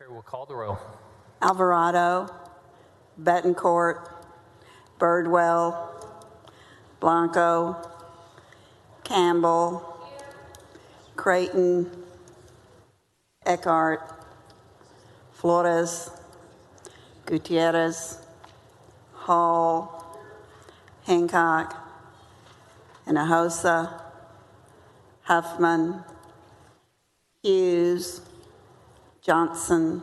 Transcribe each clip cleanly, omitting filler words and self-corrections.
Secretary will call the roll. Alvarado, Betancourt, Birdwell, Blanco, Campbell, Creighton, Eckhart, Flores, Gutierrez, Hall, Hancock, Hinojosa, Huffman, Hughes, Johnson,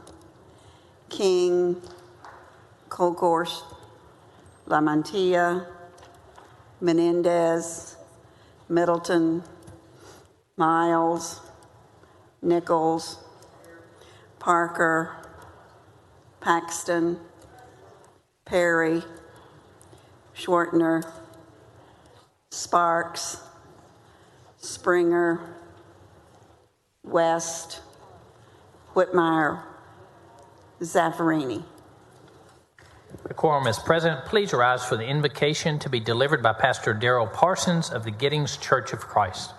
King, Colgorst, Lamantia, Menendez, Middleton, Miles, Nichols, Parker, Paxton, Perry, Schwartner, Sparks, Springer, West, Whitmire, Zaffarini. The quorum is present. Please rise for the invocation to be delivered by Pastor Darrell Parsons of the Giddings Church of Christ.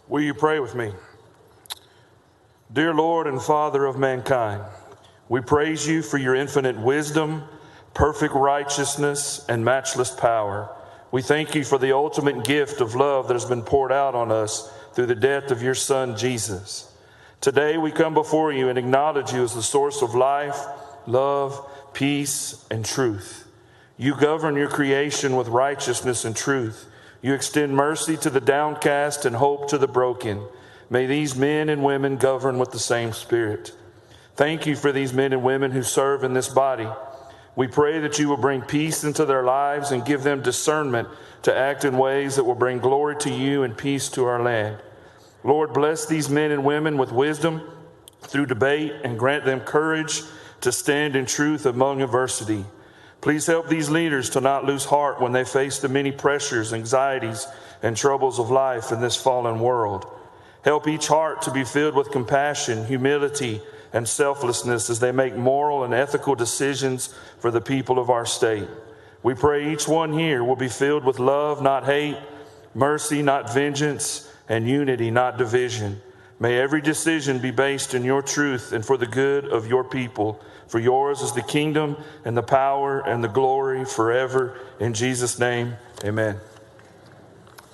Will you pray with me? Dear Lord and Father of mankind, we praise you for your infinite wisdom, perfect righteousness, and matchless power. We thank you for the ultimate gift of love that has been poured out on us through the death of your Son, Jesus. Today we come before you and acknowledge you as the source of life, love, peace, and truth. You govern your creation with righteousness and truth. You extend mercy to the downcast and hope to the broken. May these men and women govern with the same spirit. Thank you for these men and women who serve in this body. We pray that you will bring peace into their lives and give them discernment to act in ways that will bring glory to you and peace to our land. Lord, bless these men and women with wisdom through debate and grant them courage to stand in truth among adversity. Please help these leaders to not lose heart when they face the many pressures, anxieties, and troubles of life in this fallen world. Help each heart to be filled with compassion, humility, and selflessness as they make moral and ethical decisions for the people of our state. We pray each one here will be filled with love, not hate, mercy, not vengeance, and unity, not division. May every decision be based in your truth and for the good of your people. For yours is the kingdom and the power and the glory forever. In Jesus' name, amen.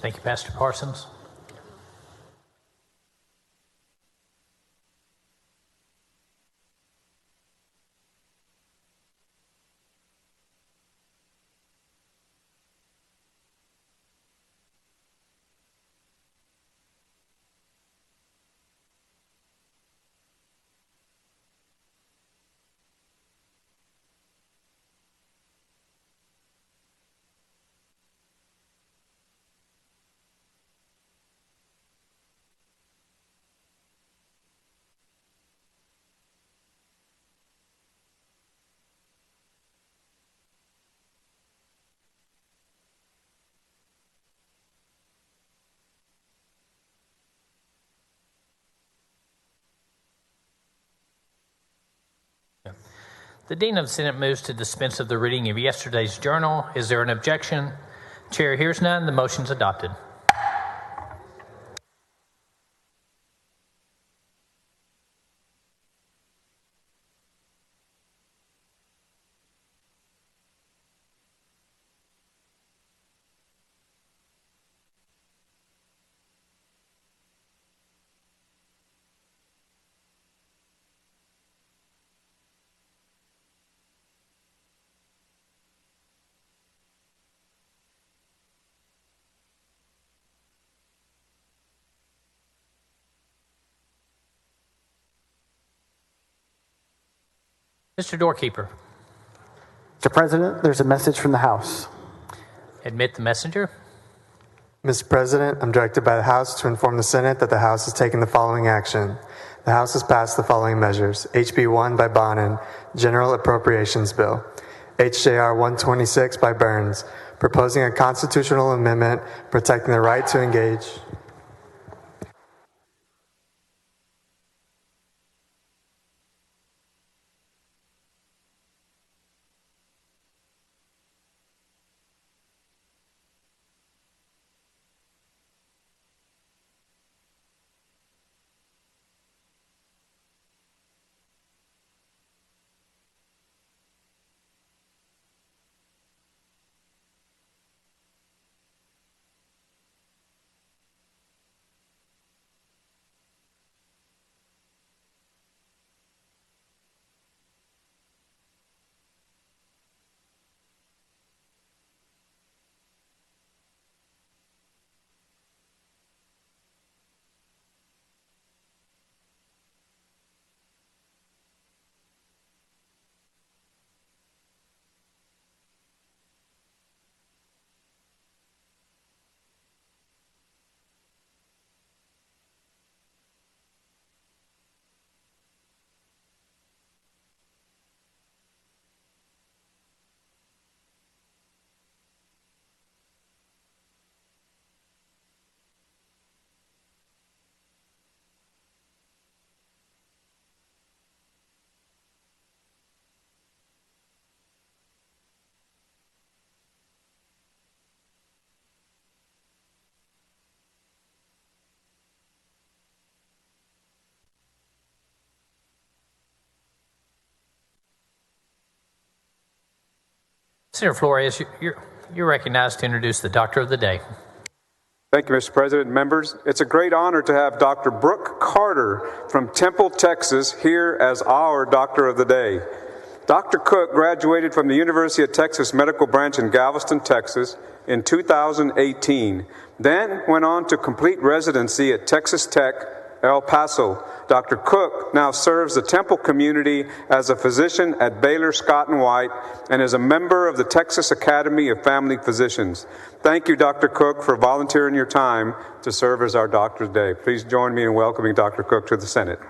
Thank you, Pastor Parsons. The Dean of the Senate moves to dispense of the reading of yesterday's journal. Is there an objection? Chair hears none. The motion's adopted. Mr. Doorkeeper. Mr. President, there's a message from the House. Admit the messenger. Mr. President, I'm directed by the House to inform the Senate that the House has taken the following action. The House has passed the following measures. HB 1 by Bonin, General Appropriations Bill. HJR 126 by Burns, proposing a constitutional amendment protecting the right to engage. Senator Flores, you're recognized to introduce the Doctor of the Day. Thank you, Mr. President and members. It's a great honor to have Dr. Brooke Carter from Temple, Texas, here as our Doctor of the Day. Dr. Cook graduated from the University of Texas Medical Branch in Galveston, Texas in 2018, then went on to complete residency at Texas Tech, El Paso. Dr. Cook now serves the Temple community as a physician at Baylor Scott & White and is a member of the Texas Academy of Family Physicians. Thank you, Dr. Cook, for volunteering your time to serve as our Doctor today. Please join me in welcoming Dr. Cook to the Senate.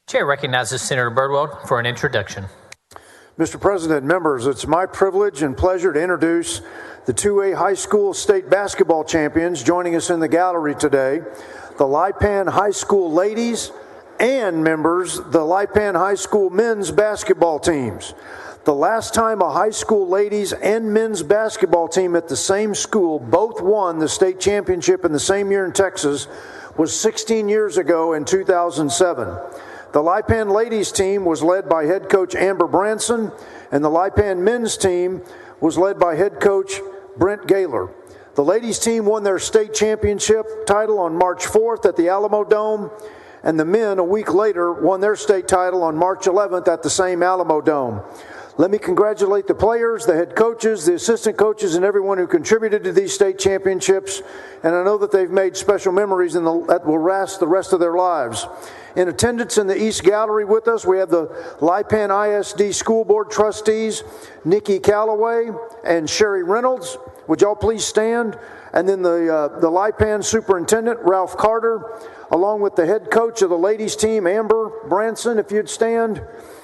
Chair recognizes Senator Birdwell for an introduction. Mr. President, members, it's my privilege and pleasure to introduce the 2A high school state basketball champions joining us in the gallery today, the Lipan High School ladies and members, the Lipan High School men's basketball teams. The last time a high school ladies and men's basketball team at the same school both won the state championship in the same year in Texas was 16 years ago in 2007. The Lipan ladies team was led by head coach Amber Branson, and the Lipan men's team was led by head coach Brent Gaylor. The ladies team won their state championship title on March 4th at the Alamo Dome, and the men a week later won their state title on March 11th at the same Alamo Dome. Let me congratulate the players, the head coaches, the assistant coaches, and everyone who contributed to these state championships, and I know that they've made special memories that will last the rest of their lives. In attendance in the East Gallery with us, we have the Lipan ISD School Board trustees, Nikki Calloway and Sherry Reynolds. Would y'all please stand? And then the Lipan Superintendent, Ralph Carter, along with the head coach of the ladies team, Amber Branson, if you'd stand,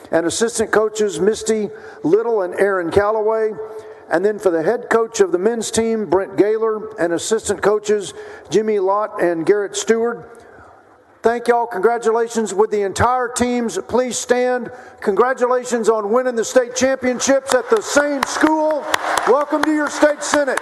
and assistant coaches, Misty Little and Aaron Calloway. And then for the head coach of the men's team, Brent Gaylor, and assistant coaches, Jimmy Lott and Garrett Stewart. Thank y'all. Congratulations with the entire teams. Please stand. Congratulations on winning the state championships at the same school. Welcome to your state senate.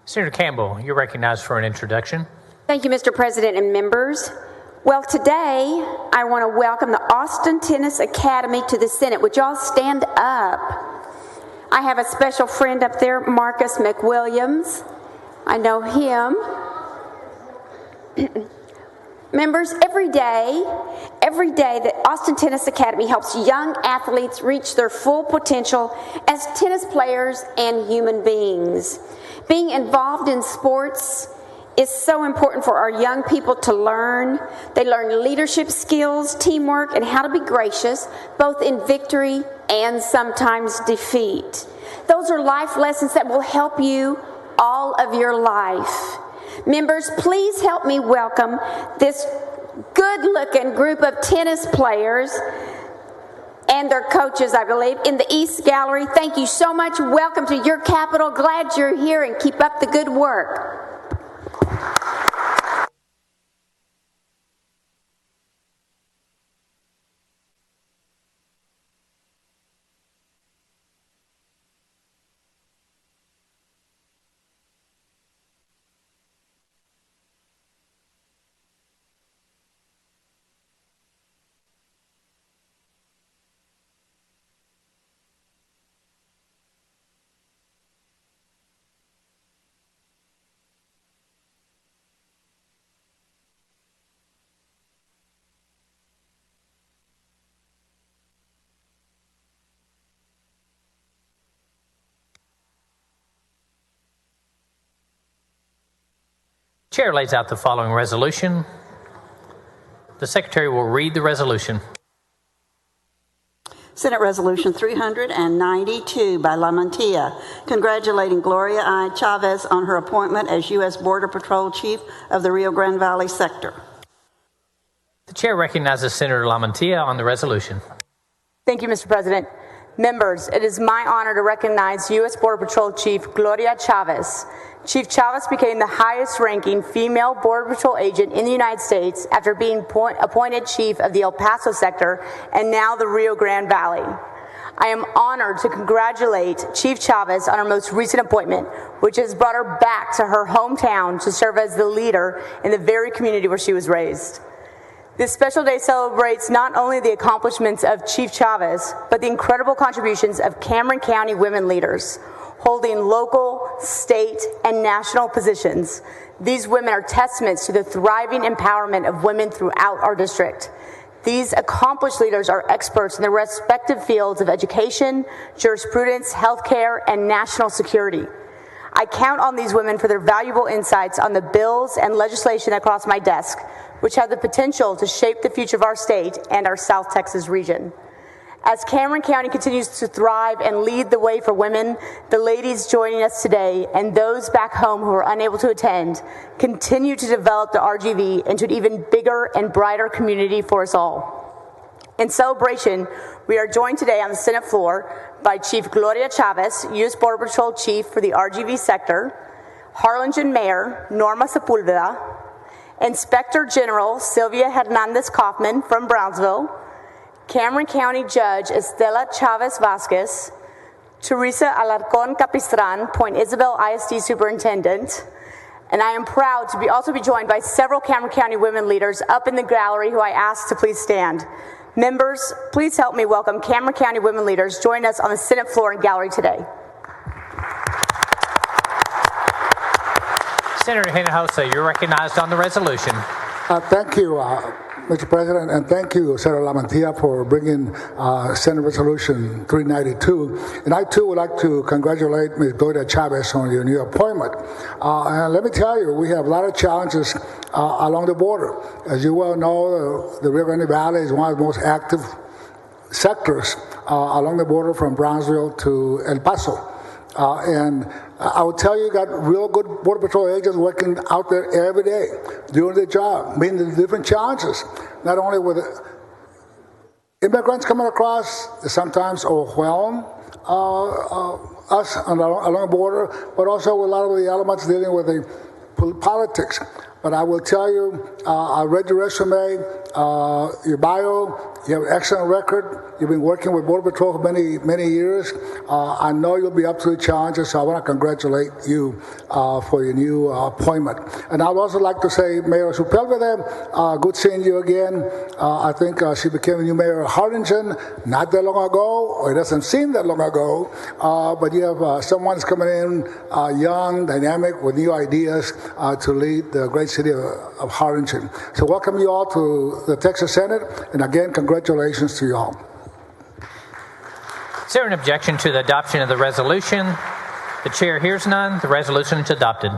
Senator Campbell, you're recognized for an introduction. Thank you, Mr. President and members. Well, today I want to welcome the Austin Tennis Academy to the Senate. Would y'all stand up? I have a special friend up there, Marcus McWilliams. I know him. Members, every day, the Austin Tennis Academy helps young athletes reach their full potential as tennis players and human beings. Being involved in sports is so important for our young people to learn. They learn leadership skills, teamwork, and how to be gracious, both in victory and sometimes defeat. Those are life lessons that will help you all of your life. Members, please help me welcome this good-looking group of tennis players and their coaches, I believe, in the East Gallery. Thank you so much. Welcome to your capital. Glad you're here, and keep up the good work. Chair lays out the following resolution. The Secretary will read the resolution. Senate Resolution 392 by La Mantilla, congratulating Gloria I. Chavez on her appointment as U.S. Border Patrol Chief of the Rio Grande Valley Sector. The Chair recognizes Senator La Mantilla on the resolution. Thank you, Mr. President. Members, it is my honor to recognize U.S. Border Patrol Chief Gloria Chavez. Chief Chavez became the highest-ranking female Border Patrol agent in the United States after being appointed Chief of the El Paso sector and now the Rio Grande Valley. I am honored to congratulate Chief Chavez on her most recent appointment, which has brought her back to her hometown to serve as the leader in the very community where she was raised. This special day celebrates not only the accomplishments of Chief Chavez, but the incredible contributions of Cameron County women leaders, holding local, state, and national positions. These women are testaments to the thriving empowerment of women throughout our district. These accomplished leaders are experts in their respective fields of education, jurisprudence, healthcare, and national security. I count on these women for their valuable insights on the bills and legislation that cross my desk, which have the potential to shape the future of our state and our South Texas region. As Cameron County continues to thrive and lead the way for women, the ladies joining us today and those back home who are unable to attend continue to develop the RGV into an even bigger and brighter community for us all. In celebration, we are joined today on the Senate floor by Chief Gloria Chavez, U.S. Border Patrol Chief for the RGV sector, Harlingen Mayor Norma Sepulveda, Inspector General Sylvia Hernandez Kaufman from Brownsville, Cameron County Judge Estela Chavez Vasquez, Teresa Alarcon Capistran, Point Isabel ISD Superintendent, and I am proud to also be joined by several Cameron County women leaders up in the gallery who I ask to please stand. Members, please help me welcome Cameron County women leaders joining us on the Senate floor and gallery today. Senator Hinojosa, you're recognized on the resolution. Thank you, Mr. President, and thank you, Senator La Mantilla, for bringing Senate Resolution 392. And I, too, would like to congratulate Ms. Gloria Chavez on your new appointment. And let me tell you, we have a lot of challenges along the border. As you well know, the Rio Grande Valley is one of the most active sectors along the border from Brownsville to El Paso. And I will tell you, got real good Border Patrol agents working out there every day, doing their job, meeting the different challenges, not only with immigrants coming across, they sometimes overwhelm us along the border, but also with a lot of the elements dealing with the politics. But I will tell you, I read your resume, your bio. You have an excellent record. You've been working with Border Patrol for many, many years. I know you'll be up to the challenges, so I want to congratulate you for your new appointment. And I'd also like to say, Mayor Sepulveda, good seeing you again. I think she became the new mayor of Harlingen not that long ago, or it doesn't seem that long ago, but you have someone that's coming in young, dynamic, with new ideas to lead the great city of Harlingen. So welcome you all to the Texas Senate, and again, congratulations to you all. Is there an objection to the adoption of the resolution? The chair hears none. The resolution is adopted.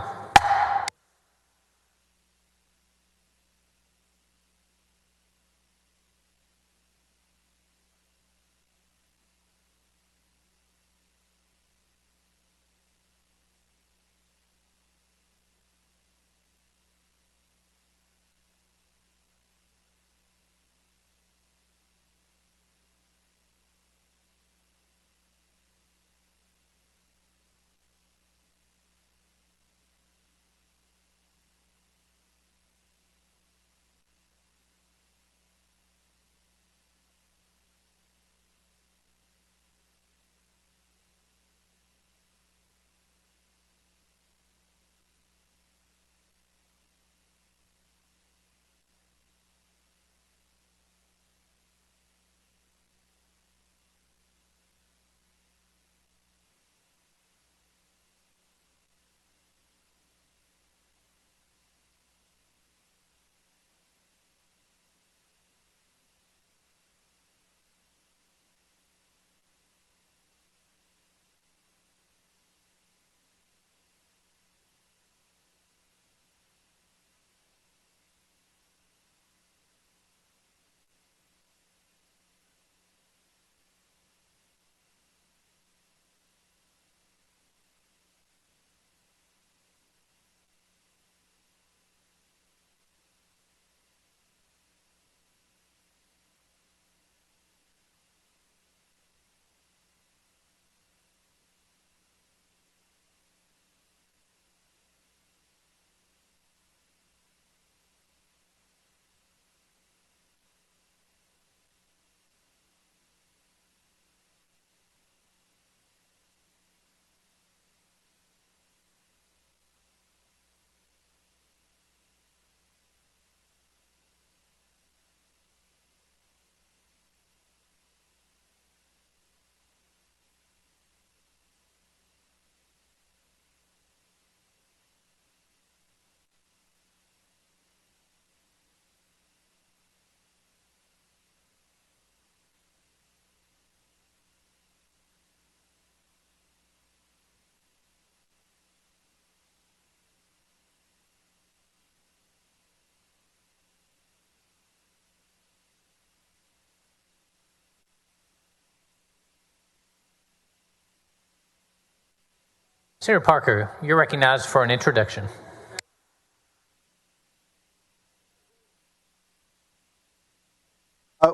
Senator Parker, you're recognized for an introduction.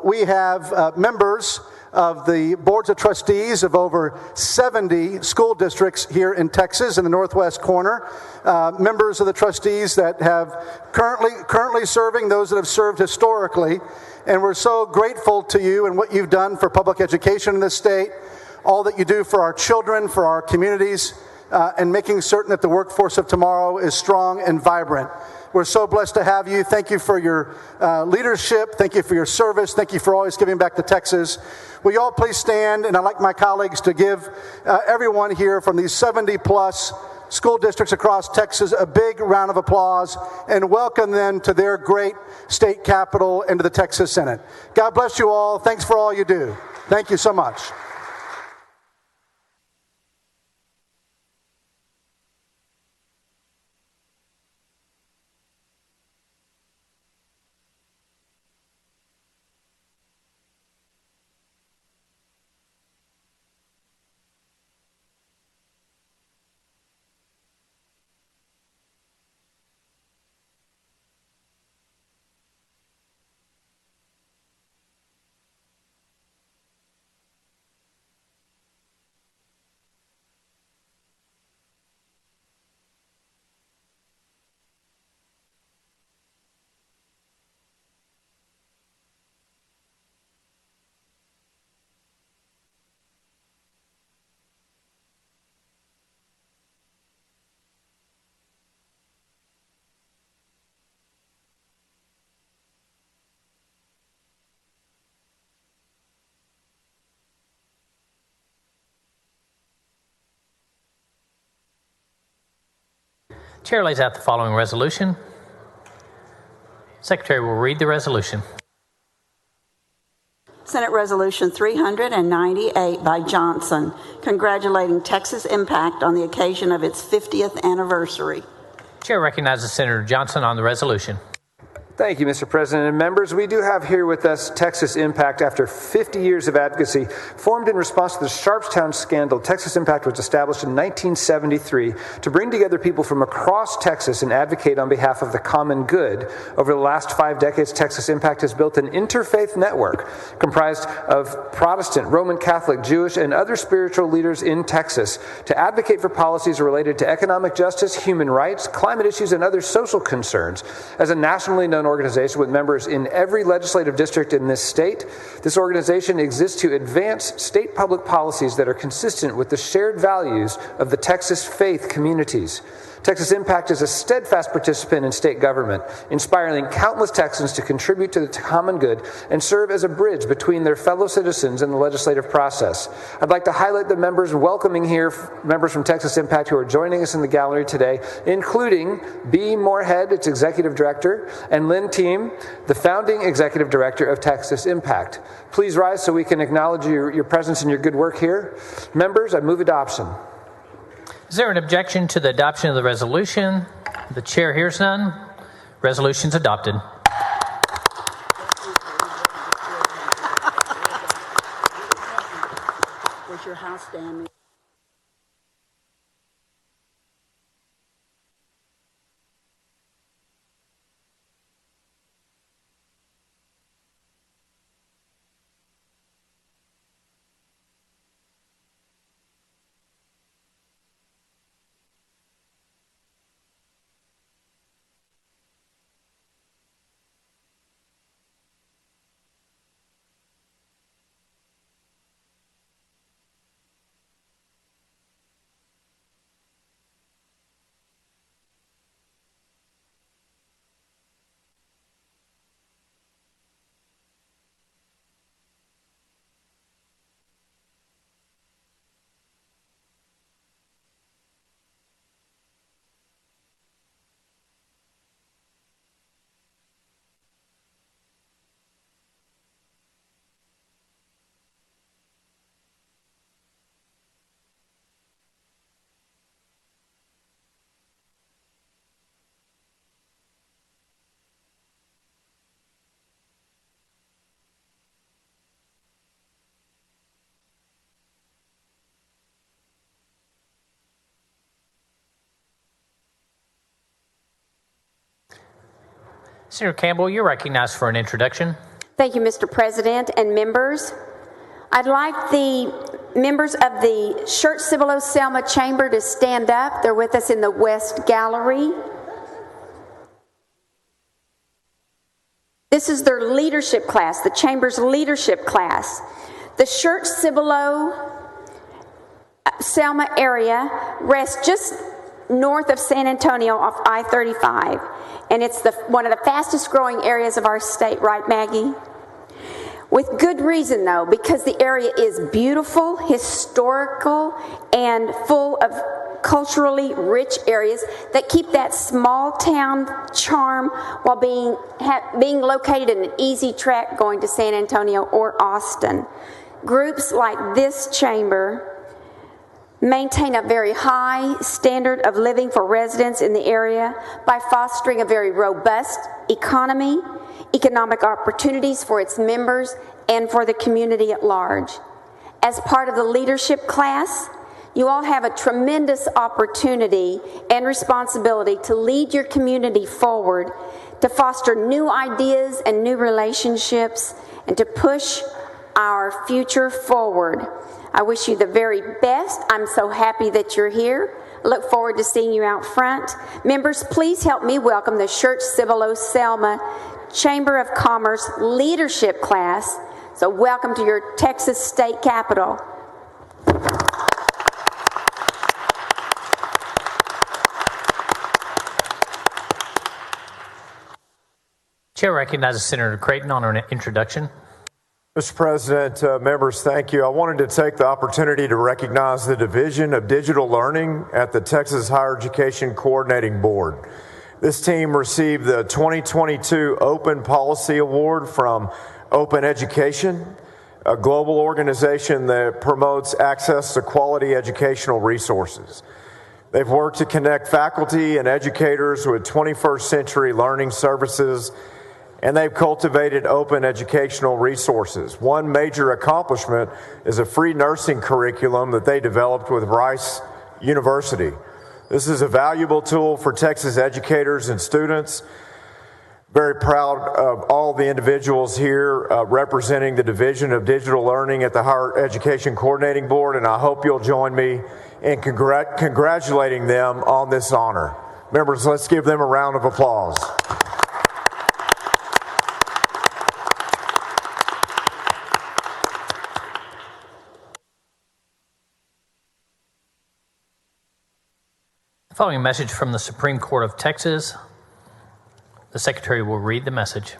We have members of the boards of trustees of over 70 school districts here in Texas in the northwest corner. Members of the trustees that have currently serving, those that have served historically. And we're so grateful to you and what you've done for public education in this state, all that you do for our children, for our communities, and making certain that the workforce of tomorrow is strong and vibrant. We're so blessed to have you. Thank you for your leadership. Thank you for your service. Thank you for always giving back to Texas. Will you all please stand? And I'd like my colleagues to give everyone here from these 70-plus school districts across Texas a big round of applause and welcome them to their great state capital and to the Texas Senate. God bless you all. Thanks for all you do. Thank you so much. Chair lays out the following resolution. Secretary will read the resolution. Senate Resolution 398 by Johnson, congratulating Texas Impact on the occasion of its 50th anniversary. Chair recognizes Senator Johnson on the resolution. Thank you, Mr. President and members. We do have here with us Texas Impact. After 50 years of advocacy, formed in response to the Sharpstown scandal, Texas Impact was established in 1973 to bring together people from across Texas and advocate on behalf of the common good. Over the last 5 decades, Texas Impact has built an interfaith network comprised of Protestant, Roman Catholic, Jewish, and other spiritual leaders in Texas to advocate for policies related to economic justice, human rights, climate issues, and other social concerns. As a nationally known organization with members in every legislative district in this state, this organization exists to advance state public policies that are consistent with the shared values of the Texas faith communities. Texas Impact is a steadfast participant in state government, inspiring countless Texans to contribute to the common good and serve as a bridge between their fellow citizens and the legislative process. I'd like to highlight the members welcoming here, members from Texas Impact who are joining us in the gallery today, including B. Moorhead, its Executive Director, and Lynn Team, the founding Executive Director of Texas Impact. Please rise so we can acknowledge your presence and your good work here. Members, I move adoption. Is there an objection to the adoption of the resolution? The chair hears none. Resolution's adopted. Was your house damaged? Senator Campbell, you're recognized for an introduction. Thank you, Mr. President and members. I'd like the members of the Schertz-Cibolo-Selma Chamber to stand up. They're with us in the West Gallery. This is their leadership class, the Chamber's leadership class. The Schertz-Cibolo-Selma area rests just north of San Antonio off I-35, and it's one of the fastest growing areas of our state, right, Maggie? With good reason, though, because the area is beautiful, historical, and full of culturally rich areas that keep that small town charm while being located in an easy track going to San Antonio or Austin. Groups like this chamber maintain a very high standard of living for residents in the area by fostering a very robust economic opportunities for its members and for the community at large. As part of the leadership class, you all have a tremendous opportunity and responsibility to lead your community forward, to foster new ideas and new relationships, and to push our future forward. I wish you the very best. I'm so happy that you're here. I look forward to seeing you out front. Members, please help me welcome the Schertz-Cibolo-Selma Chamber of Commerce leadership class. So welcome to your Texas state capital. Chair recognizes Senator Creighton on her introduction. Mr. President, members, thank you. I wanted to take the opportunity to recognize the Division of Digital Learning at the Texas Higher Education Coordinating Board. This team received the 2022 Open Policy Award from Open Education, a global organization that promotes access to quality educational resources. They've worked to connect faculty and educators with 21st century learning services, and they've cultivated open educational resources. One major accomplishment is a free nursing curriculum that they developed with Rice University. This is a valuable tool for Texas educators and students. Very proud of all the individuals here representing the Division of Digital Learning at the Higher Education Coordinating Board, and I hope you'll join me in congratulating them on this honor. Members, let's give them a round of applause. Following a message from the Supreme Court of Texas, the Secretary will read the message.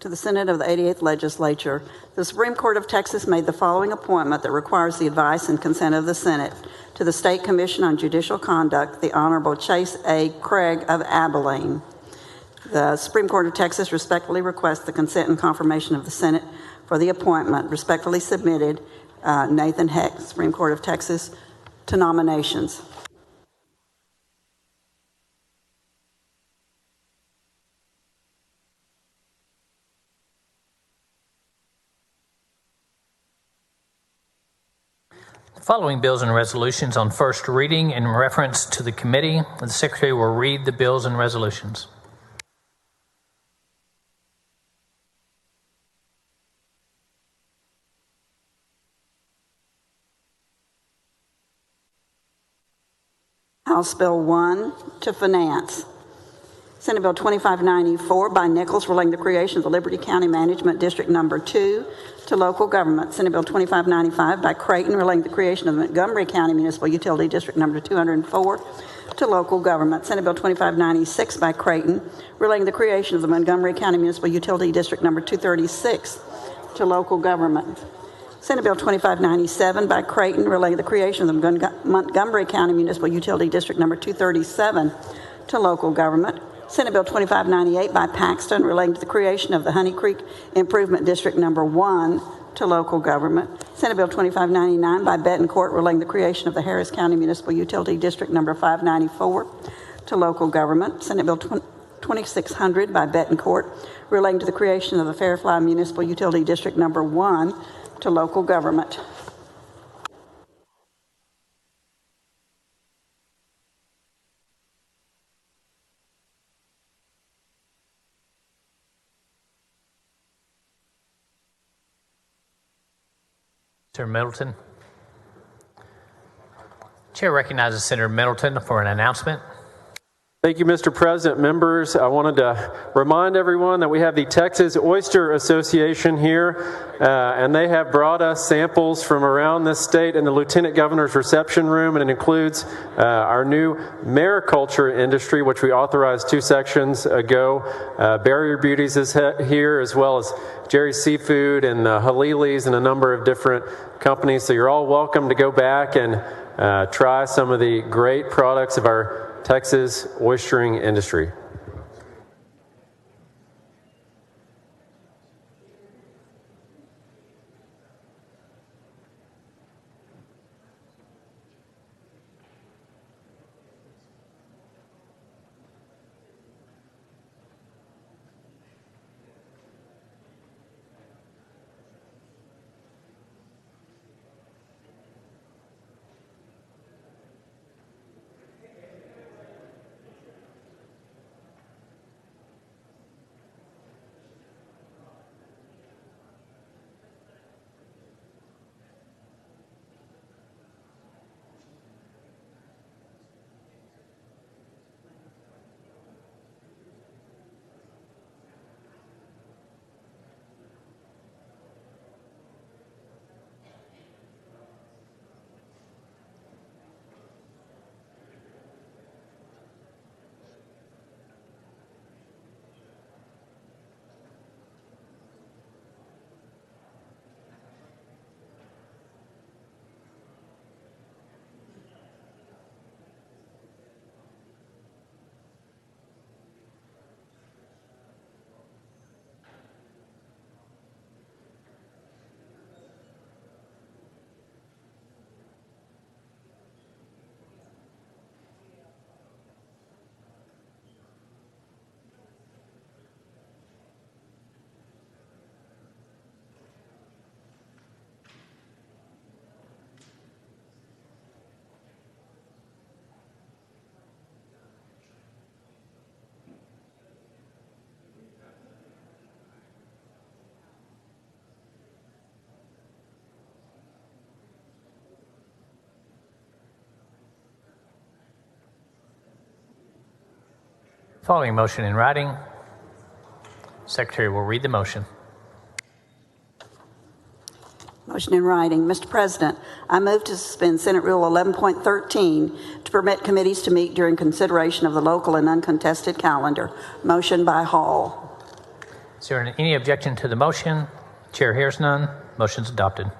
To the Senate of the 88th Legislature, the Supreme Court of Texas made the following appointment that requires the advice and consent of the Senate. To the State Commission on Judicial Conduct, the Honorable Chase A. Craig of Abilene. The Supreme Court of Texas respectfully requests the consent and confirmation of the Senate for the appointment. Respectfully submitted, Nathan Heck, Supreme Court of Texas, to nominations. The following bills and resolutions on first reading in reference to the committee. The Secretary will read the bills and resolutions. House Bill 1 to Finance. Senate Bill 2594 by Nichols relating the creation of the Liberty County Management District Number 2 to local government. Senate Bill 2595 by Creighton relating the creation of the Montgomery County Municipal Utility District Number 204 to local government. Senate Bill 2596 by Creighton relating the creation of the Montgomery County Municipal Utility District Number 236 to local government. Senate Bill 2597 by Creighton relating the creation of the Montgomery County Municipal Utility District Number 237 to local government. Senate Bill 2598 by Paxton relating to the creation of the Honey Creek Improvement District Number 1 to local government. Senate Bill 2599 by Betancourt relating to the creation of the Harris County Municipal Utility District Number 594 to local government. Senate Bill 2600 by Betancourt relating to the creation of the Fairfly Municipal Utility District Number 1 to local government. Senator Middleton. Chair recognizes Senator Middleton for an announcement. Thank you, Mr. President. Members, I wanted to remind everyone that we have the Texas Oyster Association here, and they have brought us samples from around this state in the Lieutenant Governor's reception room, and it includes our new mariculture industry, which we authorized 2 sections ago. Barrier Beauties is here, as well as Jerry's Seafood and Halili's and a number of different companies. So you're all welcome to go back and try some of the great products of our Texas oystering industry. Following motion in writing, Secretary will read the motion. Motion in writing. Mr. President, I move to suspend Senate Rule 11.13 to permit committees to meet during consideration of the local and uncontested calendar. Motion by Hall. Is there any objection to the motion? Chair hears none. Motion's adopted.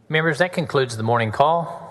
Members, that concludes the morning call.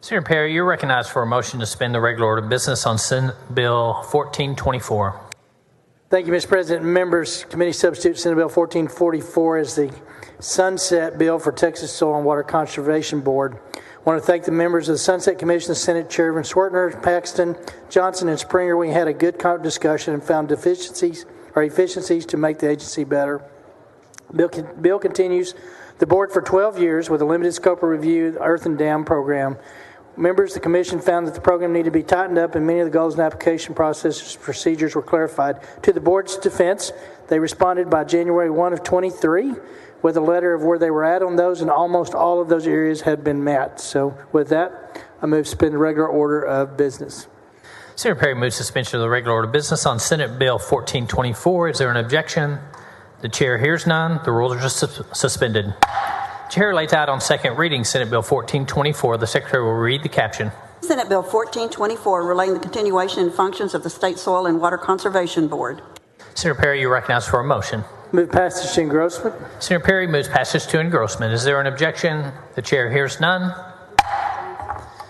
Senator Perry, you're recognized for a motion to suspend the regular order of business on Senate Bill 1424. Thank you, Mr. President. Members, committee substitute Senate Bill 1444 is the sunset bill for Texas Soil and Water Conservation Board. I want to thank the members of the Sunset Commission, the Senate Chairman Swertner, Paxton, Johnson, and Springer. We had a good discussion and found efficiencies to make the agency better. Bill continues the board for 12 years with a limited scope of review, the Earth and Dam program. Members of the commission found that the program needed to be tightened up and many of the goals and application procedures were clarified. To the board's defense, they responded by January 1 of 23 with a letter of where they were at on those, and almost all of those areas had been met. So with that, I move to suspend the regular order of business. Senator Perry moves suspension of the regular order of business on Senate Bill 1424. Is there an objection? The chair hears none. The rules are suspended. Chair lays out on second reading Senate Bill 1424. The Secretary will read the caption. Senate Bill 1424, relating the continuation and functions of the State Soil and Water Conservation Board. Senator Perry, you're recognized for a motion. Move passage to engrossment. Senator Perry moves passage to engrossment. Is there an objection? The chair hears none.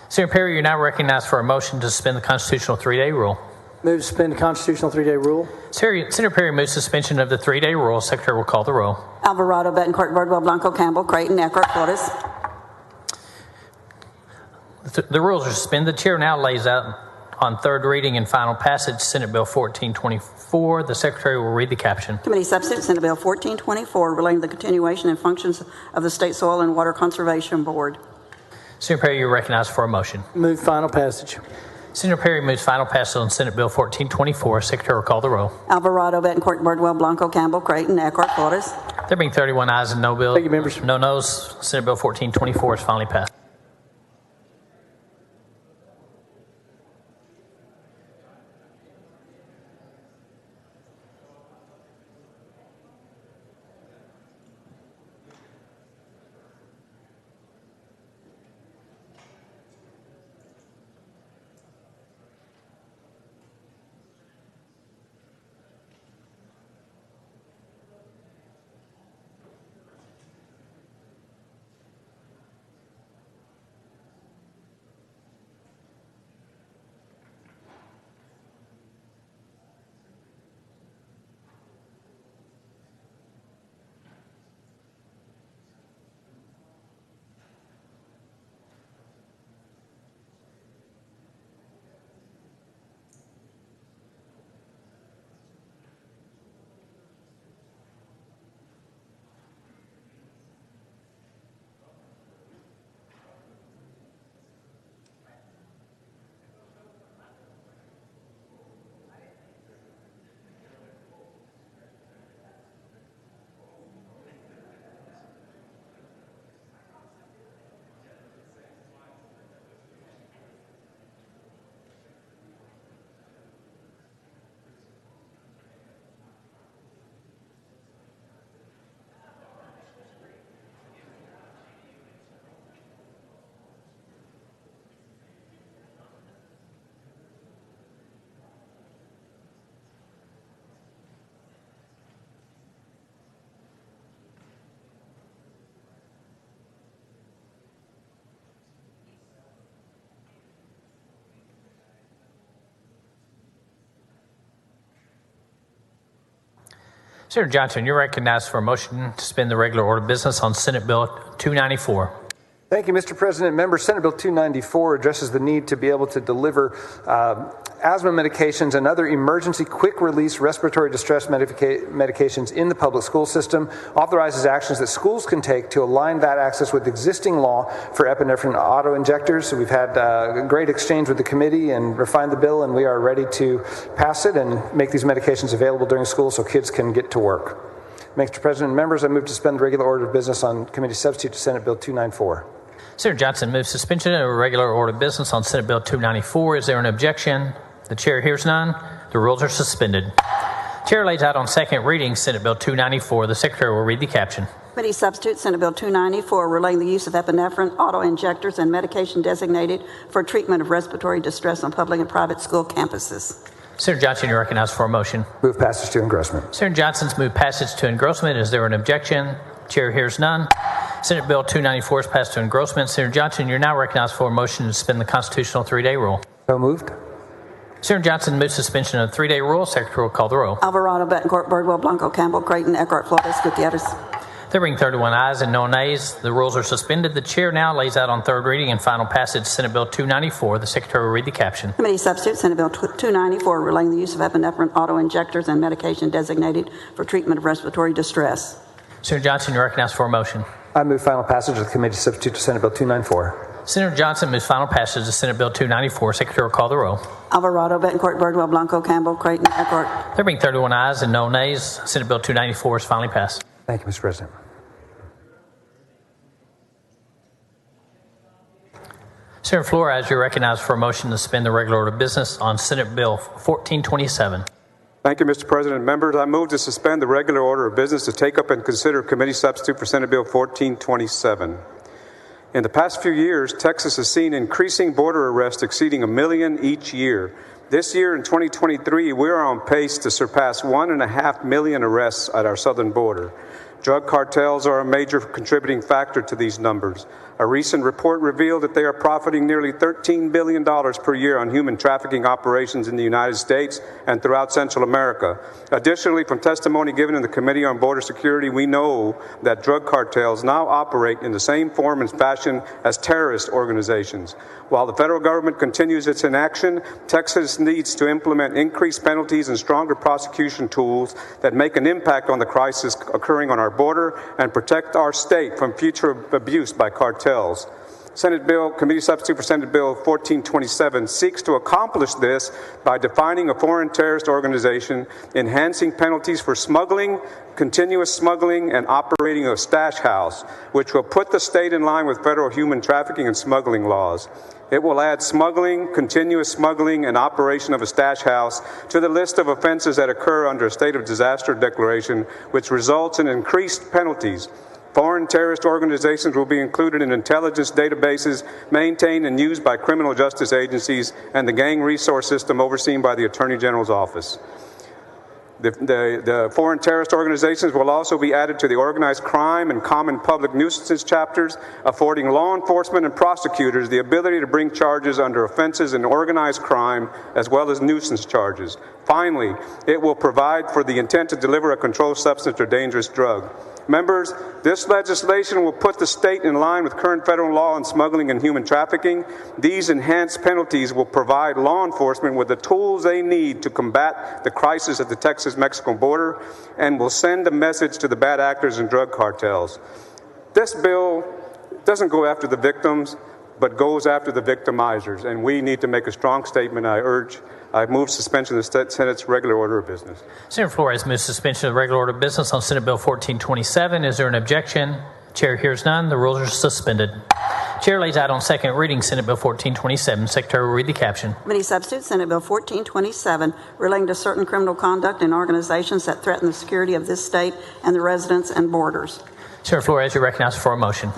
Senator Perry, you're now recognized for a motion to suspend the constitutional 3-day rule. Move to suspend the constitutional 3-day rule. Senator Perry moves suspension of the 3-day rule. Secretary will call the roll. Alvarado, Betancourt, Birdwell, Blanco, Campbell, Creighton, Eckhart, Flores. The rules are suspended. The chair now lays out on third reading and final passage Senate Bill 1424. The Secretary will read the caption. Committee substitute Senate Bill 1424, relating to the continuation and functions of the State Soil and Water Conservation Board. Senator Perry, you're recognized for a motion. Move final passage. Senator Perry moves final passage on Senate Bill 1424. Secretary will call the roll. Alvarado, Betancourt, Birdwell, Blanco, Campbell, Creighton, Eckhart, Flores. There being 31 ayes and no bill. Thank you, members. No noes. Senate Bill 1424 is finally passed. Senator Johnson, you're recognized for a motion to suspend the regular order of business on Senate Bill 294. Thank you, Mr. President. Members, Senate Bill 294 addresses the need to be able to deliver asthma medications and other emergency quick-release respiratory distress medications in the public school system, authorizes actions that schools can take to align that access with existing law for epinephrine auto-injectors. So we've had a great exchange with the committee and refined the bill, and we are ready to pass it and make these medications available during school so kids can get to work. Mr. President and members, I move to suspend the regular order of business on committee substitute to Senate Bill 294. Senator Johnson moves suspension of regular order of business on Senate Bill 294. Is there an objection? The chair hears none. The rules are suspended. Chair lays out on second reading Senate Bill 294. The Secretary will read the caption. Committee substitute Senate Bill 294, relating the use of epinephrine auto-injectors and medication designated for treatment of respiratory distress on public and private school campuses. Senator Johnson, you're recognized for a motion. Move passage to engrossment. Senator Johnson's moved passage to engrossment. Is there an objection? Chair hears none. Senate Bill 294 is passed to engrossment. Senator Johnson, you're now recognized for a motion to suspend the constitutional 3-day rule. So moved. Senator Johnson moves suspension of the 3-day rule. Secretary will call the roll. Alvarado, Betancourt, Birdwell, Blanco, Campbell, Creighton, Eckhart, Flores, Gutierrez. There being 31 ayes and no nays, the rules are suspended. The chair now lays out on third reading and final passage Senate Bill 294. The secretary will read the caption. Committee substitute Senate Bill 294 relating the use of epinephrine auto-injectors and medication designated for treatment of respiratory distress. Senator Johnson, you're recognized for a motion. I move final passage of the committee substitute to Senate Bill 294. Senator Johnson moves final passage of Senate Bill 294. Secretary will call the roll. Alvarado, Betancourt, Birdwell, Blanco, Campbell, Creighton, Eckhart. There being 31 ayes and no nays, Senate Bill 294 is finally passed. Thank you, Mr. President. Senator Flores, you're recognized for a motion to suspend the regular order of business on Senate Bill 1427. Thank you, Mr. President. Members, I move to suspend the regular order of business to take up and consider committee substitute for Senate Bill 1427. In the past few years, Texas has seen increasing border arrests exceeding 1 million each year. This year, in 2023, we are on pace to surpass 1.5 million arrests at our southern border. Drug cartels are a major contributing factor to these numbers. A recent report revealed that they are profiting nearly $13 billion per year on human trafficking operations in the United States and throughout Central America. Additionally, from testimony given in the Committee on Border Security, we know that drug cartels now operate in the same form and fashion as terrorist organizations. While the federal government continues its inaction, Texas needs to implement increased penalties and stronger prosecution tools that make an impact on the crisis occurring on our border and protect our state from future abuse by cartels. Committee substitute for Senate Bill 1427 seeks to accomplish this by defining a foreign terrorist organization, enhancing penalties for smuggling, continuous smuggling, and operating a stash house, which will put the state in line with federal human trafficking and smuggling laws. It will add smuggling, continuous smuggling, and operation of a stash house to the list of offenses that occur under a state of disaster declaration, which results in increased penalties. Foreign terrorist organizations will be included in intelligence databases maintained and used by criminal justice agencies and the gang resource system overseen by the Attorney General's office. The foreign terrorist organizations will also be added to the organized crime and common public nuisances chapters, affording law enforcement and prosecutors the ability to bring charges under offenses in organized crime as well as nuisance charges. Finally, it will provide for the intent to deliver a controlled substance or dangerous drug. Members, this legislation will put the state in line with current federal law on smuggling and human trafficking. These enhanced penalties will provide law enforcement with the tools they need to combat the crisis at the Texas-Mexico border and will send a message to the bad actors and drug cartels. This bill doesn't go after the victims, but goes after the victimizers, and we need to make a strong statement. I move suspension of the Senate's regular order of business. Senator Flores moves suspension of the regular order of business on Senate Bill 1427. Is there an objection? Chair hears none. The rules are suspended. Chair lays out on second reading Senate Bill 1427. Secretary will read the caption. Committee substitute Senate Bill 1427 relating to certain criminal conduct in organizations that threaten the security of this state and the residents and borders. Senator Flores, you're recognized for a motion.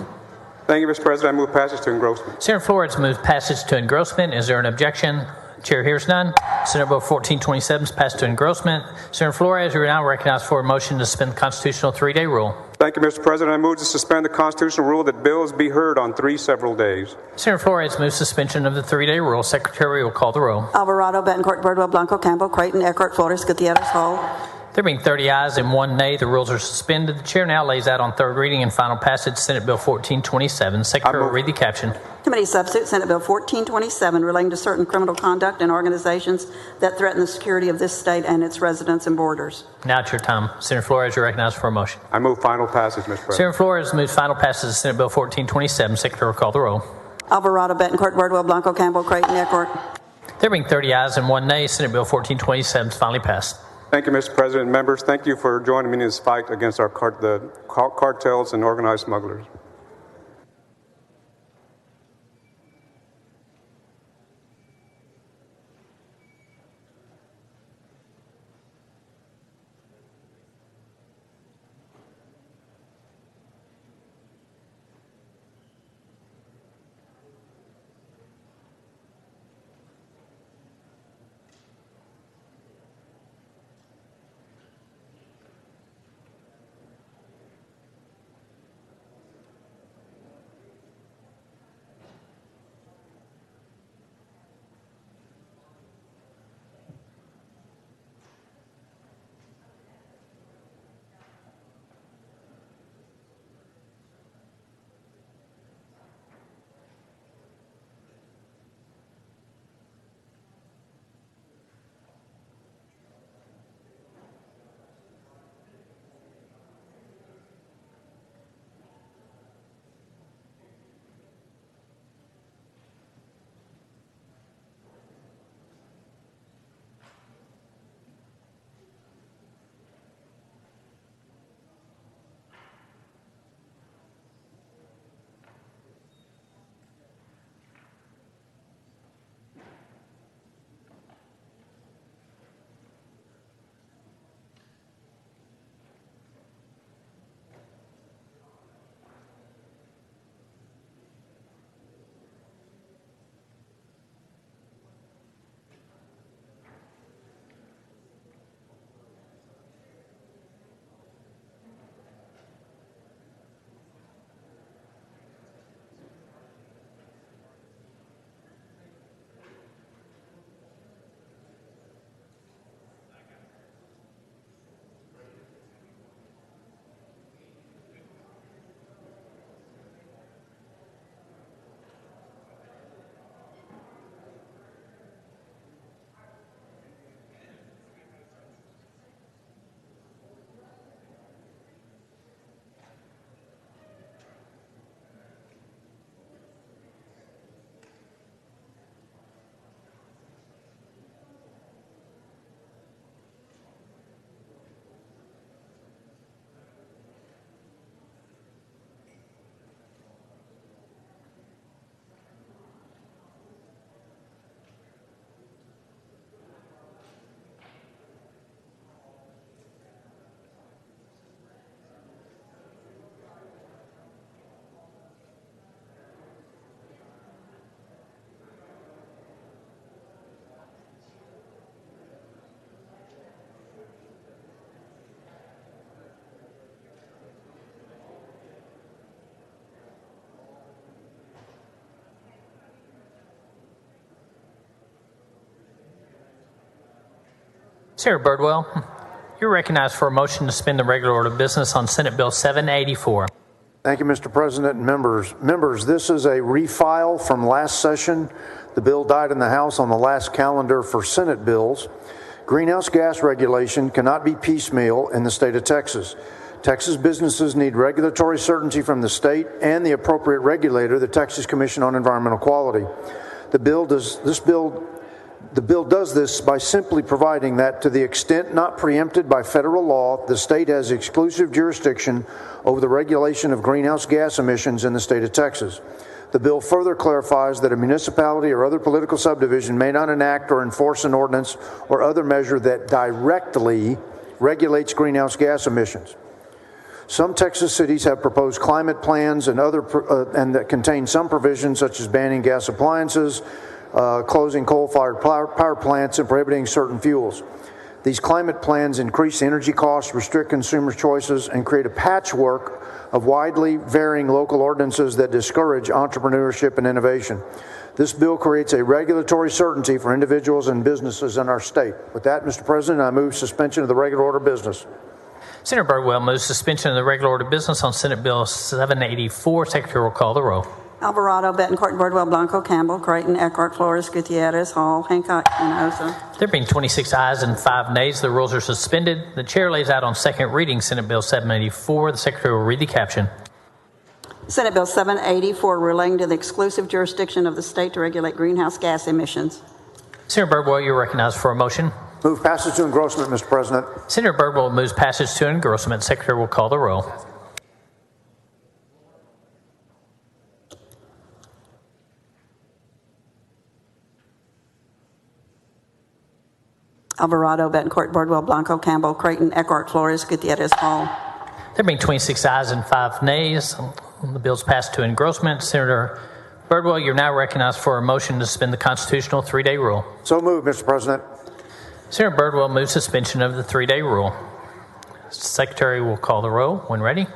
Thank you, Mr. President. I move passage to engrossment. Senator Flores moves passage to engrossment. Is there an objection? Chair hears none. Senate Bill 1427 is passed to engrossment. Senator Flores, you are now recognized for a motion to suspend the constitutional 3-day rule. Thank you, Mr. President. I move to suspend the constitutional rule that bills be heard on 3 several days. Senator Flores moves suspension of the 3-day rule. Secretary will call the roll. Alvarado, Betancourt, Birdwell, Blanco, Campbell, Creighton, Eckhart, Flores, Gutierrez, Hall. There being 30 ayes and 1 nay, the rules are suspended. The chair now lays out on third reading and final passage Senate Bill 1427. Secretary will read the caption. Committee substitute Senate Bill 1427 relating to certain criminal conduct in organizations that threaten the security of this state and its residents and borders. Now it's your time. Senator Flores, you're recognized for a motion. I move final passage, Mr. President. Senator Flores moves final passage of Senate Bill 1427. Secretary will call the roll. Alvarado, Betancourt, Birdwell, Blanco, Campbell, Creighton, Eckhart. There being 30 ayes and 1 nay, Senate Bill 1427 is finally passed. Thank you, Mr. President. Members, thank you for joining me in this fight against the cartels and organized smugglers. Senator Birdwell, you're recognized for a motion to suspend the regular order of business on Senate Bill 784. Thank you, Mr. President and members. Members, this is a refile from last session. The bill died in the House on the last calendar for Senate bills. Greenhouse gas regulation cannot be piecemeal in the state of Texas. Texas businesses need regulatory certainty from the state and the appropriate regulator, the Texas Commission on Environmental Quality. The bill does this by simply providing that to the extent not preempted by federal law, the state has exclusive jurisdiction over the regulation of greenhouse gas emissions in the state of Texas. The bill further clarifies that a municipality or other political subdivision may not enact or enforce an ordinance or other measure that directly regulates greenhouse gas emissions. Some Texas cities have proposed climate plans and that contain some provisions such as banning gas appliances, closing coal-fired power plants, and prohibiting certain fuels. These climate plans increase energy costs, restrict consumer choices, and create a patchwork of widely varying local ordinances that discourage entrepreneurship and innovation. This bill creates a regulatory certainty for individuals and businesses in our state. With that, Mr. President, I move suspension of the regular order of business. Senator Birdwell moves suspension of the regular order of business on Senate Bill 784. Secretary will call the roll. Alvarado, Betancourt, Birdwell, Blanco, Campbell, Creighton, Eckhart, Flores, Gutierrez, Hall, Hancock, and Osa. There being 26 ayes and 5 nays, the rules are suspended. The chair lays out on second reading Senate Bill 784. The secretary will read the caption. Senate Bill 784 relating to the exclusive jurisdiction of the state to regulate greenhouse gas emissions. Senator Birdwell, you're recognized for a motion. Move passage to engrossment, Mr. President. Senator Birdwell moves passage to engrossment. Secretary will call the roll. Alvarado, Betancourt, Birdwell, Blanco, Campbell, Creighton, Eckhart, Flores, Gutierrez, Hall. There being 26 ayes and 5 nays, the bill's passed to engrossment. Senator Birdwell, you're now recognized for a motion to suspend the constitutional 3-day rule. So moved, Mr. President. Senator Birdwell moves suspension of the 3-day rule. Secretary will call the roll when ready.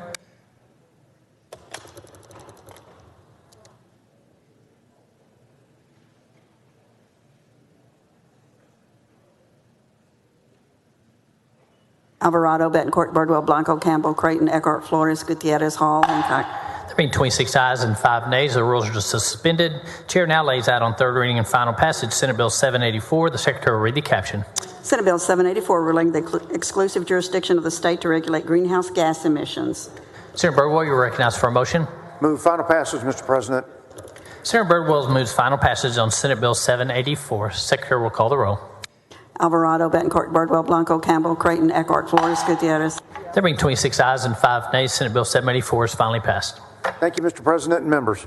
Alvarado, Betancourt, Birdwell, Blanco, Campbell, Creighton, Eckhart, Flores, Gutierrez, Hall, Hancock. There being 26 ayes and 5 nays, the rules are suspended. Chair now lays out on third reading and final passage Senate Bill 784. The secretary will read the caption. Senate Bill 784 relating to the exclusive jurisdiction of the state to regulate greenhouse gas emissions. Senator Birdwell, you're recognized for a motion. Move final passage, Mr. President. Senator Birdwell moves final passage on Senate Bill 784. Secretary will call the roll. Alvarado, Betancourt, Birdwell, Blanco, Campbell, Creighton, Eckhart, Flores, Gutierrez. There being 26 ayes and 5 nays, Senate Bill 784 is finally passed. Thank you, Mr. President and members.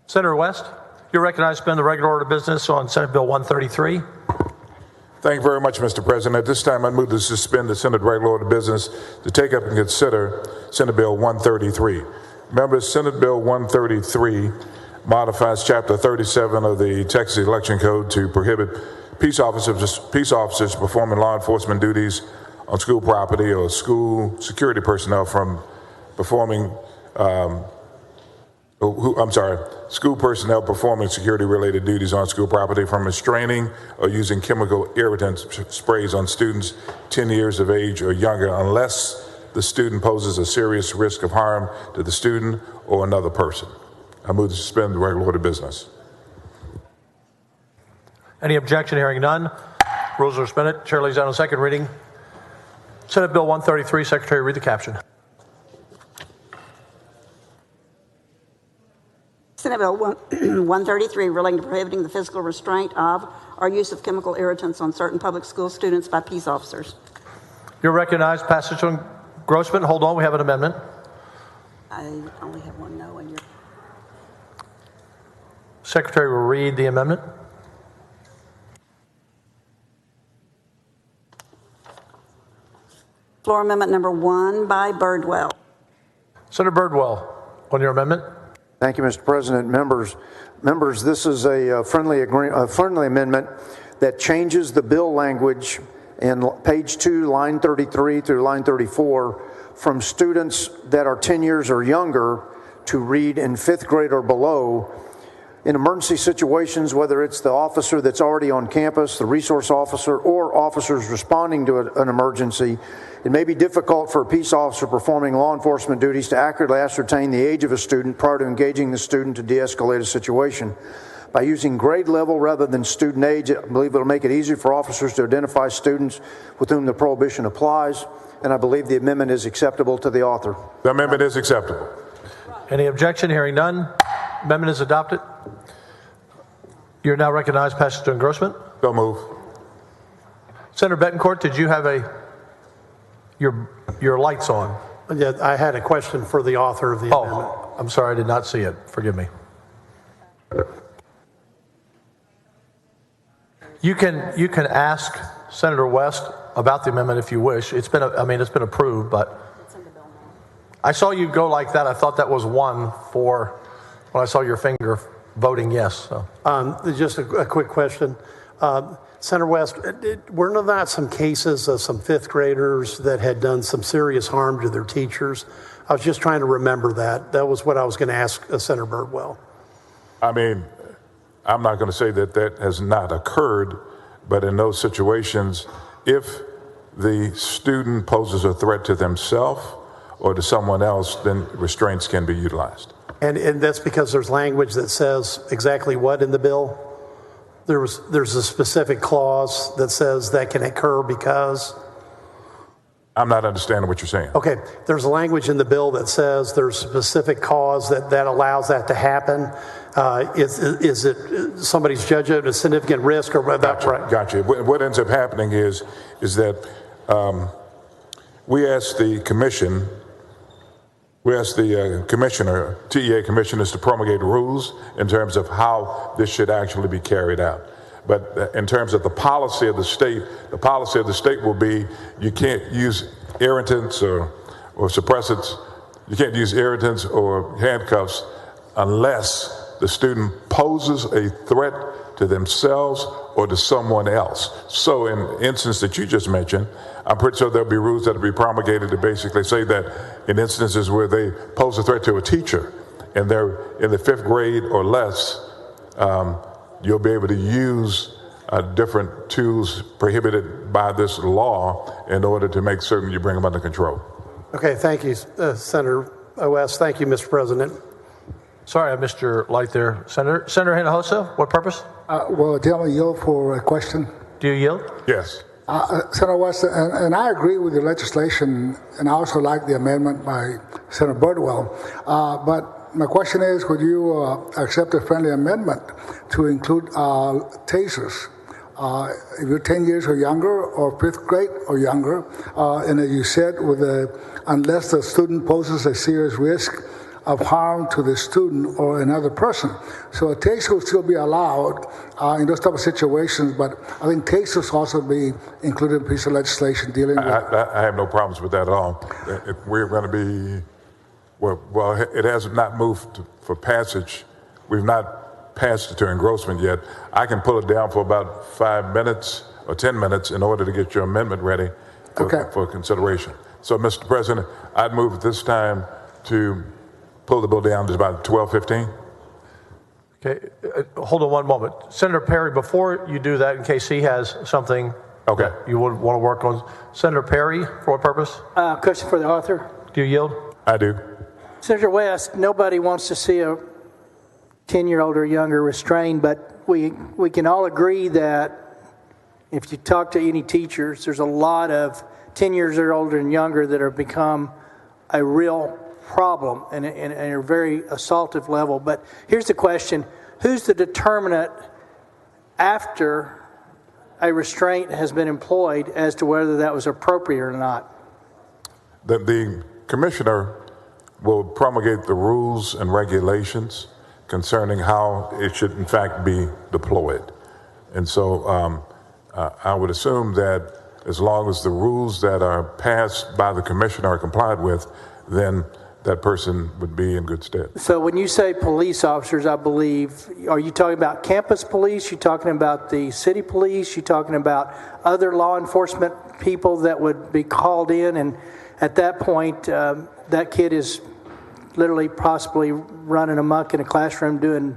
Senator West, you're recognized to suspend the regular order of business on Senate Bill 133. Thank you very much, Mr. President. At this time, I move to suspend the Senate regular order of business to take up and consider Senate Bill 133. Members, Senate Bill 133 modifies Chapter 37 of the Texas Election Code to prohibit peace officers performing law enforcement duties on school property or school security personnel from performing school personnel performing security-related duties on school property from restraining or using chemical irritant sprays on students 10 years of age or younger unless the student poses a serious risk of harm to the student or another person. I move to suspend the regular order of business. Any objection? Hearing none. Rules are suspended. Chair lays down on second reading. Senate Bill 133. Secretary, read the caption. Senate Bill 133 relating to prohibiting the physical restraint of or use of chemical irritants on certain public school students by peace officers. You're recognized. Passage on Grossman. Hold on. We have an amendment. I only have one no, and you're... Secretary will read the amendment. Floor amendment number 1 by Birdwell. Senator Birdwell, on your amendment. Thank you, Mr. President. Members, this is a friendly amendment that changes the bill language in page 2, line 33 through line 34 from students that are 10 years or younger to read in 5th grade or below. In emergency situations, whether it's the officer that's already on campus, the resource officer, or officers responding to an emergency, it may be difficult for a peace officer performing law enforcement duties to accurately ascertain the age of a student prior to engaging the student to de-escalate a situation. By using grade level rather than student age, I believe it'll make it easier for officers to identify students with whom the prohibition applies, and I believe the amendment is acceptable to the author. The amendment is acceptable. Any objection? Hearing none. Amendment is adopted. You're now recognized. Passage to engrossment. So move. Senator Betancourt, did you have your lights on? Yeah, I had a question for the author of the amendment. I'm sorry, I did not see it. Forgive me. You can ask Senator West about the amendment if you wish. It's been approved, but I saw you go like that. I thought that was one for when I saw your finger voting yes. So. Just a quick question. Senator West, were there not some cases of some 5th graders that had done some serious harm to their teachers? I was just trying to remember that. That was what I was going to ask Senator Birdwell. I mean, I'm not going to say that that has not occurred, but in those situations, if the student poses a threat to themselves or to someone else, then restraints can be utilized. And that's because there's language that says exactly what in the bill? There's a specific clause that says that can occur because? I'm not understanding what you're saying. Okay, there's a language in the bill that says there's a specific cause that allows that to happen. Is it somebody's judgment a significant risk or what? Gotcha. What ends up happening is that we ask the commission, TEA commissioners to promulgate rules in terms of how this should actually be carried out. But in terms of the policy of the state will be you can't use irritants or suppressants. You can't use irritants or handcuffs unless the student poses a threat to themselves or to someone else. So in the instance that you just mentioned, I'm pretty sure there'll be rules that will be promulgated to basically say that in instances where they pose a threat to a teacher and they're in the 5th grade or less, you'll be able to use different tools prohibited by this law in order to make certain you bring them under control. Okay, thank you, Senator West. Thank you, Mr. President. Sorry, I missed your light there. Senator Hinojosa, what purpose? Well, gentlemen, yield for a question. Do you yield? Yes. Senator West, and I agree with the legislation, and I also like the amendment by Senator Birdwell. But my question is, would you accept a friendly amendment to include tasers? If you're 10 years or younger, or 5th grade or younger, and as you said, unless the student poses a serious risk, of harm to the student or another person. So a taser will still be allowed in those type of situations, but I think tasers also be included in a piece of legislation dealing with. I have no problems with that at all. If we're going to be, well, it has not moved for passage. We've not passed it to engrossment yet. I can pull it down for about 5 minutes or 10 minutes in order to get your amendment ready for consideration. So, Mr. President, I'd move at this time to pull the bill down to about 12:15. Okay, hold on one moment. Senator Perry, before you do that, in case he has something that you would want to work on, Senator Perry, for what purpose? Question for the author. Do you yield? I do. Senator West, nobody wants to see a 10-year-old or younger restrained, but we can all agree that if you talk to any teachers, there's a lot of 10 years or older and younger that have become a real problem and a very assaultive level. But here's the question: who's the determinant after a restraint has been employed as to whether that was appropriate or not? The commissioner will promulgate the rules and regulations concerning how it should in fact be deployed. And so I would assume that as long as the rules that are passed by the commissioner are complied with, then that person would be in good stead. So when you say police officers, I believe, are you talking about campus police? You talking about the city police? You talking about other law enforcement people that would be called in? And at that point, that kid is literally possibly running amok in a classroom doing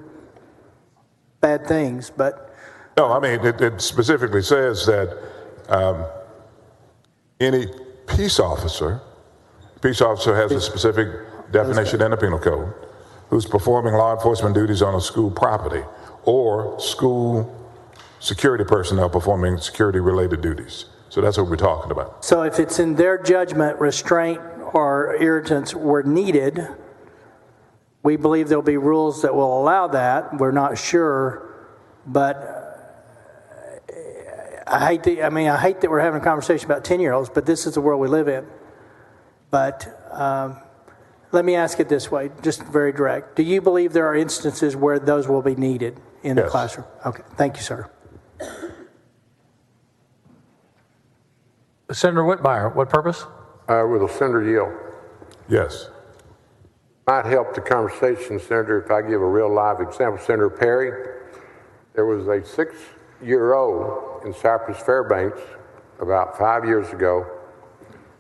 bad things. But no, I mean, it specifically says that any peace officer has a specific definition in the penal code, who's performing law enforcement duties on a school property, or school security personnel performing security-related duties. So that's what we're talking about. So if it's in their judgment, restraint or irritants were needed, we believe there'll be rules that will allow that. We're not sure, but I hate that we're having a conversation about 10-year-olds, but this is the world we live in. But let me ask it this way, just very direct. Do you believe there are instances where those will be needed in the classroom? Okay, thank you, sir. Senator Whitmire, what purpose? Will Senator yield? Yes. Might help the conversation, Senator, if I give a real live example. Senator Perry, there was a 6-year-old in Cypress Fairbanks about 5 years ago.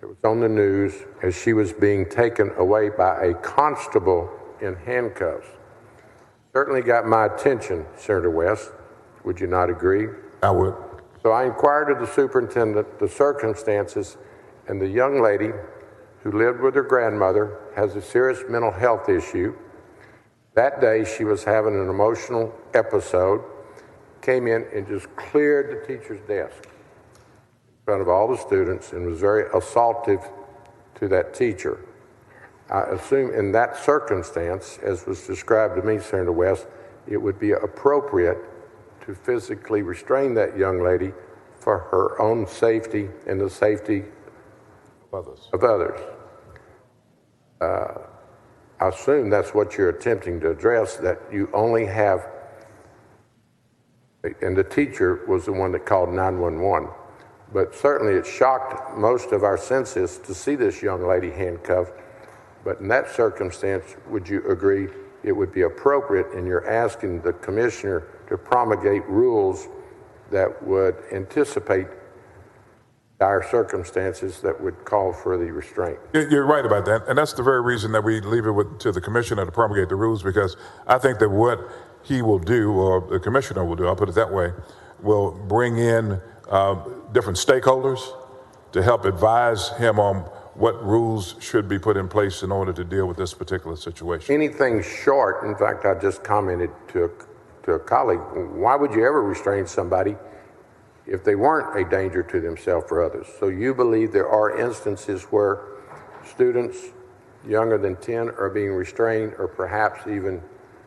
It was on the news as she was being taken away by a constable in handcuffs. Certainly got my attention, Senator West. Would you not agree? I would. So I inquired of the superintendent the circumstances, and the young lady who lived with her grandmother has a serious mental health issue. That day she was having an emotional episode, came in and just cleared the teacher's desk in front of all the students and was very assaultive to that teacher. I assume in that circumstance, as was described to me, Senator West, it would be appropriate to physically restrain that young lady for her own safety and the safety of others. I assume that's what you're attempting to address, that you only have, and the teacher was the one that called 911. But certainly it shocked most of our senses to see this young lady handcuffed. But in that circumstance, would you agree it would be appropriate, and you're asking the commissioner to promulgate rules that would anticipate dire circumstances that would call for the restraint? You're right about that, and that's the very reason that we leave it to the commissioner to promulgate the rules, because I think that what he will do, or the commissioner will do, I'll put it that way, will bring in different stakeholders to help advise him on what rules should be put in place in order to deal with this particular situation. Anything short, in fact, I just commented to a colleague, why would you ever restrain somebody if they weren't a danger to themselves or others? So you believe there are instances where students younger than 10 are being restrained, or perhaps even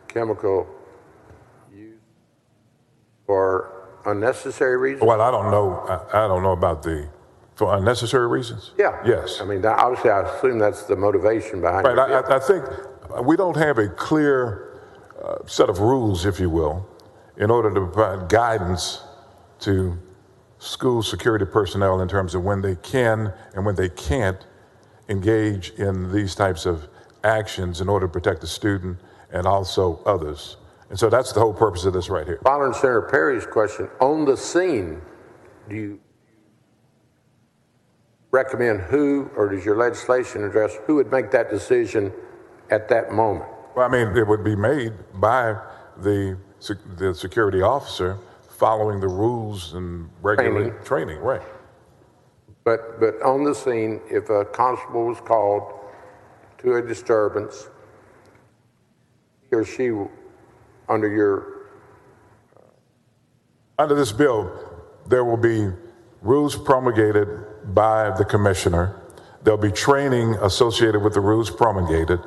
chemical use for unnecessary reasons? Well, I don't know about for unnecessary reasons? Yeah. Yes. I mean, obviously, I assume that's the motivation behind it. Right. I think we don't have a clear set of rules, if you will, in order to provide guidance to school security personnel in terms of when they can and when they can't engage in these types of actions in order to protect the student and also others. And so that's the whole purpose of this right here. Following Senator Perry's question, on the scene, do you recommend who, or does your legislation address who would make that decision at that moment? Well, I mean, it would be made by the security officer following the rules and regular training, right? But on the scene, if a constable was called to a disturbance, he or she, under this bill, there will be rules promulgated by the commissioner. There'll be training associated with the rules promulgated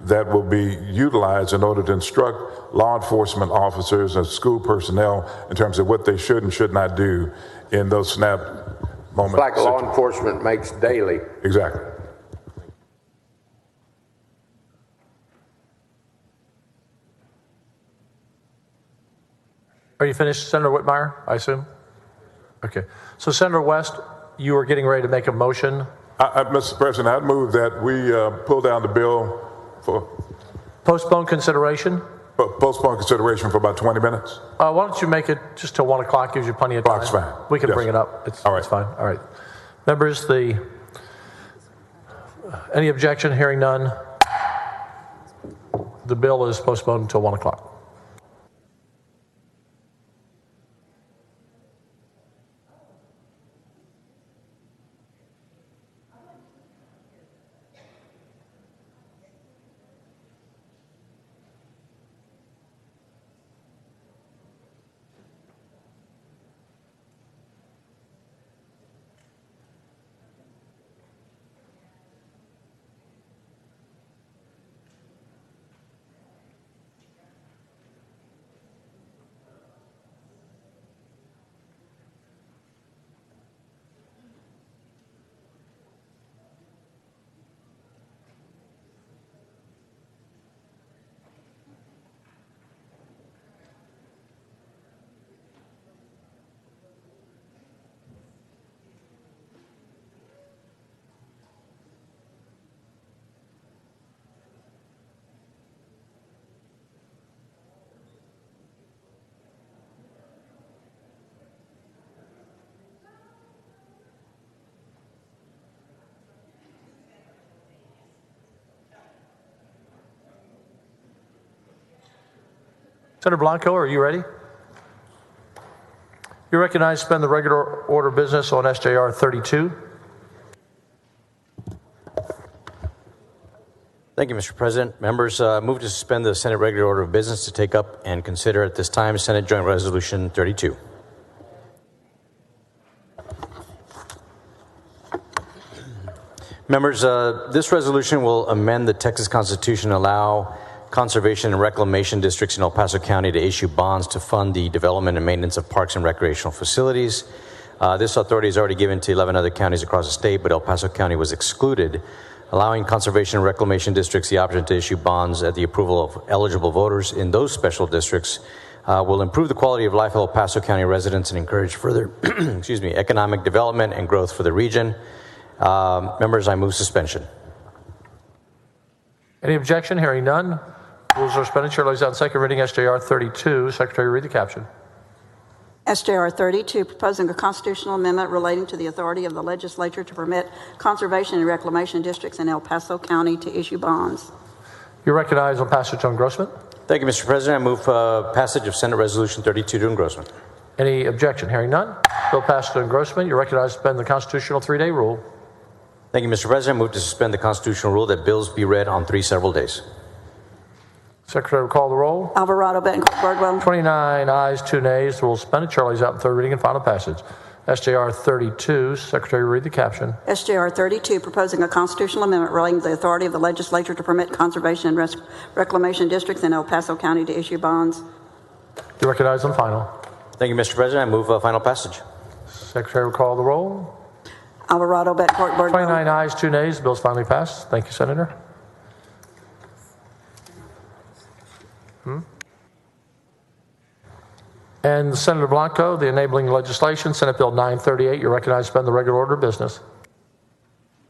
that will be utilized in order to instruct law enforcement officers and school personnel in terms of what they should and should not do in those snap moments. It's like law enforcement makes daily. Exactly. Are you finished, Senator Whitmire, I assume? Okay. So, Senator West, you are getting ready to make a motion. Mr. President, I'd move that we pull down the bill for postpone consideration. Postpone consideration for about 20 minutes. Why don't you make it just till 1 o'clock? Gives you plenty of time. Clock's fine. We can Yes. bring it up. It's All right. It's fine. All right, members. Any objection? Hearing none. The bill is postponed until 1 o'clock. Senator Blanco, are you ready? You're recognized to suspend the regular order of business on SJR 32. Thank you, Mr. President. Members, move to suspend the Senate regular order of business to take up and consider at this time Senate Joint Resolution 32. Members, this resolution will amend the Texas Constitution to allow conservation and reclamation districts in El Paso County to issue bonds to fund the development and maintenance of parks and recreational facilities. This authority is already given to 11 other counties across the state, but El Paso County was excluded, allowing conservation and reclamation districts the option to issue bonds at the approval of eligible voters in those special districts. Will improve the quality of life of El Paso County residents and encourage further economic development and growth for the region. Members, I move suspension. Any objection? Hearing none. Rules are suspended. Chair lays out second reading SJR 32. Secretary, read the caption. SJR 32, proposing a constitutional amendment relating to the authority of the legislature to permit conservation and reclamation districts in El Paso County to issue bonds. You're recognized on passage on engrossment. Thank you, Mr. President. I move passage of Senate Resolution 32 to engrossment. Any objection? Hearing none. Bill passed to engrossment. You're recognized to suspend the constitutional 3-day rule. Thank you, Mr. President. I move to suspend the constitutional rule that bills be read on 3 several days. Secretary will call the roll. Alvarado, Betancourt, Birdwell. 29 ayes, 2 nays. The rule is suspended. Chair lays out in third reading and final passage. SJR 32. Secretary, read the caption. SJR 32, proposing a constitutional amendment relating to the authority of the legislature to permit conservation and reclamation districts in El Paso County to issue bonds. You recognize on final. Thank you, Mr. President. I move final passage. Secretary will call the roll. Alvarado, Betancourt, Birdwell. 29 ayes, 2 nays. The bill is finally passed. Thank you, Senator. And Senator Blanco, the enabling legislation, Senate Bill 938. You're recognized to suspend the regular order of business.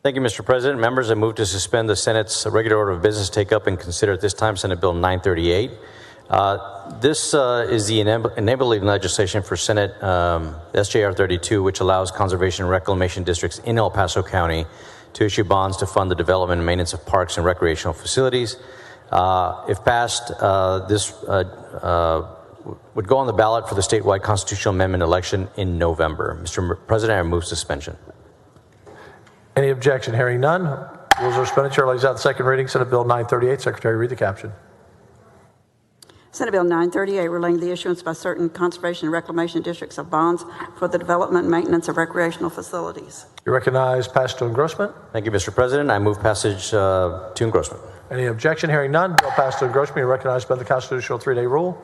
Thank you, Mr. President. Members, I move to suspend the Senate's regular order of business, take up and consider at this time Senate Bill 938. This is the enabling legislation for Senate SJR 32, which allows conservation and reclamation districts in El Paso County to issue bonds to fund the development and maintenance of parks and recreational facilities. If passed, this would go on the ballot for the statewide constitutional amendment election in November. Mr. President, I move suspension. Any objection? Hearing none. Rules of suspension. Chair lays out the second reading. Senate Bill 938. Secretary, read the caption. Senate Bill 938, relating the issuance by certain conservation and reclamation districts of bonds for the development and maintenance of recreational facilities. You recognize passage to engrossment. Thank you, Mr. President. I move passage to engrossment. Any objection? Hearing none. Bill passed to engrossment. You recognize by the constitutional 3-day rule.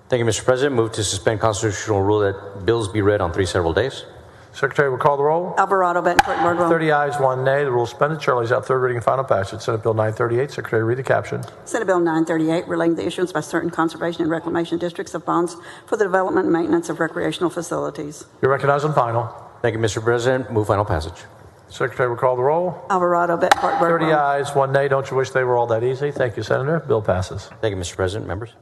Thank you, Mr. President. Move to suspend constitutional rule that bills be read on 3 several days. Secretary will call the roll. Alvarado, Betancourt, Wardlow. 30 ayes, 1 nay. The rule is suspended. Chair lays out third reading and final passage. Senate Bill 938. Secretary, read the caption. Senate Bill 938, relating the issuance by certain conservation and reclamation districts of bonds for the development and maintenance of recreational facilities. You're recognized on final. Thank you, Mr. President. Move final passage. Secretary will call the roll. Alvarado, Betancourt, Wardlow. 30 ayes, 1 nay. Don't you wish they were all that easy? Thank you, Senator. Bill passes. Thank you, Mr. President. Members.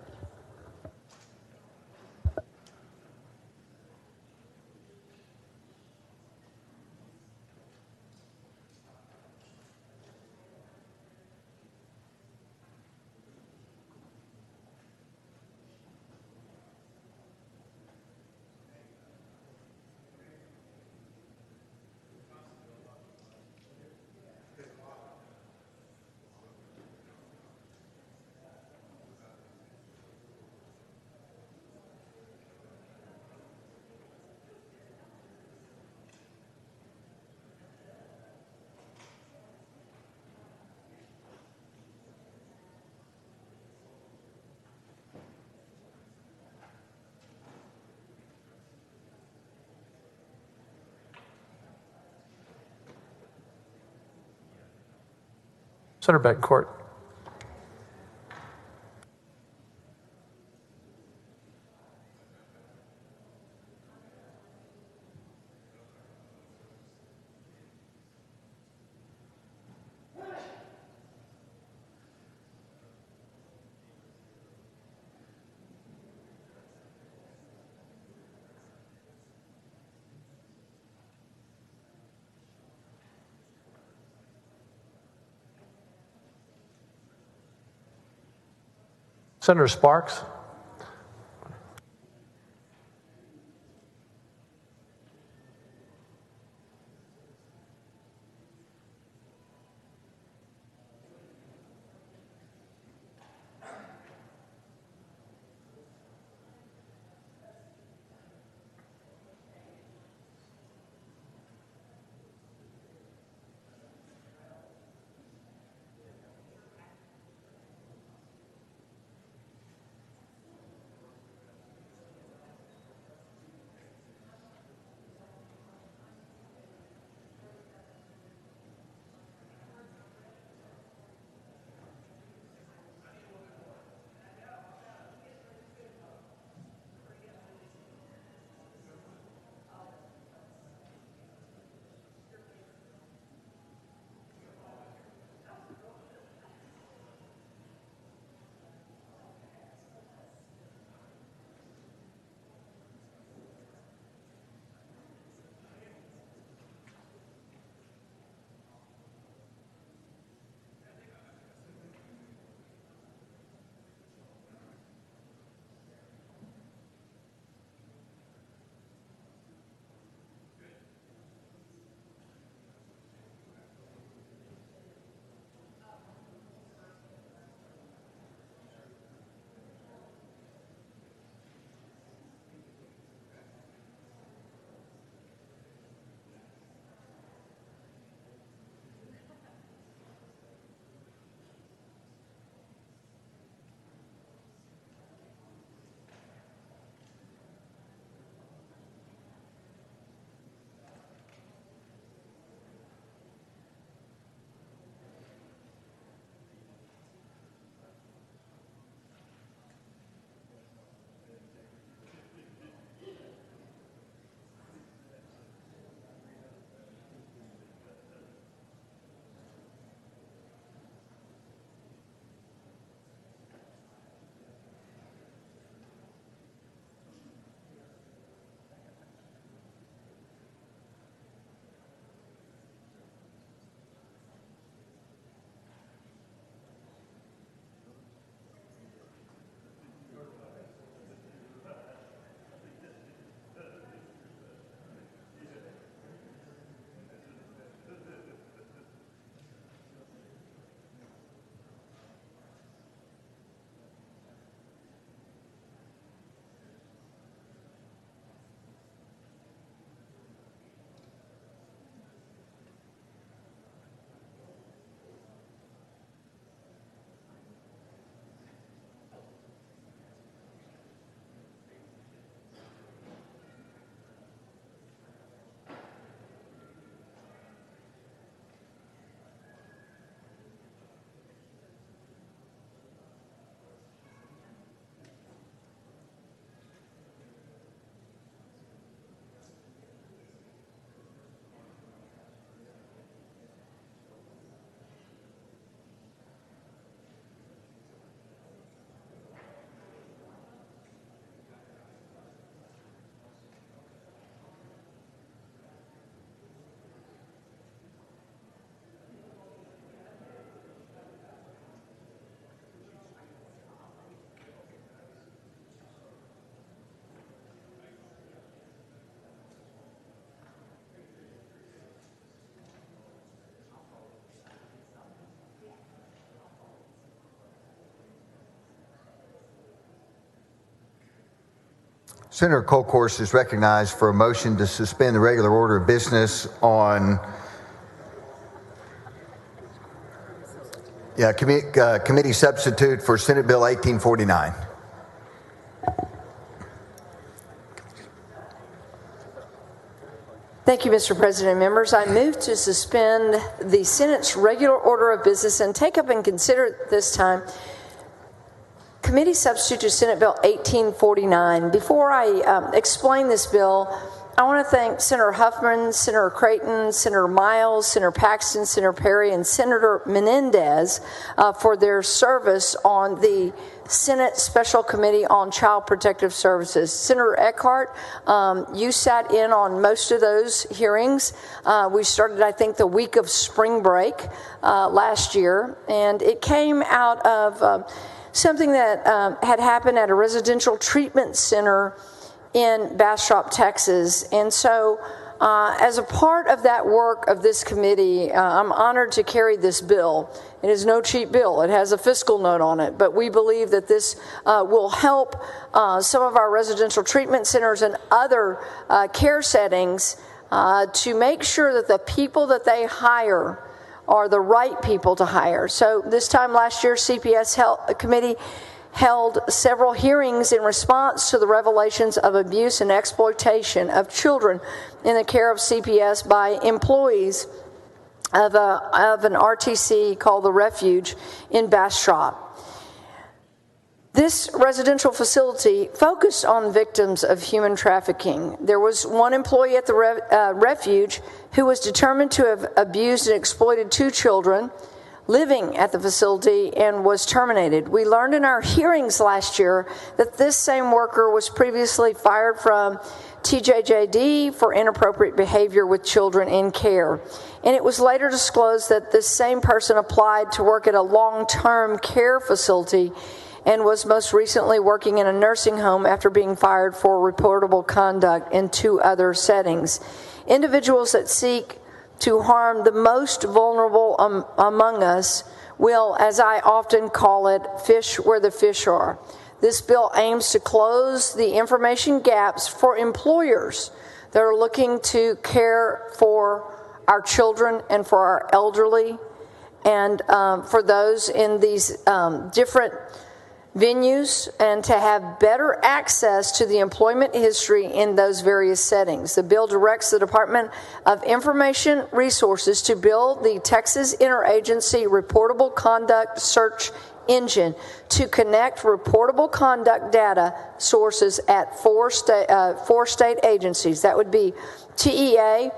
Senator Betancourt. Senator Sparks. Senator Colcourse is recognized for a motion to suspend the regular order of business on committee substitute for Senate Bill 1849. Thank you, Mr. President. Members, I move to suspend the Senate's regular order of business and take up and consider at this time committee substitute to Senate Bill 1849. Before I explain this bill, I want to thank Senator Huffman, Senator Creighton, Senator Miles, Senator Paxton, Senator Perry, and Senator Menendez for their service on the Senate Special Committee on Child Protective Services. Senator Eckhart, you sat in on most of those hearings. We started, I think, the week of spring break last year, and it came out of something that had happened at a residential treatment center in Bastrop, Texas. And so as a part of that work of this committee, I'm honored to carry this bill. It is no cheap bill. It has a fiscal note on it, but we believe that this will help some of our residential treatment centers and other care settings to make sure that the people that they hire are the right people to hire. So this time last year, CPS Committee held several hearings in response to the revelations of abuse and exploitation of children in the care of CPS by employees of an RTC called The Refuge in Bastrop. This residential facility focused on victims of human trafficking. There was one employee at the refuge who was determined to have abused and exploited 2 children living at the facility and was terminated. We learned in our hearings last year that this same worker was previously fired from TJJD for inappropriate behavior with children in care. And it was later disclosed that this same person applied to work at a long-term care facility and was most recently working in a nursing home after being fired for reportable conduct in 2 other settings. Individuals that seek to harm the most vulnerable among us will, as I often call it, fish where the fish are. This bill aims to close the information gaps for employers that are looking to care for our children and for our elderly and for those in these different venues, and to have better access to the employment history in those various settings. The bill directs the Department of Information Resources to build the Texas Interagency Reportable Conduct Search Engine to connect reportable conduct data sources at 4 state agencies. That would be TEA,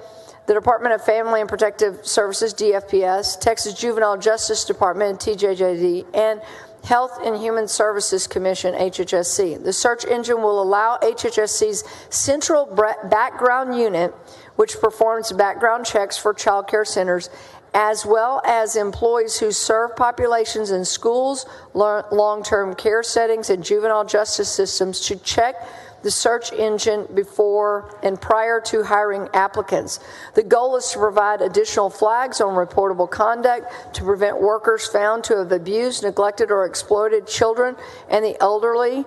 the Department of Family and Protective Services, DFPS, Texas Juvenile Justice Department, TJJD, and Health and Human Services Commission, HHSC. The search engine will allow HHSC's Central Background Unit, which performs background checks for child care centers, as well as employees who serve populations in schools, long-term care settings, and juvenile justice systems, to check the search engine before and prior to hiring applicants. The goal is to provide additional flags on reportable conduct to prevent workers found to have abused, neglected, or exploited children and the elderly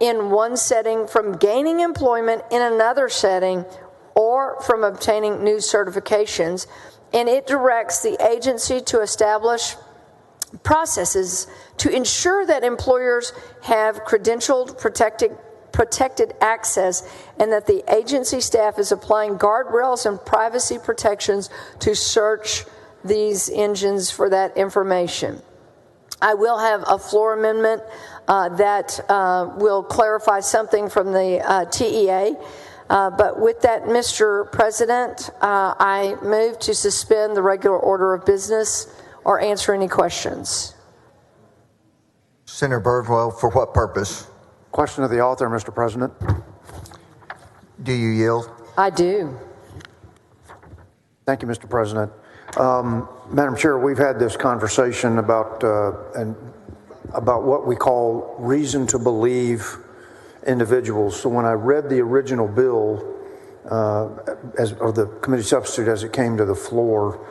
in one setting from gaining employment in another setting or from obtaining new certifications. And it directs the agency to establish processes to ensure that employers have credentialed, protected access, and that the agency staff is applying guardrails and privacy protections to search these engines for that information. I will have a floor amendment that will clarify something from the TEA. But with that, Mr. President, I move to suspend the regular order of business or answer any questions. Senator Birdwell, for what purpose? Question of the author, Mr. President. Do you yield? I do. Thank you, Mr. President. Madam Chair, we've had this conversation about what we call reason to believe individuals. So when I read the original bill, or the committee substitute as it came to the floor,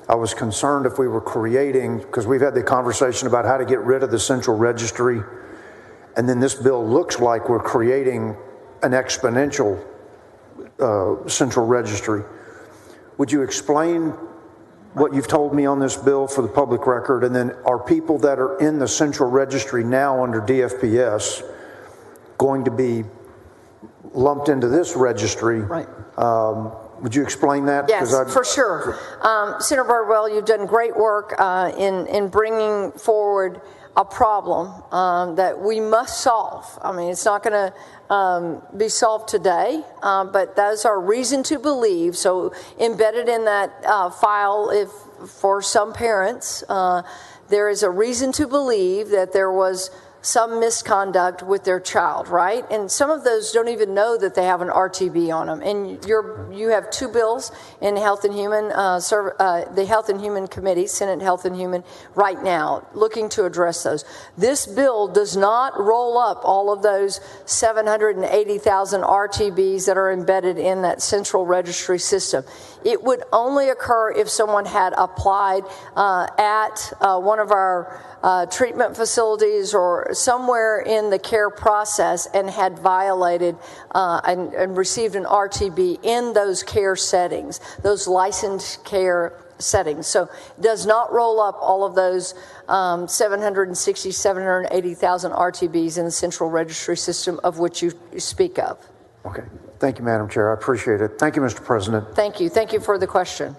I was concerned if we were creating, because we've had the conversation about how to get rid of the central registry, and then this bill looks like we're creating an exponential central registry. Would you explain what you've told me on this bill for the public record? And then are people that are in the central registry now under DFPS going to be lumped into this registry? Right. Would you explain that? Yes, for sure. Senator Bardwell, you've done great work in bringing forward a problem that we must solve. I mean, it's not going to be solved today, but that's our reason to believe. So embedded in that file, if for some parents, there is a reason to believe that there was some misconduct with their child, right? And some of those don't even know that they have an RTB on them. And you have two bills in Health and Human, the Health and Human Committee, Senate Health and Human, right now, looking to address those. This bill does not roll up all of those 780,000 RTBs that are embedded in that central registry system. It would only occur if someone had applied at one of our treatment facilities or somewhere in the care process and had violated and received an RTB in those care settings, those licensed care settings. So it does not roll up all of those 780,000 RTBs in the central registry system of which you speak of. Okay. Thank you, Madam Chair. I appreciate it. Thank you, Mr. President. Thank you. Thank you for the question.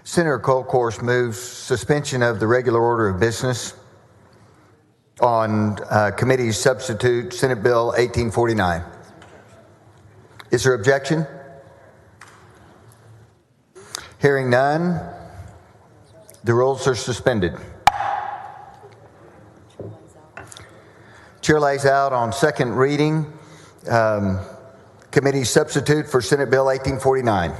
Senator Colcourse moves suspension of the regular order of business on committee substitute Senate Bill 1849. Is there objection? Hearing none, the rules are suspended. Chair lays out on second reading committee substitute for Senate Bill 1849.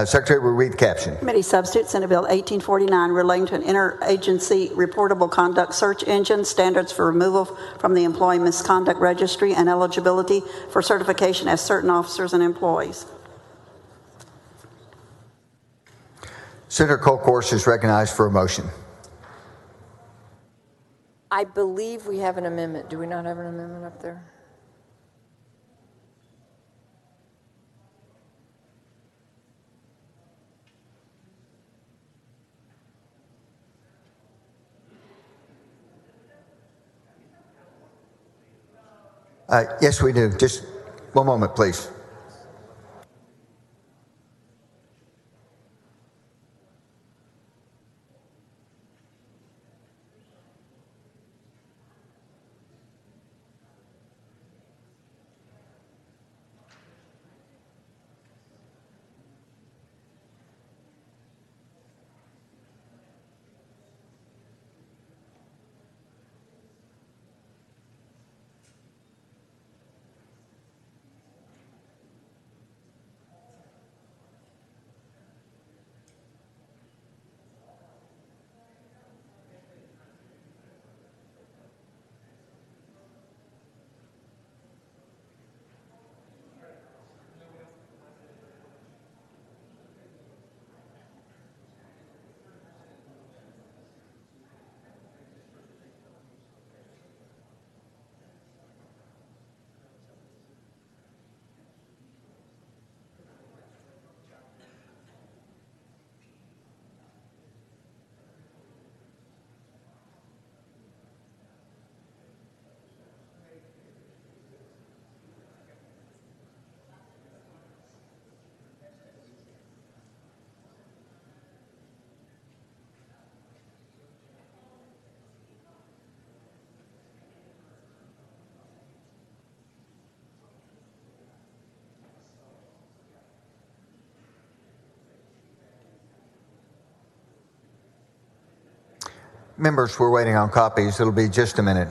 Secretary will read the caption. Committee substitute Senate Bill 1849 relating to an interagency reportable conduct search engine, standards for removal from the employee misconduct registry, and eligibility for certification as certain officers and employees. Senator Colcourse is recognized for a motion. I believe we have an amendment. Do we not have an amendment up there? Yes, we do. Just one moment, please. Members, we're waiting on copies. It'll be just a minute.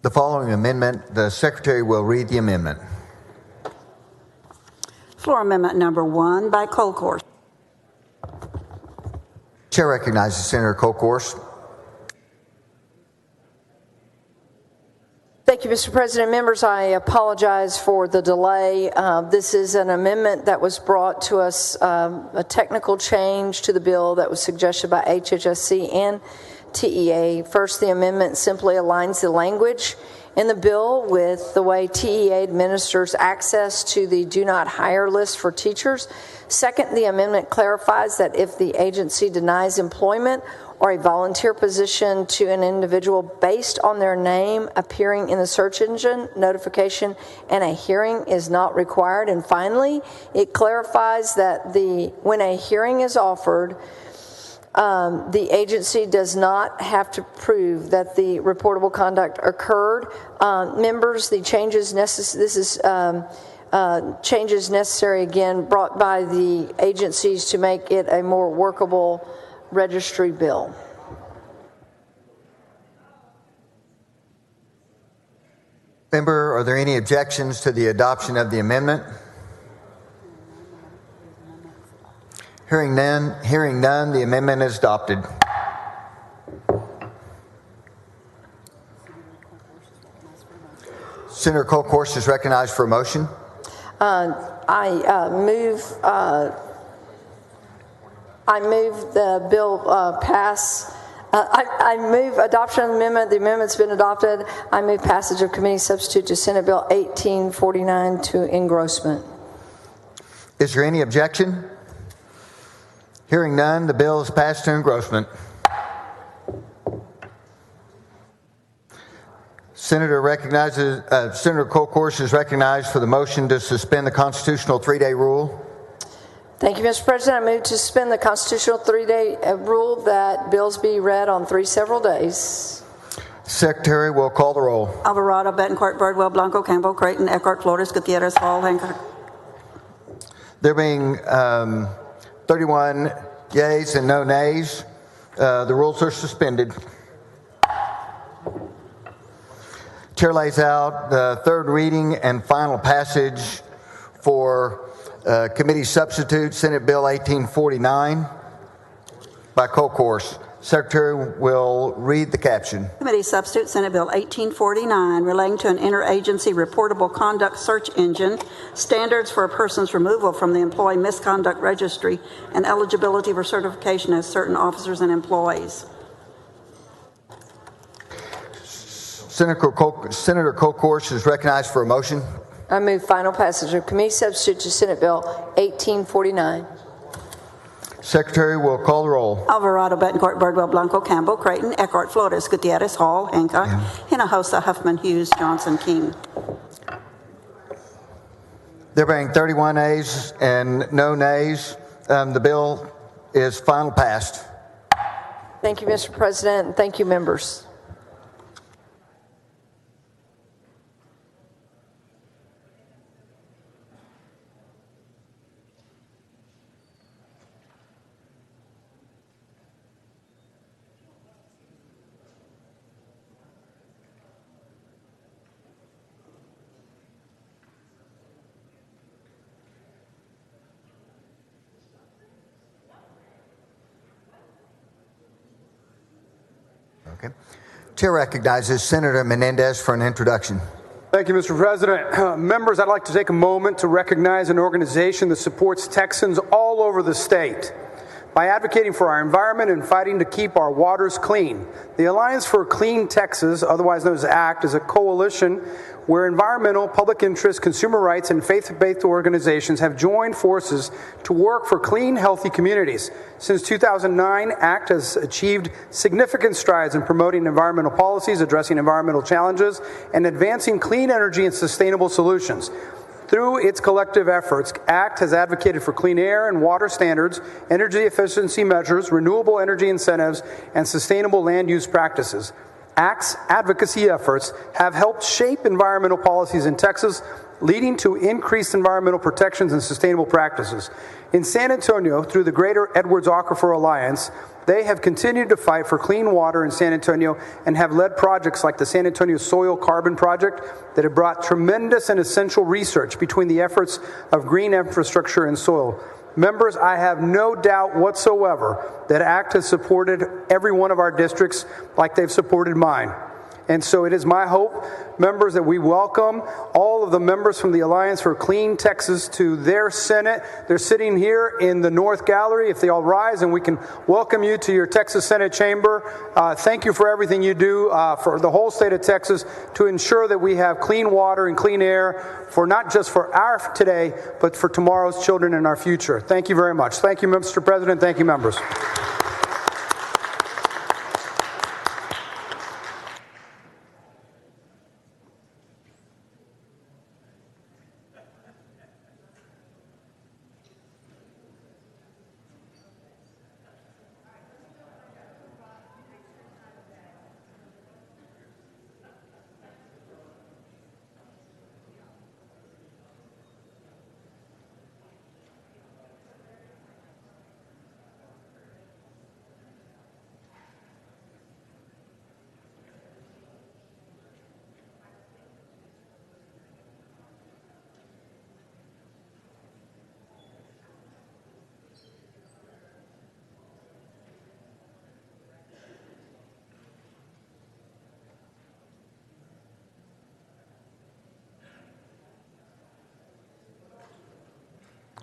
the following amendment. The Secretary will read the amendment. Floor Amendment Number 1 by Colcourse. Chair recognizes Senator Colcourse. Thank you, Mr. President. Members, I apologize for the delay. This is an amendment that was brought to us, a technical change to the bill that was suggested by HHSC and TEA. First, the amendment simply aligns the language in the bill with the way TEA administers access to the do not hire list for teachers. Second, the amendment clarifies that if the agency denies employment or a volunteer position to an individual based on their name appearing in the search engine, notification and a hearing is not required. And finally, it clarifies that when a hearing is offered, the agency does not have to prove that the reportable conduct occurred. Members, the changes changes necessary again brought by the agencies to make it a more workable registry bill. Member, are there any objections to the adoption of the amendment? Hearing none, the amendment is adopted. Senator Colcourse is recognized for a motion. I move the bill pass. I move adoption of the amendment. The amendment's been adopted. I move passage of committee substitute to Senate Bill 1849 to engrossment. Is there any objection? Hearing none, the bill is passed to engrossment. Senator Colcourse is recognized for the motion to suspend the constitutional 3-day rule. Thank you, Mr. President. I move to suspend the constitutional 3-day rule that bills be read on 3 several days. Secretary will call the roll. Alvarado, Betancourt, Birdwell, Blanco, Campbell, Creighton, Eckhart, Flores, Gutierrez, Hall, Hancock. There being 31 yeas and no nays, the rules are suspended. Chair lays out the third reading and final passage for committee substitute Senate Bill 1849 by Colcourse. Secretary will read the caption. Committee substitute Senate Bill 1849 relating to an interagency reportable conduct search engine, standards for a person's removal from the employee misconduct registry, and eligibility for certification as certain officers and employees. Senator Colcourse is recognized for a motion. I move final passage of committee substitute to Senate Bill 1849. Secretary will call the roll. Alvarado, Betancourt, Birdwell, Blanco, Campbell, Creighton, Eckhart, Flores, Gutierrez, Hall, Hancock, Hinojosa, Huffman, Hughes, Johnson, King. There being 31 ayes and no nays, the bill is final passed. Thank you, Mr. President, and thank you, members. Okay. Chair recognizes Senator Menendez for an introduction. Thank you, Mr. President. Members, I'd like to take a moment to recognize an organization that supports Texans all over the state by advocating for our environment and fighting to keep our waters clean. The Alliance for Clean Texas, otherwise known as ACT, is a coalition where environmental, public interest, consumer rights, and faith-based organizations have joined forces to work for clean, healthy communities. Since 2009, ACT has achieved significant strides in promoting environmental policies, addressing environmental challenges, and advancing clean energy and sustainable solutions. Through its collective efforts, ACT has advocated for clean air and water standards, energy efficiency measures, renewable energy incentives, and sustainable land use practices. ACT's advocacy efforts have helped shape environmental policies in Texas leading to increased environmental protections and sustainable practices. In San Antonio, through the Greater Edwards Aquifer Alliance, they have continued to fight for clean water in San Antonio and have led projects like the San Antonio Soil Carbon Project that have brought tremendous and essential research between the efforts of green infrastructure and soil. Members, I have no doubt whatsoever that ACT has supported every one of our districts like they've supported mine. And so it is my hope, members, that we welcome all of the members from the Alliance for Clean Texas to their Senate. They're sitting here in the North Gallery. If they all rise, and we can welcome you to your Texas Senate chamber. Thank you for everything you do for the whole state of Texas to ensure that we have clean water and clean air for not just for our today, but for tomorrow's children and our future. Thank you very much. Thank you, Mr. President. Thank you, members.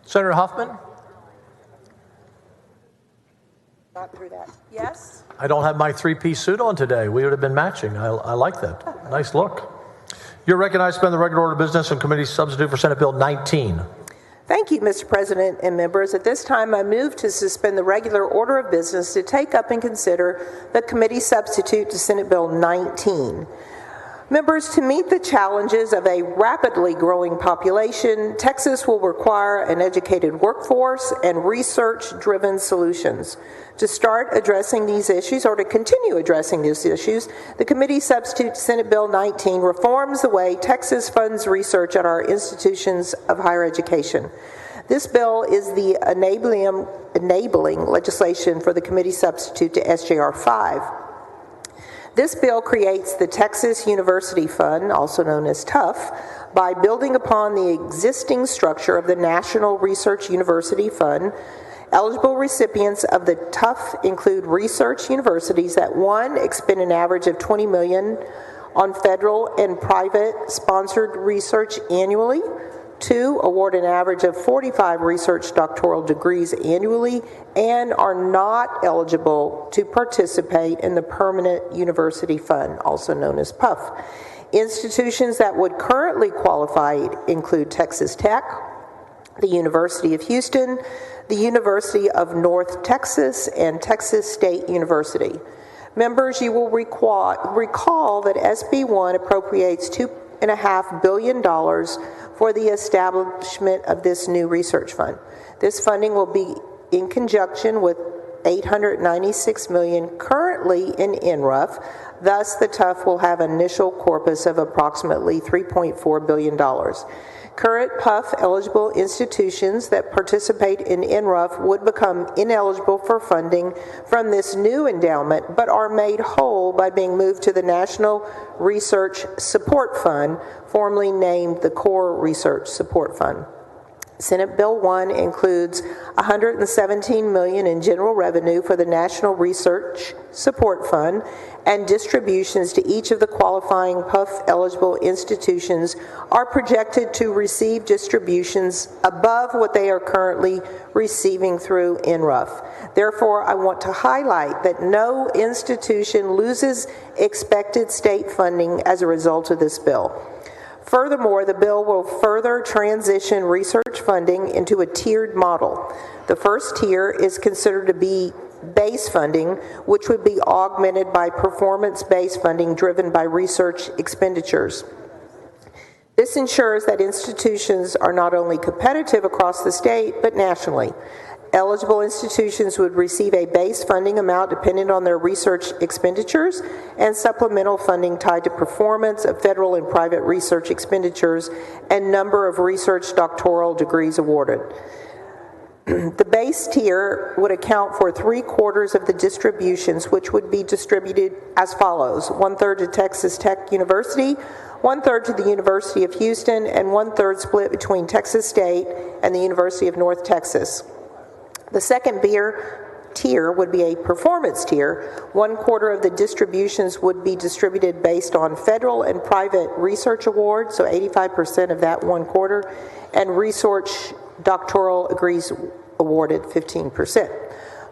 Senator Huffman? Not through that. Yes? I don't have my three-piece suit on today. We would have been matching. I like that. Nice look. You're recognized to suspend the regular order of business and committee substitute for Senate Bill 19. Thank you, Mr. President and members. At this time, I move to suspend the regular order of business to take up and consider the committee substitute to Senate Bill 19. Members, to meet the challenges of a rapidly growing population, Texas will require an educated workforce and research-driven solutions. To start addressing these issues, or to continue addressing these issues, the committee substitute to Senate Bill 19 reforms the way Texas funds research at our institutions of higher education. This bill is the enabling legislation for the committee substitute to SJR 5. This bill creates the Texas University Fund, also known as TUF, by building upon the existing structure of the National Research University Fund. Eligible recipients of the TUF include research universities that, 1, expend an average of $20 million on federal and private sponsored research annually, 2, award an average of 45 research doctoral degrees annually, and are not eligible to participate in the Permanent University Fund, also known as PUF. Institutions that would currently qualify include Texas Tech, the University of Houston, the University of North Texas, and Texas State University. Members, you will recall that SB 1 appropriates $2.5 billion for the establishment of this new research fund. This funding will be in conjunction with $896 million currently in NRUF. Thus, the TUF will have an initial corpus of approximately $3.4 billion. Current PUF eligible institutions that participate in NRUF would become ineligible for funding from this new endowment, but are made whole by being moved to the National Research Support Fund, formerly named the Core Research Support Fund. Senate Bill 1 includes $117 million in general revenue for the National Research Support Fund, and distributions to each of the qualifying PUF-eligible institutions are projected to receive distributions above what they are currently receiving through NRUF. Therefore, I want to highlight that no institution loses expected state funding as a result of this bill. Furthermore, the bill will further transition research funding into a tiered model. The first tier is considered to be base funding, which would be augmented by performance-based funding driven by research expenditures. This ensures that institutions are not only competitive across the state, but nationally. Eligible institutions would receive a base funding amount dependent on their research expenditures and supplemental funding tied to performance of federal and private research expenditures and number of research doctoral degrees awarded. The base tier would account for 3/4 of the distributions, which would be distributed as follows: 1/3 to Texas Tech University, 1/3 to the University of Houston, and 1/3 split between Texas State and the University of North Texas. The second tier would be a performance tier. 1/4 of the distributions would be distributed based on federal and private research awards, so 85% of that 1/4, and research doctoral degrees awarded 15%.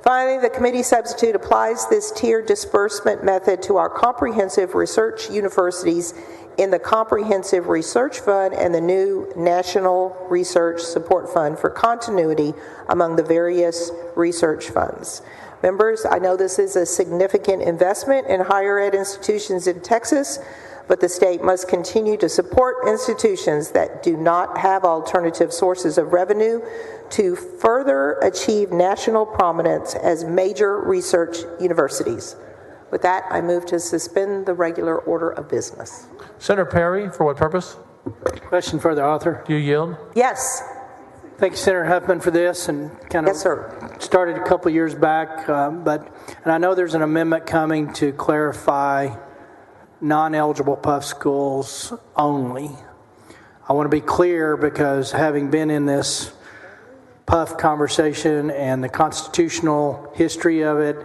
Finally, the committee substitute applies this tier disbursement method to our comprehensive research universities in the Comprehensive Research Fund and the new National Research Support Fund for continuity among the various research funds. Members, I know this is a significant investment in higher ed institutions in Texas, but the state must continue to support institutions that do not have alternative sources of revenue to further achieve national prominence as major research universities. With that, I move to suspend the regular order of business. Senator Perry, for what purpose? Question for the author. Do you yield? Yes. Thank you, Senator Huffman, for this, and kind of started a couple years back, and I know there's an amendment coming to clarify non-eligible PUF schools only. I want to be clear because having been in this PUF conversation and the constitutional history of it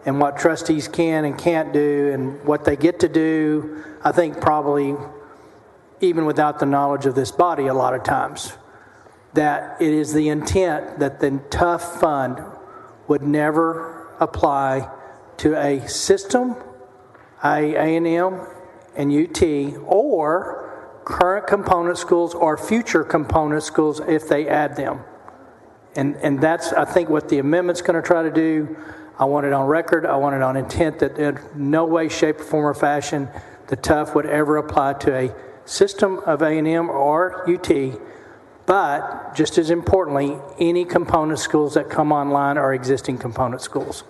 and what trustees can and can't do and what they get to do, I think probably even without the knowledge of this body a lot of times, that it is the intent that the TUF fund would never apply to a system, A&M and UT, or current component schools or future component schools if they add them. And that's, I think, what the amendment's going to try to do. I want it on record. I want it on intent that in no way, shape, form, or fashion the TUF would ever apply to a system of A&M or UT, but just as importantly, any component schools that come online are existing component schools.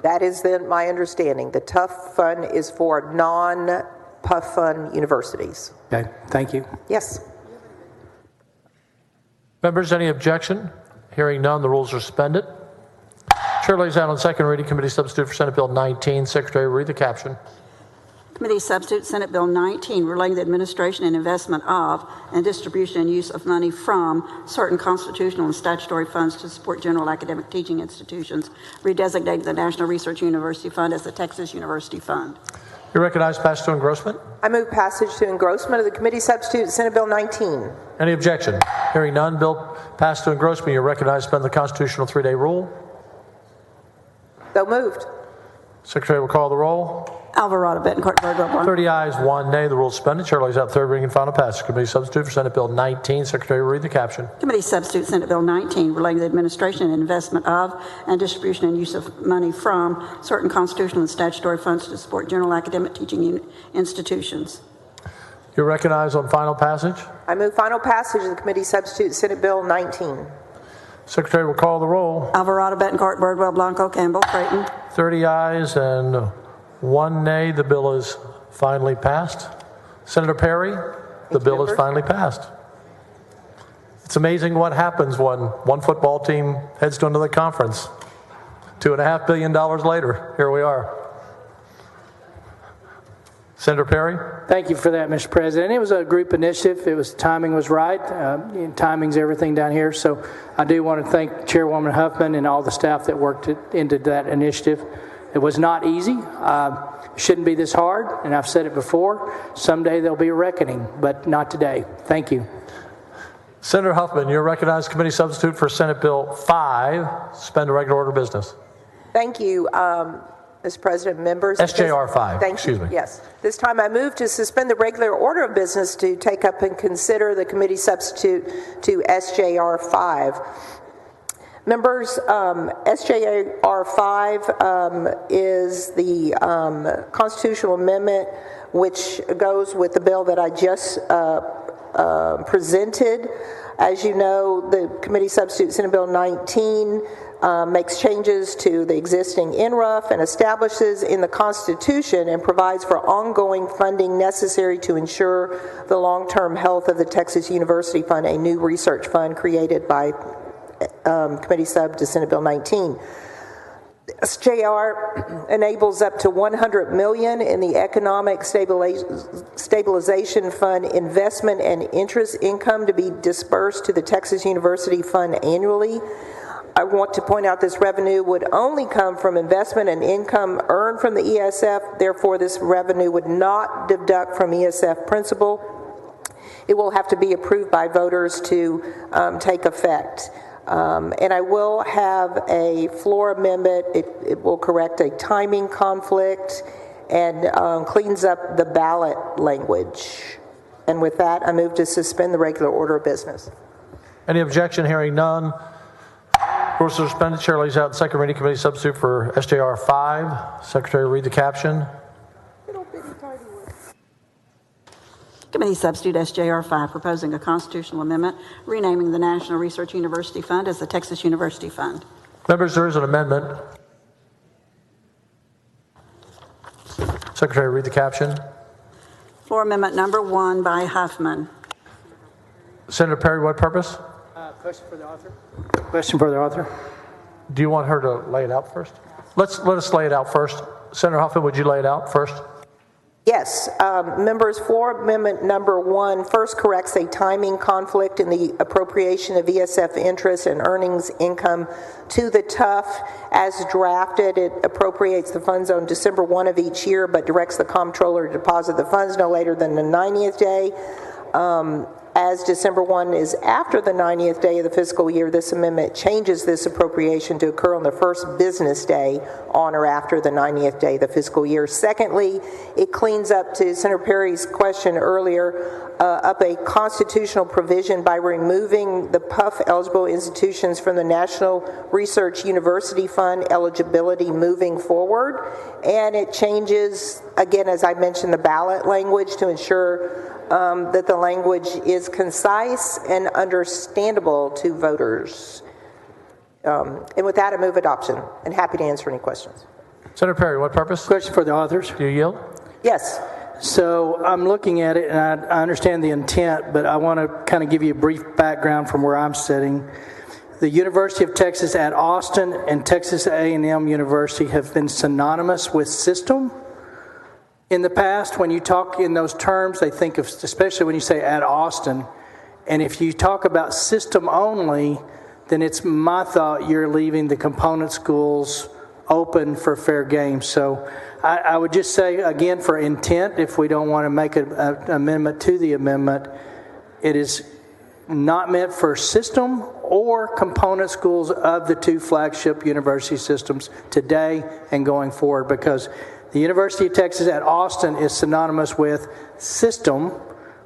That is then my understanding. The TUF fund is for non-PUF fund universities. Okay, thank you. Yes. Members, any objection? Hearing none, the rules are suspended. Chair lays out on second reading committee substitute for Senate Bill 19. Secretary, read the caption. Committee substitute Senate Bill 19 relating the administration and investment of and distribution and use of money from certain constitutional and statutory funds to support general academic teaching institutions, redesignating the National Research University Fund as the Texas University Fund. You recognize passage to engrossment. I move passage to engrossment of the committee substitute Senate Bill 19. Any objection? Hearing none, bill passed to engrossment. You recognize suspend the constitutional 3-day rule. So moved. Secretary will call the roll. Alvarado, Bettencourt, Birdwell, Blanco. 30 ayes, 1 nay. The rule is suspended. Chair lays out third reading and final passage. Committee substitute for Senate Bill 19. Secretary will read the caption. Committee substitute Senate Bill 19 relating to the administration and investment of and distribution and use of money from certain constitutional and statutory funds to support general academic teaching institutions. You recognize on final passage. I move final passage of the committee substitute Senate Bill 19. Secretary will call the roll. Alvarado, Bettencourt, Birdwell, Blanco, Campbell, Creighton. 30 ayes and 1 nay. The bill is finally passed. Senator Perry, the bill is finally passed. It's amazing what happens when one football team heads to another conference. $2.5 billion later, here we are. Senator Perry? Thank you for that, Mr. President. It was a group initiative. Timing was right. Timing's everything down here. So I do want to thank Chairwoman Huffman and all the staff that worked into that initiative. It was not easy. It shouldn't be this hard, and I've said it before. Someday there'll be a reckoning, but not today. Thank you. Senator Huffman, you're recognized committee substitute for Senate Bill 5. Suspend the regular order of business. Thank you, Mr. President, members. SJR 5. Thank Excuse you. me. Yes. This time I move to suspend the regular order of business to take up and consider the committee substitute to SJR 5. Members, SJR 5 is the constitutional amendment which goes with the bill that I just presented. As you know, the committee substitute Senate Bill 19 makes changes to the existing NRUF and establishes in the Constitution and provides for ongoing funding necessary to ensure the long-term health of the Texas University Fund, a new research fund created by Committee Sub to Senate Bill 19. SJR enables up to $100 million in the Economic Stabilization Fund investment and interest income to be dispersed to the Texas University Fund annually. I want to point out this revenue would only come from investment and income earned from the ESF. Therefore, this revenue would not deduct from ESF principal. It will have to be approved by voters to take effect. And I will have a floor amendment. It will correct a timing conflict and cleans up the ballot language. And with that, I move to suspend the regular order of business. Any objection? Hearing none. Rules are suspended. Chair lays out second reading committee substitute for SJR 5. Secretary, read the caption. Committee Substitute SJR 5, proposing a constitutional amendment renaming the National Research University Fund as the Texas University Fund. Members, there is an amendment. Secretary, read the caption. Floor amendment number 1 by Huffman. Senator Perry, what purpose? Question for the author. Question for the author. Do you want her to lay it out first? Let us lay it out first. Senator Huffman, would you lay it out first? Yes, members, floor amendment number 1 first corrects a timing conflict in the appropriation of ESF interest and earnings income to the TUF. As drafted, it appropriates the funds on December 1 of each year, but directs the comptroller to deposit the funds no later than the 90th day. As December 1 is after the 90th day of the fiscal year, this amendment changes this appropriation to occur on the first business day on or after the 90th day of the fiscal year. Secondly, it cleans up, to Senator Perry's question earlier, up a constitutional provision by removing the PUF eligible institutions from the National Research University Fund eligibility moving forward. And it changes, again, as I mentioned, the ballot language to ensure that the language is concise and understandable to voters. And with that, I move adoption, and happy to answer any questions. Senator Perry, what purpose? Question for the authors. Do you yield? Yes. So I'm looking at it, and I understand the intent, but I want to kind of give you a brief background from where I'm sitting. The University of Texas at Austin and Texas A&M University have been synonymous with system. In the past, when you talk in those terms, they think of, especially when you say at Austin, and if you talk about system only, then it's my thought you're leaving the component schools open for fair game. So I would just say, again, for intent, if we don't want to make an amendment to the amendment, it is not meant for system or component schools of the two flagship university systems today and going forward, because the University of Texas at Austin is synonymous with system,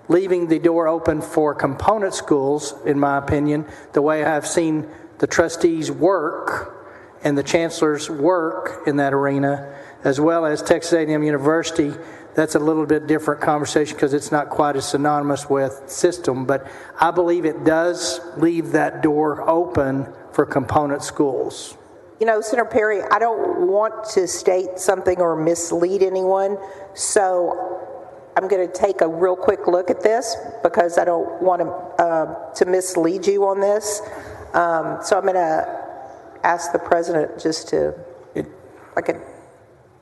leaving the door open for component schools, in my opinion, the way I've seen the trustees work and the chancellors work in that arena, as well as Texas A&M University. That's a little bit different conversation because it's not quite as synonymous with system, but I believe it does leave that door open for component schools. You know, Senator Perry, I don't want to state something or mislead anyone, so I'm going to take a real quick look at this because I don't want to mislead you on this. So I'm going to ask the president just to, if I could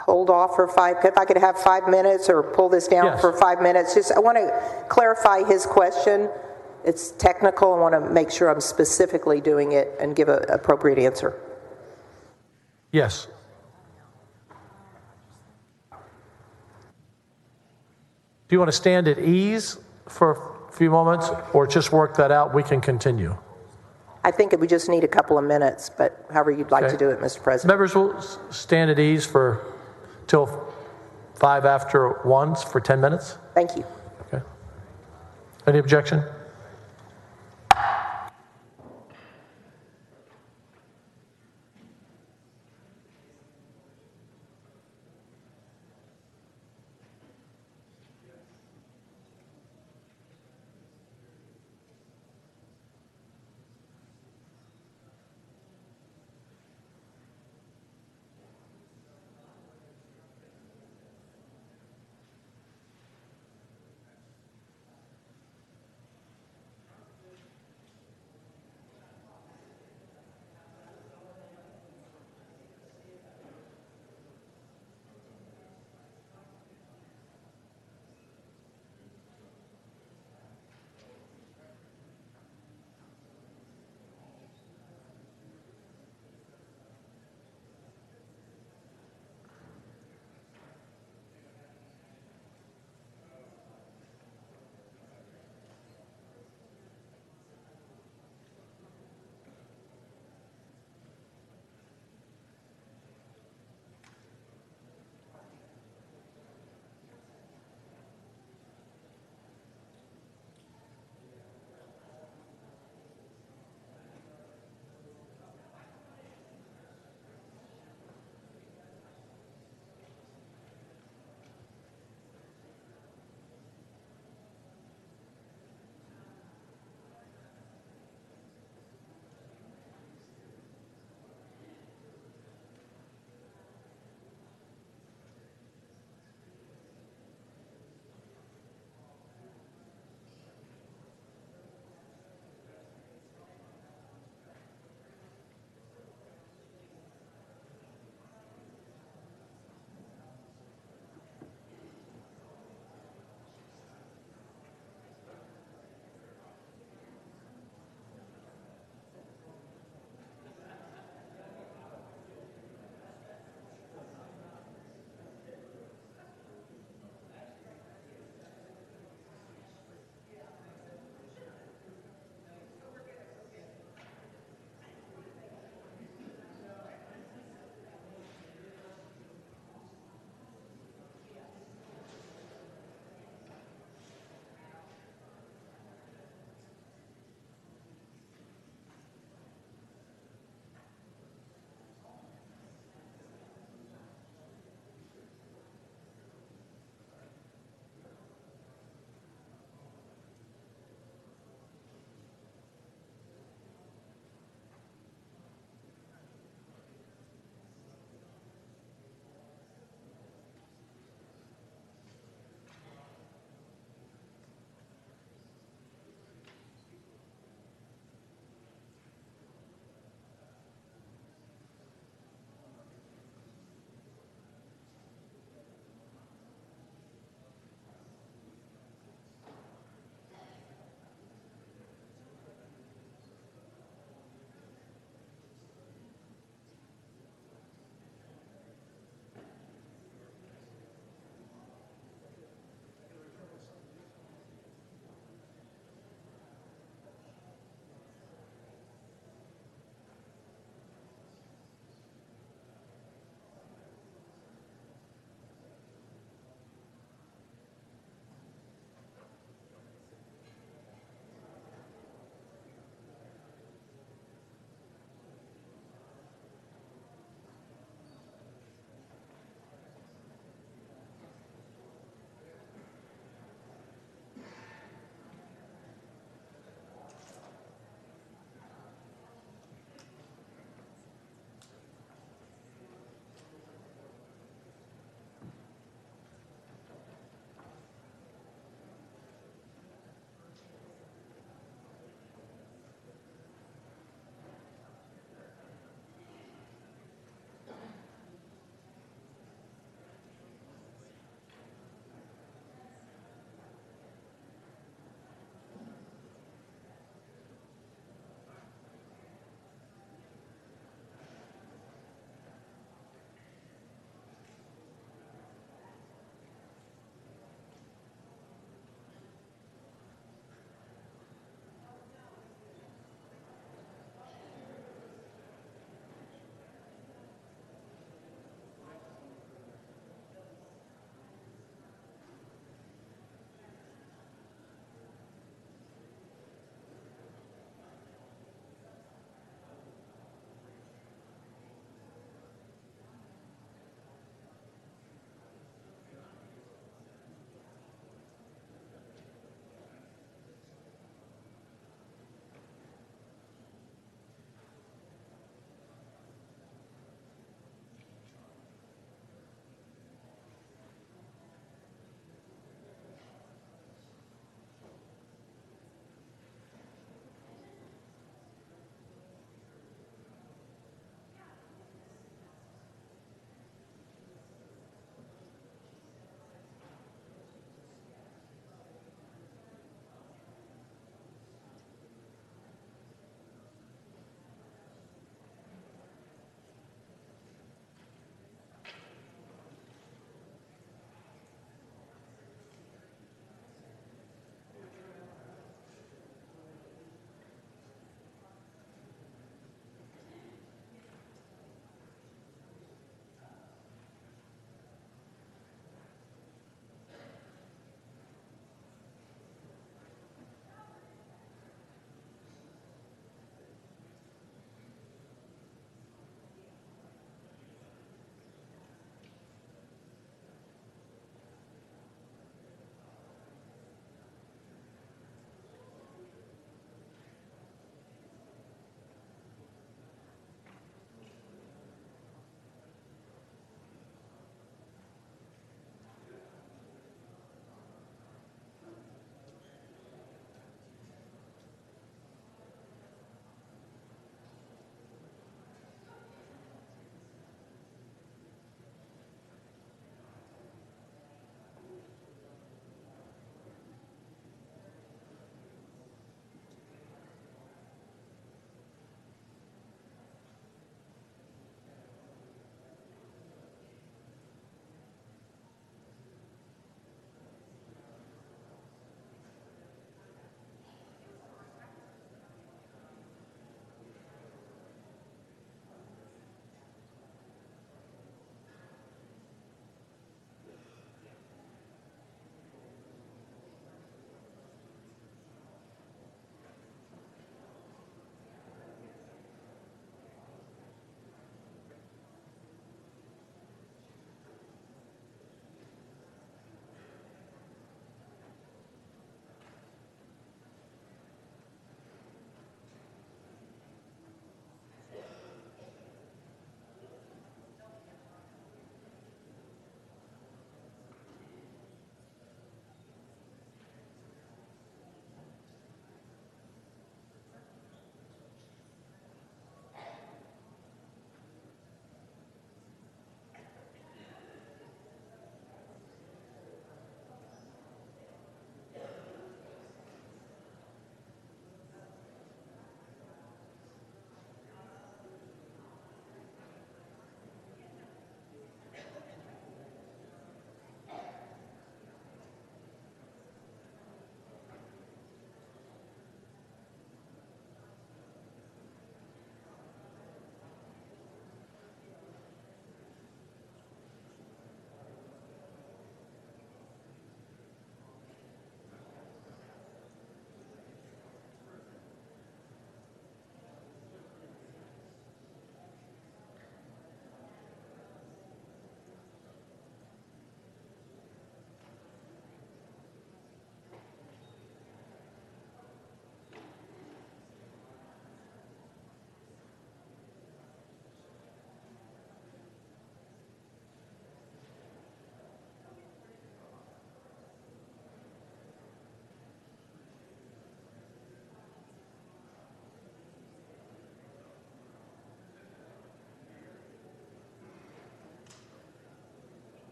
hold off for if I could have 5 minutes or pull this down for 5 minutes. Just I want to clarify his question. It's technical. I want to make sure I'm specifically doing it and give an appropriate answer. Yes. Do you want to stand at ease for a few moments or just work that out? We can continue. I think we just need a couple of minutes, but however you'd like to do it, Mr. President. Members will stand at ease for till 5 after 1 for 10 minutes. Thank you. Okay. Any objection?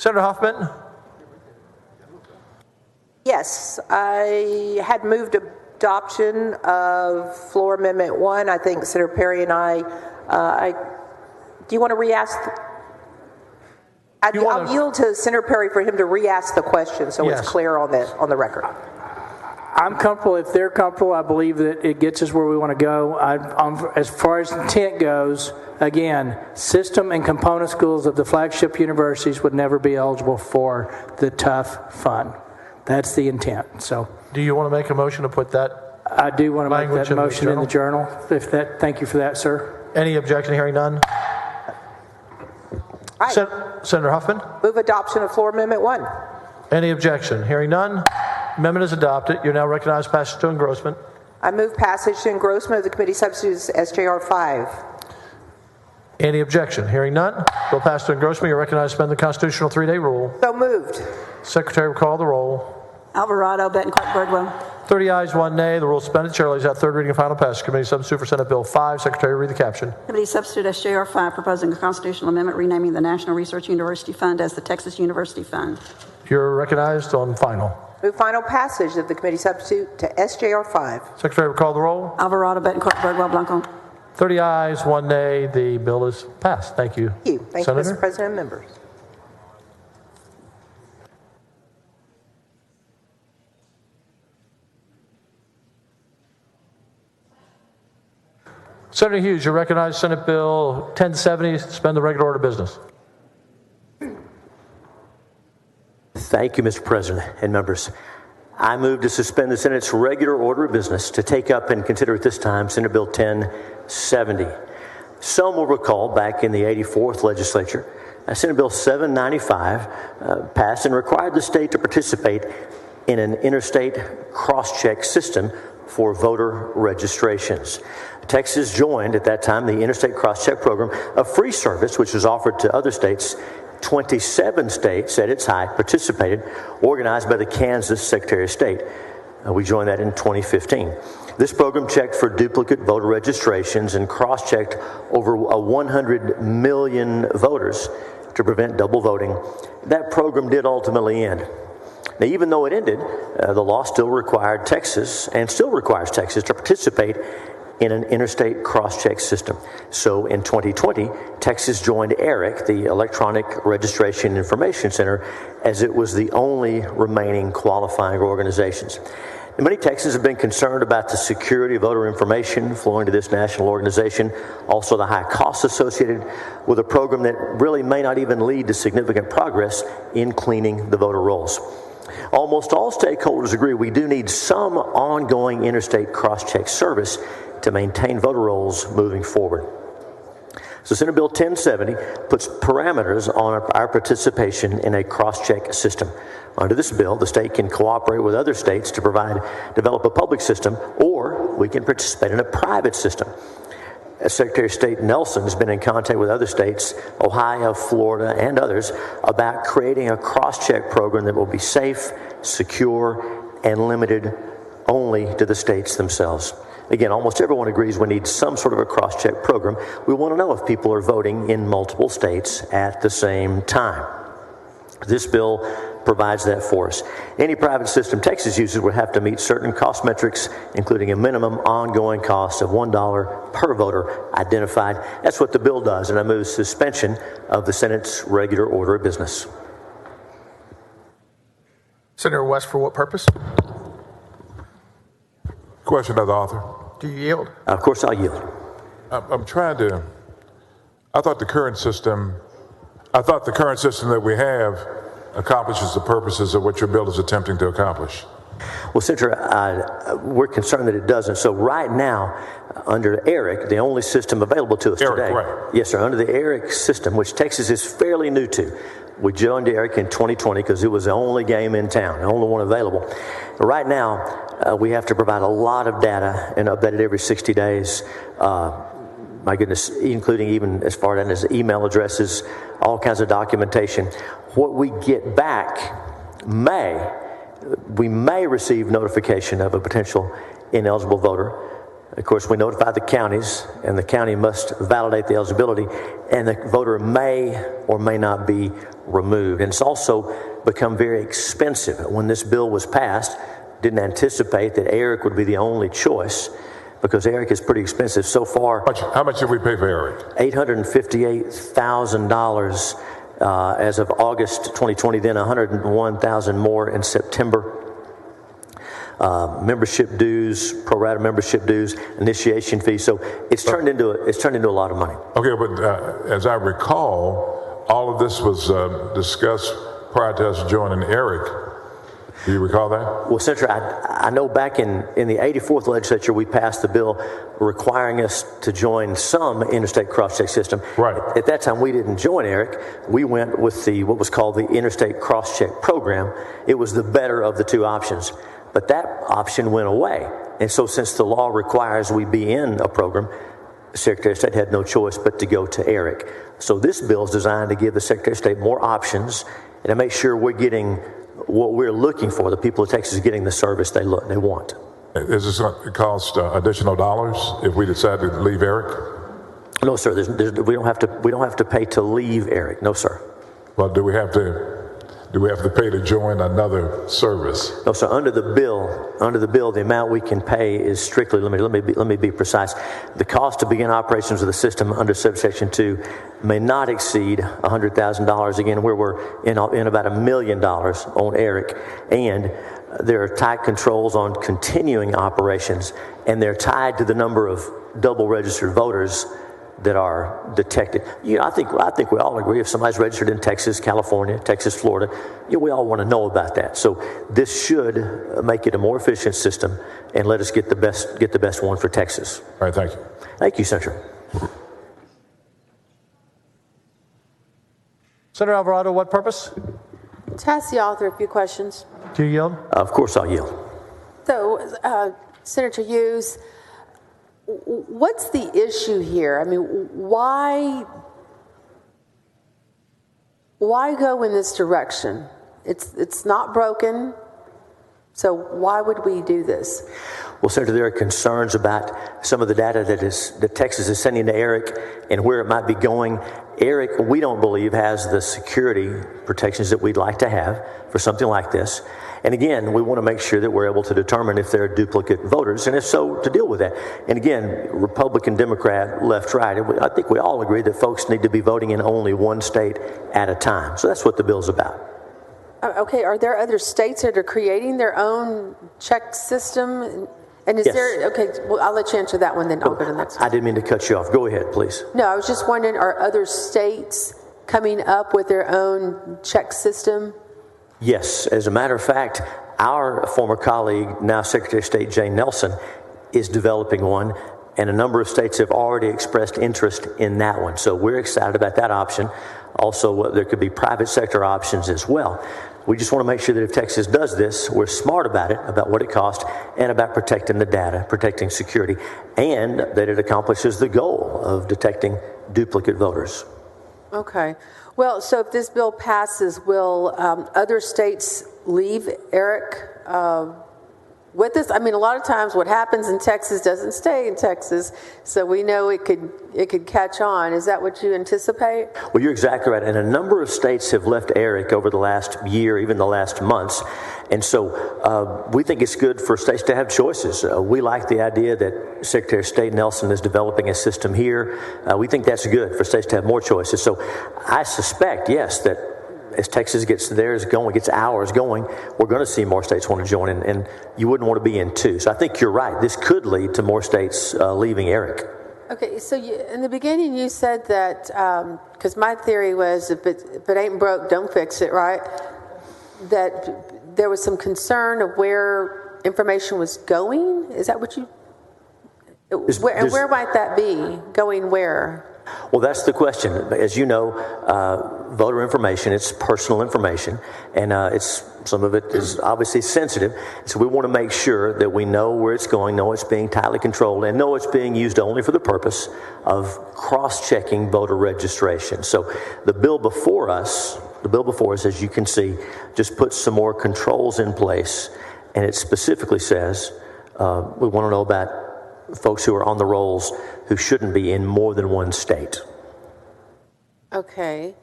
Senator Huffman? Yes, I had moved adoption of Floor Amendment 1. I think Senator Perry and I do you want to re-ask? I'll yield to Senator Perry for him to re-ask the question so Yes. it's clear on the record. I'm comfortable. If they're comfortable, I believe that it gets us where we want to go. As far as intent goes, again, system and component schools of the flagship universities would never be eligible for the TUF fund. That's the intent. So, do you want to make a motion to put that? I do want to make language that motion in the journal. Thank you for that, sir. Any objection? Hearing none. Senator Huffman? Move adoption of Floor Amendment 1. Any objection? Hearing none. Amendment is adopted. You're now recognized passage to engrossment. I move passage to engrossment of the committee substitutes SJR 5. Any objection? Hearing none. Bill passed to engrossment. You're recognized to suspend the constitutional 3-day rule. So moved. Secretary will call the roll. Alvarado, Betancourt, Birdwell. 30 ayes, 1 nay. The rule is suspended. Chair lays out third reading and final passage. Committee substitute for Senate Bill 5. Secretary, read the caption. Committee substitute SJR 5 proposing a constitutional amendment renaming the National Research University Fund as the Texas University Fund. You're recognized on final. Move final passage of the committee substitute to SJR 5. Secretary will call the roll. Alvarado, Betancourt, Birdwell, Blanco. 30 ayes, 1 nay. The bill is passed. Thank you. Thank you. Thank Senator? you, Mr. President and members. Senator Hughes, you're recognized. Senate Bill 1070, suspend the regular order of business. Thank you, Mr. President and members. I move to suspend the Senate's regular order of business to take up and consider at this time Senate Bill 1070. Some will recall back in the 84th legislature, Senate Bill 795 passed and required the state to participate in an interstate cross-check system for voter registrations. Texas joined at that time the Interstate Cross-Check Program, a free service which was offered to other states. 27 states at its height participated, organized by the Kansas Secretary of State. We joined that in 2015. This program checked for duplicate voter registrations and cross-checked over 100 million voters to prevent double voting. That program did ultimately end. Now, even though it ended, the law still required Texas, and still requires Texas, to participate in an interstate cross-check system. So in 2020, Texas joined ERIC, the Electronic Registration Information Center, as it was the only remaining qualifying organizations. And many Texans have been concerned about the security of voter information flowing to this national organization, also the high costs associated with a program that really may not even lead to significant progress in cleaning the voter rolls. Almost all stakeholders agree we do need some ongoing interstate cross-check service to maintain voter rolls moving forward. So Senate Bill 1070 puts parameters on our participation in a cross-check system. Under this bill, the state can cooperate with other states to develop a public system, or we can participate in a private system. Secretary of State Nelson has been in contact with other states, Ohio, Florida, and others, about creating a cross-check program that will be safe, secure, and limited only to the states themselves. Again, almost everyone agrees we need some sort of a cross-check program. We want to know if people are voting in multiple states at the same time. This bill provides that for us. Any private system Texas uses would have to meet certain cost metrics, including a minimum ongoing cost of $1 per voter identified. That's what the bill does, and I move suspension of the Senate's regular order of business. Senator West, for what purpose? Question of the author. Do you yield? Of course I'll yield. I'm trying to, I thought the current system that we have accomplishes the purposes of what your bill is attempting to accomplish. Well, Senator, we're concerned that it doesn't. So right now, under ERIC, the only system available to us today. Right. Yes, sir. Under the ERIC system, which Texas is fairly new to. We joined ERIC in 2020 because it was the only game in town, the only one available. Right now, we have to provide a lot of data and update it every 60 days. My goodness, including even as far down as email addresses, all kinds of documentation. What we get back we may receive notification of a potential ineligible voter. Of course, we notify the counties, and the county must validate the eligibility, and the voter may or may not be removed. And it's also become very expensive. When this bill was passed, didn't anticipate that ERIC would be the only choice, because ERIC is pretty expensive. So far, How much did we pay for ERIC? $858,000 as of August 2020, then $101,000 more in September. Membership dues, pro rata membership dues, initiation fees. So it's turned into a lot of money. Okay, but as I recall, all of this was discussed prior to us joining ERIC. Do you recall that? Well, Senator, I know back in the 84th legislature, we passed the bill requiring us to join some interstate cross-check system. Right. At that time, we didn't join ERIC. We went with what was called the Interstate Cross-Check Program. It was the better of the two options. But that option went away. And so since the law requires we be in a program, the Secretary of State had no choice but to go to ERIC. So this bill is designed to give the Secretary of State more options and to make sure we're getting what we're looking for. The people of Texas getting the service they want. Is this going to cost additional dollars if we decide to leave ERIC? No, sir. We don't have to pay to leave ERIC. No, sir. Well, do we have to pay to join another service? No, sir. Under the bill, the amount we can pay is strictly limited. Let me be precise. The cost to begin operations of the system under subsection 2 may not exceed $100,000. Again, where we're in about $1 million on ERIC, and there are tight controls on continuing operations, and they're tied to the number of double registered voters that are detected. I think we all agree if somebody's registered in Texas, California, Texas, Florida, we all want to know about that. So this should make it a more efficient system and let us get the best one for Texas. All right, thank you. Thank you, Senator. Senator Alvarado, what purpose? To ask the author a few questions. Do you yield? Of course I'll yield. So, Senator Hughes, what's the issue here? I mean, why go in this direction? It's not broken, so why would we do this? Well, Senator, there are concerns about some of the data that Texas is sending to ERIC and where it might be going. ERIC, we don't believe, has the security protections that we'd like to have for something like this. And again, we want to make sure that we're able to determine if there are duplicate voters, and if so, to deal with that. And again, Republican, Democrat, left, right, I think we all agree that folks need to be voting in only one state at a time. So that's what the bill's about. Okay, are there other states that are creating their own check system? And is Yes. there, okay, well, I'll let you answer that one, then I'll go to the next one. I didn't mean to cut you off. Go ahead, please. No, I was just wondering, are other states coming up with their own check system? Yes. As a matter of fact, our former colleague, now Secretary of State Jane Nelson, is developing one, and a number of states have already expressed interest in that one. So we're excited about that option. Also, there could be private sector options as well. We just want to make sure that if Texas does this, we're smart about it, about what it costs, and about protecting the data, protecting security, and that it accomplishes the goal of detecting duplicate voters. Okay. Well, so if this bill passes, will other states leave ERIC with us? I mean, a lot of times what happens in Texas doesn't stay in Texas, so we know it could catch on. Is that what you anticipate? Well, you're exactly right. And a number of states have left ERIC over the last year, even the last months. And so we think it's good for states to have choices. We like the idea that Secretary of State Nelson is developing a system here. We think that's good for states to have more choices. So I suspect, yes, that as Texas gets theirs going, gets ours going, we're going to see more states want to join, and you wouldn't want to be in two. So I think you're right. This could lead to more states leaving ERIC. Okay, so in the beginning you said that, because my theory was if it ain't broke, don't fix it, right? That there was some concern of where information was going? Is that what you... Where might that be? Going where? Well, that's the question. As you know, voter information, it's personal information, and some of it is obviously sensitive. So we want to make sure that we know where it's going, know it's being tightly controlled, and know it's being used only for the purpose of cross-checking voter registration. So the bill before us, as you can see, just puts some more controls in place, and it specifically says we want to know about folks who are on the rolls who shouldn't be in more than one state. Okay.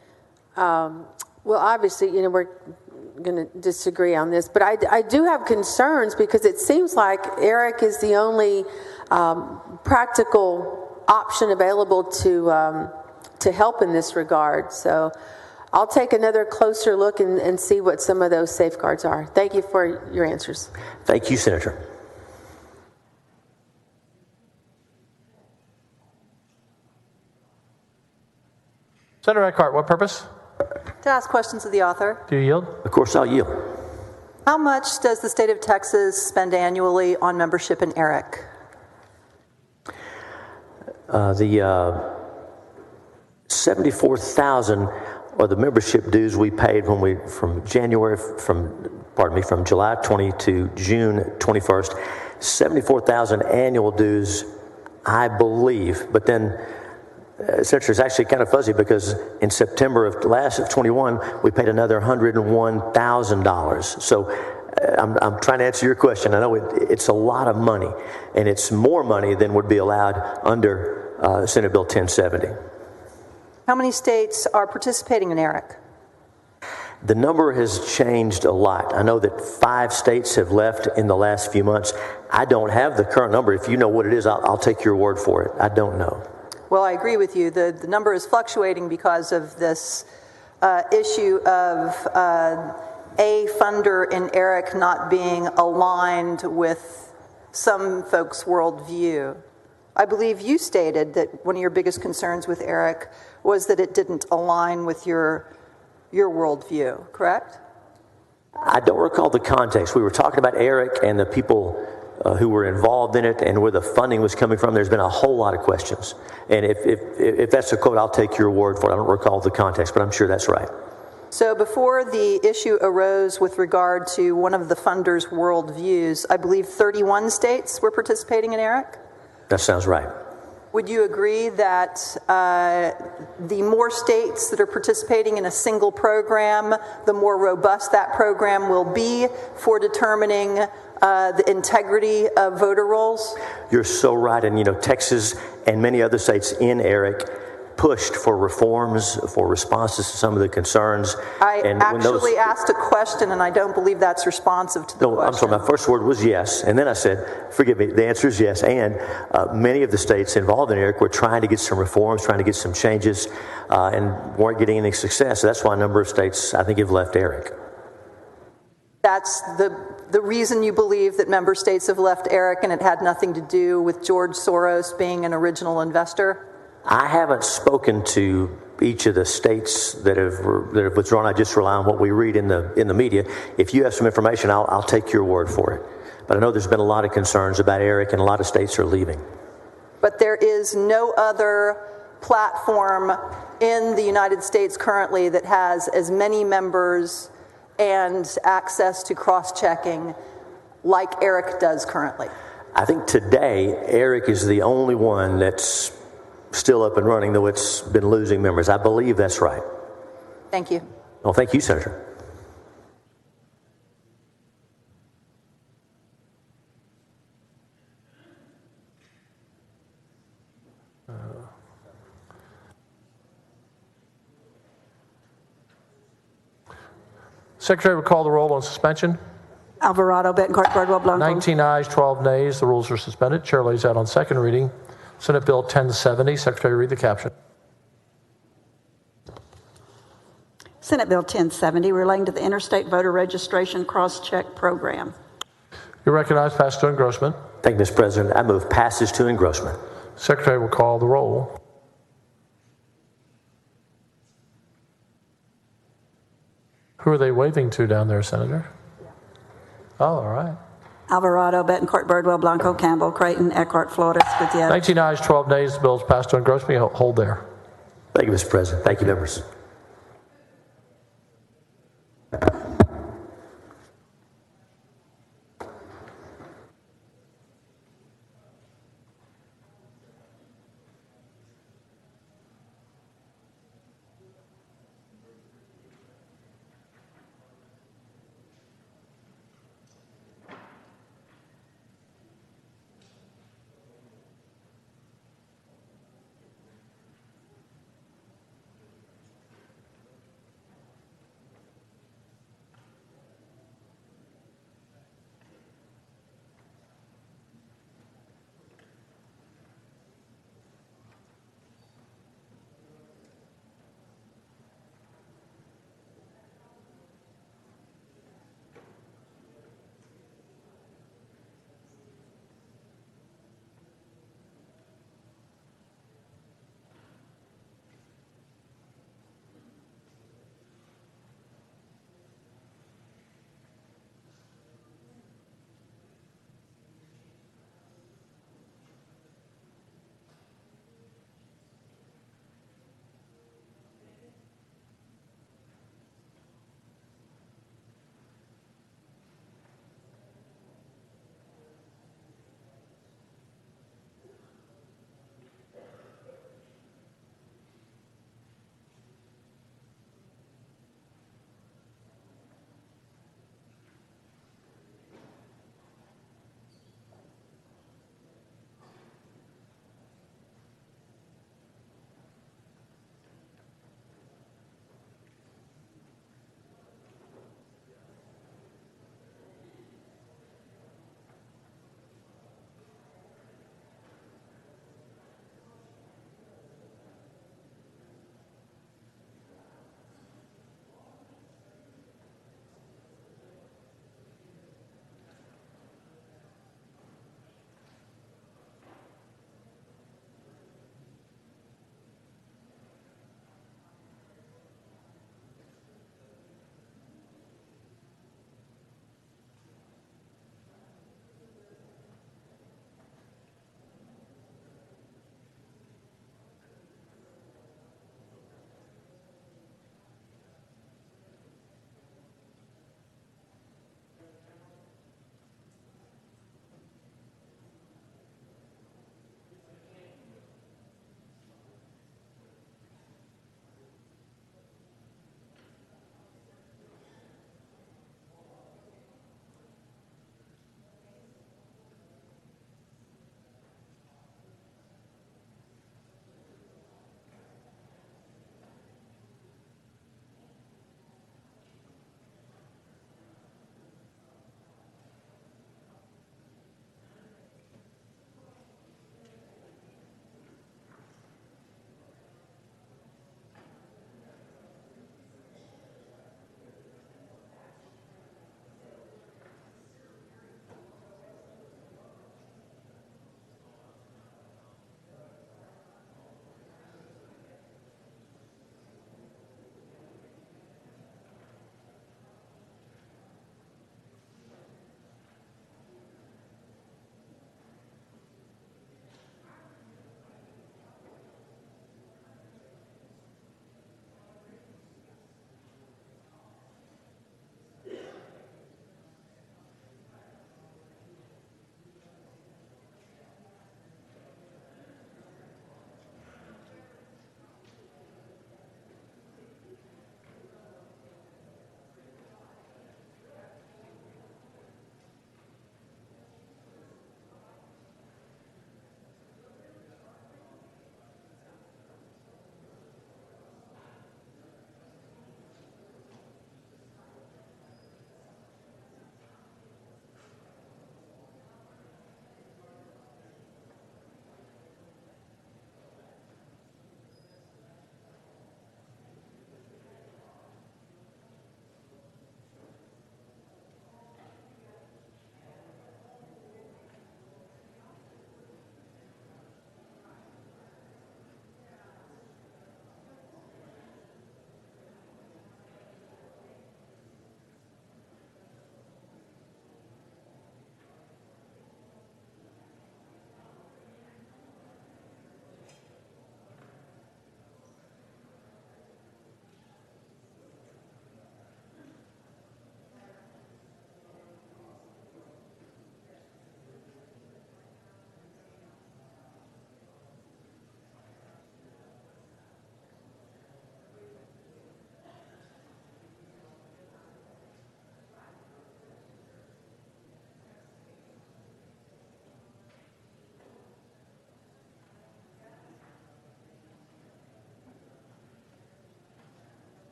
Well, obviously, we're going to disagree on this, but I do have concerns because it seems like ERIC is the only practical option available to help in this regard. So I'll take another closer look and see what some of those safeguards are. Thank you for your answers. Thank you, Senator. Senator Eckhart, what purpose? To ask questions of the author. Do you yield? Of course, I'll yield. How much does the state of Texas spend annually on membership in ERIC? The $74,000 are the membership dues we paid from July 20 to June 21st. 74,000 annual dues, I believe, but then Senator, it's actually kind of fuzzy because in September of 21, we paid another $101,000. So I'm trying to answer your question. I know it's a lot of money, and it's more money than would be allowed under Senate Bill 1070. How many states are participating in ERIC? The number has changed a lot. I know that 5 states have left in the last few months. I don't have the current number. If you know what it is, I'll take your word for it. I don't know. Well, I agree with you. The number is fluctuating because of this issue of a funder in ERIC not being aligned with some folks' worldview. I believe you stated that one of your biggest concerns with ERIC was that it didn't align with your worldview, correct? I don't recall the context. We were talking about ERIC and the people who were involved in it and where the funding was coming from. There's been a whole lot of questions. And if that's a quote, I'll take your word for it. I don't recall the context, but I'm sure that's right. So before the issue arose with regard to one of the funders' worldviews, I believe 31 states were participating in ERIC? That sounds right. Would you agree that the more states that are participating in a single program, the more robust that program will be for determining the integrity of voter rolls? You're so right. And, Texas and many other states in ERIC pushed for reforms, for responses to some of the concerns. I actually asked a question, and I don't believe that's responsive to the question. I'm sorry, my first word was yes, and then I said, forgive me, the answer is yes, and many of the states involved in ERIC were trying to get some reforms, trying to get some changes, and weren't getting any success. So that's why a number of states, I think, have left ERIC. That's the reason you believe that member states have left ERIC, and it had nothing to do with George Soros being an original investor? I haven't spoken to each of the states that have withdrawn. I just rely on what we read in the media. If you have some information, I'll take your word for it. But I know there's been a lot of concerns about ERIC, and a lot of states are leaving. But there is no other platform in the United States currently that has as many members and access to cross-checking like ERIC does currently. I think today, ERIC is the only one that's still up and running, though it's been losing members. I believe that's right. Thank you. Well, thank you, Senator. Secretary would call the roll on suspension. Alvarado, Bettencourt, Birdwell, Blanco. 19 ayes, 12 nays. The rules are suspended. Chair lays out on second reading Senate Bill 1070. Secretary, read the caption. Senate Bill 1070 relating to the Interstate Voter Registration Cross-Check Program. You recognize pass to engrossment. Thank you, Mr. President. I move passage to engrossment. Secretary will call the roll. Who are they waving to down there, Senator? Oh, all right. Alvarado, Bettencourt, Birdwell, Blanco, Campbell, Creighton, Eckhart, Flores, Gutierrez. 19 ayes, 12 nays. The bill is passed to engrossment. Hold there. Thank you, Mr. President. Thank you, members.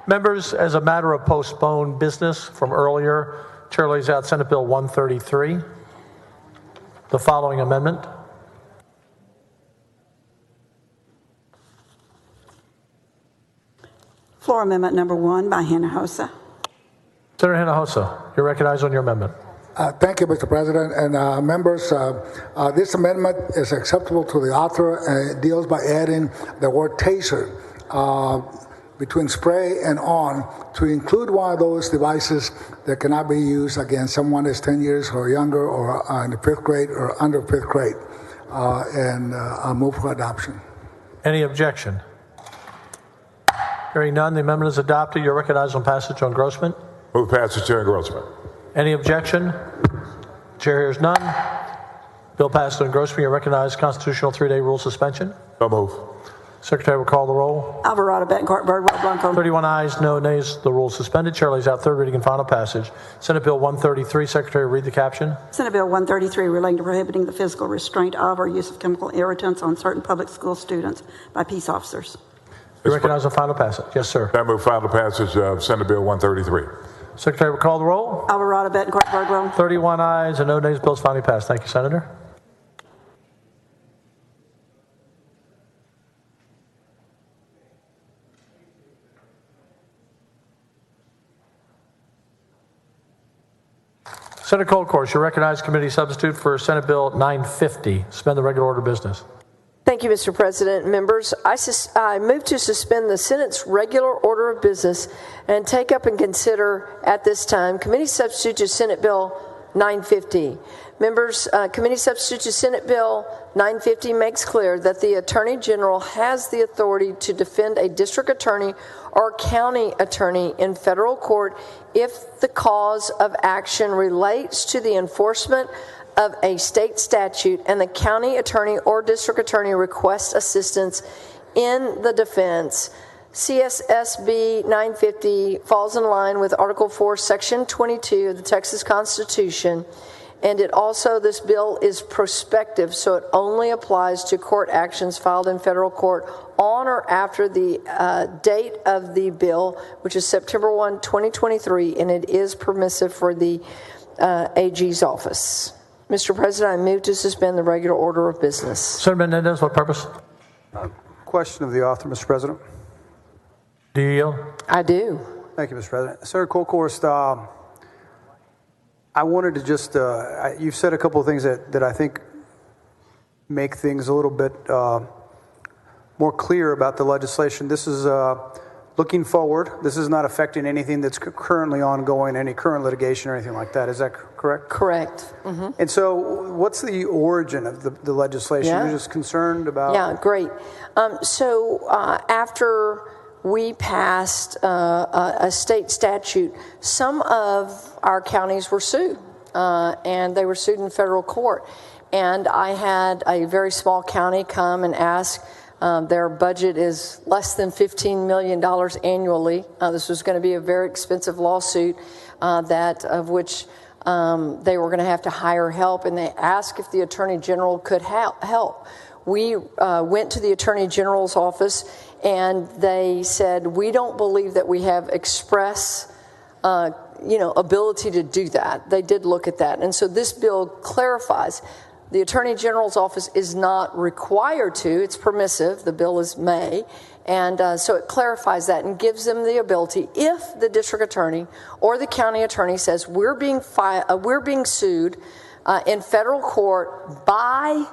Members, as a matter of postponed business from earlier, Chair lays out Senate Bill 133. The following amendment. Floor Amendment Number 1 by Hinojosa. Senator Hinojosa, you're recognized on your amendment. Thank you, Mr. President. And members, this amendment is acceptable to the author. It deals by adding the word taser between spray and on to include one of those devices that cannot be used against someone that's 10 years or younger or in the 5th grade or under 5th grade. I'll move for adoption. Any objection? Hearing none, the amendment is adopted. You're recognized on passage on engrossment. Move passage to engrossment. Any objection? Chair hears none. Bill passed on engrossment. You're recognized. Constitutional 3-day rule suspension. So move. Secretary will call the roll. Alvarado, Bettencourt, Birdwell, Blanco. 31 ayes, no nays. The rule is suspended. Chair lays out third reading and final passage. Senate Bill 133. Secretary, read the caption. Senate Bill 133 relating to prohibiting the physical restraint of or use of chemical irritants on certain public school students by peace officers. You recognize the final passage. Yes, sir. I move final passage of Senate Bill 133. Secretary will call the roll. Alvarado, Bettencourt, Birdwell. 31 ayes and no nays. Bill is finally passed. Thank you, Senator. Senator Colcourse, you recognize committee substitute for Senate Bill 950. Suspend the regular order of business. Thank you, Mr. President. Members, I move to suspend the Senate's regular order of business and take up and consider at this time committee substitute to Senate Bill 950. Members, committee substitute to Senate Bill 950 makes clear that the Attorney General has the authority to defend a district attorney or county attorney in federal court if the cause of action relates to the enforcement of a state statute and the county attorney or district attorney requests assistance in the defense. CSSB 950 falls in line with Article 4, Section 22 of the Texas Constitution, and this bill is prospective, so it only applies to court actions filed in federal court on or after the date of the bill, which is September 1, 2023, and it is permissive for the AG's office. Mr. President, I move to suspend the regular order of business. Senator Menendez, what purpose? Question of the author, Mr. President. Do you yield? I do. Thank you, Mr. President. Senator Colcourse, I wanted to just, you've said a couple of things that I think make things a little bit more clear about the legislation. This is looking forward. This is not affecting anything that's currently ongoing, any current litigation or anything like that. Is that correct? Correct. Mm-hmm. And so what's the origin of the legislation? Yeah. You're just concerned about? Yeah, great. After we passed a state statute, some of our counties were sued, and they were sued in federal court. And I had a very small county come and ask. Their budget is less than $15 million annually. This was going to be a very expensive lawsuit, of which they were going to have to hire help, and they asked if the Attorney General could help. We went to the Attorney General's office, and they said, we don't believe that we have express ability to do that. They did look at that. And so this bill clarifies the Attorney General's office is not required to. It's permissive. The bill is may. And so it clarifies that and gives them the ability, if the district attorney or the county attorney says we're being sued in federal court by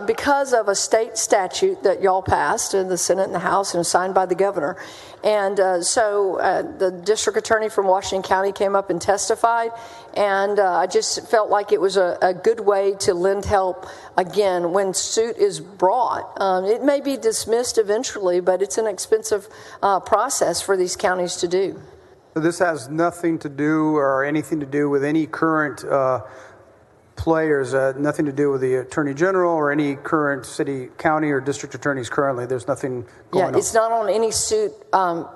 because of a state statute that y'all passed in the Senate and the House and signed by the governor. And so the district attorney from Washington County came up and testified, and I just felt like it was a good way to lend help, again, when suit is brought. It may be dismissed eventually, but it's an expensive process for these counties to do. So this has nothing to do or anything to do with any current players, nothing to do with the Attorney General or any current city, county, or district attorneys currently. There's nothing going on. Yeah, it's not on any suit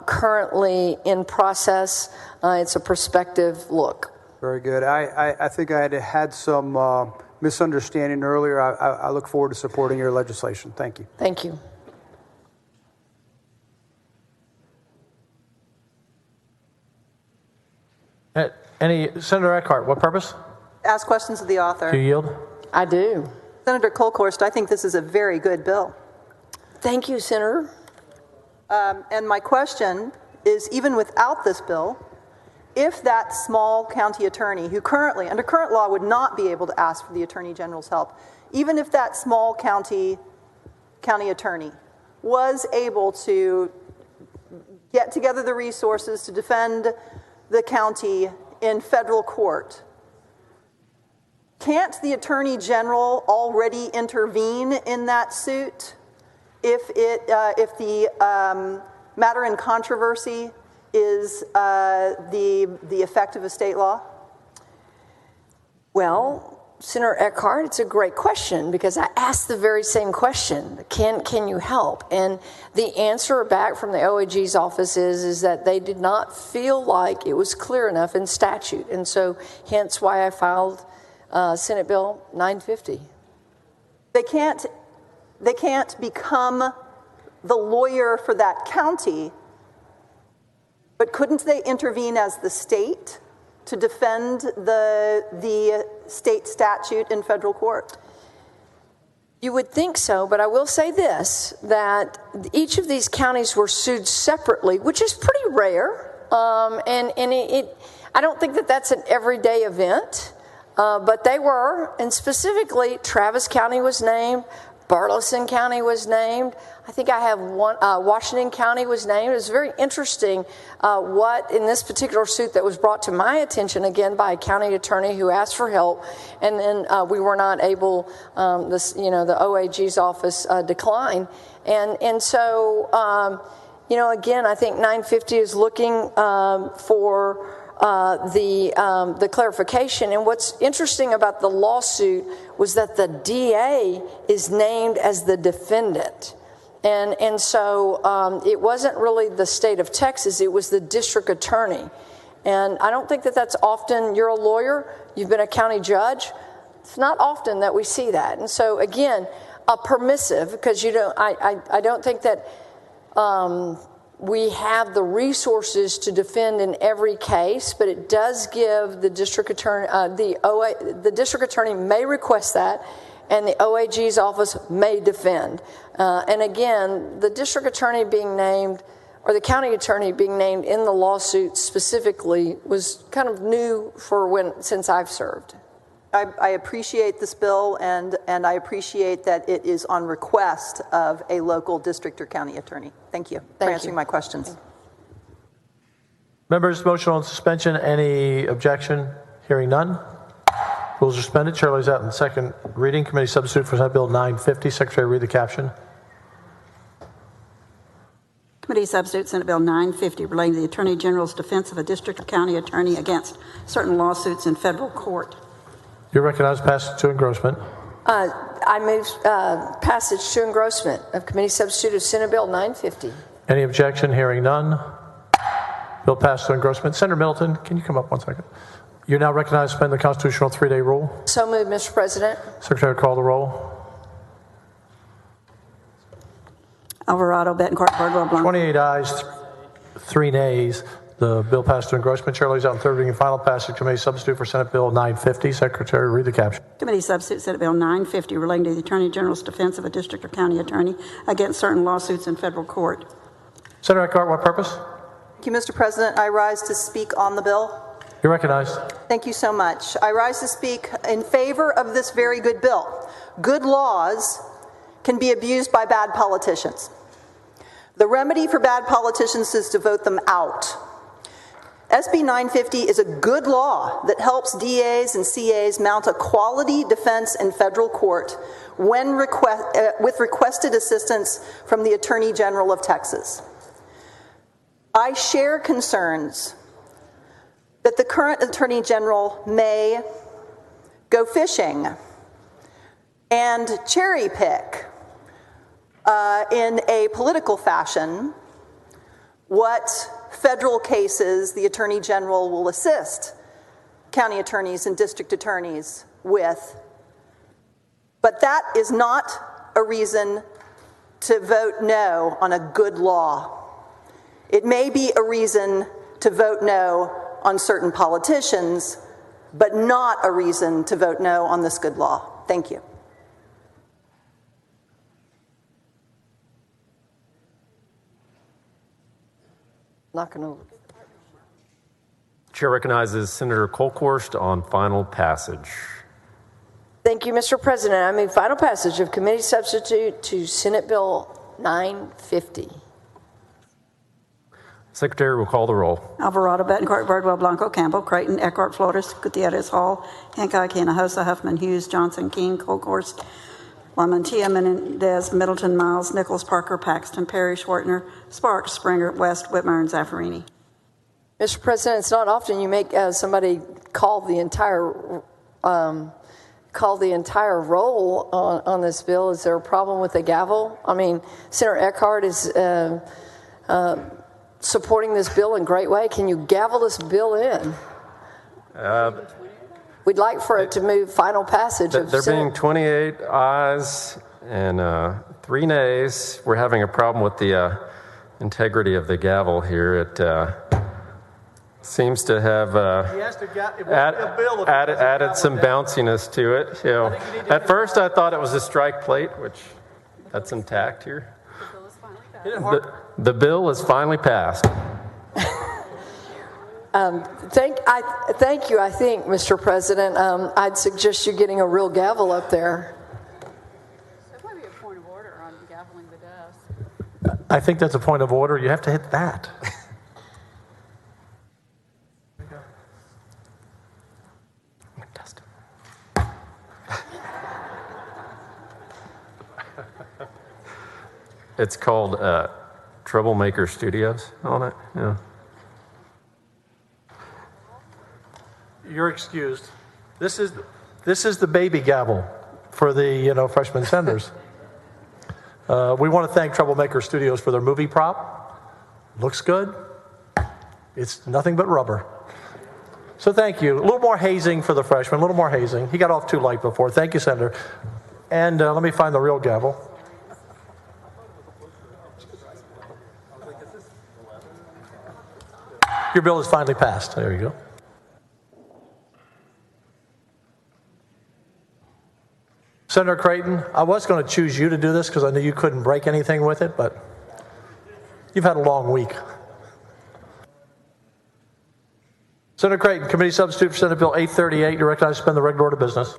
currently in process. It's a prospective look. Very good. I think I had some misunderstanding earlier. I look forward to supporting your legislation. Thank you. Thank you. Senator Eckhart, what purpose? Ask questions of the author. Do you yield? I do. Senator Kolkhorst, I think this is a very good bill. Thank you, Senator. And my question is, even without this bill, if that small county attorney who currently, under current law, would not be able to ask for the Attorney General's help, even if that small county attorney was able to get together the resources to defend the county in federal court, can't the Attorney General already intervene in that suit if the matter in controversy is the effect of a state law? Well, Senator Eckhart, it's a great question because I asked the very same question. Can you help? And the answer back from the OAG's office is that they did not feel like it was clear enough in statute. And so hence why I filed Senate Bill 950. They can't become the lawyer for that county, but couldn't they intervene as the state to defend the state statute in federal court? You would think so, but I will say this, that each of these counties were sued separately, which is pretty rare. I don't think that that's an everyday event, but they were. And specifically, Travis County was named, Burleson County was named. I think I have one, Washington County was named. It was very interesting what in this particular suit that was brought to my attention again by a county attorney who asked for help, and then we were not able. The OAG's office declined, and so again, I think 950 is looking for the clarification. And what's interesting about the lawsuit was that the DA is named as the defendant. And so it wasn't really the state of Texas, it was the district attorney. And I don't think that that's often, you're a lawyer, you've been a county judge, it's not often that we see that. And so again, a permissive, because I don't think that we have the resources to defend in every case, but it does give the district attorney, the district attorney may request that, and the OAG's office may defend. And again, the district attorney being named, or the county attorney being named in the lawsuit specifically was kind of new since I've served. I appreciate this bill, and I appreciate that it is on request of a local district or county attorney. Thank you for answering my questions. Members, motion on suspension. Any objection? Hearing none. Rules are suspended. Chair lays out in second reading. Committee substitute for Senate Bill 950. Secretary, read the caption. Committee substitute Senate Bill 950 relating to the Attorney General's defense of a district or county attorney against certain lawsuits in federal court. You're recognized. Passage to engrossment. I move passage to engrossment of committee substitute of Senate Bill 950. Any objection? Hearing none. Bill passed to engrossment. Senator Middleton, can you come up 1 second? You're now recognized to suspend the constitutional 3-day rule. So moved, Mr. President. Secretary, call the roll. Alvarado, Bettencourt, Birdwell, Blount. 28 ayes, 3 nays. The bill passed to engrossment. Chair lays out in third reading and final passage. Committee substitute for Senate Bill 950. Secretary, read the caption. Committee substitute Senate Bill 950 relating to the Attorney General's defense of a district or county attorney against certain lawsuits in federal court. Senator Eckhart, what purpose? Thank you, Mr. President. I rise to speak on the bill. You're recognized. Thank you so much. I rise to speak in favor of this very good bill. Good laws can be abused by bad politicians. The remedy for bad politicians is to vote them out. SB 950 is a good law that helps DAs and CAs mount a quality defense in federal court with requested assistance from the Attorney General of Texas. I share concerns that the current Attorney General may go fishing and cherry pick in a political fashion what federal cases the Attorney General will assist county attorneys and district attorneys with. But that is not a reason to vote no on a good law. It may be a reason to vote no on certain politicians, but not a reason to vote no on this good law. Thank you. Not going to. Chair recognizes Senator Kolkhorst on final passage. Thank you, Mr. President. I move final passage of committee substitute to Senate Bill 950. Secretary will call the roll. Alvarado, Betancourt, Birdwell, Blanco, Campbell, Creighton, Eckhart, Flores, Gutierrez, Hall, Hancock, Hinojosa, Huffman, Hughes, Johnson, King, Kolkhorst, Lamantia, Menendez, Middleton, Miles, Nichols, Parker, Paxton, Perry, Schwartner, Sparks, Springer, West, Whitmer, and Zaffarini. Mr. President, it's not often you make somebody call the entire roll on this bill. Is there a problem with the gavel? I mean, Senator Eckhart is supporting this bill in a great way. Can you gavel this bill in? We'd like for it to move final passage of There Senate. being 28 ayes and 3 nays, we're having a problem with the integrity of the gavel here. It seems to have added some bounciness to it. You know, at first I thought it was a strike plate, which that's intact here. The bill is finally passed. Thank you, I think, Mr. President. I'd suggest you getting a real gavel up there. There might be a point of order on gaveling the desk. I think that's a point of order. You have to hit that. It's called Troublemaker Studios on it. Yeah. You're excused. This is the baby gavel for the freshman senators. We want to thank Troublemaker Studios for their movie prop. Looks good. It's nothing but rubber. So thank you. A little more hazing for the freshman. A little more hazing. He got off too light before. Thank you, Senator. And let me find the real gavel. Your bill is finally passed. There you go. Senator Creighton, I was going to choose you to do this because I knew you couldn't break anything with it, but you've had a long week. Senator Creighton, committee substitute for Senate Bill 838. You're recognized to suspend the regular order of business.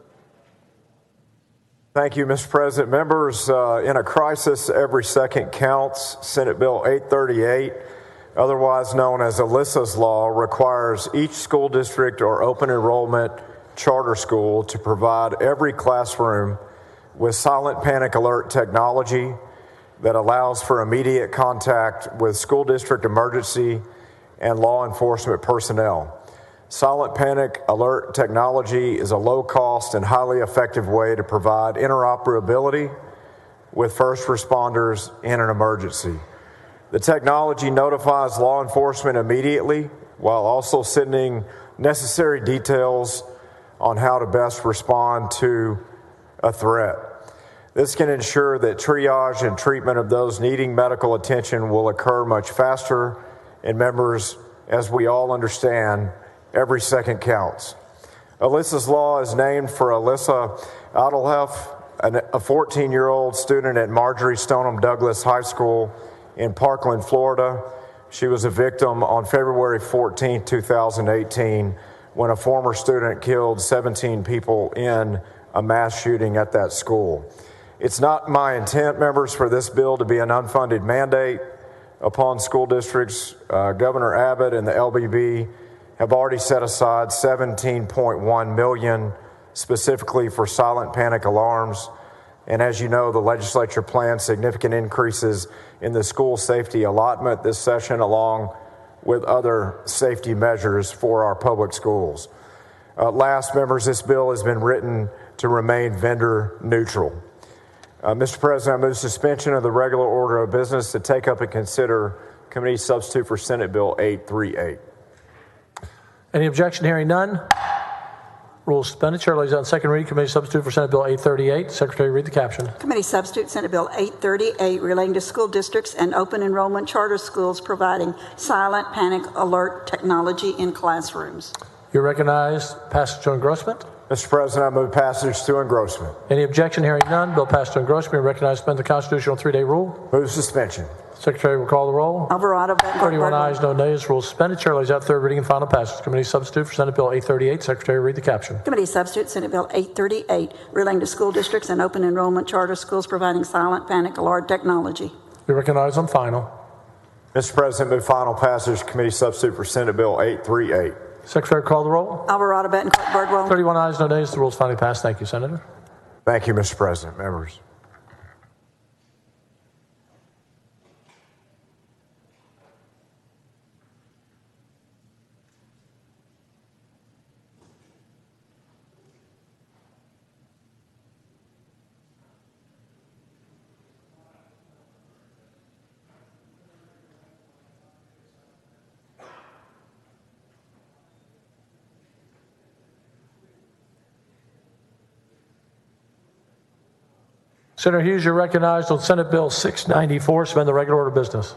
Thank you, Mr. President. Members, in a crisis, every second counts. Senate Bill 838, otherwise known as Alyssa's Law, requires each school district or open enrollment charter school to provide every classroom with silent panic alert technology that allows for immediate contact with school district emergency and law enforcement personnel. Silent panic alert technology is a low-cost and highly effective way to provide interoperability with first responders in an emergency. The technology notifies law enforcement immediately while also sending necessary details on how to best respond to a threat. This can ensure that triage and treatment of those needing medical attention will occur much faster, and members, as we all understand, every second counts. Alyssa's Law is named for Alyssa Adelhoff, a 14-year-old student at Marjorie Stoneham Douglas High School in Parkland, Florida. She was a victim on February 14, 2018, when a former student killed 17 people in a mass shooting at that school. It's not my intent, members, for this bill to be an unfunded mandate upon school districts. Governor Abbott and the LBB have already set aside $17.1 million specifically for silent panic alarms. And as you know, the legislature plans significant increases in the school safety allotment this session, along with other safety measures for our public schools. Last, members, this bill has been written to remain vendor neutral. Mr. President, I move suspension of the regular order of business to take up and consider committee substitute for Senate Bill 838. Any objection? Hearing none. Rules suspended. Chair lays out second reading. Committee substitute for Senate Bill 838. Secretary, read the caption. Committee substitute Senate Bill 838 relating to school districts and open enrollment charter schools providing silent panic alert technology in classrooms. You're recognized. Passage to engrossment. Mr. President, I move passage to engrossment. Any objection? Hearing none. Bill passed to engrossment. You're recognized to suspend the constitutional 3-day rule. Move suspension. Secretary will call the roll. Alvarado, Betancourt, 31 Birdwell. ayes, no nays. Rules suspended. Chair lays out third reading and final passage. Committee substitute for Senate Bill 838. Secretary, read the caption. Committee substitute Senate Bill 838 relating to school districts and open enrollment charter schools providing silent panic alert technology. You're recognized on final. Mr. President, move final passage. Committee substitute for Senate Bill 838. Secretary, call the roll. Alvarado, Betancourt, Birdwell. 31 ayes, no nays. The rules finally passed. Thank you, Senator. Thank you, Mr. President. Members. Senator Hughes, you're recognized on Senate Bill 694. Suspend the regular order of business.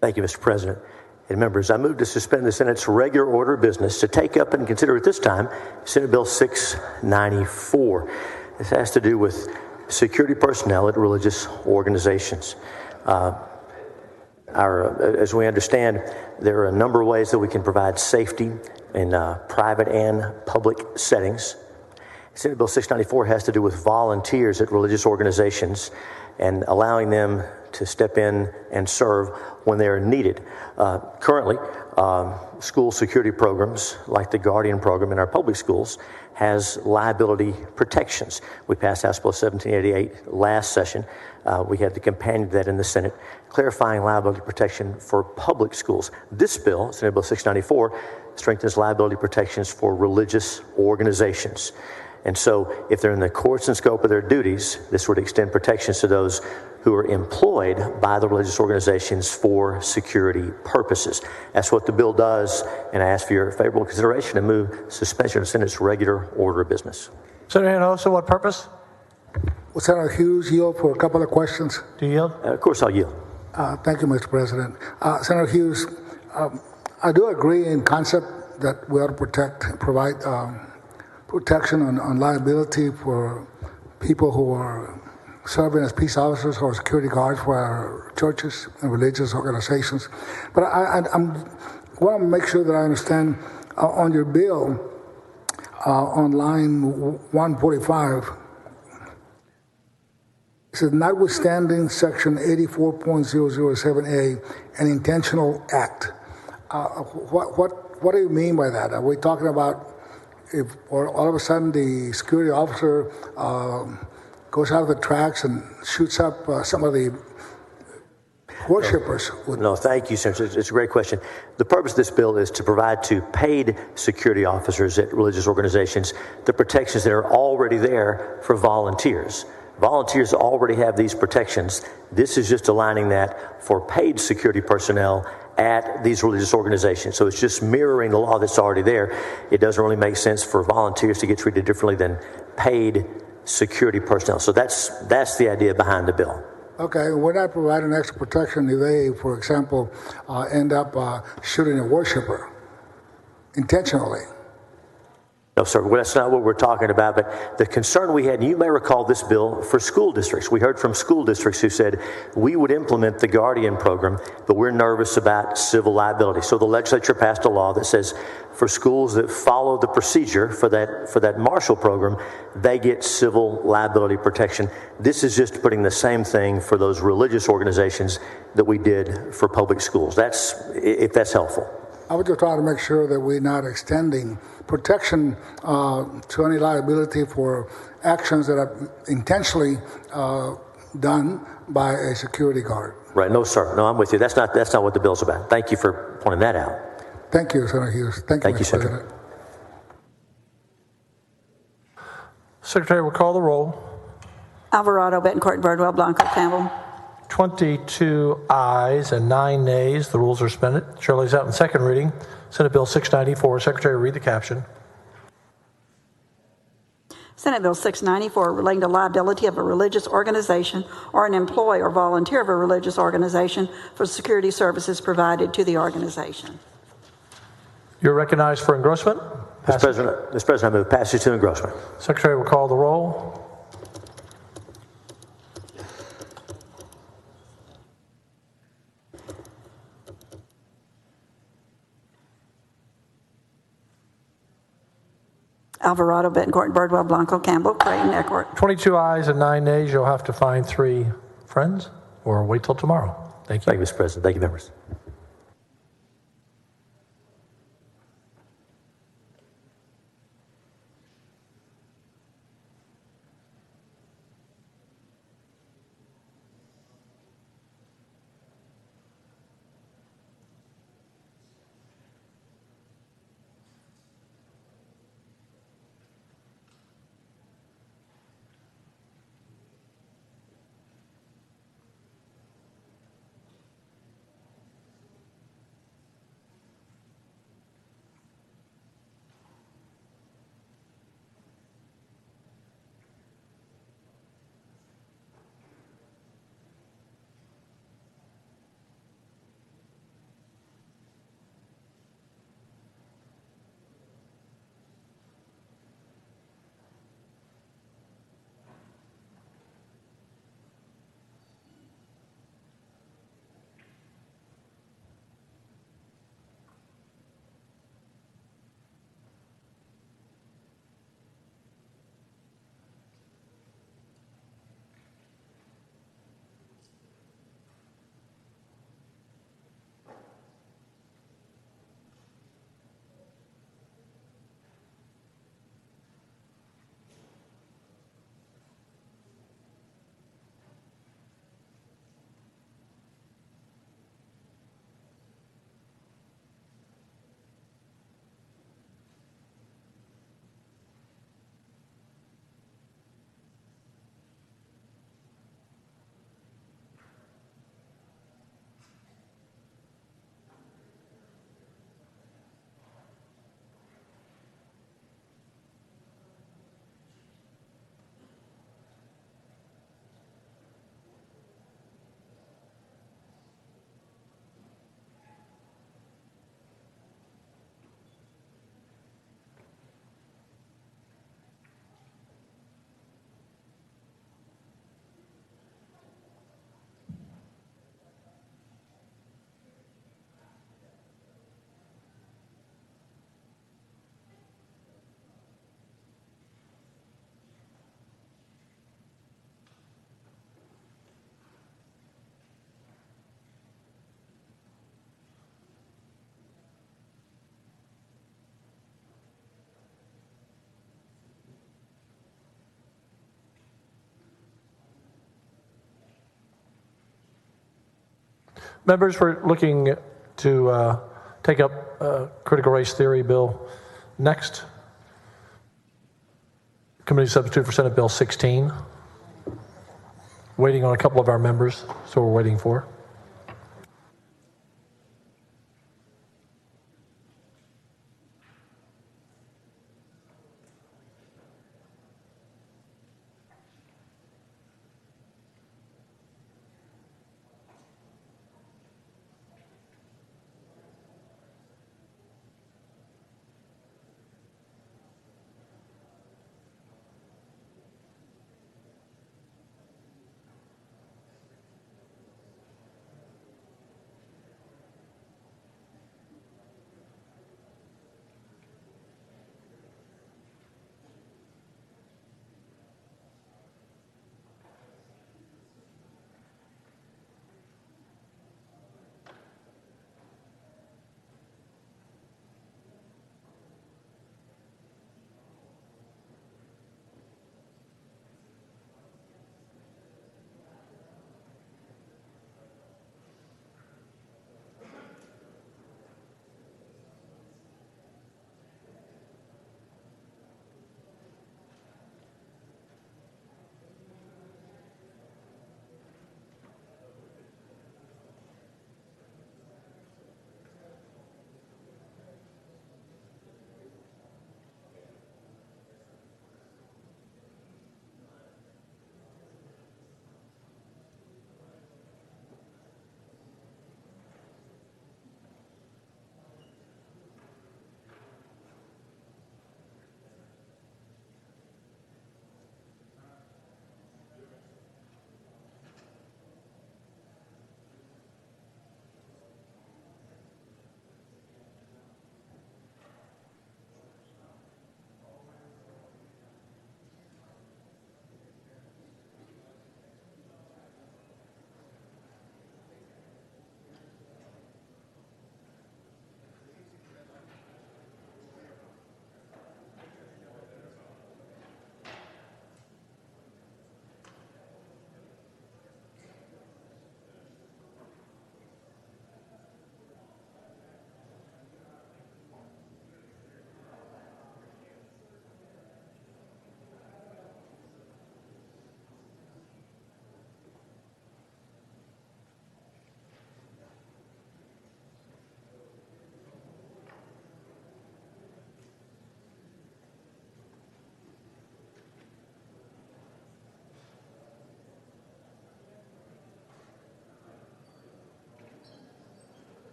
Thank you, Mr. President. And members, I move to suspend the Senate's regular order of business to take up and consider at this time Senate Bill 694. This has to do with security personnel at religious organizations. As we understand, there are a number of ways that we can provide safety in private and public settings. Senate Bill 694 has to do with volunteers at religious organizations and allowing them to step in and serve when they are needed. Currently, school security programs like the Guardian program in our public schools has liability protections. We passed House Bill 1788 last session. We had the companion to that in the Senate, clarifying liability protection for public schools. This bill, Senate Bill 694, strengthens liability protections for religious organizations. And so if they're in the course and scope of their duties, this would extend protections to those who are employed by the religious organizations for security purposes. That's what the bill does, and I ask for your favorable consideration and move suspension of the Senate's regular order of business. Senator Hinojosa, what purpose? Will Senator Hughes yield for a couple of questions? Do you yield? Of course I'll yield. Thank you, Mr. President. Senator Hughes, I do agree in concept that we ought to provide protection on liability for people who are serving as peace officers or security guards for our churches and religious organizations. But I want to make sure that I understand on your bill, on line 145, it says, notwithstanding section 84.007A, an intentional act. What do you mean by that? Are we talking about if all of a sudden the security officer goes out of the tracks and shoots up some of the worshipers? No, thank you, Senator. It's a great question. The purpose of this bill is to provide to paid security officers at religious organizations the protections that are already there for volunteers. Volunteers already have these protections. This is just aligning that for paid security personnel at these religious organizations. So it's just mirroring the law that's already there. It doesn't really make sense for volunteers to get treated differently than paid security personnel. So that's the idea behind the bill. Okay, we're not providing extra protection if they, for example, end up shooting a worshiper intentionally. No, sir, well, that's not what we're talking about. But the concern we had, and you may recall this bill for school districts. We heard from school districts who said we would implement the Guardian program, but we're nervous about civil liability. So the legislature passed a law that says for schools that follow the procedure for that Marshall program, they get civil liability protection. This is just putting the same thing for those religious organizations that we did for public schools. If that's helpful. I was just trying to make sure that we're not extending protection to any liability for actions that are intentionally done by a security guard. Right. No, sir. No, I'm with you. That's not what the bill's about. Thank you for pointing that out. Thank you, Senator Hughes. Thank you, Senator. President. Secretary will call the roll. Alvarado, Betancourt, Birdwell, Blanco, Campbell. 22 ayes and 9 nays. The rules are suspended. Chair lays out in second reading Senate Bill 694. Secretary, read the caption. Senate Bill 694, relating to liability of a religious organization or an employee or volunteer of a religious organization for security services provided to the organization. You're recognized for engrossment. Mr. President, I move passage to engrossment. Secretary will call the roll. Alvarado, Bettencourt, Birdwell, Blanco, Campbell, Creighton, Eckert. 22 ayes and 9 nays. You'll have to find 3 friends or wait till tomorrow. Thank you. Thank you, Mr. President. Thank you, members. Members, we're looking to take up critical race theory bill next. Committee substitute for Senate Bill 16. Waiting on a couple of our members, so we're waiting for.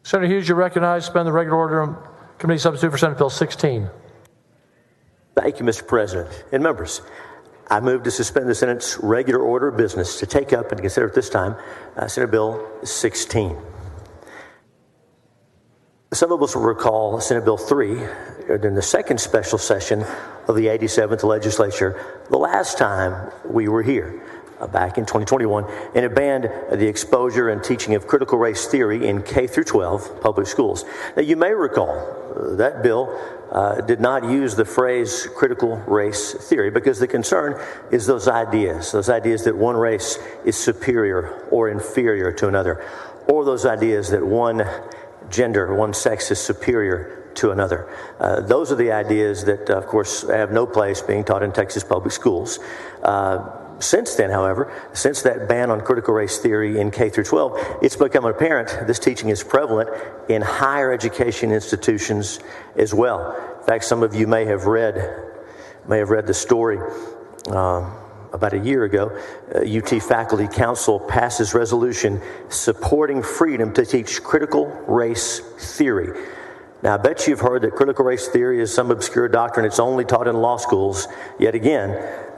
Senator Hughes, you're recognized. Suspend the regular order on committee substitute for Senate Bill 16. Thank you, Mr. President. And members, I move to suspend the Senate's regular order of business to take up and consider at this time Senate Bill 16. Some of us will recall Senate Bill 3 during the second special session of the 87th legislature, the last time we were here, back in 2021, and it banned the exposure and teaching of critical race theory in K through 12 public schools. Now, you may recall that bill did not use the phrase critical race theory because the concern is those ideas that one race is superior or inferior to another, or those ideas that one gender, one sex is superior to another. Those are the ideas that, of course, have no place being taught in Texas public schools. Since then, however, since that ban on critical race theory in K through 12, it's become apparent this teaching is prevalent in higher education institutions as well. In fact, some of you may have read the story about a year ago. UT Faculty Council passes resolution supporting freedom to teach critical race theory. Now, I bet you've heard that critical race theory is some obscure doctrine. It's only taught in law schools. Yet again,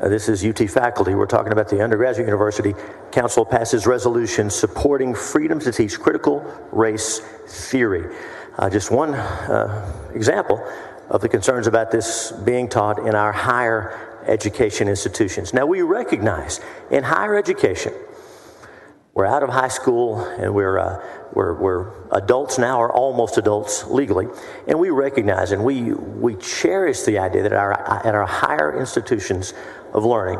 this is UT faculty. We're talking about the undergraduate university. Council passes resolution supporting freedom to teach critical race theory. Just one example of the concerns about this being taught in our higher education institutions. Now, we recognize in higher education, we're out of high school and we're adults now, or almost adults legally, and we recognize and we cherish the idea that at our higher institutions of learning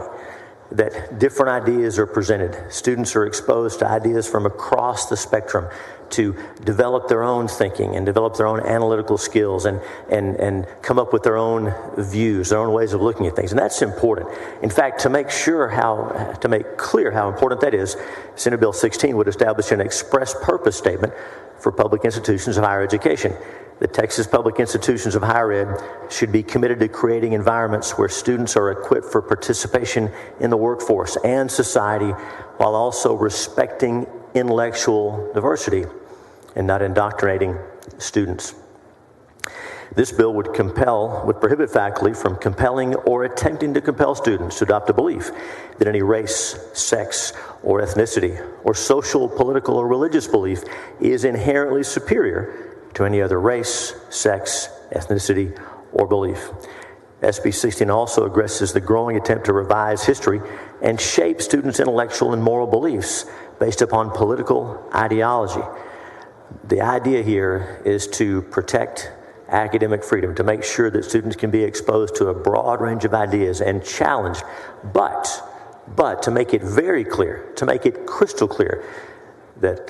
that different ideas are presented. Students are exposed to ideas from across the spectrum to develop their own thinking and develop their own analytical skills and come up with their own views, their own ways of looking at things. And that's important. In fact, to make clear how important that is, Senate Bill 16 would establish an express purpose statement for public institutions of higher education. The Texas public institutions of higher ed should be committed to creating environments where students are equipped for participation in the workforce and society while also respecting intellectual diversity and not indoctrinating students. This bill would prohibit faculty from compelling or attempting to compel students to adopt a belief that any race, sex, or ethnicity, or social, political, or religious belief is inherently superior to any other race, sex, ethnicity, or belief. SB 16 also addresses the growing attempt to revise history and shape students' intellectual and moral beliefs based upon political ideology. The idea here is to protect academic freedom, to make sure that students can be exposed to a broad range of ideas and challenged, but to make it very clear, to make it crystal clear that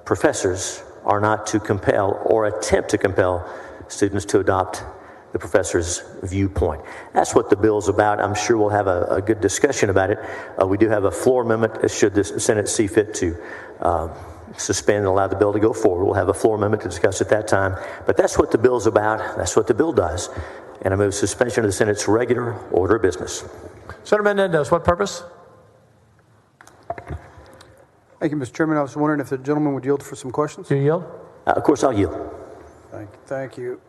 professors are not to compel or attempt to compel students to adopt the professor's viewpoint. That's what the bill's about. I'm sure we'll have a good discussion about it. We do have a floor amendment, should the Senate see fit to suspend and allow the bill to go forward. We'll have a floor amendment to discuss at that time. But that's what the bill's about. That's what the bill does. And I move suspension of the Senate's regular order of business. Senator Menendez, what purpose? Thank you, Mr. Chairman. I was wondering if the gentleman would yield for some questions. Do you yield? Of course, I'll yield. Thank you.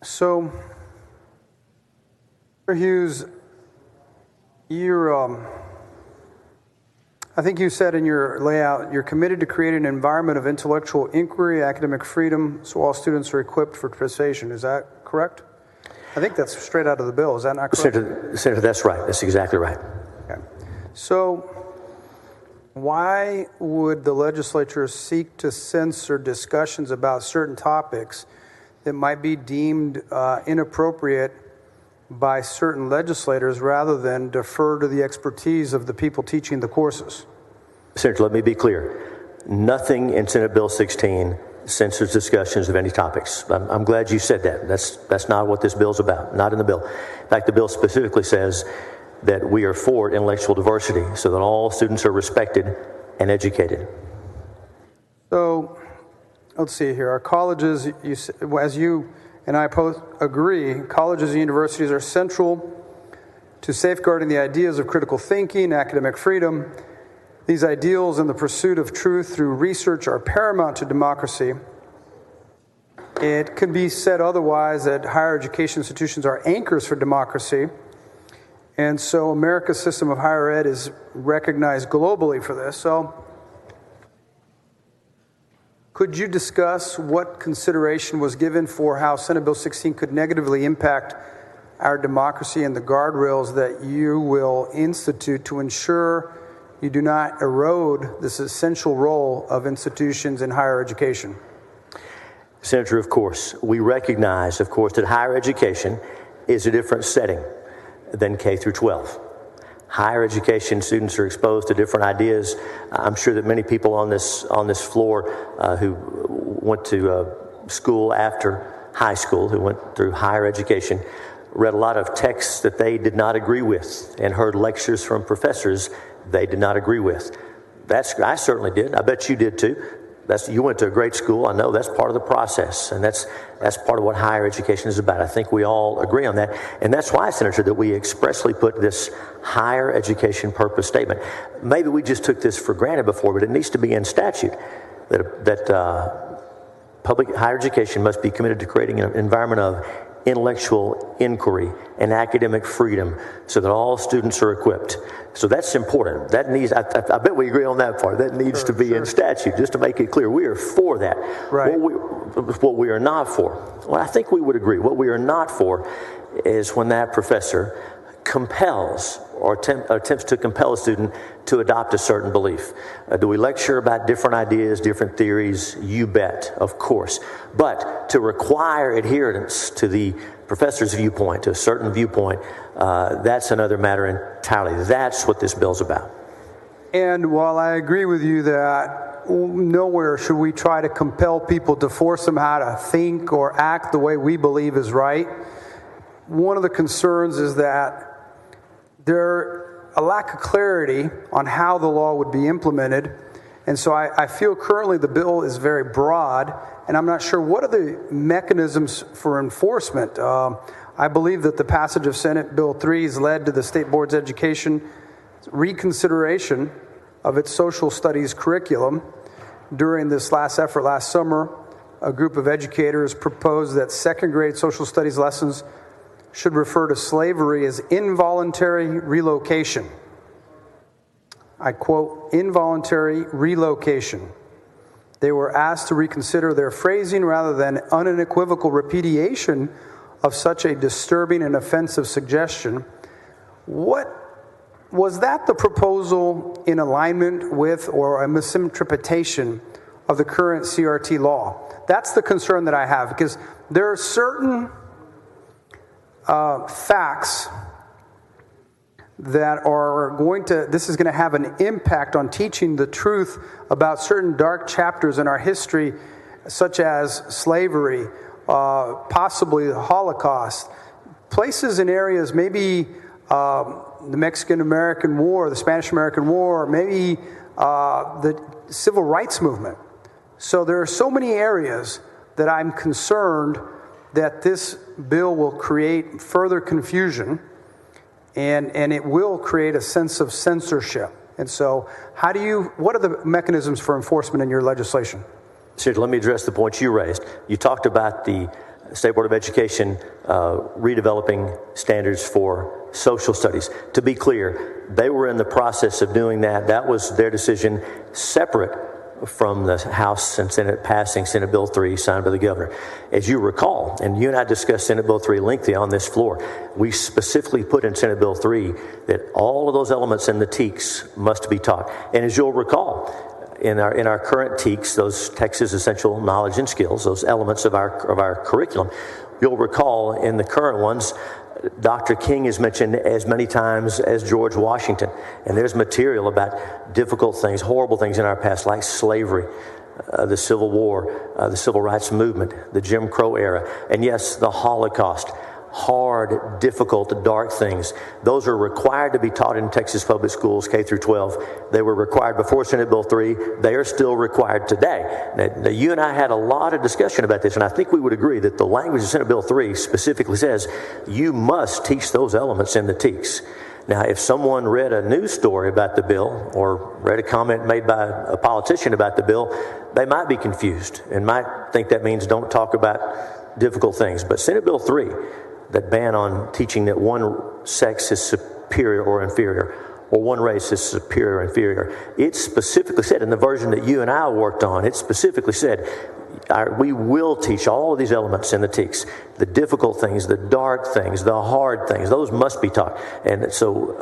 So, Mr. Hughes, I think you said in your layout, you're committed to create an environment of intellectual inquiry, academic freedom, so all students are equipped for participation. Is that correct? I think that's straight out of the bill. Is that not correct? Senator, that's right. That's exactly right. Okay. So, why would the legislature seek to censor discussions about certain topics that might be deemed inappropriate by certain legislators rather than defer to the expertise of the people teaching the courses? Senator, let me be clear. Nothing in Senate Bill 16 censors discussions of any topics. I'm glad you said that. That's not what this bill's about, not in the bill. In fact, the bill specifically says that we are for intellectual diversity so that all students are respected and educated. So, let's see here. Our colleges, as you and I both agree, colleges and universities are central to safeguarding the ideas of critical thinking, academic freedom. These ideals and the pursuit of truth through research are paramount to democracy. It could be said otherwise that higher education institutions are anchors for democracy. And so America's system of higher ed is recognized globally for this. So could you discuss what consideration was given for how Senate Bill 16 could negatively impact our democracy and the guardrails that you will institute to ensure you do not erode this essential role of institutions in higher education? Senator, of course, we recognize, of course, that higher education is a different setting than K through 12. Higher education students are exposed to different ideas. I'm sure that many people on this floor who went to school after high school, who went through higher education, read a lot of texts that they did not agree with and heard lectures from professors they did not agree with. I certainly did. I bet you did too. You went to a great school. I know that's part of the process, and that's part of what higher education is about. I think we all agree on that, and that's why, Senator, that we expressly put this higher education purpose statement. Maybe we just took this for granted before, but it needs to be in statute that public higher education must be committed to creating an environment of intellectual inquiry and academic freedom so that all students are equipped. So that's important. That needs, I bet we agree on that part. That needs to be in statute, just to make it clear. We are for that. Right. What we are not for, well, I think we would agree. What we are not for is when that professor compels or attempts to compel a student to adopt a certain belief. Do we lecture about different ideas, different theories? You bet, of course. But to require adherence to the professor's viewpoint, to a certain viewpoint, that's another matter entirely. That's what this bill's about. And while I agree with you that nowhere should we try to compel people to force them how to think or act the way we believe is right, one of the concerns is that there's a lack of clarity on how the law would be implemented. And so I feel currently the bill is very broad, and I'm not sure what are the mechanisms for enforcement. I believe that the passage of Senate Bill 3 has led to the State Board's education reconsideration of its social studies curriculum. During this last effort last summer, a group of educators proposed that second grade social studies lessons should refer to slavery as involuntary relocation. I quote, involuntary relocation. They were asked to reconsider their phrasing rather than unequivocal repudiation of such a disturbing and offensive suggestion. What was that the proposal in alignment with or a misinterpretation of the current CRT law? That's the concern that I have, because there are certain facts that are this is going to have an impact on teaching the truth about certain dark chapters in our history, such as slavery, possibly the Holocaust, places and areas, maybe the Mexican-American War, the Spanish-American War, maybe the Civil Rights Movement. So there are so many areas that I'm concerned that this bill will create further confusion, and it will create a sense of censorship. And so what are the mechanisms for enforcement in your legislation? Senator, let me address the point you raised. You talked about the State Board of Education redeveloping standards for social studies. To be clear, they were in the process of doing that. That was their decision, separate from the House and Senate passing Senate Bill 3 signed by the governor. As you recall, and you and I discussed Senate Bill 3 lengthy on this floor, we specifically put in Senate Bill 3 that all of those elements in the TEKS must be taught. And as you'll recall, in our current TEKS, those Texas Essential Knowledge and Skills, those elements of our curriculum, you'll recall in the current ones, Dr. King is mentioned as many times as George Washington. And there's material about difficult things, horrible things in our past, like slavery, the Civil War, the Civil Rights Movement, the Jim Crow era, and yes, the Holocaust. hard, difficult, dark things. Those are required to be taught in Texas public schools, K through 12. They were required before Senate Bill 3. They are still required today. Now, you and I had a lot of discussion about this, and I think we would agree that the language of Senate Bill 3 specifically says you must teach those elements in the TEKS. Now, if someone read a news story about the bill or read a comment made by a politician about the bill, they might be confused and might think that means don't talk about difficult things. But Senate Bill 3, that ban on teaching that one sex is superior or inferior, or one race is superior or inferior, it specifically said in the version that you and I worked on, it specifically said, we will teach all of these elements in the TEKS. The difficult things, the dark things, the hard things, those must be taught. And so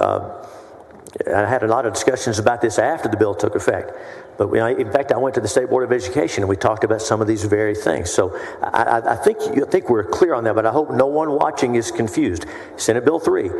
I had a lot of discussions about this after the bill took effect. But in fact, I went to the State Board of Education and we talked about some of these very things. So I think we're clear on that, but I hope no one watching is confused. Senate Bill 3,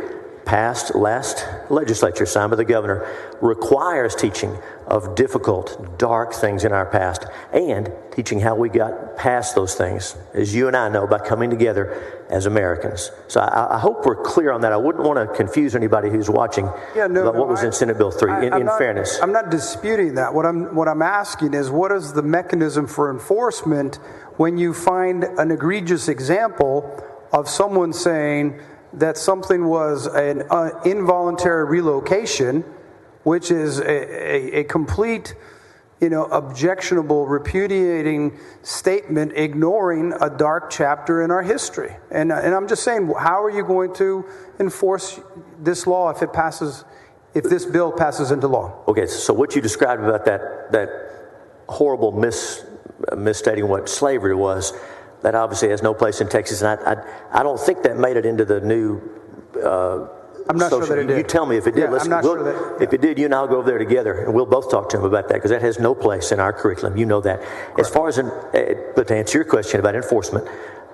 passed last legislature, signed by the governor, requires teaching of difficult, dark things in our past and teaching how we got past those things, as you and I know, by coming together as Americans. So I hope we're clear on that. I wouldn't want to confuse anybody who's watching about what was in Senate Bill 3, in fairness. I'm not disputing that. What I'm asking is, what is the mechanism for enforcement when you find an egregious example of someone saying that something was an involuntary relocation, which is a complete, objectionable, repudiating statement, ignoring a dark chapter in our history. And I'm just saying, how are you going to enforce this law if this bill passes into law? Okay, so what you described about that horrible misstating what slavery was, that obviously has no place in Texas, and I don't think that made it into the new. I'm not sure that it did. You tell me if it did. I'm not sure that. If it did, you and I'll go over there together, and we'll both talk to him about that, because that has no place in our curriculum. You know that. Correct. As far as, but to answer your question about enforcement,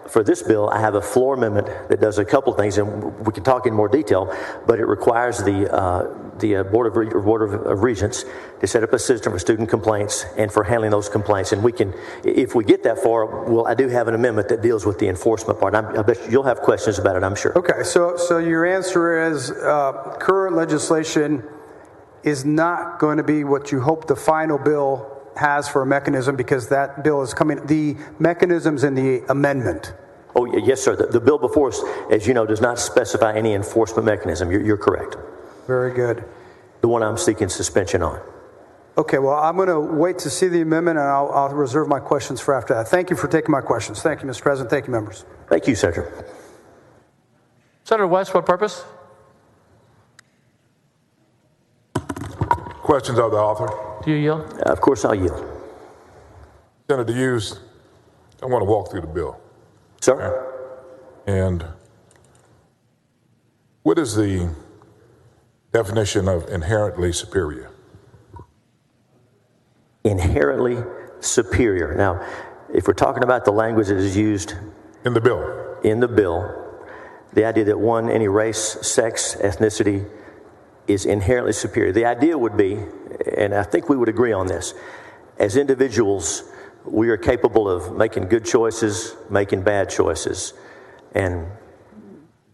for this bill, I have a floor amendment that does a couple of things, and we can talk in more detail, but it requires the Board of Regents to set up a system for student complaints and for handling those complaints. And we can, if we get that far, I do have an amendment that deals with the enforcement part. I bet you'll have questions about it, I'm sure. Okay, so your answer is current legislation is not going to be what you hope the final bill has for a mechanism, because that bill is coming, the mechanisms in the amendment. Oh, yes, sir. The bill before us, as you know, does not specify any enforcement mechanism. You're correct. Very good. The one I'm seeking suspension on. Okay, well, I'm going to wait to see the amendment, and I'll reserve my questions for after that. Thank you for taking my questions. Thank you, Mr. President. Thank you, members. Thank you, Senator. Senator West, what purpose? Questions of the author? Do you yield? Of course, I'll yield. Senator Hughes, I want to walk through the bill. Sir? And what is the definition of inherently superior? Inherently superior. Now, if we're talking about the language that is used in the bill, the idea that any race, sex, ethnicity is inherently superior. The idea would be, and I think we would agree on this, as individuals, we are capable of making good choices, making bad choices. And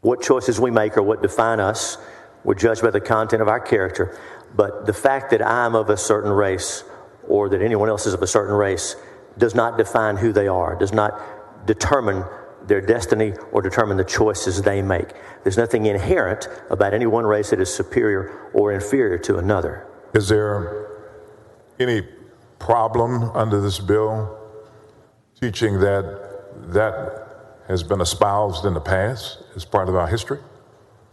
what choices we make are what define us. We're judged by the content of our character. But the fact that I'm of a certain race or that anyone else is of a certain race does not define who they are, does not determine their destiny or determine the choices they make. There's nothing inherent about any one race that is superior or inferior to another. Is there any problem under this bill teaching that has been espoused in the past as part of our history?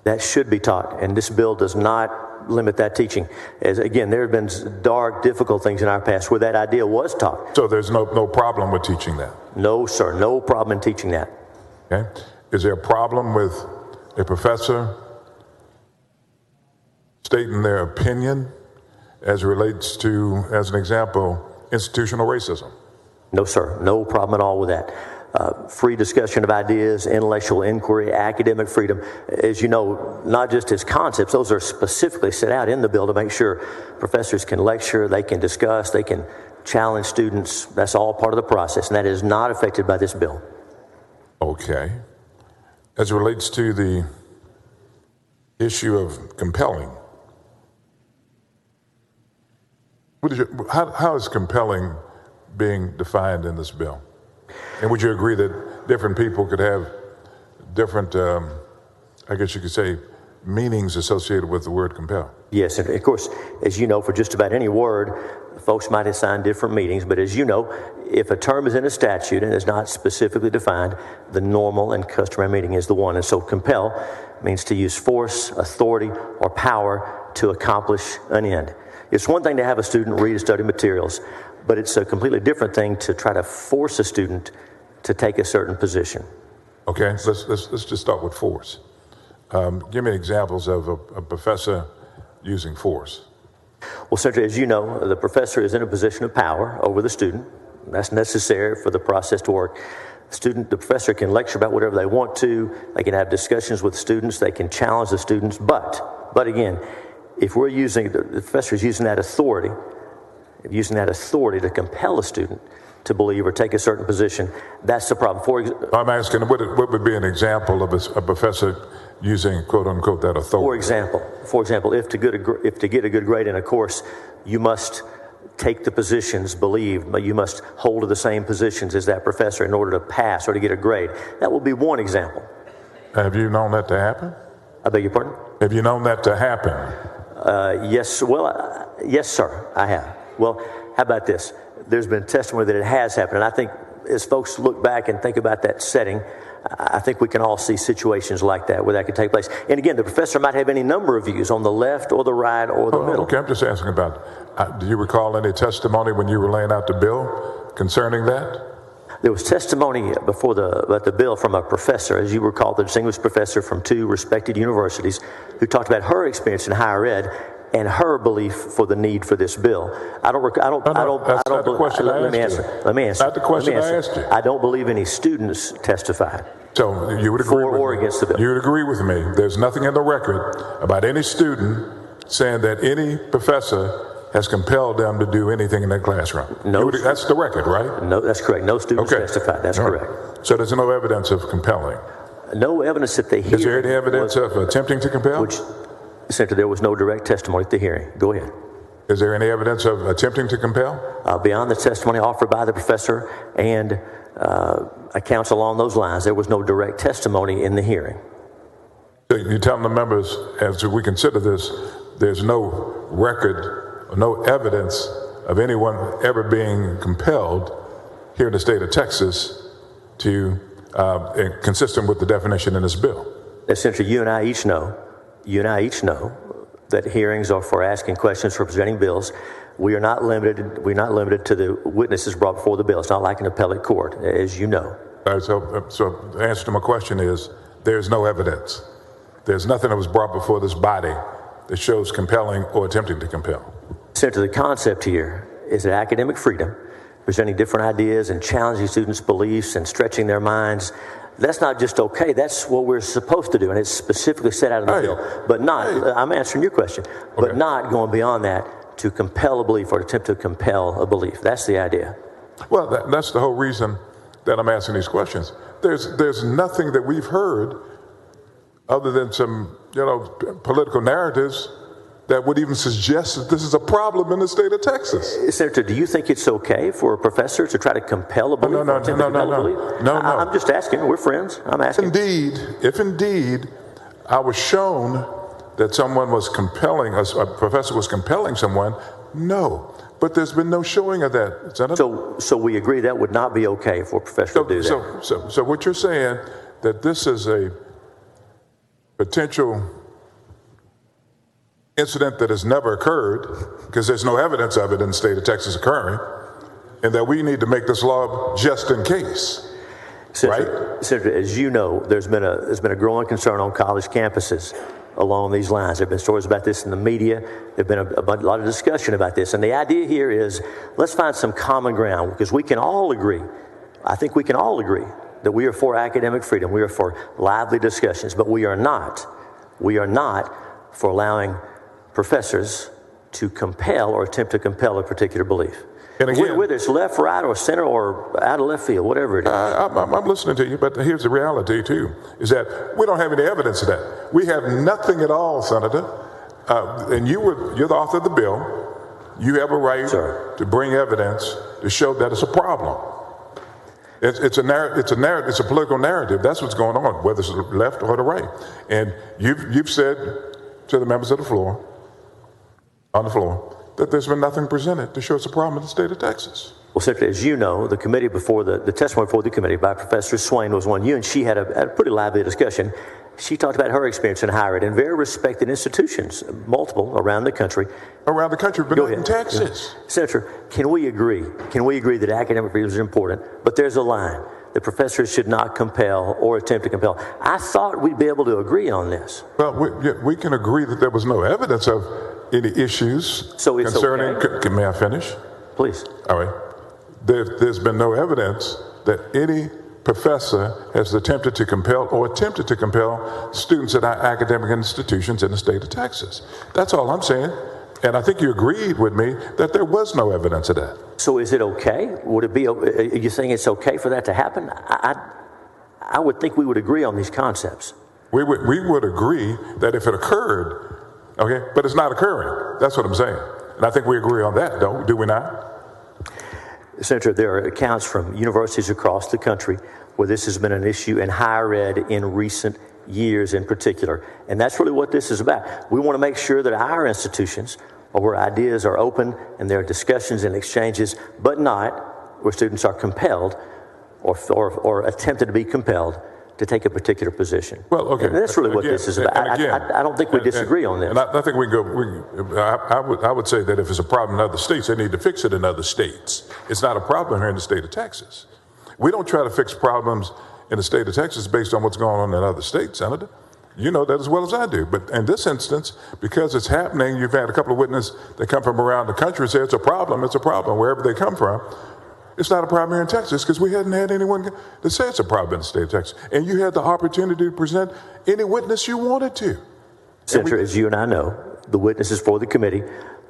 That should be taught, and this bill does not limit that teaching. As again, there have been dark, difficult things in our past where that idea was taught. So there's no problem with teaching that? No, sir, no problem in teaching that. Okay. Is there a problem with a professor stating their opinion as it relates to, as an example, institutional racism? No, sir. No problem at all with that. Free discussion of ideas, intellectual inquiry, academic freedom. As you know, not just as concepts, those are specifically set out in the bill to make sure professors can lecture, they can discuss, they can challenge students. That's all part of the process, and that is not affected by this bill. Okay. as it relates to the issue of compelling, how is compelling being defined in this bill? And would you agree that different people could have different, I guess you could say, meanings associated with the word compel? Yes, and of course, as you know, for just about any word, folks might assign different meanings, but as you know, if a term is in a statute and is not specifically defined, the normal and customary meaning is the one. And so compel means to use force, authority, or power to accomplish an end. It's one thing to have a student read and study materials, but it's a completely different thing to try to force a student to take a certain position. Okay, let's just start with force. Give me examples of a professor using force. Well, Senator, as you know, the professor is in a position of power over the student. That's necessary for the process to work. The professor can lecture about whatever they want to. They can have discussions with students. They can challenge the students. But again, if we're using, the professor is using that authority to compel a student to believe or take a certain position, that's the problem. I'm asking, what would be an example of a professor using, quote unquote, that authority? For example, if to get a good grade in a course, you must take the positions, you must hold to the same positions as that professor in order to pass or to get a grade. That will be one example. Have you known that to happen? I beg your pardon? Have you known that to happen? Yes. Well, yes, sir, I have. Well, how about this? There's been testimony that it has happened, and I think as folks look back and think about that setting, I think we can all see situations like that where that could take place. And again, the professor might have any number of views on the left or the right or the middle. Okay, I'm just asking about, do you recall any testimony when you were laying out the bill concerning that? There was testimony about the bill from a professor, as you recall, the distinguished professor from 2 respected universities, who talked about her experience in higher ed and her belief for the need for this bill. That's not the question I asked you. Let me answer. Not the question I asked you. I don't believe any students testified. So you would agree for or against the bill. You would agree with me. There's nothing in the record about any student saying that any professor has compelled them to do anything in that classroom. No, that's the record, right? No, that's correct. No students testified. That's correct. So there's no evidence of compelling. No evidence that they hear. Is there any evidence of attempting to compel? Senator, there was no direct testimony at the hearing. Go ahead. Is there any evidence of attempting to compel? Beyond the testimony offered by the professor and accounts along those lines, there was no direct testimony in the hearing. So you're telling the members, as we consider this, there's no record, no evidence of anyone ever being compelled here in the state of Texas to, consistent with the definition in this bill? Essentially, you and I each know that hearings are for asking questions, for presenting bills. We're not limited to the witnesses brought before the bill. It's not like an appellate court, as you know. All right, so the answer to my question is there's no evidence. There's nothing that was brought before this body that shows compelling or attempting to compel. Senator, the concept here is that academic freedom, presenting different ideas and challenging students' beliefs and stretching their minds, that's not just okay, that's what we're supposed to do, and it's specifically set out in the bill. But I'm answering your question, but not going beyond that to compel a belief or attempt to compel a belief. That's the idea. Well, that's the whole reason that I'm asking these questions. There's nothing that we've heard other than some, political narratives that would even suggest that this is a problem in the state of Texas. Senator, do you think it's okay for a professor to try to compel a belief? No. I'm just asking. We're friends. I'm asking. If indeed I was shown that someone was compelling, a professor was compelling someone, no. But there's been no showing of that, Senator. So we agree that would not be okay for a professor to do that. So what you're saying, that this is a potential incident that has never occurred, because there's no evidence of it in the state of Texas occurring, and that we need to make this law just in case. Senator, as you know, there's been a growing concern on college campuses along these lines. There have been stories about this in the media. There have been a lot of discussion about this. And the idea here is, let's find some common ground, because we can all agree, I think we can all agree, that we are for academic freedom. We are for lively discussions, but we are not for allowing professors to compel or attempt to compel a particular belief. And again, whether it's left, right, or center, or out of left field, whatever it is. I'm listening to you, but here's the reality too, is that we don't have any evidence of that. We have nothing at all, Senator. And you're the author of the bill. You have a right to bring evidence to show that it's a problem. It's a political narrative. That's what's going on, whether it's the left or the right. And you've said to the members of the floor, on the floor, that there's been nothing presented to show it's a problem in the state of Texas. Well, Senator, as you know, the committee before the testimony before the committee by Professor Swain was one. You and she had a pretty lively discussion. She talked about her experience in higher ed in very respected institutions, multiple around the country. Around the country, but not in Texas. Senator, can we agree? Can we agree that academic freedom is important, but there's a line that professors should not compel or attempt to compel? I thought we'd be able to agree on this. Well, we can agree that there was no evidence of any issues concerning. Okay. May I finish? Please. All right. There's been no evidence that any professor has attempted to compel students at our academic institutions in the state of Texas. That's all I'm saying. And I think you agreed with me that there was no evidence of that. So is it okay? Would it be, are you saying it's okay for that to happen? I would think we would agree on these concepts. We would agree that if it occurred, okay, but it's not occurring. That's what I'm saying. And I think we agree on that, though, do we not? Senator, there are accounts from universities across the country where this has been an issue in higher ed in recent years in particular. And that's really what this is about. We want to make sure that our institutions are where ideas are open and there are discussions and exchanges, but not where students are compelled or attempted to be compelled to take a particular position. Well, okay. And that's really what this is about. I don't think we disagree on this. And I think I would say that if it's a problem in other states, they need to fix it in other states. It's not a problem here in the state of Texas. We don't try to fix problems in the state of Texas based on what's going on in other states, Senator. You know that as well as I do. But in this instance, because it's happening, you've had a couple of witnesses that come from around the country and say it's a problem, wherever they come from. It's not a problem here in Texas because we hadn't had anyone to say it's a problem in the state of Texas. And you had the opportunity to present any witness you wanted to. Senator, as you and I know, the witnesses for the committee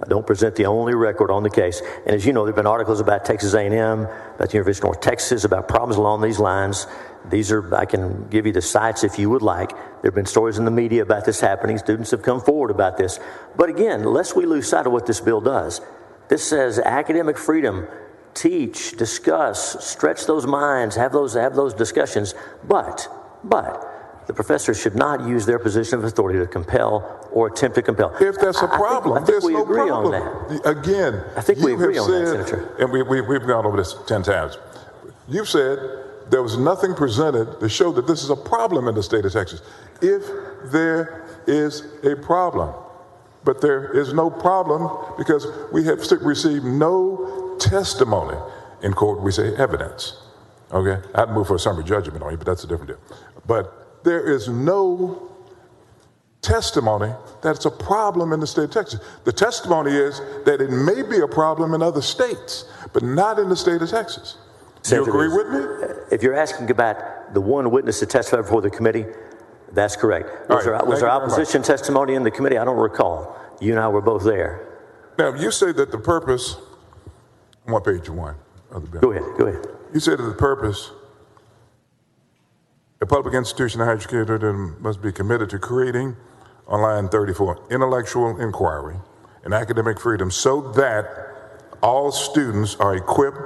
don't present the only record on the case. And as you know, there have been articles about Texas A&M, about the University of North Texas, about problems along these lines. These are, I can give you the sites if you would like. There have been stories in the media about this happening. Students have come forward about this. But again, lest we lose sight of what this bill does. This says academic freedom, teach, discuss, stretch those minds, have those discussions. But the professors should not use their position of authority to compel or attempt to compel. If that's a problem, I think we agree on that. Again, I think we agree on that, Senator. And we've gone over this 10 times. You've said there was nothing presented to show that this is a problem in the state of Texas. If there is a problem, but there is no problem because we have received no testimony in court. We say evidence. Okay, I'd move for a summary judgment on you, but that's a different deal. But there is no testimony that it's a problem in the state of Texas. The testimony is that it may be a problem in other states, but not in the state of Texas. Do you agree with me? If you're asking about the one witness that testified before the committee, that's correct. Was there opposition testimony in the committee? I don't recall. You and I were both there. Now, you say that the purpose, I'm on page 1 of the bill. Go ahead. You say that the purpose, a public institution educated must be committed to creating, on line 34, intellectual inquiry and academic freedom so that all students are equipped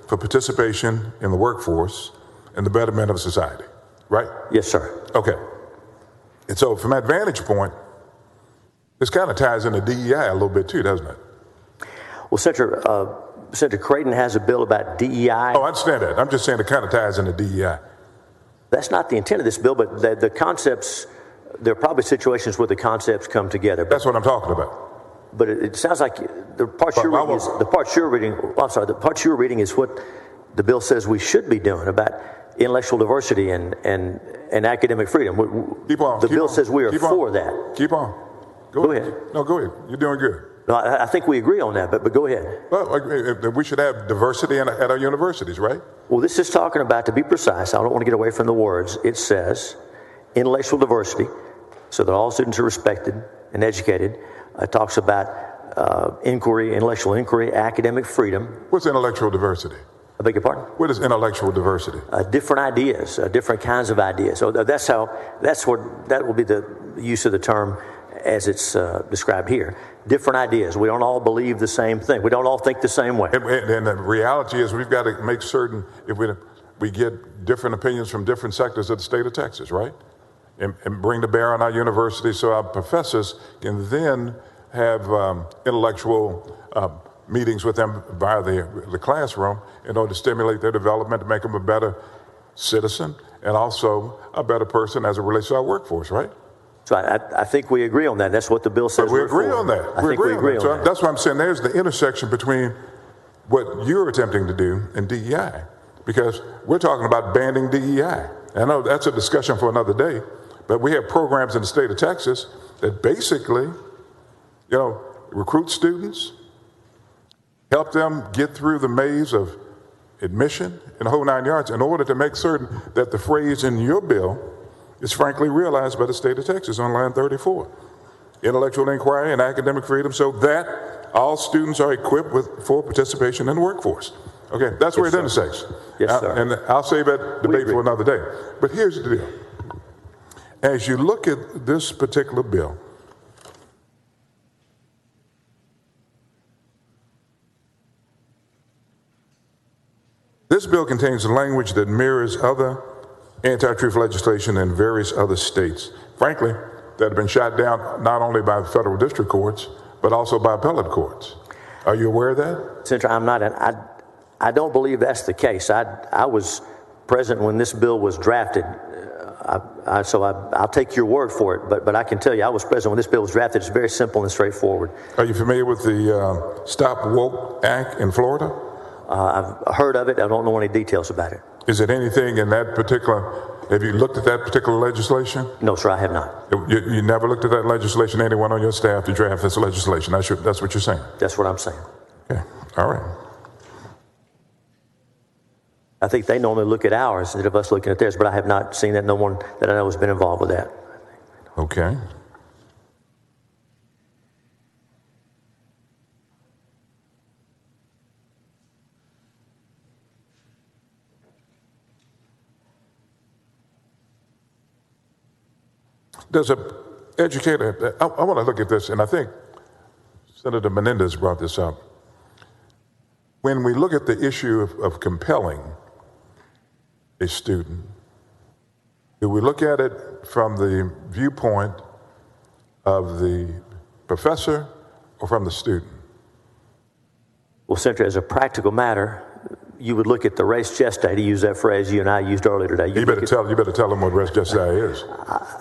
for participation in the workforce and the betterment of society, right? Yes, sir. Okay. And so from that vantage point, this kind of ties into DEI a little bit too, doesn't it? Well, Senator Creighton has a bill about DEI. Oh, I understand that. I'm just saying it kind of ties into DEI. That's not the intent of this bill, but the concepts, there are probably situations where the concepts come together. That's what I'm talking about. But it sounds like the part you're reading is what the bill says we should be doing about intellectual diversity and academic freedom. The bill says we are for that. Keep on. Go ahead. No, go ahead. You're doing good. No, I think we agree on that, but go ahead. Well, we should have diversity at our universities, right? Well, this is talking about, to be precise, I don't want to get away from the words, it says intellectual diversity so that all students are respected and educated. It talks about inquiry, intellectual inquiry, academic freedom. What's intellectual diversity? I beg your pardon? What is intellectual diversity? Different ideas, different kinds of ideas. So that will be the use of the term as it's described here. Different ideas. We don't all believe the same thing. We don't all think the same way. And the reality is we've got to make certain if we get different opinions from different sectors of the state of Texas, right? And bring to bear on our university so our professors can then have intellectual meetings with them via the classroom in order to stimulate their development, to make them a better citizen and also a better person as it relates to our workforce, right? So I think we agree on that. That's what the bill says. But we agree on that. I think we agree on that. That's why I'm saying there's the intersection between what you're attempting to do and DEI, because we're talking about banning DEI. I know that's a discussion for another day, but we have programs in the state of Texas that basically, recruit students, help them get through the maze of admission and the whole 9 yards in order to make certain that the phrase in your bill is frankly realized by the state of Texas on line 34. Intellectual inquiry and academic freedom so that all students are equipped for participation in the workforce. Okay, that's where it intersects. Yes, sir. And I'll save that debate for another day. But here's the deal. As you look at this particular bill, this bill contains language that mirrors other anti-truth legislation in various other states, frankly, that have been shot down not only by federal district courts, but also by appellate courts. Are you aware of that? Senator, I'm not. I don't believe that's the case. I was present when this bill was drafted, so I'll take your word for it. But I can tell you, I was present when this bill was drafted. It's very simple and straightforward. Are you familiar with the Stop Woke Act in Florida? I've heard of it. I don't know any details about it. Is it anything in that particular, have you looked at that particular legislation? No, sir, I have not. You never looked at that legislation? Anyone on your staff to draft this legislation? That's what you're saying? That's what I'm saying. Okay, all right. I think they normally look at ours instead of us looking at theirs, but I have not seen that. No one that I know has been involved with that. Okay. Does an educator, I want to look at this, and I think Senator Menendez brought this up. When we look at the issue of compelling a student, do we look at it from the viewpoint of the professor or from the student? Well, Senator, as a practical matter, you would look at the res gestae, to use that phrase you and I used earlier today. You better tell them what res gestae is.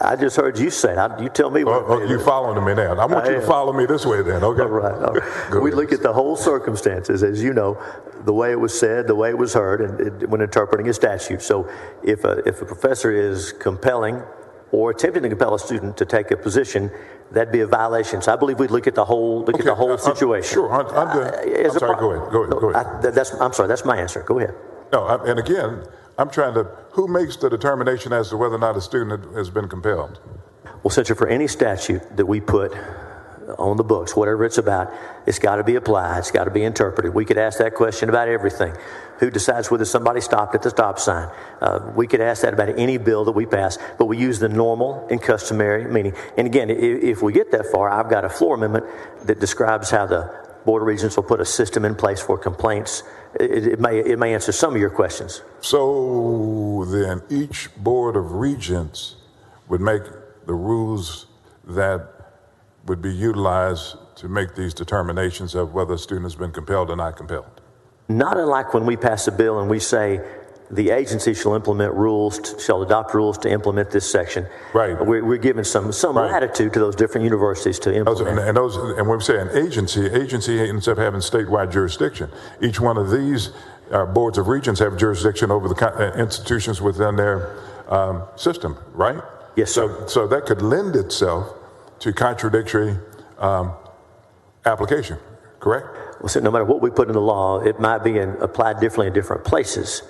I just heard you say it. You tell me what you following me now. I want you to follow me this way then, okay? All right. We look at the whole circumstances, as you know, the way it was said, the way it was heard, and when interpreting a statute. So if a professor is compelling or attempting to compel a student to take a position, that'd be a violation. So I believe we'd look at the whole situation. Sure. I'm sorry. Go ahead. I'm sorry. That's my answer. Go ahead. No. And again, I'm trying to. Who makes the determination as to whether or not a student has been compelled? Well, Senator, for any statute that we put on the books, whatever it's about, it's got to be applied. It's got to be interpreted. We could ask that question about everything. Who decides whether somebody stopped at the stop sign? We could ask that about any bill that we pass, but we use the normal and customary meaning. And again, if we get that far, I've got a floor amendment that describes how the Board of Regents will put a system in place for complaints. It may answer some of your questions. So then each Board of Regents would make the rules that would be utilized to make these determinations of whether a student has been compelled or not compelled. Not unlike when we pass a bill and we say the agency shall implement rules, shall adopt rules to implement this section. Right. We're giving some latitude to those different universities to implement. And when we say an agency ends up having statewide jurisdiction. Each one of these boards of regents have jurisdiction over the institutions within their system, right? Yes, sir. So that could lend itself to contradictory application, correct? Well, so no matter what we put in the law, it might be applied differently in different places.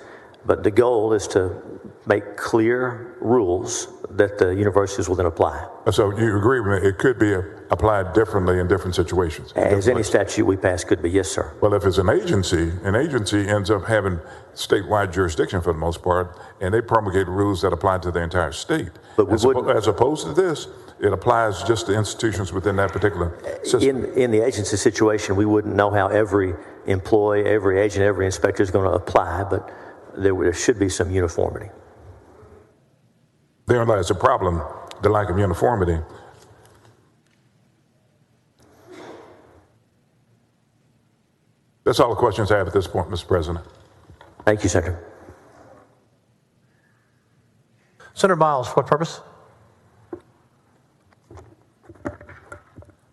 But the goal is to make clear rules that the universities will then apply. So you agree with me, it could be applied differently in different situations? As any statute we pass could be, yes, sir. Well, if it's an agency ends up having statewide jurisdiction for the most part, and they promulgate rules that apply to the entire state. But as opposed to this, it applies just to institutions within that particular system. In the agency situation, we wouldn't know how every employee, every agent, every inspector is going to apply, but there should be some uniformity. Therein lies the problem, the lack of uniformity. That's all the questions I have at this point, Mr. President. Thank you, Senator. Senator Miles, for what purpose?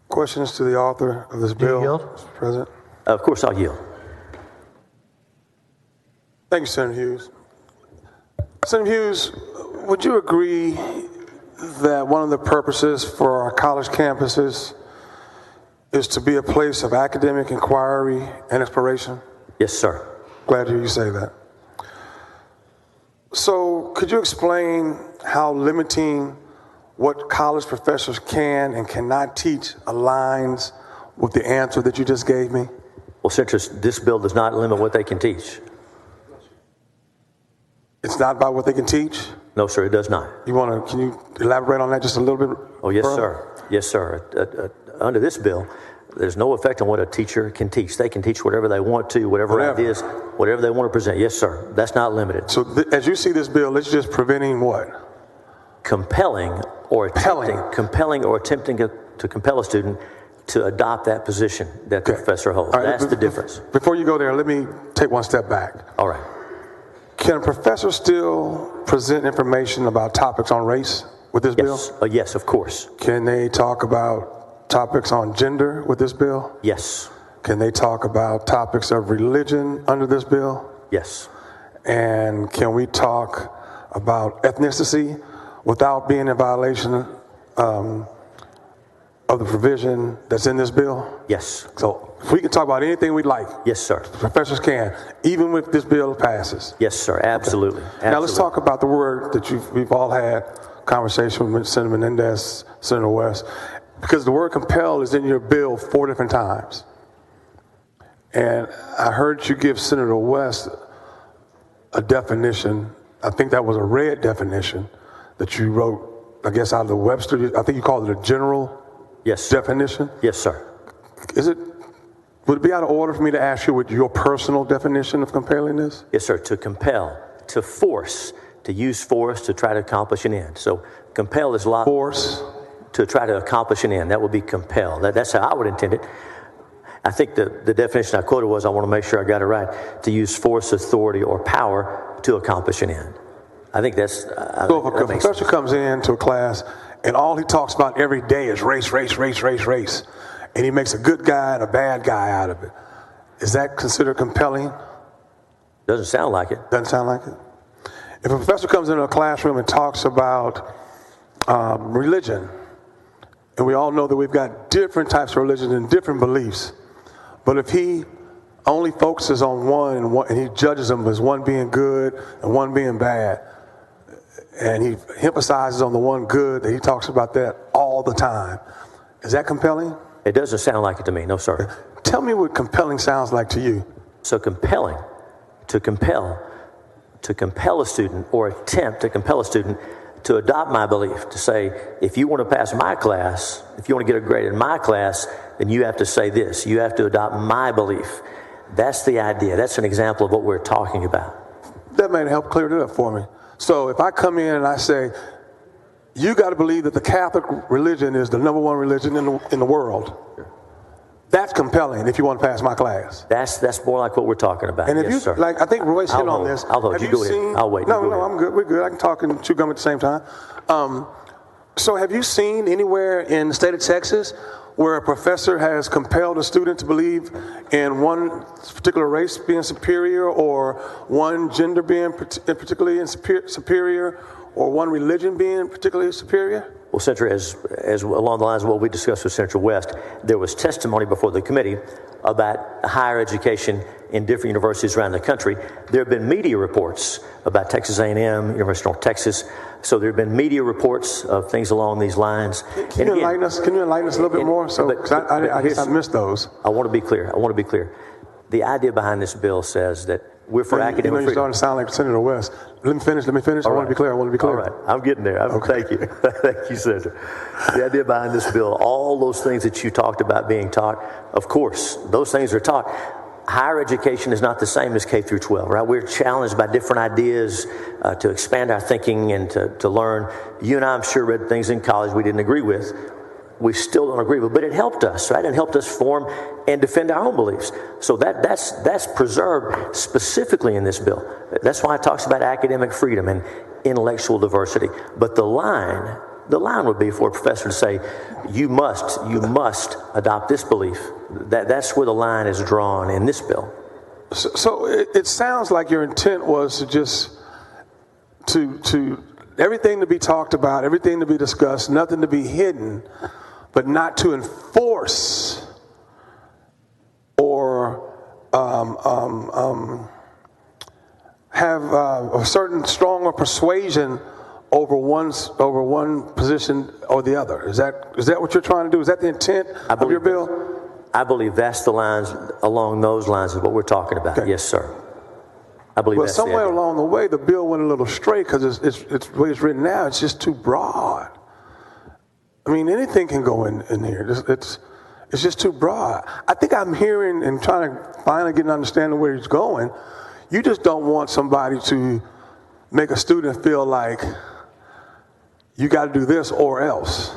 Questions to the author of this bill, Mr. President? Of course, I'll yield. Thank you, Senator Hughes. Senator Hughes, would you agree that one of the purposes for our college campuses is to be a place of academic inquiry and exploration? Yes, sir. Glad to hear you say that. So, could you explain how limiting what college professors can and cannot teach aligns with the answer that you just gave me? Well, Senator, this bill does not limit what they can teach. It's not about what they can teach? No, sir, it does not. Can you elaborate on that just a little bit? Oh, yes, further? sir. Yes, sir. Under this bill, there's no effect on what a teacher can teach. They can teach whatever they want to, whatever ideas, whatever they want to present. Yes, sir. That's not limited. So as you see this bill, it's just preventing what? Compelling or attempting to compel a student to adopt that position that the professor holds. Right, that's the difference. Before you go there, let me take one step back. All right. Can a professor still present information about topics on race with this bill? Yes, of course. Can they talk about topics on gender with this bill? Yes. Can they talk about topics of religion under this bill? Yes. And can we talk about ethnicity without being in violation of the provision that's in this bill? Yes. So if we can talk about anything we'd like. Yes, sir. Professors can, even if this bill passes. Yes, sir. Absolutely. Okay. Now let's talk about the word that we've all had conversation with Senator Menendez, Senator West, because the word compel is in your bill 4 different times. And I heard you give Senator West a definition. I think that was a red definition that you wrote, I guess, out of the Webster. I think you called it a general definition. Yes, sir. Would it be out of order for me to ask you what your personal definition of compelling is? Yes, sir. To compel, to force, to use force to try to accomplish an end. So compel is a lot. Force. To try to accomplish an end. That would be compel. That's how I would intend it. I think the definition I quoted was, I want to make sure I got it right, to use force, authority, or power to accomplish an end. I think that's... So if a professor comes into a class and all he talks about every day is race, race, race, race, race, and he makes a good guy and a bad guy out of it, is that considered compelling? Doesn't sound like it. Doesn't sound like it? If a professor comes into a classroom and talks about religion, and we all know that we've got different types of religions and different beliefs, but if he only focuses on one and he judges them as one being good and one being bad, and he emphasizes on the one good, that he talks about that all the time, is that compelling? It doesn't sound like it to me, no, sir. Tell me what compelling sounds like to you. So compelling, to compel a student or attempt to compel a student to adopt my belief, to say, if you want to pass my class, if you want to get a grade in my class, then you have to say this. You have to adopt my belief. That's the idea. That's an example of what we're talking about. That may help clear it up for me. So if I come in and I say, you got to believe that the Catholic religion is the number one religion in the world, that's compelling if you want to pass my class. That's more like what we're talking about. And if yes, sir. I think Royce hit on this. I'll hold. You go ahead. I'll wait. No, I'm good. We're good. I can talk and chew gum at the same time. So have you seen anywhere in the state of Texas where a professor has compelled a student to believe in one particular race being superior, or one gender being particularly superior, or one religion being particularly superior? Well, Senator, as along the lines of what we discussed with Senator West, there was testimony before the committee about higher education in different universities around the country. There have been media reports about Texas A&M, University of North Texas. So there have been media reports of things along these lines. Can you enlighten us a little bit more? So, I guess I missed those. I want to be clear. The idea behind this bill says that we're for academic freedom. You're starting to sound like Senator West. Let me finish. I want to be clear. All right. I'm getting there. Thank you. Thank you, Senator. The idea behind this bill, all those things that you talked about being taught, of course, those things are taught. Higher education is not the same as K through 12, right? We're challenged by different ideas to expand our thinking and to learn. You and I, I'm sure, read things in college we didn't agree with. We still don't agree with, but it helped us, right? It helped us form and defend our own beliefs. So that's preserved specifically in this bill. That's why it talks about academic freedom and intellectual diversity. But the line would be for a professor to say, you must adopt this belief. That's where the line is drawn in this bill. So it sounds like your intent was to just to everything to be talked about, everything to be discussed, nothing to be hidden, but not to enforce or have a certain stronger persuasion over one position or the other. Is that what you're trying to do? Is that the intent of your bill? I believe that's the lines, along those lines is what we're talking about. Okay. Yes, sir. I believe that's somewhere along the way, the bill went a little straight because it's the way it's written now. It's just too broad. I mean, anything can go in here. It's just too broad. I think I'm hearing and trying to finally get an understanding where he's going. You just don't want somebody to make a student feel like you got to do this or else.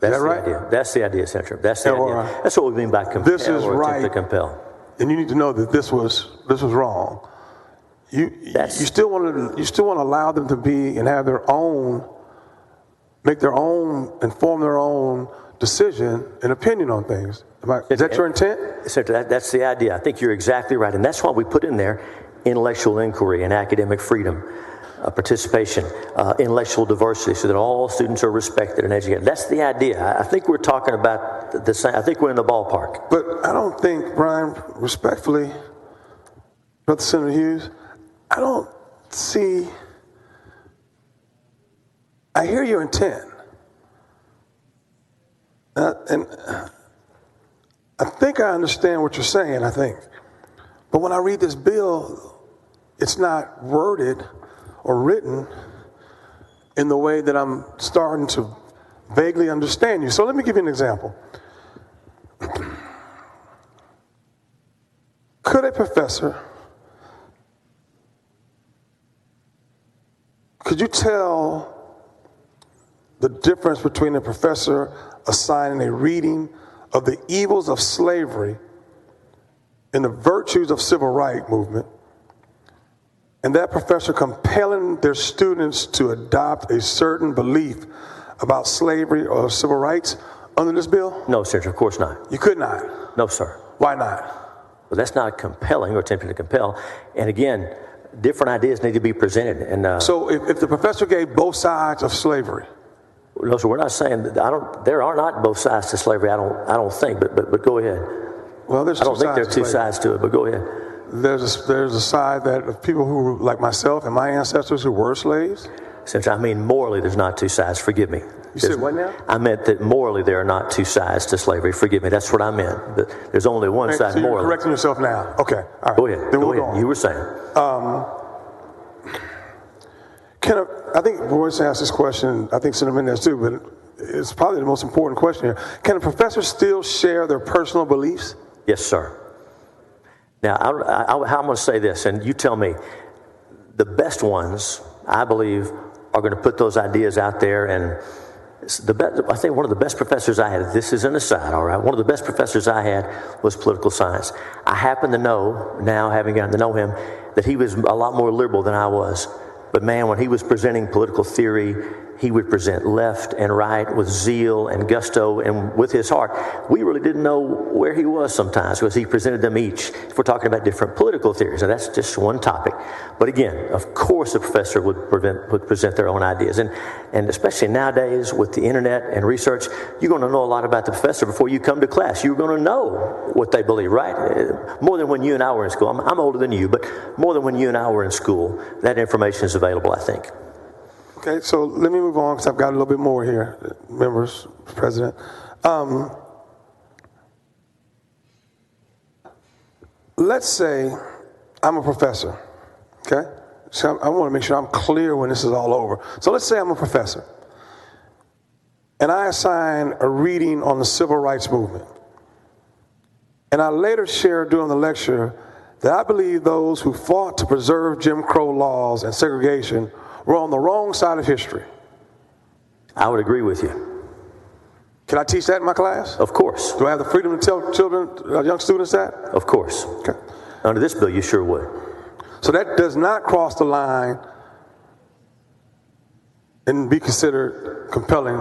That's Is that right? Idea. That's the idea, Senator. That's the idea. That's what we mean by compel. This is or right. To compel. And you need to know that this was wrong. You still want to allow them to be and have their own, make their own, and form their own decision and opinion on things. Is that your intent? Senator, that's the idea. I think you're exactly right. And that's why we put in there intellectual inquiry and academic freedom, participation, intellectual diversity, so that all students are respected and educated. That's the idea. I think we're talking about the same. I think we're in the ballpark. But I don't think, Brian, respectfully, Brother Senator Hughes, I don't see. I hear your intent. And I think I understand what you're saying, I think. But when I read this bill, it's not worded or written in the way that I'm starting to vaguely understand you. So let me give you an example. Could a professor, could you tell the difference between a professor assigning a reading of the evils of slavery and the virtues of civil rights movement, and that professor compelling their students to adopt a certain belief about slavery or civil rights under this bill? No, sir, of course not. You could not? No, sir. Why not? Well, that's not compelling or attempting to compel. And again, different ideas need to be presented. And so if the professor gave both sides of slavery? No, sir, we're not saying that. There are not both sides to slavery. I don't think. But go ahead. Well, there's I don't think there are two sides to it. But go ahead. There's a side that of people who, like myself and my ancestors, who were slaves. Since I mean morally, there's not two sides. Forgive me. You said what now? I meant that morally there are not two sides to slavery. Forgive me. That's what I meant. But there's only one side so you're morally. Correcting yourself now. Okay. All right. Go ahead. Then Go we'll ahead. go on. You were saying. I think Royce asked this question. I think Senator Mendez too, but it's probably the most important question here. Can a professor still share their personal beliefs? Yes, sir. Now, I'm going to say this, and you tell me. The best ones, I believe, are going to put those ideas out there. And I think one of the best professors I had, this is an aside, all right? One of the best professors I had was political science. I happen to know, now having gotten to know him, that he was a lot more liberal than I was. But man, when he was presenting political theory he would present left and right with zeal and gusto and with his heart. We really didn't know where he was sometimes because he presented them each. If we're talking about different political theories, and that's just one topic. But again, of course, a professor would present their own ideas. And especially nowadays with the internet and research, you're going to know a lot about the professor before you come to class. You're going to know what they believe, right? More than when you and I were in school. I'm older than you, but more than when you and I were in school, that information is available, I think. Okay, so let me move on because I've got a little bit more here, members, President. Let's say I'm a professor, okay? So I want to make sure I'm clear when this is all over. So let's say I'm a professor, and I assign a reading on the civil rights movement. And I later share during the lecture that I believe those who fought to preserve Jim Crow laws and segregation were on the wrong side of history. I would agree with you. Can I teach that in my class? Of course. Do I have the freedom to tell children, young students that? Of course. Okay. Under this bill, you sure would. So that does not cross the line and be considered compelling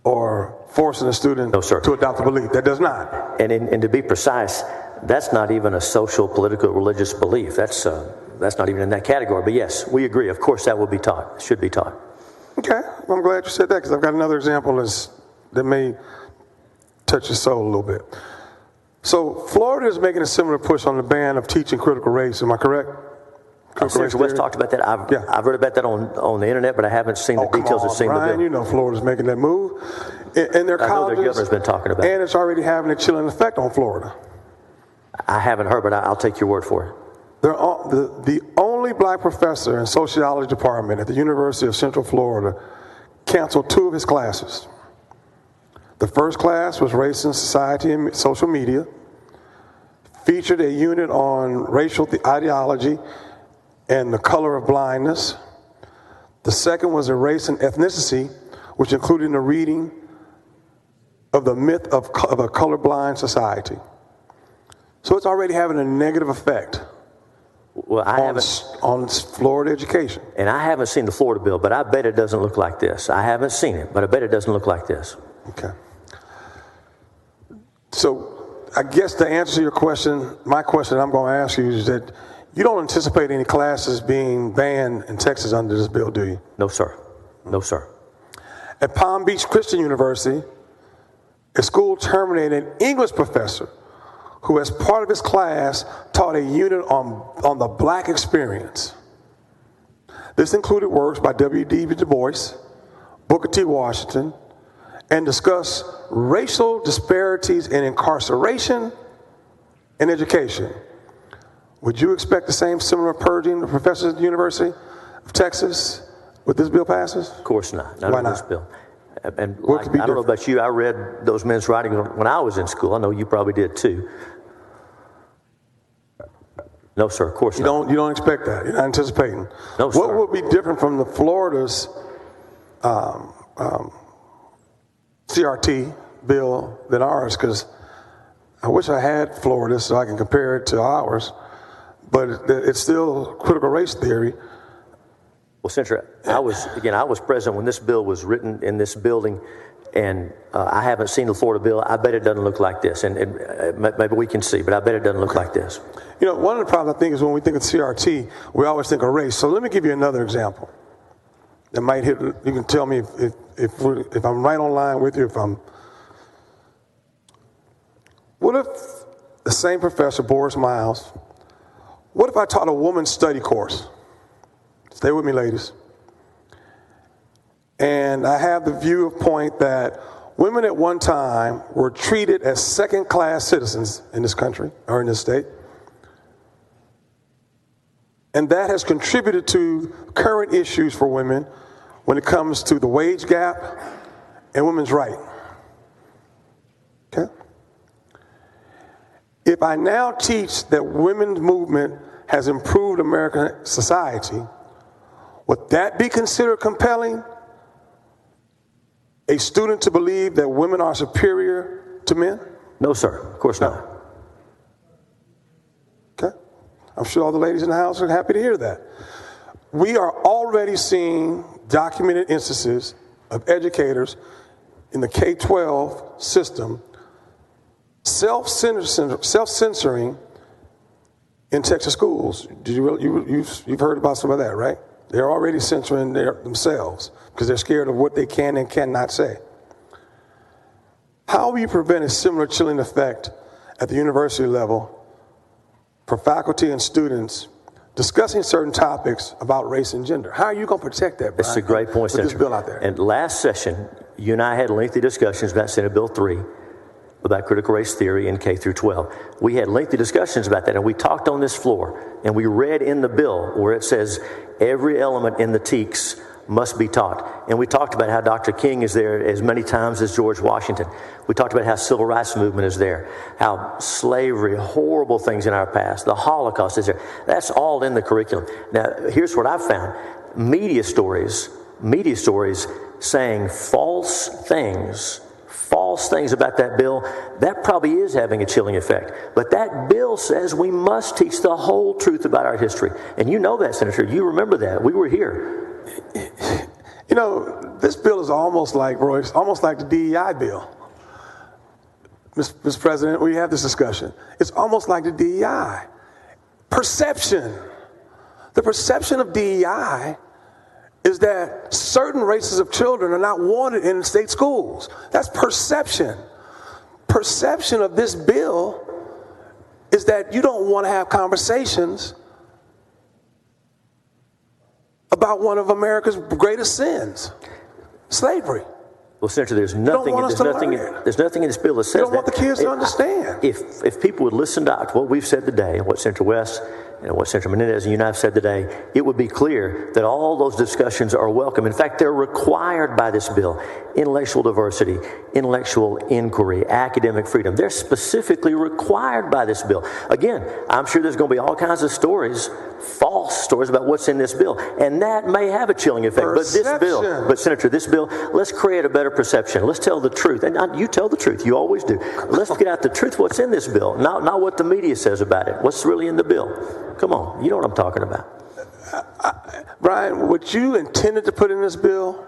or forcing a student to adopt a belief. That does not. And to be precise, that's not even a social, political, religious belief. That's not even in that category. But yes, we agree. Of course, that will be taught, should be taught. Okay. Well, I'm glad you said that because I've got another example that may touch your soul a little bit. So Florida is making a similar push on the ban of teaching critical race. Am I correct? Senator West talked about that. I've read about that on the internet, but I haven't seen the details or seen the bill. You know Florida's making that move. And their I know colleges, their governor's been talking about it. And it's already having a chilling effect on Florida. I haven't heard, but I'll take your word for it. The only black professor in sociology department at the University of Central Florida canceled 2 of his classes. The first class was Race and Society and Social Media, featured a unit on racial ideology and the color of blindness. The second was a race and ethnicity, which included a reading of the myth of a colorblind society. So it's already having a negative effect on Florida education. And I haven't seen the Florida bill, but I bet it doesn't look like this. I haven't seen it, but I bet it doesn't look like this. Okay. So I guess the answer to your question, my question I'm going to ask you is that you don't anticipate any classes being banned in Texas under this bill, do you? No, sir. No, sir. At Palm Beach Christian University, a school terminated an English professor who, as part of his class, taught a unit on the black experience. This included works by W.E.B. Du Bois, Booker T. Washington, and discussed racial disparities in incarceration and education. Would you expect the similar purging of professors at the University of Texas with this bill passes? Of course not. Why not? This bill. And I don't know about you, I read those men's writings when I was in school. I know you probably did too. No, sir, of course not. You don't expect that? You're not anticipating? No, sir. What would be different from the Florida's CRT bill than ours? Because I wish I had Florida so I can compare it to ours, but it's still critical race theory. Well, Senator, I was present when this bill was written in this building, and I haven't seen the Florida bill. I bet it doesn't look like this, and maybe we can see, but I bet it doesn't look like this. You know, one of the problems I think is when we think of CRT, we always think of race. So let me give you another example that might hit. You can tell me if I'm right on line with you. What if the same professor, Boris Miles, what if I taught a woman's study course? Stay with me, ladies. And I have the viewpoint that women at one time were treated as second-class citizens in this country or in this state. And that has contributed to current issues for women when it comes to the wage gap and women's rights. Okay? If I now teach that women's movement has improved American society, would that be considered compelling? A student to believe that women are superior to men? No, sir. Of course not. Okay. I'm sure all the ladies in the house are happy to hear that. We are already seeing documented instances of educators in the K-12 system self-censoring in Texas schools. You've heard about some of that, right? They're already censoring themselves because they're scared of what they can and cannot say. How will you prevent a similar chilling effect at the university level for faculty and students discussing certain topics about race and gender? How are you going to protect that, Brian? That's a great point, with this Senator. bill out there? And last session, you and I had lengthy discussions about Senate Bill 3, about critical race theory in K through 12. We had lengthy discussions about that, and we talked on this floor, and we read in the bill where it says every element in the TEKS must be taught. And we talked about how Dr. King is there as many times as George Washington. We talked about how civil rights movement is there, how slavery, horrible things in our past, the Holocaust is there. That's all in the curriculum. Now, here's what I've found. Media stories saying false things about that bill, that probably is having a chilling effect. But that bill says we must teach the whole truth about our history. And you know that, Senator. You remember that. We were here. You know, this bill is almost like, Royce, almost like the DEI bill. Mr. President, we have this discussion. It's almost like the DEI. Perception. The perception of DEI is that certain races of children are not wanted in state schools. That's perception. Perception of this bill is that you don't want to have conversations about one of America's greatest sins, slavery. Well, Senator, there's nothing in this bill that says that. You don't want the kids to understand. If people would listen to what we've said today and what Senator West and what Senator Menendez and you and I have said today, it would be clear that all those discussions are welcome. In fact, they're required by this bill. Intellectual diversity, intellectual inquiry, academic freedom. They're specifically required by this bill. Again, I'm sure there's going to be all kinds of stories, false stories about what's in this bill. And that may have a chilling effect. But Senator, this bill, let's create a better perception. Let's tell the truth. And you tell the truth. You always do. Let's get out the truth, what's in this bill, not what the media says about it. What's really in the bill. Come on. You know what I'm talking about. Brian, what you intended to put in this bill,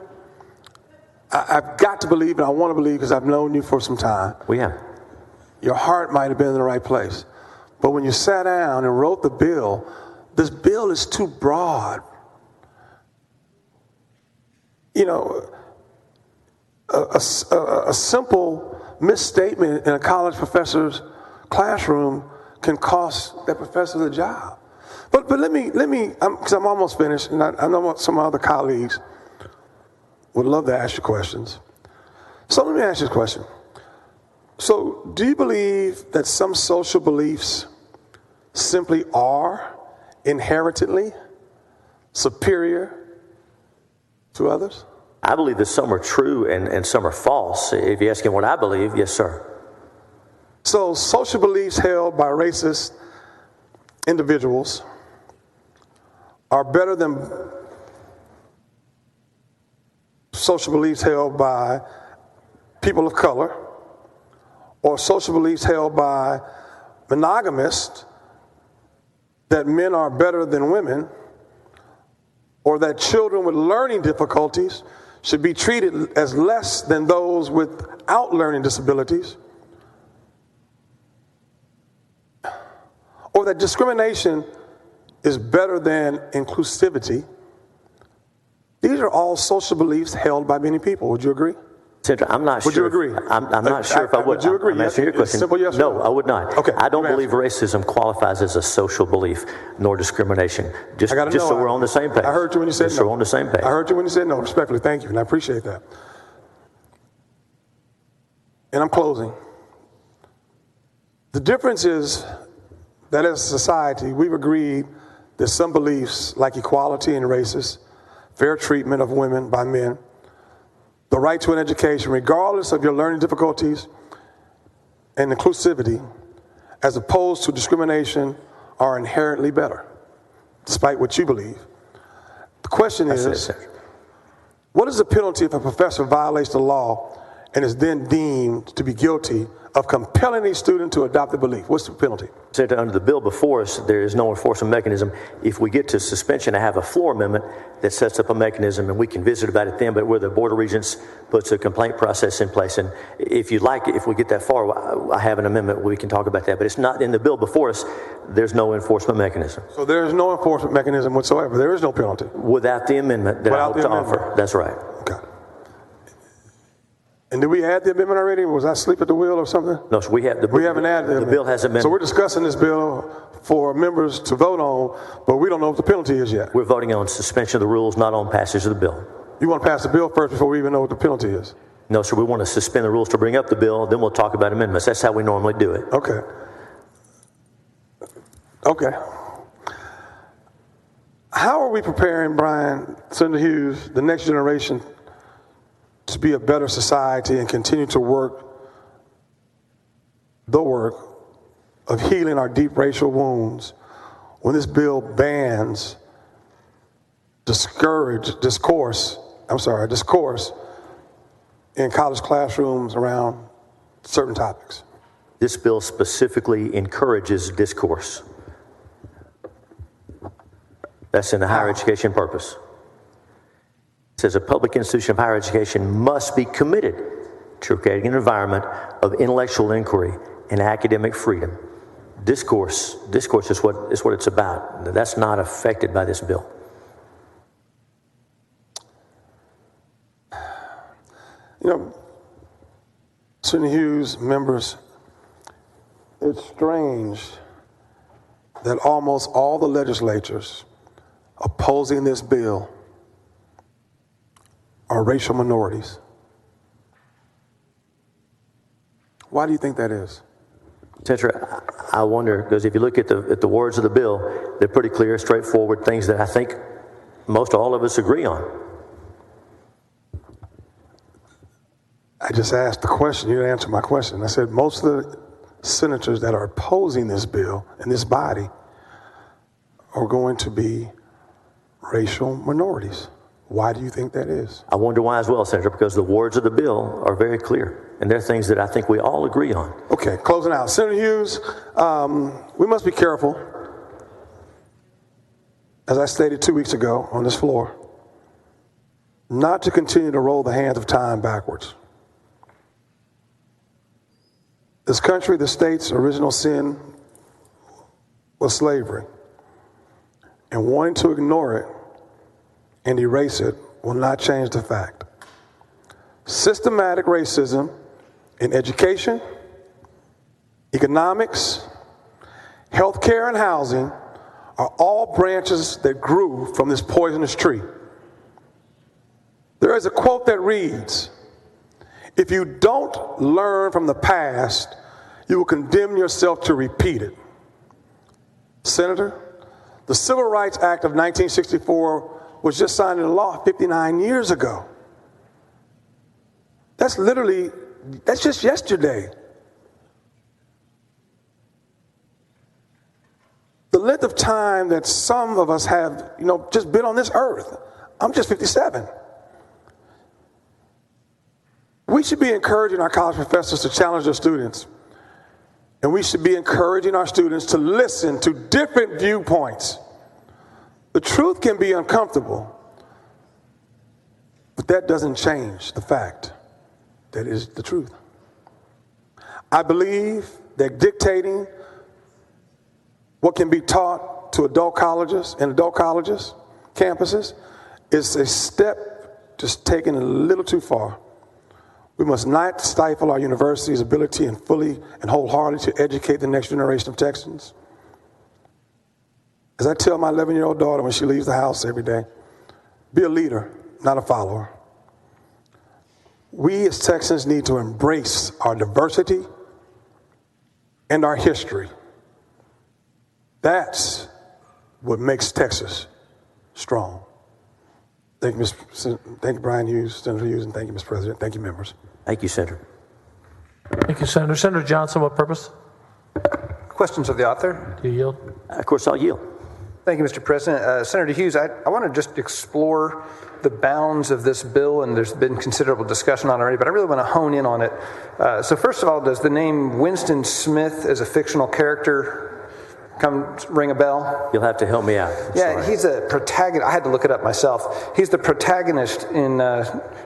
I've got to believe, and I want to believe because I've known you for some time. We have. Your heart might have been in the right place. But when you sat down and wrote the bill, this bill is too broad. You know, a simple misstatement in a college professor's classroom can cost that professor the job. But let me, because I'm almost finished, and I know some other colleagues would love to ask you questions. So let me ask you a question. So do you believe that some social beliefs simply are inherently superior to others? I believe that some are true and some are false. If you ask me what I believe, yes, sir. So social beliefs held by racist individuals are better than social beliefs held by people of color, or social beliefs held by monogamists that men are better than women, or that children with learning difficulties should be treated as less than those without learning disabilities, or that discrimination is better than inclusivity. These are all social beliefs held by many people. Would you agree? Senator, I'm not sure. Would you agree? I'm not sure if I would. Would you agree? I'm answering your question. Simple yes or no, I would not. Okay. I don't believe racism qualifies as a social belief nor discrimination. Just so we're on the same page. I heard you when you said no. So we're on the same page. I heard you when you said no. Respectfully, thank you, and I appreciate that. And I'm closing. The difference is that as a society, we've agreed that some beliefs like equality and races, fair treatment of women by men, the right to an education, regardless of your learning difficulties, and inclusivity, as opposed to discrimination, are inherently better, despite what you believe. The question is, what is the penalty if a professor violates the law and is then deemed to be guilty of compelling a student to adopt the belief? What's the penalty? Senator, under the bill before us, there is no enforcement mechanism. If we get to suspension, I have a floor amendment that sets up a mechanism, and we can visit about it then, but where the Board of Regents puts a complaint process in place. And if you'd like, if we get that far, I have an amendment where we can talk about that. But it's not in the bill before us. There's no enforcement mechanism. So there is no enforcement mechanism whatsoever. There is no penalty. Without the amendment that I hope to offer. That's right. Okay. And did we add the amendment already? Was I asleep at the wheel or something? No, so we haven't added the bill hasn't been. So we're discussing this bill for members to vote on, but we don't know what the penalty is yet. We're voting on suspension of the rules, not on passage of the bill. You want to pass the bill first before we even know what the penalty is? No, sir. We want to suspend the rules to bring up the bill, then we'll talk about amendments. That's how we normally do it. Okay. Okay. How are we preparing, Brian, Senator Hughes, the next generation to be a better society and continue to work the work of healing our deep racial wounds when this bill bans discourse in college classrooms around certain topics? This bill specifically encourages discourse. That's in the higher education purpose. It says a public institution of higher education must be committed to creating an environment of intellectual inquiry and academic freedom. Discourse is what it's about. That's not affected by this bill. You know, Senator Hughes, members, it's strange that almost all the legislatures opposing this bill are racial minorities. Why do you think that is? Senator, I wonder, because if you look at the words of the bill, they're pretty clear, straightforward things that I think most all of us agree on. I just asked the question. You didn't answer my question. I said most of the senators that are opposing this bill in this body are going to be racial minorities. Why do you think that is? I wonder why as well, Senator, because the words of the bill are very clear, and they're things that I think we all agree on. Okay, closing out. Senator Hughes, we must be careful, as I stated 2 weeks ago on this floor, not to continue to roll the hands of time backwards. This country, the state's original sin was slavery, and wanting to ignore it and erase it will not change the fact. Systematic racism in education, economics, healthcare, and housing are all branches that grew from this poisonous tree. There is a quote that reads, "If you don't learn from the past, you will condemn yourself to repeat it." Senator, the Civil Rights Act of 1964 was just signed into law 59 years ago. That's just yesterday. The length of time that some of us have, just been on this earth. I'm just 57. We should be encouraging our college professors to challenge their students. And we should be encouraging our students to listen to different viewpoints. The truth can be uncomfortable, but that doesn't change the fact that it is the truth. I believe that dictating what can be taught to adult colleges, campuses, is a step just taken a little too far. We must not stifle our university's ability and fully and wholeheartedly to educate the next generation of Texans. As I tell my 11-year-old daughter when she leaves the house every day, be a leader, not a follower. We as Texans need to embrace our diversity and our history. That's what makes Texas strong. Thank you, Brian Hughes, Senator Hughes, and thank you, Mr. President. Thank you, members. Thank you, Senator. Thank you, Senator. Senator Johnson, what purpose? Questions of the author? Do you yield? Of course, I'll yield. Thank you, Mr. President. Senator Hughes, I want to just explore the bounds of this bill, and there's been considerable discussion on it already, but I really want to hone in on it. So first of all, does the name Winston Smith as a fictional character ring a bell? You'll have to help me out. Yeah, he's a protagonist. I had to look it up myself. He's the protagonist in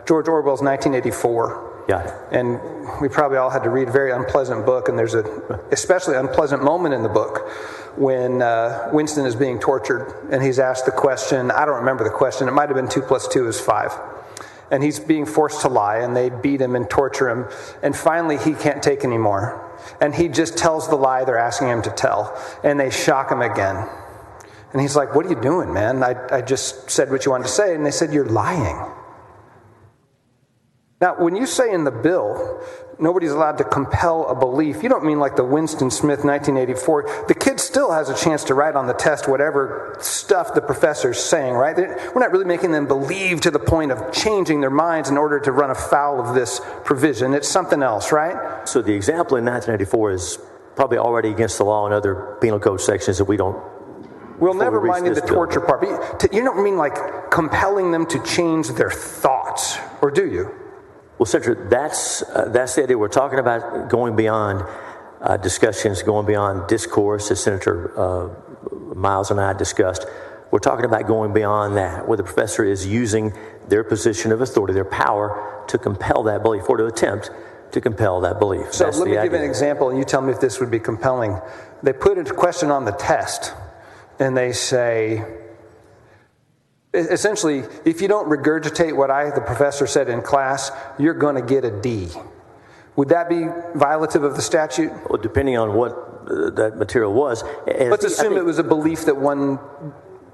George Orwell's 1984. Got it. And we probably all had to read a very unpleasant book, and there's a especially unpleasant moment in the book when Winston is being tortured, and he's asked the question, I don't remember the question, it might have been 2 + 2 is 5. And he's being forced to lie, and they beat him and torture him, and finally he can't take anymore. And he just tells the lie they're asking him to tell, and they shock him again. And he's like, what are you doing, man? I just said what you wanted to say, and they said, you're lying. Now, when you say in the bill, nobody's allowed to compel a belief, you don't mean like the Winston Smith 1984. The kid still has a chance to write on the test whatever stuff the professor's saying, right? We're not really making them believe to the point of changing their minds in order to run afoul of this provision. It's something else, right? So the example in 1984 is probably already against the law in other penal code sections that we don't. We'll never mind the torture part. But you don't mean like compelling them to change their thoughts, or do you? Well, Senator, that's the idea. We're talking about going beyond discussions, going beyond discourse, as Senator Miles and I discussed. We're talking about going beyond that, where the professor is using their position of authority, their power, to compel that belief, or to attempt to compel that belief. So let me give an example, and you tell me if this would be compelling. They put a question on the test, and they say, essentially, if you don't regurgitate what the professor said in class, you're going to get a D. Would that be violative of the statute? Well, depending on what that material was. Let's assume it was a belief that one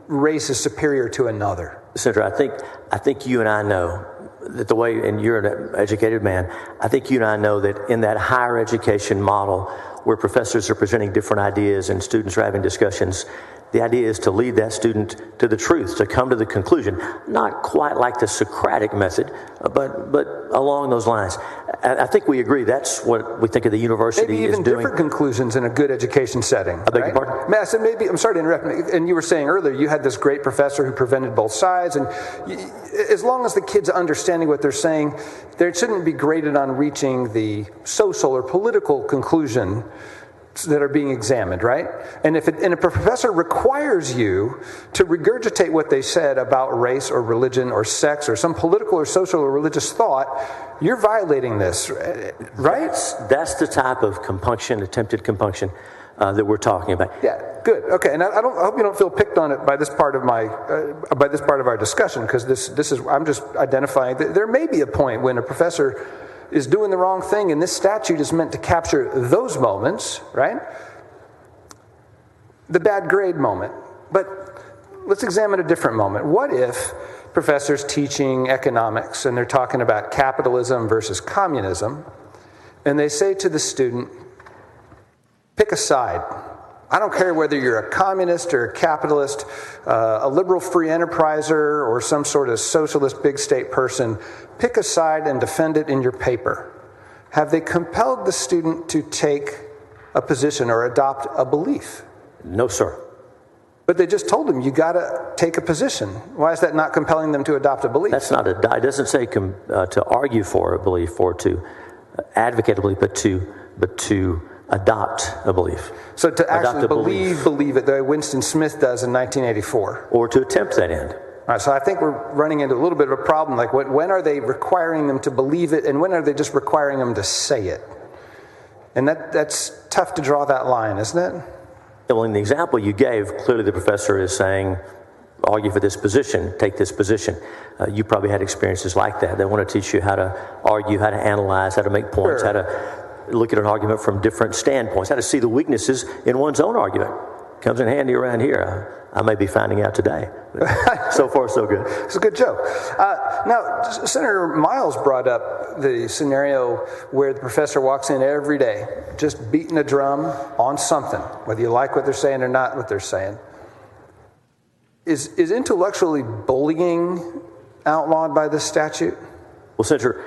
race is superior to another. Senator, I think you and I know that the way, and you're an educated man, I think you and I know that in that higher education model where professors are presenting different ideas and students are having discussions, the idea is to lead that student to the truth, to come to the conclusion, not quite like the Socratic method, but along those lines. I think we agree that's what we think of the university maybe even is doing. Different conclusions in a good education setting. I beg your pardon? I said maybe, I'm sorry to interrupt, and you were saying earlier you had this great professor who prevented both sides, and as long as the kids are understanding what they're saying, there shouldn't be graded on reaching the social or political conclusion that are being examined, right? And if a professor requires you to regurgitate what they said about race or religion or sex or some political or social or religious thought, you're violating this, right? That's the type of compunction, attempted compunction, that we're talking about. Yeah, good. Okay, and I hope you don't feel picked on it by this part of our discussion, because this is I'm just identifying that there may be a point when a professor is doing the wrong thing, and this statute is meant to capture those moments, right? The bad grade moment. But let's examine a different moment. What if professors teaching economics, and they're talking about capitalism versus communism, and they say to the student, pick a side. I don't care whether you're a communist or a capitalist, a liberal free enterpriser, or some sort of socialist big state person. Pick a side and defend it in your paper. Have they compelled the student to take a position or adopt a belief? No, sir. But they just told them, you got to take a position. Why is that not compelling them to adopt a belief? That's not it doesn't say to argue for a belief or to advocate a belief, but to adopt a belief. So to actually believe it the way Winston Smith does in 1984. Or to attempt that end. All right, so I think we're running into a little bit of a problem. Like, when are they requiring them to believe it, and when are they just requiring them to say it? And that's tough to draw that line, isn't it? Well, in the example you gave, clearly the professor is saying, argue for this position, take this position. You probably had experiences like that. They want to teach you how to argue, how to analyze, how to make points, how to look at an argument from different standpoints, how to see the weaknesses in one's own argument. Comes in handy around here. I may be finding out today. So far, so good. It's a good joke. Now, Senator Miles brought up the scenario where the professor walks in every day, just beating a drum on something, whether you like what they're saying or not what they're saying. Is intellectually bullying outlawed by this statute? Well, Senator,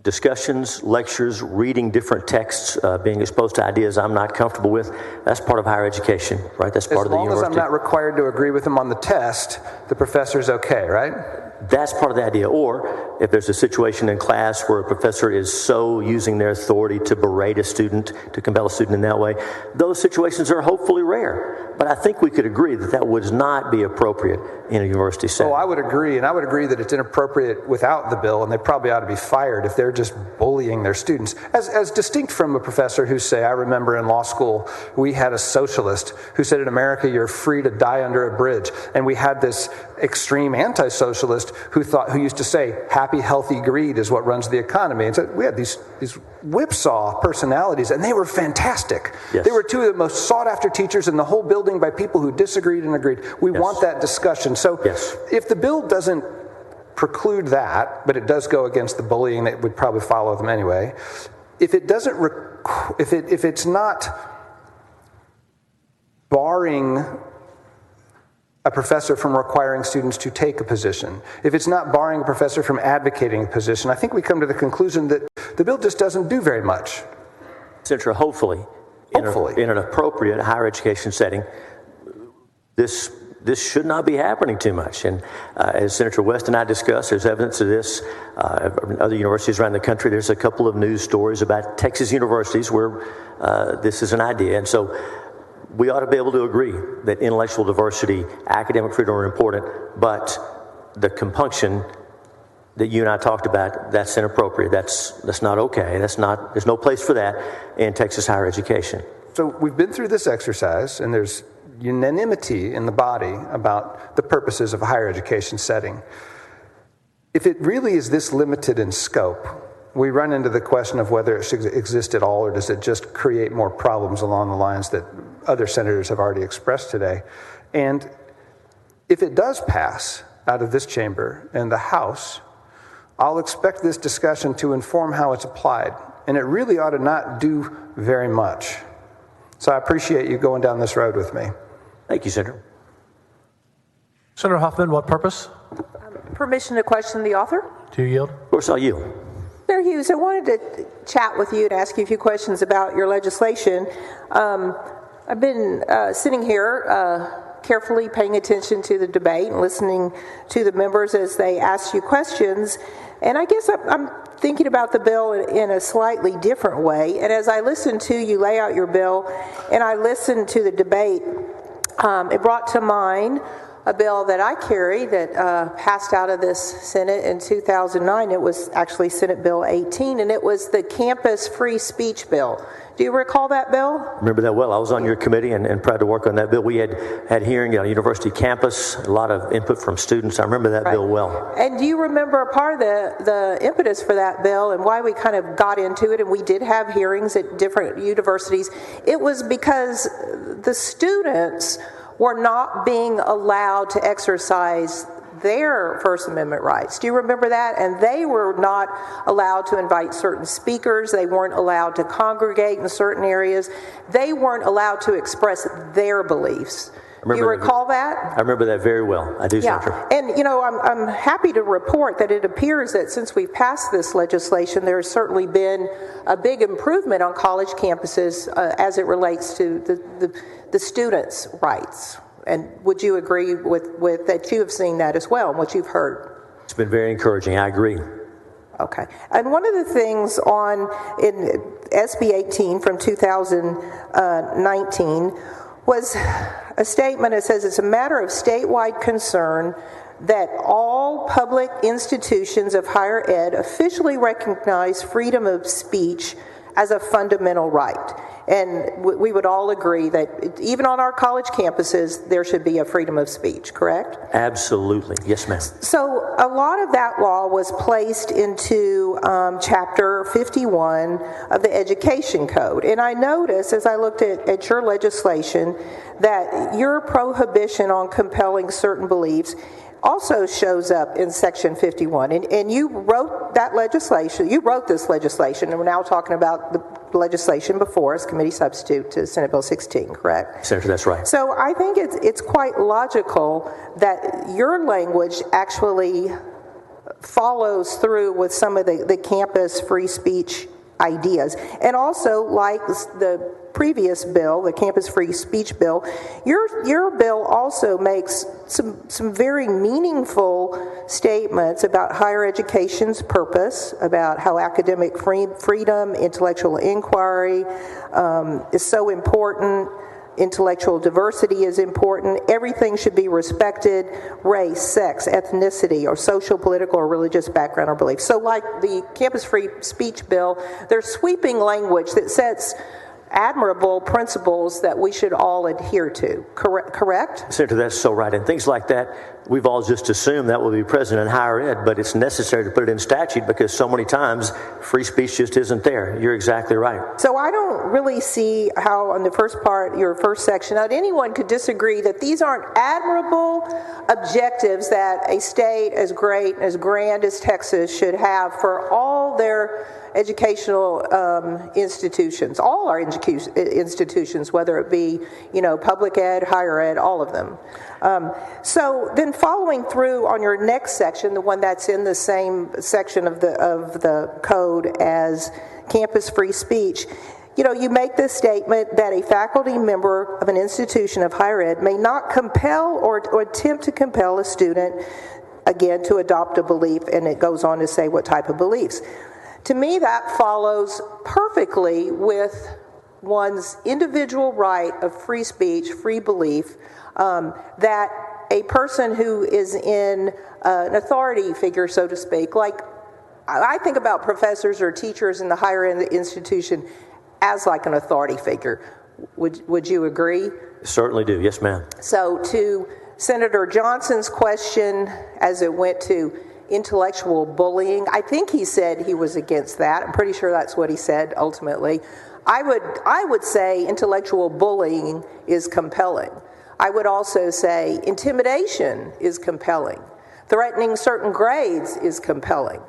discussions, lectures, reading different texts, being exposed to ideas I'm not comfortable with. That's part of higher education, right? That's part of the university. As long as I'm not required to agree with them on the test, the professor's okay, right? That's part of the idea. Or if there's a situation in class where a professor is so using their authority to berate a student, to compel a student in that way, those situations are hopefully rare. But I think we could agree that that would not be appropriate in a university setting. Oh, I would agree, and I would agree that it's inappropriate without the bill, and they probably ought to be fired if they're just bullying their students. As distinct from a professor who say, I remember in law school, we had a socialist who said, in America, you're free to die under a bridge. And we had this extreme anti-socialist who used to say, happy, healthy greed is what runs the economy. And so we had these whipsaw personalities, and they were fantastic. Yes. They were two of the most sought-after teachers in the whole building by people who disagreed and agreed. We want that discussion. So if the bill doesn't preclude that, but it does go against the bullying that would probably follow them anyway, if it doesn't, if it's not barring a professor from requiring students to take a position, if it's not barring a professor from advocating a position, I think we come to the conclusion that the bill just doesn't do very much. Senator, hopefully. In an appropriate higher education setting, this should not be happening too much. And as Senator West and I discussed, there's evidence of this in other universities around the country. There's a couple of news stories about Texas universities where this is an idea. And so we ought to be able to agree that intellectual diversity, academic freedom are important, but the compunction that you and I talked about, that's inappropriate. That's not okay. There's no place for that in Texas higher education. So we've been through this exercise, and there's unanimity in the body about the purposes of a higher education setting. If it really is this limited in scope, we run into the question of whether it should exist at all, or does it just create more problems along the lines that other senators have already expressed today. And if it does pass out of this chamber and the House, I'll expect this discussion to inform how it's applied. And it really ought to not do very much. So I appreciate you going down this road with me. Thank you, Senator. Senator Huffman, what purpose? Permission to question the author? Do you yield? Of course, I'll yield. Mayor Hughes, I wanted to chat with you and ask you a few questions about your legislation. I've been sitting here carefully paying attention to the debate and listening to the members as they ask you questions. And I guess I'm thinking about the bill in a slightly different way. And as I listened to you lay out your bill and I listened to the debate, it brought to mind a bill that I carry that passed out of this Senate in 2009. It was actually Senate Bill 18, and it was the Campus Free Speech Bill. Do you recall that bill? Remember that well. I was on your committee and proud to work on that bill. We had hearing on university campus, a lot of input from students. I remember that bill well. And do you remember a part of the impetus for that bill and why we kind of got into it? And we did have hearings at different universities. It was because the students were not being allowed to exercise their First Amendment rights. Do you remember that? And they were not allowed to invite certain speakers. They weren't allowed to congregate in certain areas. They weren't allowed to express their beliefs. Do you recall that? I remember that very well. I do, Senator. And, you know, I'm happy to report that it appears that since we've passed this legislation, there's certainly been a big improvement on college campuses as it relates to the students' rights. And would you agree with that you have seen that as well and what you've heard? It's been very encouraging. I agree. Okay. And one of the things in SB 18 from 2019 was a statement that says it's a matter of statewide concern that all public institutions of higher ed officially recognize freedom of speech as a fundamental right. And we would all agree that even on our college campuses, there should be a freedom of speech, correct? Absolutely. Yes, ma'am. So a lot of that law was placed into Chapter 51 of the Education Code. And I noticed as I looked at your legislation that your prohibition on compelling certain beliefs also shows up in Section 51. And you wrote that legislation, you wrote this legislation, and we're now talking about the legislation before us, committee substitute to Senate Bill 16, correct? Senator, that's right. So I think it's quite logical that your language actually follows through with some of the campus free speech ideas. And also, like the previous bill, the campus free speech bill, your bill also makes some very meaningful statements about higher education's purpose, about how academic freedom, intellectual inquiry is so important. Intellectual diversity is important. Everything should be respected. Race, sex, ethnicity, or social, political, or religious background or belief. So like the campus free speech bill, there's sweeping language that sets admirable principles that we should all adhere to. Correct? Senator, that's so right. And things like that, we've all just assumed that will be present in higher ed, but it's necessary to put it in statute because so many times free speech just isn't there. You're exactly right. So I don't really see how on the first part, your first section, that anyone could disagree that these aren't admirable objectives that a state as great, as grand as Texas should have for all their educational institutions, all our institutions, whether it be, public ed, higher ed, all of them. So then following through on your next section, the one that's in the same section of the code as campus free speech, you make this statement that a faculty member of an institution of higher ed may not compel or attempt to compel a student, again, to adopt a belief, and it goes on to say what type of beliefs. To me, that follows perfectly with one's individual right of free speech, free belief, that a person who is in an authority figure, so to speak, like I think about professors or teachers in the higher end institution as like an authority figure. Would you agree? Certainly do. Yes, ma'am. So to Senator Johnson's question as it went to intellectual bullying, I think he said he was against that. I'm pretty sure that's what he said ultimately. I would say intellectual bullying is compelling. I would also say intimidation is compelling. Threatening certain grades is compelling.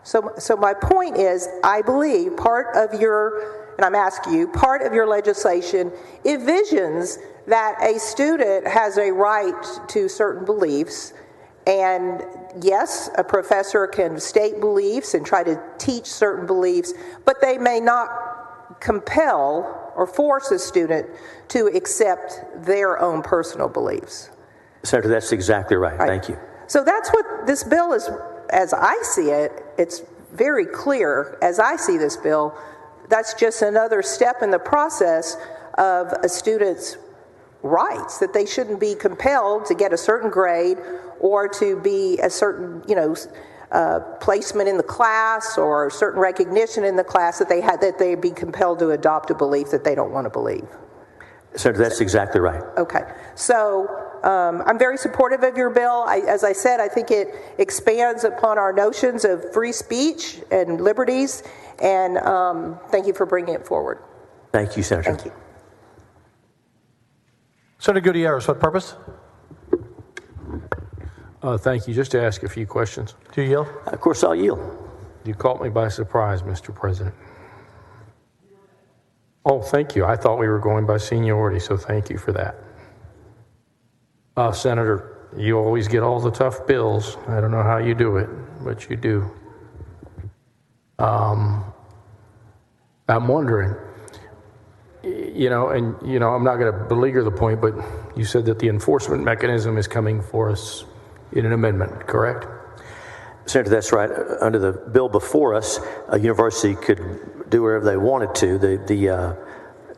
So my point is, I believe part of your, and I'm asking you, part of your legislation envisions that a student has a right to certain beliefs. And yes, a professor can state beliefs and try to teach certain beliefs, but they may not compel or force a student to accept their own personal beliefs. Senator, that's exactly right. Thank you. So that's what this bill is, as I see it, it's very clear, as I see this bill, that's just another step in the process of a student's rights, that they shouldn't be compelled to get a certain grade or to be a certain, placement in the class or certain recognition in the class that they be compelled to adopt a belief that they don't want to believe. Senator, that's exactly right. Okay. So I'm very supportive of your bill. As I said, I think it expands upon our notions of free speech and liberties, and thank you for bringing it forward. Thank you, Senator. Thank you. Senator Gutierrez, what purpose? Thank you. Just to ask a few questions. Do you yield? Of course, I'll yield. You caught me by surprise, Mr. President. Oh, thank you. I thought we were going by seniority, so thank you for that. Senator, you always get all the tough bills. I don't know how you do it, but you do. I'm wondering, I'm not going to beleaguer the point, but you said that the enforcement mechanism is coming for us in an amendment, correct? Senator, that's right. Under the bill before us, a university could do whatever they wanted to.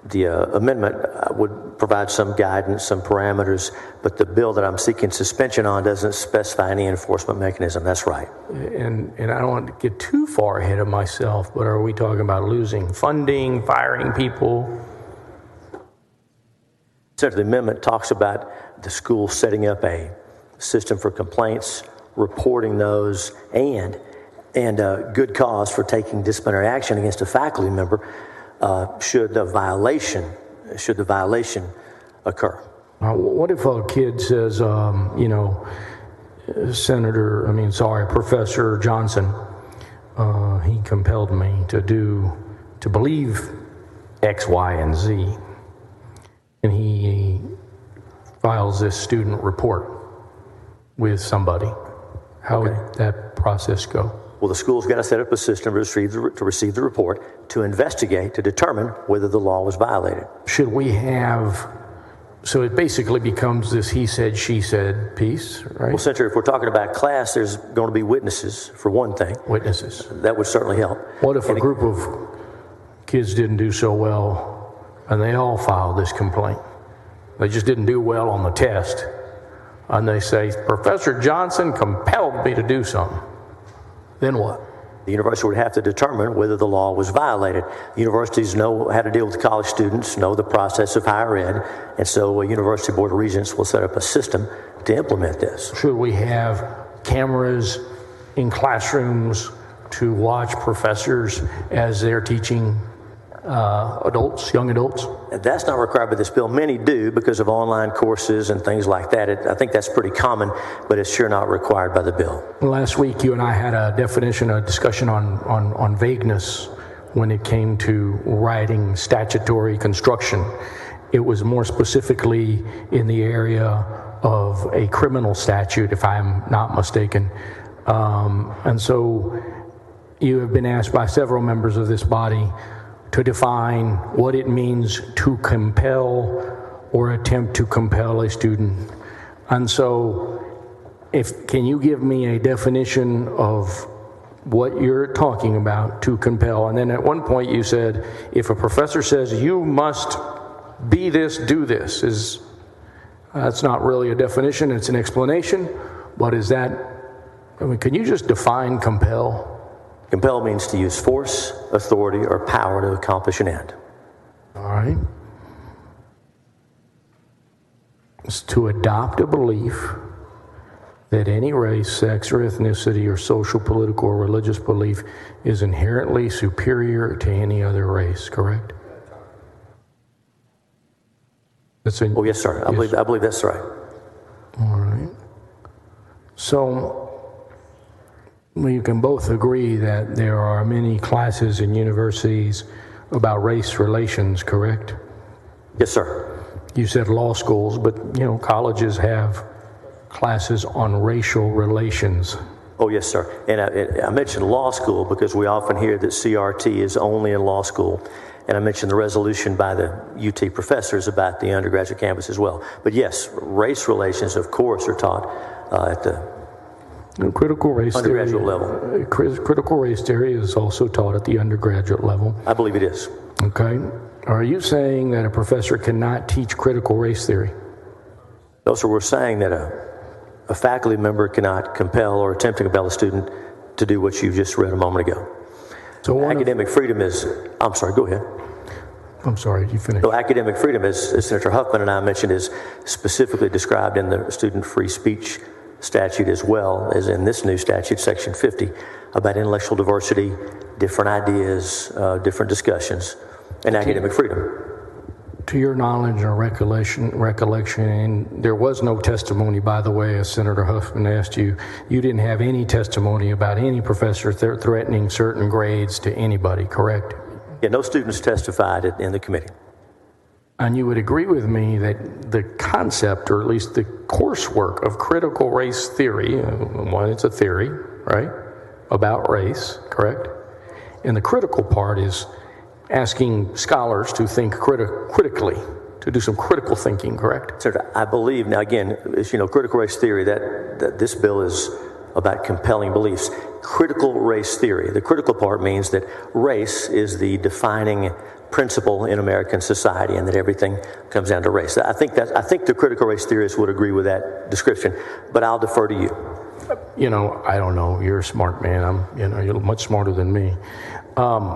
The amendment would provide some guidance, some parameters, but the bill that I'm seeking suspension on doesn't specify any enforcement mechanism. That's right. And I don't want to get too far ahead of myself, but are we talking about losing funding, firing people? Senator, the amendment talks about the school setting up a system for complaints, reporting those, and good cause for taking disciplinary action against a faculty member should the violation occur. What if a kid says, Professor Johnson, he compelled me to believe X, Y, and Z, and he files this student report with somebody. How would that process go? Well, the school's got to set up a system to receive the report, to investigate, to determine whether the law was violated. Should we have, so it basically becomes this he said, she said piece, right? Well, Senator, if we're talking about class, there's going to be witnesses, for one thing. Witnesses. That would certainly help. What if a group of kids didn't do so well and they all filed this complaint? They just didn't do well on the test. And they say, Professor Johnson compelled me to do something. Then what? The university would have to determine whether the law was violated. Universities know how to deal with college students, know the process of higher ed, and so a University Board of Regents will set up a system to implement this. Should we have cameras in classrooms to watch professors as they're teaching young adults? That's not required by this bill. Many do because of online courses and things like that. I think that's pretty common, but it's sure not required by the bill. Last week, you and I had a discussion on vagueness when it came to writing statutory construction. It was more specifically in the area of a criminal statute, if I'm not mistaken. And so you have been asked by several members of this body to define what it means to compel or attempt to compel a student. And so can you give me a definition of what you're talking about, to compel? And then at one point you said, if a professor says you must be this, do this, that's not really a definition, it's an explanation, but can you just define compel? Compel means to use force, authority, or power to accomplish an end. All right. It's to adopt a belief that any race, sex, or ethnicity, or social, political, or religious belief is inherently superior to any other race, correct? Oh, yes, sir. I believe that's right. All right. So, we can both agree that there are many classes in universities about race relations, correct? Yes, sir. You said law schools, but colleges have classes on racial relations. Oh, yes, sir. And I mentioned law school because we often hear that CRT is only in law school. And I mentioned the resolution by the UT professors about the undergraduate campus as well. But yes, race relations, of course, are taught at the critical race undergraduate theory, level. Critical race theory is also taught at the undergraduate level. I believe it is. Okay. Are you saying that a professor cannot teach critical race theory? No, sir. We're saying that a faculty member cannot compel or attempt to compel a student to do what you just read a moment ago. So academic freedom is, I'm sorry, go ahead. I'm sorry, you finished. So academic freedom, as Senator Huffman and I mentioned, is specifically described in the Student Free Speech statute as well as in this new statute, Section 50, about intellectual diversity, different ideas, different discussions, and academic freedom. To your knowledge or recollection, and there was no testimony, by the way, as Senator Huffman asked you, you didn't have any testimony about any professor threatening certain grades to anybody, correct? Yeah, no students testified in the committee. And you would agree with me that the concept, or at least the coursework of critical race theory, it's a theory, right, about race, correct? And the critical part is asking scholars to think critically, to do some critical thinking, correct? Sir, I believe, now again, as you know, critical race theory, that this bill is about compelling beliefs. Critical race theory, the critical part means that race is the defining principle in American society and that everything comes down to race. I think the critical race theorists would agree with that description, but I'll defer to you. I don't know. You're a smart man. You're much smarter than me.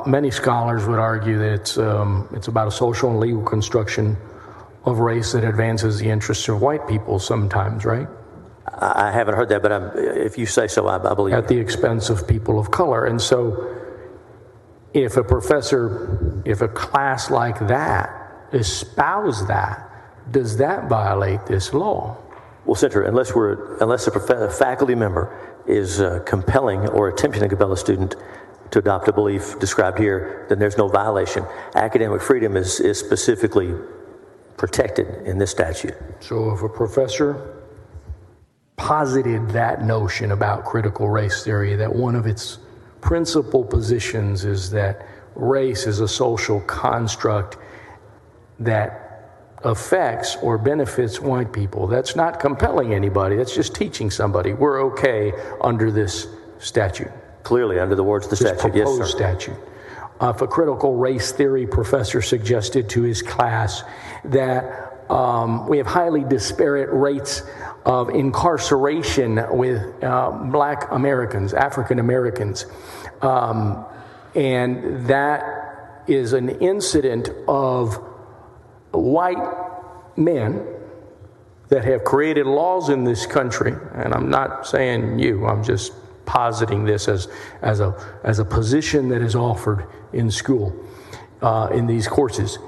Many scholars would argue that it's about a social and legal construction of race that advances the interests of white people sometimes, right? I haven't heard that, but if you say so, I believe. At the expense of people of color. And so if a class like that espouse that, does that violate this law? Well, Senator, unless a faculty member is compelling or attempting to compel a student to adopt a belief described here, then there's no violation. Academic freedom is specifically protected in this statute. So if a professor posited that notion about critical race theory, that one of its principal positions is that race is a social construct that affects or benefits white people. That's not compelling anybody. That's just teaching somebody we're okay under this statute. Clearly, under the words of the statute, yes, sir. Statute. If a critical race theory professor suggested to his class that we have highly disparate rates of incarceration with black Americans, African Americans, and that is an incident of white men that have created laws in this country, and I'm not saying you, I'm just positing this as a position that is offered in school in these courses,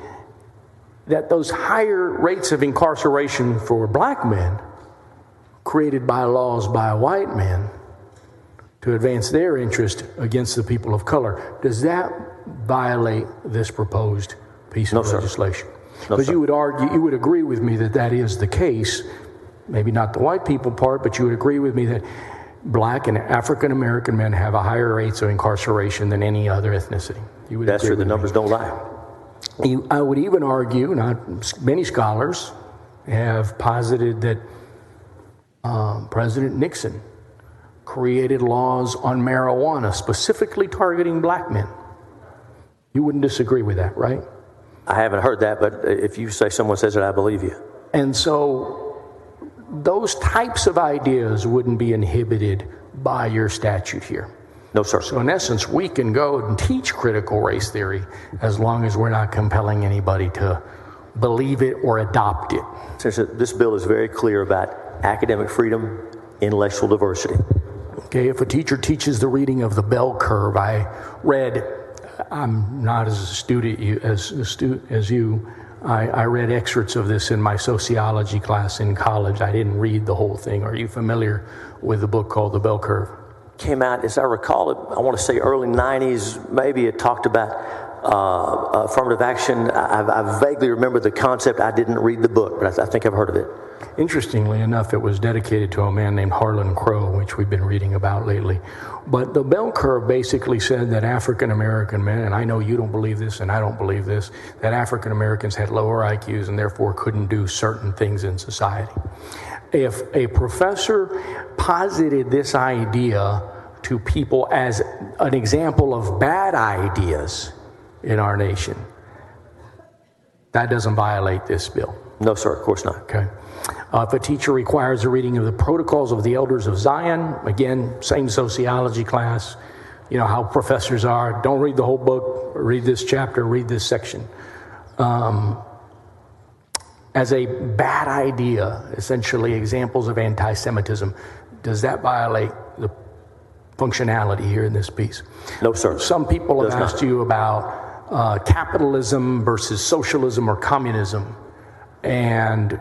that those higher rates of incarceration for black men created by laws by white men to advance their interest against the people of color, does that violate this proposed piece of legislation? Because you would argue, you would agree with me that that is the case, maybe not the white people part, but you would agree with me that black and African American men have a higher rates of incarceration than any other ethnicity. You would That's true, the numbers don't lie. I would even argue, not many scholars have posited that President Nixon created laws on marijuana specifically targeting black men. You wouldn't disagree with that, right? I haven't heard that, but if you say someone says it, I believe you. And so those types of ideas wouldn't be inhibited by your statute here. No, sir. So in essence, we can go and teach critical race theory as long as we're not compelling anybody to believe it or adopt it. This bill is very clear about academic freedom, intellectual diversity. Okay, if a teacher teaches the reading of the bell curve, I read, I'm not as astute as you. I read excerpts of this in my sociology class in college. I didn't read the whole thing. Are you familiar with the book called The Bell Curve? Came out, as I recall it, I want to say early 90s, maybe it talked about affirmative action. I vaguely remember the concept. I didn't read the book, but I think I've heard of it. Interestingly enough, it was dedicated to a man named Harlan Crow, which we've been reading about lately. But the bell curve basically said that African American men, and I know you don't believe this and I don't believe this, that African Americans had lower IQs and therefore couldn't do certain things in society. If a professor posited this idea to people as an example of bad ideas in our nation, that doesn't violate this bill. No, sir, of course not. Okay. If a teacher requires a reading of the Protocols of the Elders of Zion, again, same sociology class, you know how professors are. Don't read the whole book, read this chapter, read this section. As a bad idea, essentially examples of anti-Semitism, does that violate the functionality here in this piece? No, sir. Some people have asked you about capitalism versus socialism or communism. And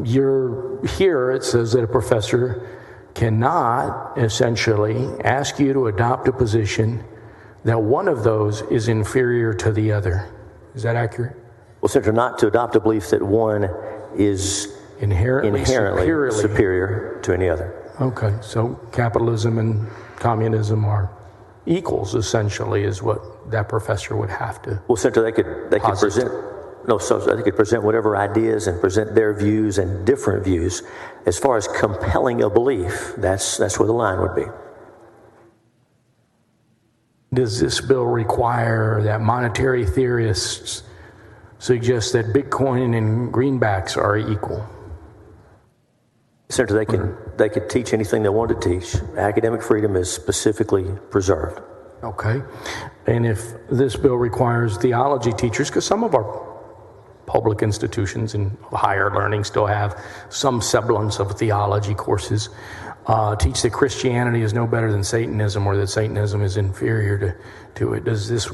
here it says that a professor cannot essentially ask you to adopt a position that one of those is inferior to the other. Is that accurate? Well, Senator, not to adopt a belief that one is inherently superior to any other. Okay, so capitalism and communism are equals, essentially, is what that professor would have to. Well, Senator, they could present. No, so they could present whatever ideas and present their views and different views. As far as compelling a belief, that's where the line would be. Does this bill require that monetary theorists suggest that Bitcoin and greenbacks are equal? Senator, they could teach anything they want to teach. Academic freedom is specifically preserved. Okay. And if this bill requires theology teachers, because some of our public institutions in higher learning still have some semblance of theology courses, teach that Christianity is no better than Satanism or that Satanism is inferior to it.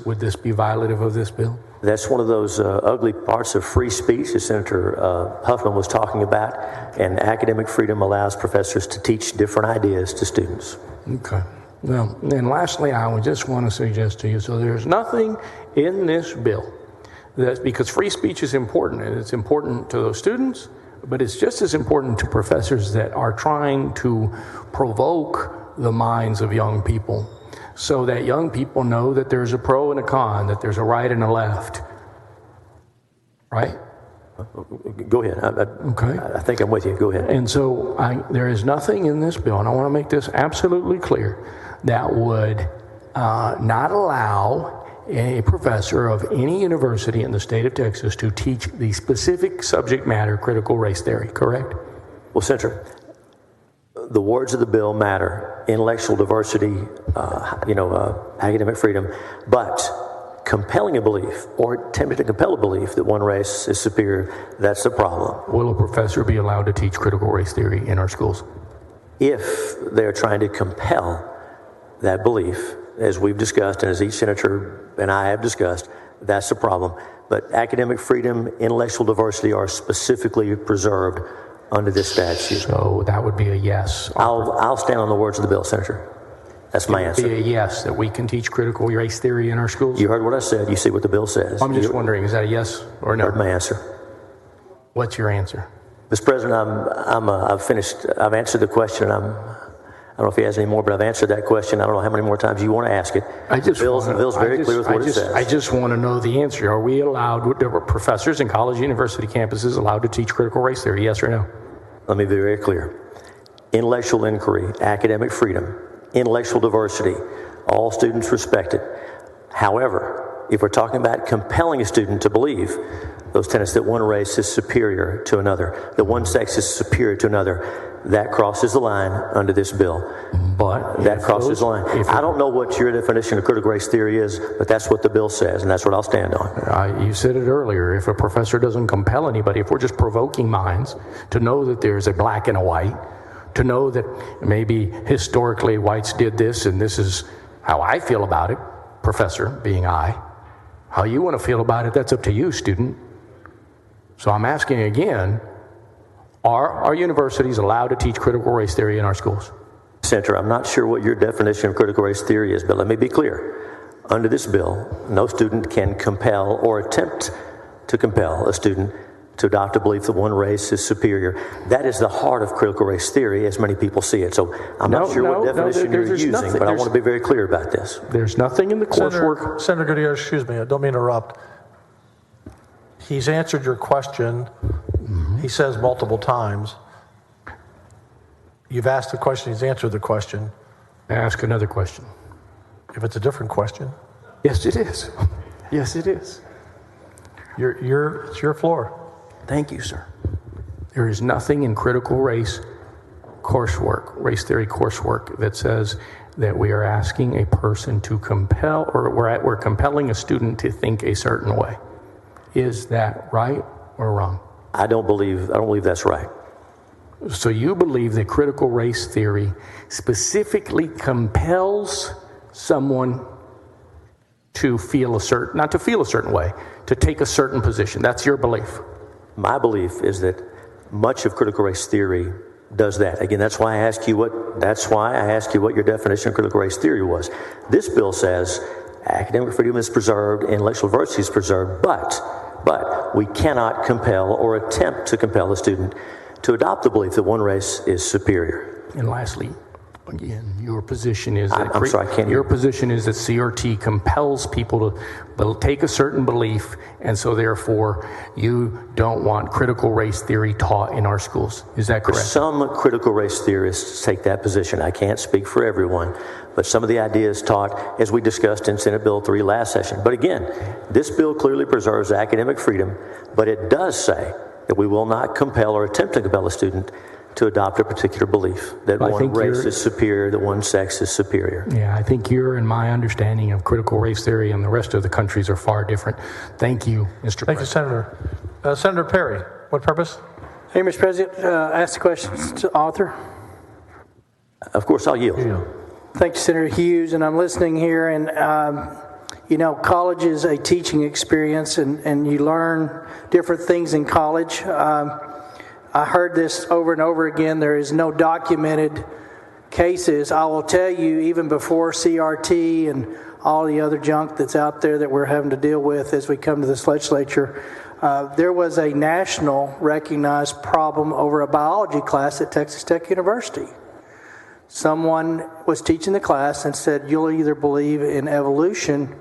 Would this be violative of this bill? That's one of those ugly parts of free speech that Senator Huffman was talking about, and academic freedom allows professors to teach different ideas to students. Okay. Well, and lastly, I would just want to suggest to you, so there's nothing in this bill that, because free speech is important, and it's important to those students, but it's just as important to professors that are trying to provoke the minds of young people so that young people know that there's a pro and a con, that there's a right and a left. Right? Go ahead. Okay. I think I'm with you. Go ahead. And so there is nothing in this bill, and I want to make this absolutely clear, that would not allow a professor of any university in the state of Texas to teach the specific subject matter critical race theory, correct? Well, Senator, the words of the bill matter: intellectual diversity, academic freedom, but compelling a belief or attempting to compel a belief that one race is superior, that's the problem. Will a professor be allowed to teach critical race theory in our schools? If they're trying to compel that belief, as we've discussed and as each senator and I have discussed, that's the problem. But academic freedom, intellectual diversity are specifically preserved under this statute. So that would be a yes. I'll stand on the words of the bill, Senator. That's my answer. Be a yes, that we can teach critical race theory in our schools? You heard what I said. You see what the bill says. I'm just wondering, is that a yes or no? Heard my answer. What's your answer? Mr. President, I've finished. I've answered the question. I don't know if he has any more, but I've answered that question. I don't know how many more times you want to ask it. The bill's very clear with what it says. I just want to know the answer. Are we allowed, are professors in college university campuses allowed to teach critical race theory, yes or no? Let me be very clear. Intellectual inquiry, academic freedom, intellectual diversity, all students respected. However, if we're talking about compelling a student to believe those tenets that one race is superior to another, that one sex is superior to another, that crosses the line under this bill. But that crosses the line. I don't know what your definition of critical race theory is, but that's what the bill says, and that's what I'll stand on. You said it earlier. If a professor doesn't compel anybody, if we're just provoking minds to know that there's a black and a white, to know that maybe historically whites did this and this is how I feel about it, professor being I. How you want to feel about it, that's up to you, student. So I'm asking again, are our universities allowed to teach critical race theory in our schools? Senator, I'm not sure what your definition of critical race theory is, but let me be clear. Under this bill, no student can compel or attempt to compel a student to adopt a belief that one race is superior. That is the heart of critical race theory, as many people see it. So I'm not sure what definition you're using, but I want to be very clear about this. There's nothing in the coursework. Senator Gutierrez, excuse me, I don't mean to interrupt. He's answered your question. He says multiple times. You've asked the question, he's answered the question. Ask another question. If it's a different question. Yes, it is. Yes, it is. It's your floor. Thank you, sir. There is nothing in critical race coursework, race theory coursework, that says that we are asking a person to compel, or we're compelling a student to think a certain way. Is that right or wrong? I don't believe that's right. So you believe that critical race theory specifically compels someone to feel not to feel a certain way, to take a certain position. That's your belief. My belief is that much of critical race theory does that. Again, that's why I asked you what your definition of critical race theory was. This bill says academic freedom is preserved, intellectual diversity is preserved, but we cannot compel or attempt to compel a student to adopt the belief that one race is superior. And lastly, again, your position is that I'm sorry, I can't hear. Your position is that CRT compels people to take a certain belief, and so therefore you don't want critical race theory taught in our schools. Is that correct? Some critical race theorists take that position. I can't speak for everyone, but some of the ideas taught, as we discussed in Senate Bill 3 last session. But again, this bill clearly preserves academic freedom, but it does say that we will not compel or attempt to compel a student to adopt a particular belief that one race is superior, that one sex is superior. Yeah, I think your and my understanding of critical race theory and the rest of the countries are far different. Thank you, Mr. Thank you, Senator. Senator Perry, what purpose? Hey, Mr. President, ask the questions to author. Of course, I'll yield. Thank you, Senator Hughes, and I'm listening here, and college is a teaching experience, and you learn different things in college. I heard this over and over again. There is no documented cases. I will tell you, even before CRT and all the other junk that's out there that we're having to deal with as we come to this legislature, There was a national recognized problem over a biology class at Texas Tech University. Someone was teaching the class and said, you'll either believe in evolution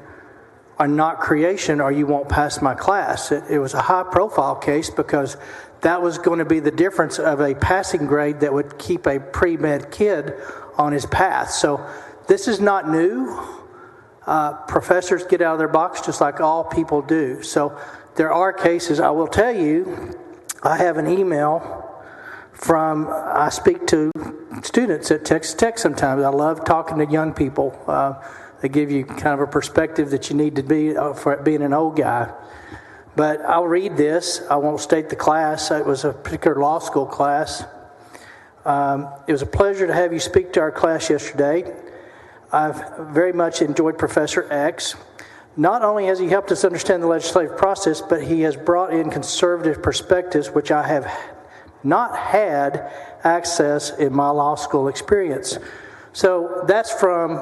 or not creation, or you won't pass my class. It was a high-profile case because that was going to be the difference of a passing grade that would keep a pre-med kid on his path. So this is not new. Professors get out of their box just like all people do. So there are cases. I will tell you, I have an email I speak to students at Texas Tech sometimes. I love talking to young people. They give you kind of a perspective that you need to be for being an old guy. But I'll read this. I won't state the class. It was a particular law school class. It was a pleasure to have you speak to our class yesterday. I've very much enjoyed Professor X. Not only has he helped us understand the legislative process, but he has brought in conservative perspectives, which I have not had access in my law school experience. So that's from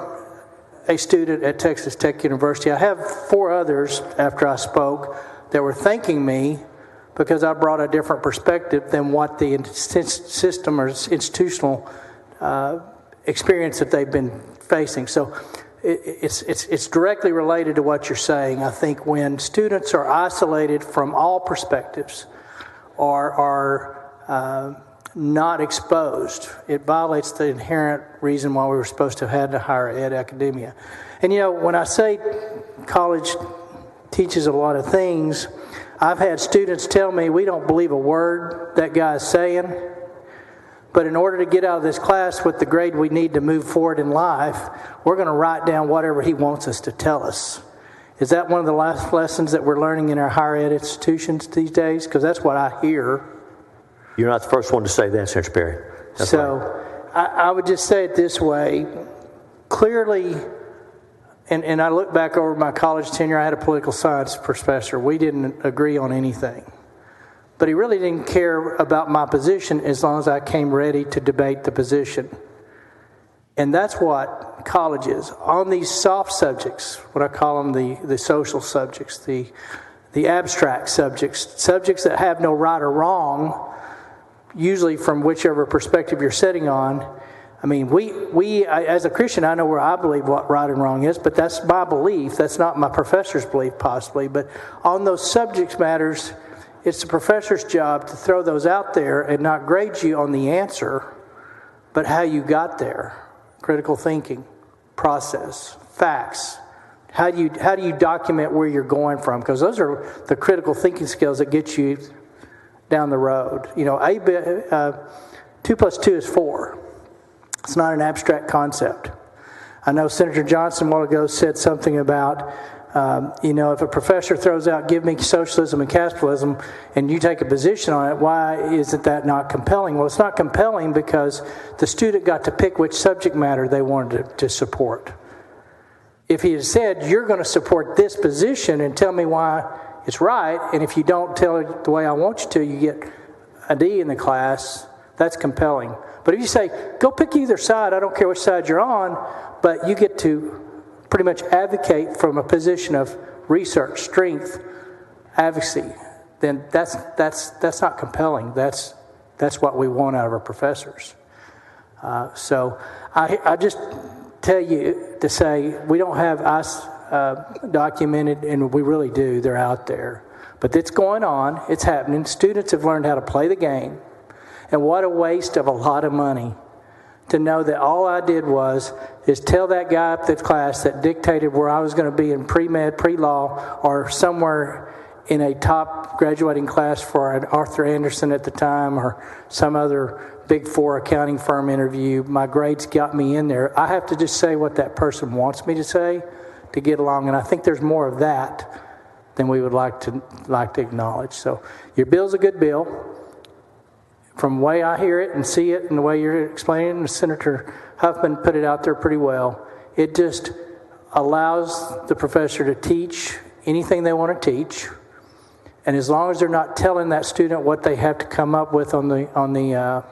a student at Texas Tech University. I have 4 others after I spoke that were thanking me because I brought a different perspective than what the system or institutional experience that they've been facing. So it's directly related to what you're saying. I think when students are isolated from all perspectives or are not exposed, it violates the inherent reason why we were supposed to have had a higher ed academia. And when I say college teaches a lot of things, I've had students tell me we don't believe a word that guy is saying, but in order to get out of this class with the grade we need to move forward in life, we're going to write down whatever he wants us to tell us. Is that one of the last lessons that we're learning in our higher ed institutions these days? Because that's what I hear. You're not the first one to say that, Senator Perry. That's so right. I would just say it this way. Clearly, and I look back over my college tenure, I had a political science professor. We didn't agree on anything. But he really didn't care about my position as long as I came ready to debate the position. And that's what college is. On these soft subjects, what I call them the social subjects, the abstract subjects that have no right or wrong, usually from whichever perspective you're sitting on. I mean, we as a Christian, I know where I believe what right and wrong is, but that's my belief. That's not my professor's belief, possibly. But on those subject matters, it's the professor's job to throw those out there and not grade you on the answer, but how you got there. Critical thinking, process, facts. How do you document where you're going from? Because those are the critical thinking skills that get you down the road. 2 plus 2 is 4. It's not an abstract concept. I know Senator Johnson a while ago said something about, if a professor throws out, give me socialism and capitalism, and you take a position on it, why isn't that not compelling? Well, it's not compelling because the student got to pick which subject matter they wanted to support. If he had said, you're going to support this position and tell me why it's right, and if you don't tell it the way I want you to, you get a D in the class, that's compelling. But if you say, go pick either side, I don't care which side you're on, but you get to pretty much advocate from a position of research, strength, advocacy, then that's not compelling. That's what we want out of our professors. So I just tell you to say we don't have us documented, and we really do. They're out there. But it's going on. It's happening. Students have learned how to play the game. And what a waste of a lot of money to know that all I did is tell that guy up the class that dictated where I was going to be in pre-med, pre-law, or somewhere in a top graduating class for an Arthur Anderson at the time or some other Big Four accounting firm interview. My grades got me in there. I have to just say what that person wants me to say to get along, and I think there's more of that than we would like to acknowledge. So your bill's a good bill. From the way I hear it and see it and the way you're explaining it, and Senator Huffman put it out there pretty well, it just allows the professor to teach anything they want to teach. And as long as they're not telling that student what they have to come up with on the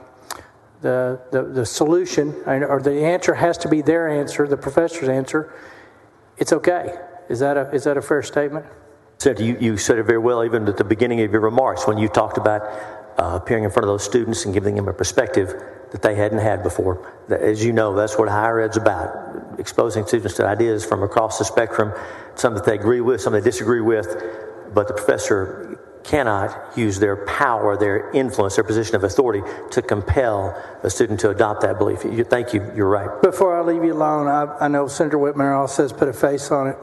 solution, or the answer has to be their answer, the professor's answer, it's okay. Is that a fair statement? Senator, you said it very well even at the beginning of your remarks when you talked about appearing in front of those students and giving them a perspective that they hadn't had before. As you know, that's what higher ed's about, exposing students to ideas from across the spectrum, some that they agree with, some they disagree with, but the professor cannot use their power, their influence, their position of authority to compel a student to adopt that belief. Thank you. You're right. Before I leave you alone, I know Senator Whitmer also has put a face on it.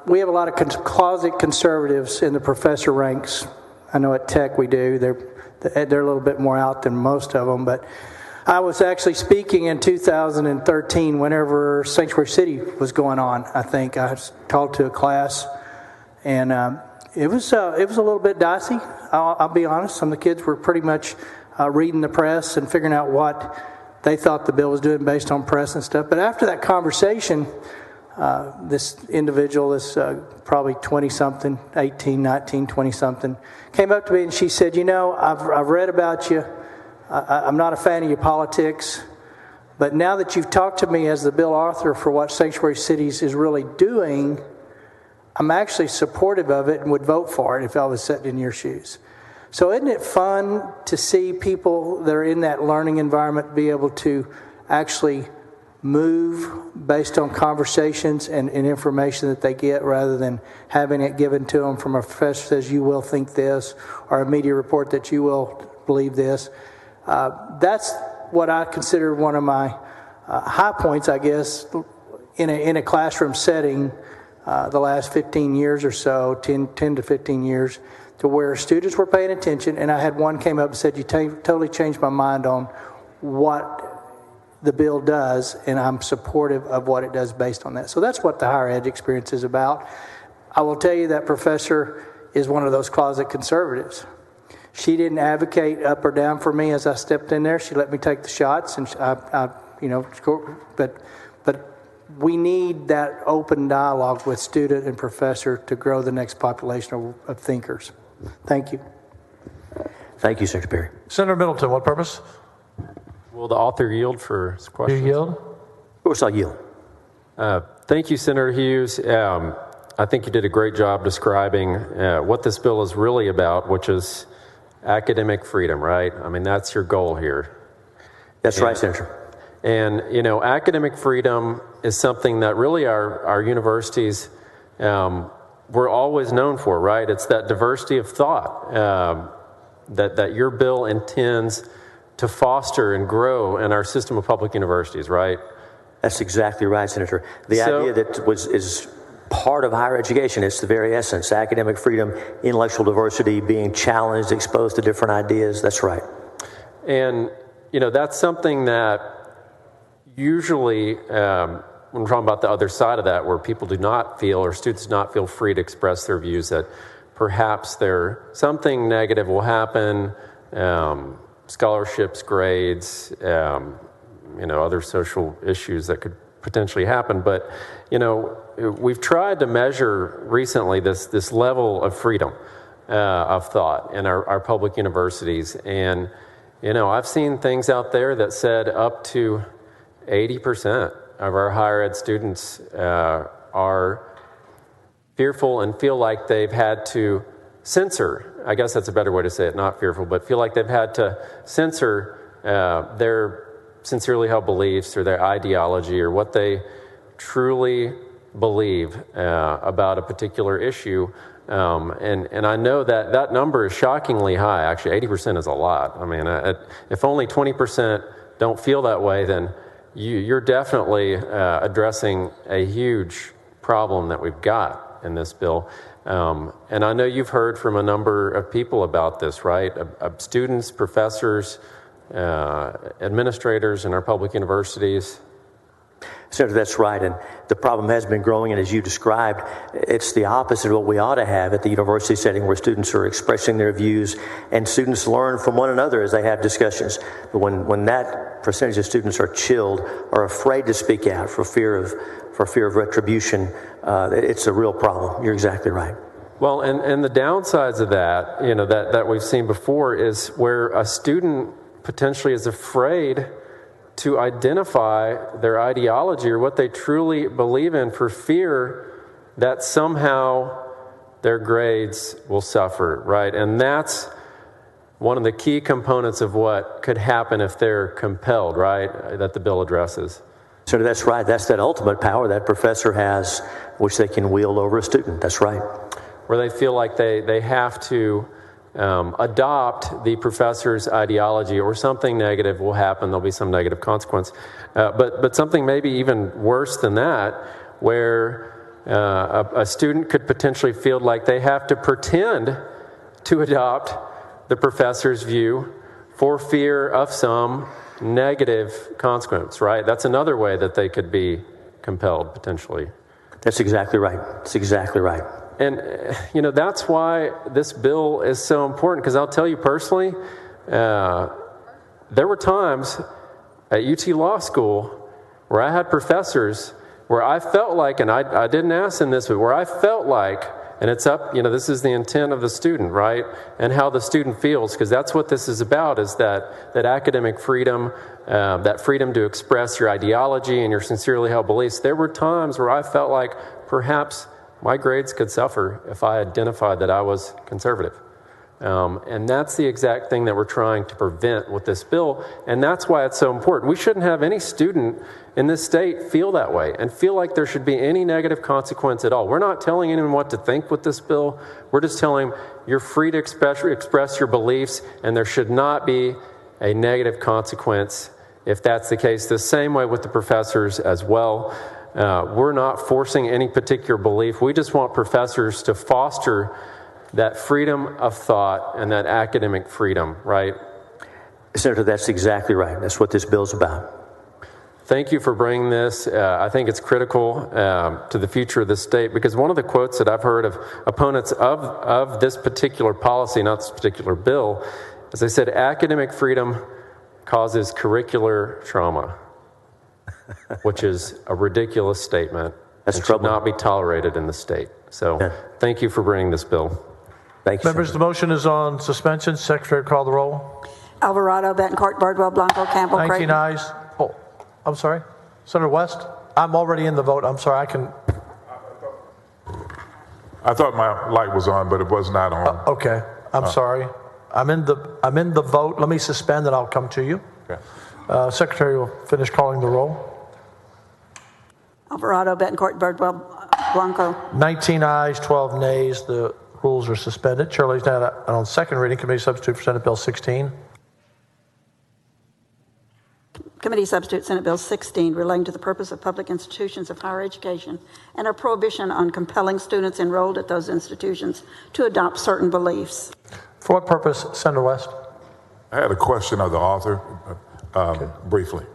We have a lot of closet conservatives in the professor ranks. I know at Tech we do. They're a little bit more out than most of them. But I was actually speaking in 2013 whenever Sanctuary City was going on. I think I talked to a class, and it was a little bit dicey. I'll be honest. Some of the kids were pretty much reading the press and figuring out what they thought the bill was doing based on press and stuff. But after that conversation, this individual, this probably 20-something, 18, 19, 20-something, came up to me and she said, you know, I've read about you. I'm not a fan of your politics. But now that you've talked to me as the bill author for what Sanctuary Cities is really doing, I'm actually supportive of it and would vote for it if I was sitting in your shoes. So isn't it fun to see people that are in that learning environment be able to actually move based on conversations and information that they get rather than having it given to them from a professor who says you will think this or a media report that you will believe this. That's what I consider one of my high points, I guess, in a classroom setting the last 15 years or so, 10 to 15 years, to where students were paying attention. And I had one came up and said, you totally changed my mind on what the bill does, and I'm supportive of what it does based on that. So that's what the higher ed experience is about. I will tell you that professor is one of those closet conservatives. She didn't advocate up or down for me as I stepped in there. She let me take the shots, and but we need that open dialogue with student and professor to grow the next population of thinkers. Thank you. Thank you, Secretary. Senator Middleton, what purpose? Will the author yield for questions? You yield? Of course I'll yield. Thank you, Senator Hughes. I think you did a great job describing what this bill is really about, which is academic freedom, right? I mean, that's your goal here. That's right, Senator. And, you know, academic freedom is something that really our universities were always known for, right? It's that diversity of thought that your bill intends to foster and grow in our system of public universities, right? That's exactly right, Senator. The idea that is part of higher education, it's the very essence, academic freedom, intellectual diversity, being challenged, exposed to different ideas. That's right. And, you know, that's something that usually, when we're talking about the other side of that, where people do not feel, or students do not feel free to express their views, that perhaps something negative will happen, scholarships, grades, other social issues that could potentially happen. But, you know, we've tried to measure recently this level of freedom of thought in our public universities. And, you know, I've seen things out there that said up to 80% of our higher ed students are fearful and feel like they've had to censor, I guess that's a better way to say it, not fearful, but feel like they've had to censor their sincerely held beliefs or their ideology or what they truly believe about a particular issue. And I know that number is shockingly high. Actually, 80% is a lot. I mean, if only 20% don't feel that way, then you're definitely addressing a huge problem that we've got in this bill. And I know you've heard from a number of people about this, right? Students, professors, administrators in our public universities. Senator, that's right. And the problem has been growing. And as you described, it's the opposite of what we ought to have at the university setting, where students are expressing their views and students learn from one another as they have discussions. But when that percentage of students are chilled or afraid to speak out for fear of retribution, it's a real problem. You're exactly right. Well, and the downsides of that, you know, that we've seen before is where a student potentially is afraid to identify their ideology or what they truly believe in for fear that somehow their grades will suffer, right? And that's one of the key components of what could happen if they're compelled, right, that the bill addresses. So that's right. That's that ultimate power that professor has, which they can wield over a student. That's right. Where they feel like they have to adopt the professor's ideology, or something negative will happen. There'll be some negative consequence. But something maybe even worse than that, where a student could potentially feel like they have to pretend to adopt the professor's view for fear of some negative consequence, right? That's another way that they could be compelled, potentially. That's exactly right. That's exactly right. And, that's why this bill is so important, because I'll tell you personally, there were times at UT Law School where I had professors where I felt like, and I didn't ask them this, but where I felt like, and it's up, this is the intent of the student, right? And how the student feels, because that's what this is about, is that academic freedom, that freedom to express your ideology and your sincerely held beliefs. There were times where I felt like perhaps my grades could suffer if I identified that I was conservative. And that's the exact thing that we're trying to prevent with this bill, and that's why it's so important. We shouldn't have any student in this state feel that way and feel like there should be any negative consequence at all. We're not telling anyone what to think with this bill. We're just telling them you're free to express your beliefs, and there should not be a negative consequence if that's the case. The same way with the professors as well. We're not forcing any particular belief. We just want professors to foster that freedom of thought and that academic freedom, right? Senator, that's exactly right. That's what this bill's about. Thank you for bringing this. I think it's critical to the future of the state, because one of the quotes that I've heard of opponents of this particular policy, not this particular bill, is they said, academic freedom causes curricular trauma, which is a ridiculous statement. That's and should not be tolerated in the state. So thank you for bringing this bill. Thank you. Members, the motion is on suspension. Secretary, call the roll. Alvarado, Betancourt, Birdwell, Blanco, Campbell, 19 Creighton. ayes. Oh, I'm sorry. Senator West? I'm already in the vote. I'm sorry. I thought my light was on, but it was not on. Okay. I'm sorry. I'm in the vote. Let me suspend and I'll come to you. Okay. Secretary will finish calling the roll. Alvarado, Betancourt, Birdwell, Blanco. 19 ayes, 12 nays. The rules are suspended. Chair lays down on second reading committee substitute for Senate Bill 16. Committee substitute Senate Bill 16 relating to the purpose of public institutions of higher education and a prohibition on compelling students enrolled at those institutions to adopt certain beliefs. For what purpose, Senator West? I had a question of the author, briefly.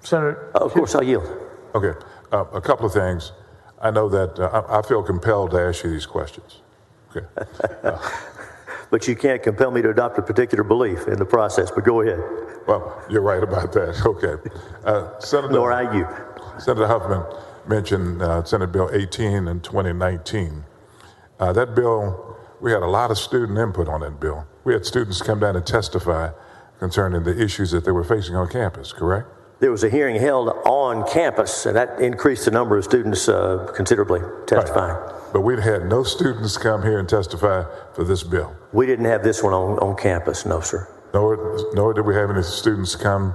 Senator? Of course, I'll yield. Okay. A couple of things. I know that I feel compelled to ask you these questions. Okay. But you can't compel me to adopt a particular belief in the process, but go ahead. Well, you're right about that. Okay. Senator, Nor are you. Senator Huffman mentioned Senate Bill 18 in 2019. That bill, we had a lot of student input on that bill. We had students come down and testify concerning the issues that they were facing on campus, correct? There was a hearing held on campus, and that increased the number of students considerably testifying. Right. But we'd had no students come here and testify for this bill. We didn't have this one on campus, no, sir. Nor did we have any students come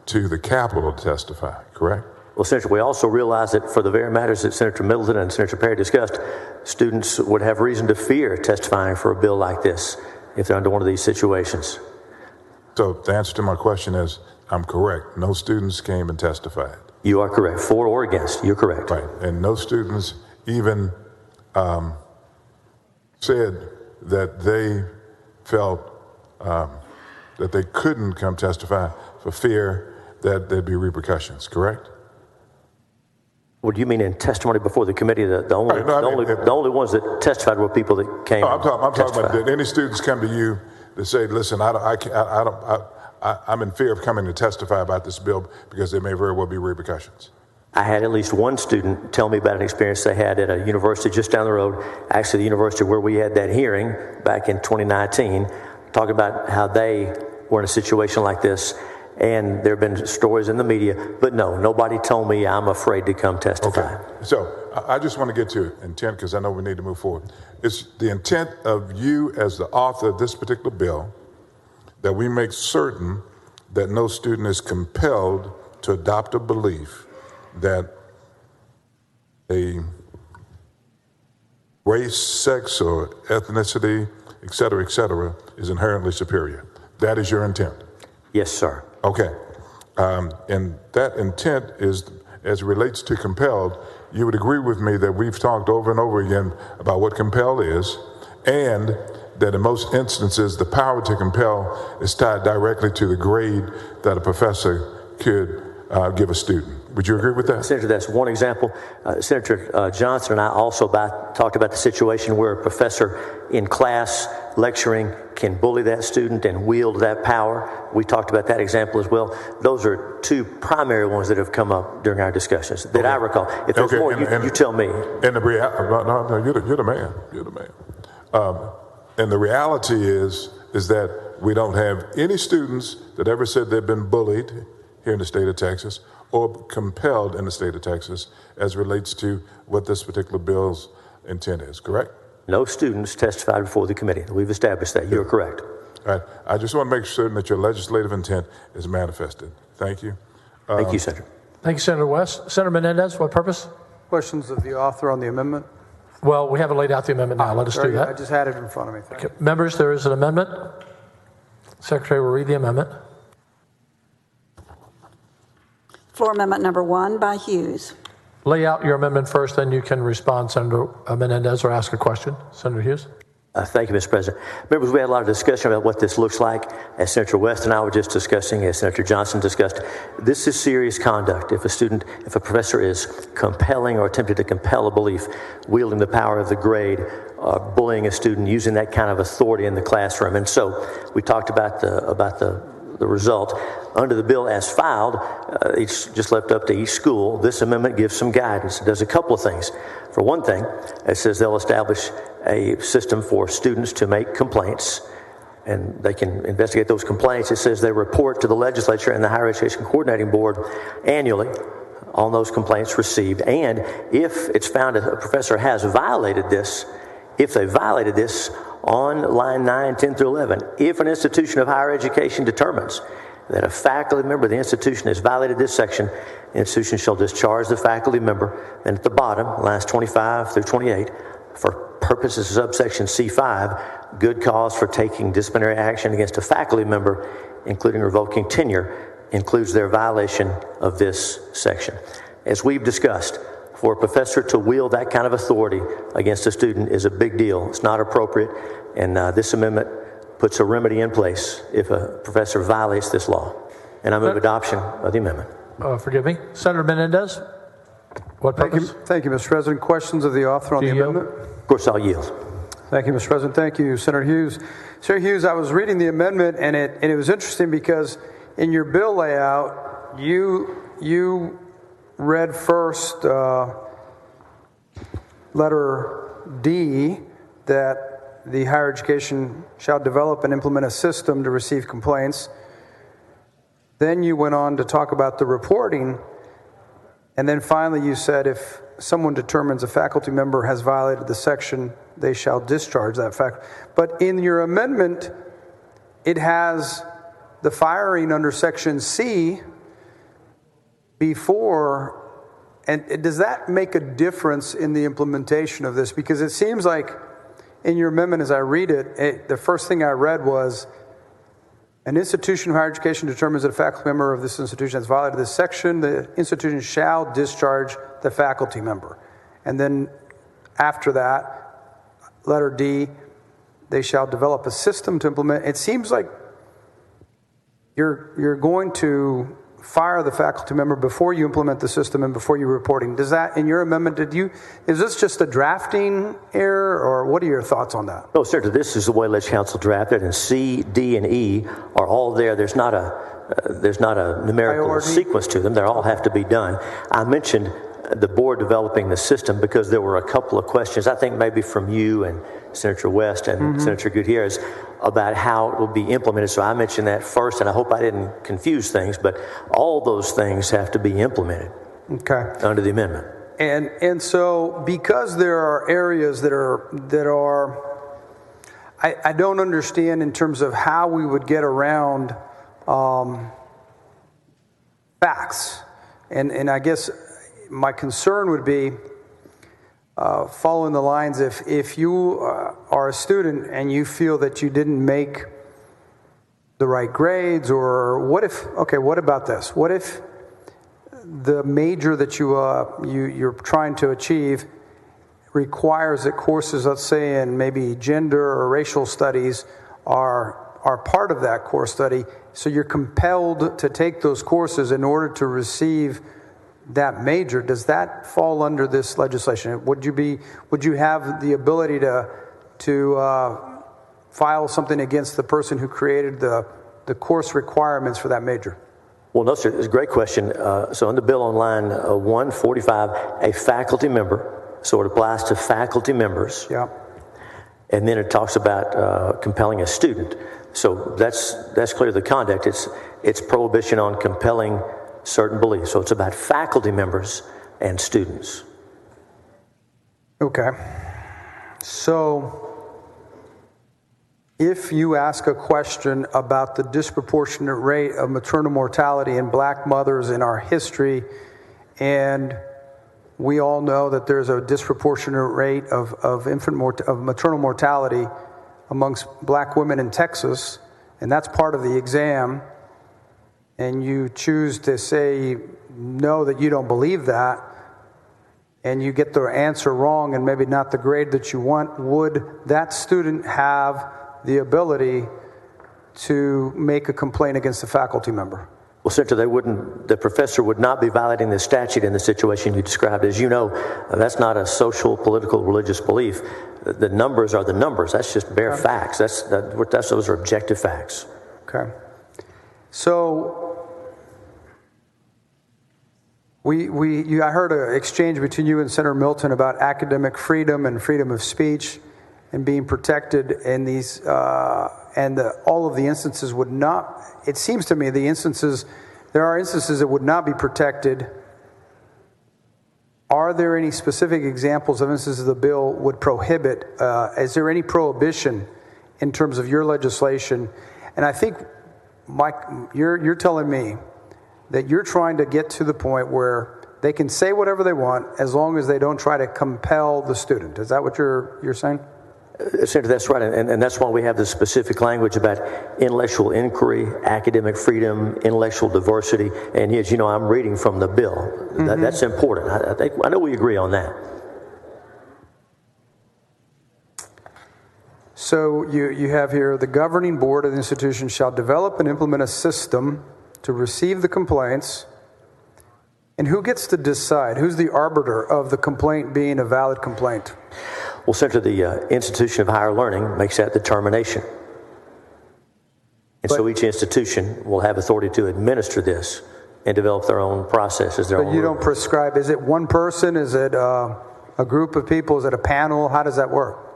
to the Capitol to testify, correct? Well, Senator, we also realized that for the very matters that Senator Middleton and Senator Perry discussed, students would have reason to fear testifying for a bill like this if they're under one of these situations. So the answer to my question is, I'm correct. No students came and testified. You are correct. For or against, you're correct. Right. And no students even said that they felt that they couldn't come testify for fear that there'd be repercussions, correct? What do you mean in testimony before the committee? The only ones that testified were people that came. I'm talking about, did any students come to you that say, listen, I'm in fear of coming to testify about this bill because there may very well be repercussions? I had at least one student tell me about an experience they had at a university just down the road, actually the university where we had that hearing back in 2019, talking about how they were in a situation like this. And there have been stories in the media, but no, nobody told me I'm afraid to come testify. Okay. So I just want to get to intent because I know we need to move forward. It's the intent of you as the author of this particular bill that we make certain that no student is compelled to adopt a belief that a race, sex, or ethnicity, et cetera, is inherently superior. That is your intent? Yes, sir. Okay. And that intent is, as it relates to compelled, you would agree with me that we've talked over and over again about what compel is, and that in most instances, the power to compel is tied directly to the grade that a professor could give a student. Would you agree with that? Senator, that's one example. Senator Johnson and I also talked about the situation where a professor in class lecturing can bully that student and wield that power. We talked about that example as well. Those are two primary ones that have come up during our discussions that I recall. If there's more, you tell me. And you're the man. You're the man. And the reality is that we don't have any students that ever said they've been bullied here in the state of Texas or compelled in the state of Texas as relates to what this particular bill's intent is, correct? No students testified before the committee. We've established that. You're correct. All right. I just want to make certain that your legislative intent is manifested. Thank you. Thank you, Senator. Thank you, Senator West. Senator Menendez, what purpose? Questions of the author on the amendment? Well, we haven't laid out the amendment now. Let us do that. I just had it in front of me. Thank you. Members, there is an amendment. Secretary will read the amendment. Floor amendment number 1 by Hughes. Lay out your amendment first, then you can respond, Senator Menendez, or ask a question. Senator Hughes. Thank you, Mr. President. Members, we had a lot of discussion about what this looks like. As Senator West and I were just discussing, as Senator Johnson discussed, this is serious conduct. If a professor is compelling or attempting to compel a belief, wielding the power of the grade, bullying a student, using that kind of authority in the classroom. And so we talked about the result. Under the bill as filed, it's just left up to each school. This amendment gives some guidance. It does a couple of things. For one thing, it says they'll establish a system for students to make complaints, and they can investigate those complaints. It says they report to the legislature and the Higher Education Coordinating Board annually on those complaints received. And if it's found a professor has violated this, if they violated this on line 9, 10 through 11, if an institution of higher education determines that a faculty member of the institution has violated this section, the institution shall discharge the faculty member. Then at the bottom, lines 25 through 28, for purposes of subsection C5, good cause for taking disciplinary action against a faculty member, including revoking tenure, includes their violation of this section. As we've discussed, for a professor to wield that kind of authority against a student is a big deal. It's not appropriate, and this amendment puts a remedy in place if a professor violates this law. And I move adoption of the amendment. Forgive me. Senator Menendez, what purpose? Thank you, Mr. President. Questions of the author on the amendment? Of course, I'll yield. Thank you, Mr. President. Thank you, Senator Hughes. Senator Hughes, I was reading the amendment, and it was interesting because in your bill layout, you read first letter D, that the higher education shall develop and implement a system to receive complaints. Then you went on to talk about the reporting, and then finally you said if someone determines a faculty member has violated the section, they shall discharge that fact. But in your amendment, it has the firing under section C before. And does that make a difference in the implementation of this? Because it seems like in your amendment, as I read it, the first thing I read was an institution of higher education determines that a faculty member of this institution has violated this section, the institution shall discharge the faculty member. And then after that, letter D, they shall develop a system to implement. It seems like you're going to fire the faculty member before you implement the system and before you're reporting. Does that, in your amendment, is this just a drafting error, or what are your thoughts on that? No, sir, this is the way Ledge Council drafted, and C, D, and E are all there. There's not a numerical priority sequence to them. They all have to be done. I mentioned the board developing the system because there were a couple of questions, I think maybe from you and Senator West and Senator Gutierrez, about how it will be implemented. So I mentioned that first, and I hope I didn't confuse things, but all those things have to be implemented under the amendment. And so because there are areas that are I don't understand in terms of how we would get around facts. And I guess my concern would be following the lines, if you are a student and you feel that you didn't make the right grades, or what about this? What if the major that you're trying to achieve requires that courses, let's say in maybe gender or racial studies, are part of that course study, so you're compelled to take those courses in order to receive that major? Does that fall under this legislation? Would you have the ability to file something against the person who created the course requirements for that major? Well, no, sir. It's a great question. So in the bill on line 145, a faculty member, so it applies to faculty members. Yeah. And then it talks about compelling a student. So that's clear. The conduct, it's prohibition on compelling certain beliefs. So it's about faculty members and students. Okay. So if you ask a question about the disproportionate rate of maternal mortality in black mothers in our history, and we all know that there's a disproportionate rate of maternal mortality amongst black women in Texas, and that's part of the exam, and you choose to say no, that you don't believe that, and you get the answer wrong and maybe not the grade that you want, would that student have the ability to make a complaint against the faculty member? Well, Senator, the professor would not be violating the statute in the situation you described. As you know, that's not a social, political, religious belief. The numbers are the numbers. That's just bare facts. Those are objective facts. Okay. So I heard an exchange between you and Senator Milton about academic freedom and freedom of speech and being protected in these, all of the instances would not, it seems to me there are instances that would not be protected. Are there any specific examples of instances the bill would prohibit? Is there any prohibition in terms of your legislation? And I think, Mike, you're telling me that you're trying to get to the point where they can say whatever they want as long as they don't try to compel the student. Is that what you're saying? Senator, that's right, and that's why we have the specific language about intellectual inquiry, academic freedom, intellectual diversity, and as you know, I'm reading from the bill. Mm-hmm. That's important. I know we agree on that. So you have here, the governing board of the institution shall develop and implement a system to receive the complaints. And who gets to decide? Who's the arbiter of the complaint being a valid complaint? Well, Senator, the Institution of Higher Learning makes that determination. And so each institution will have authority to administer this and develop their own processes. But you don't prescribe. Is it one person? Is it a group of people? Is it a panel? How does that work?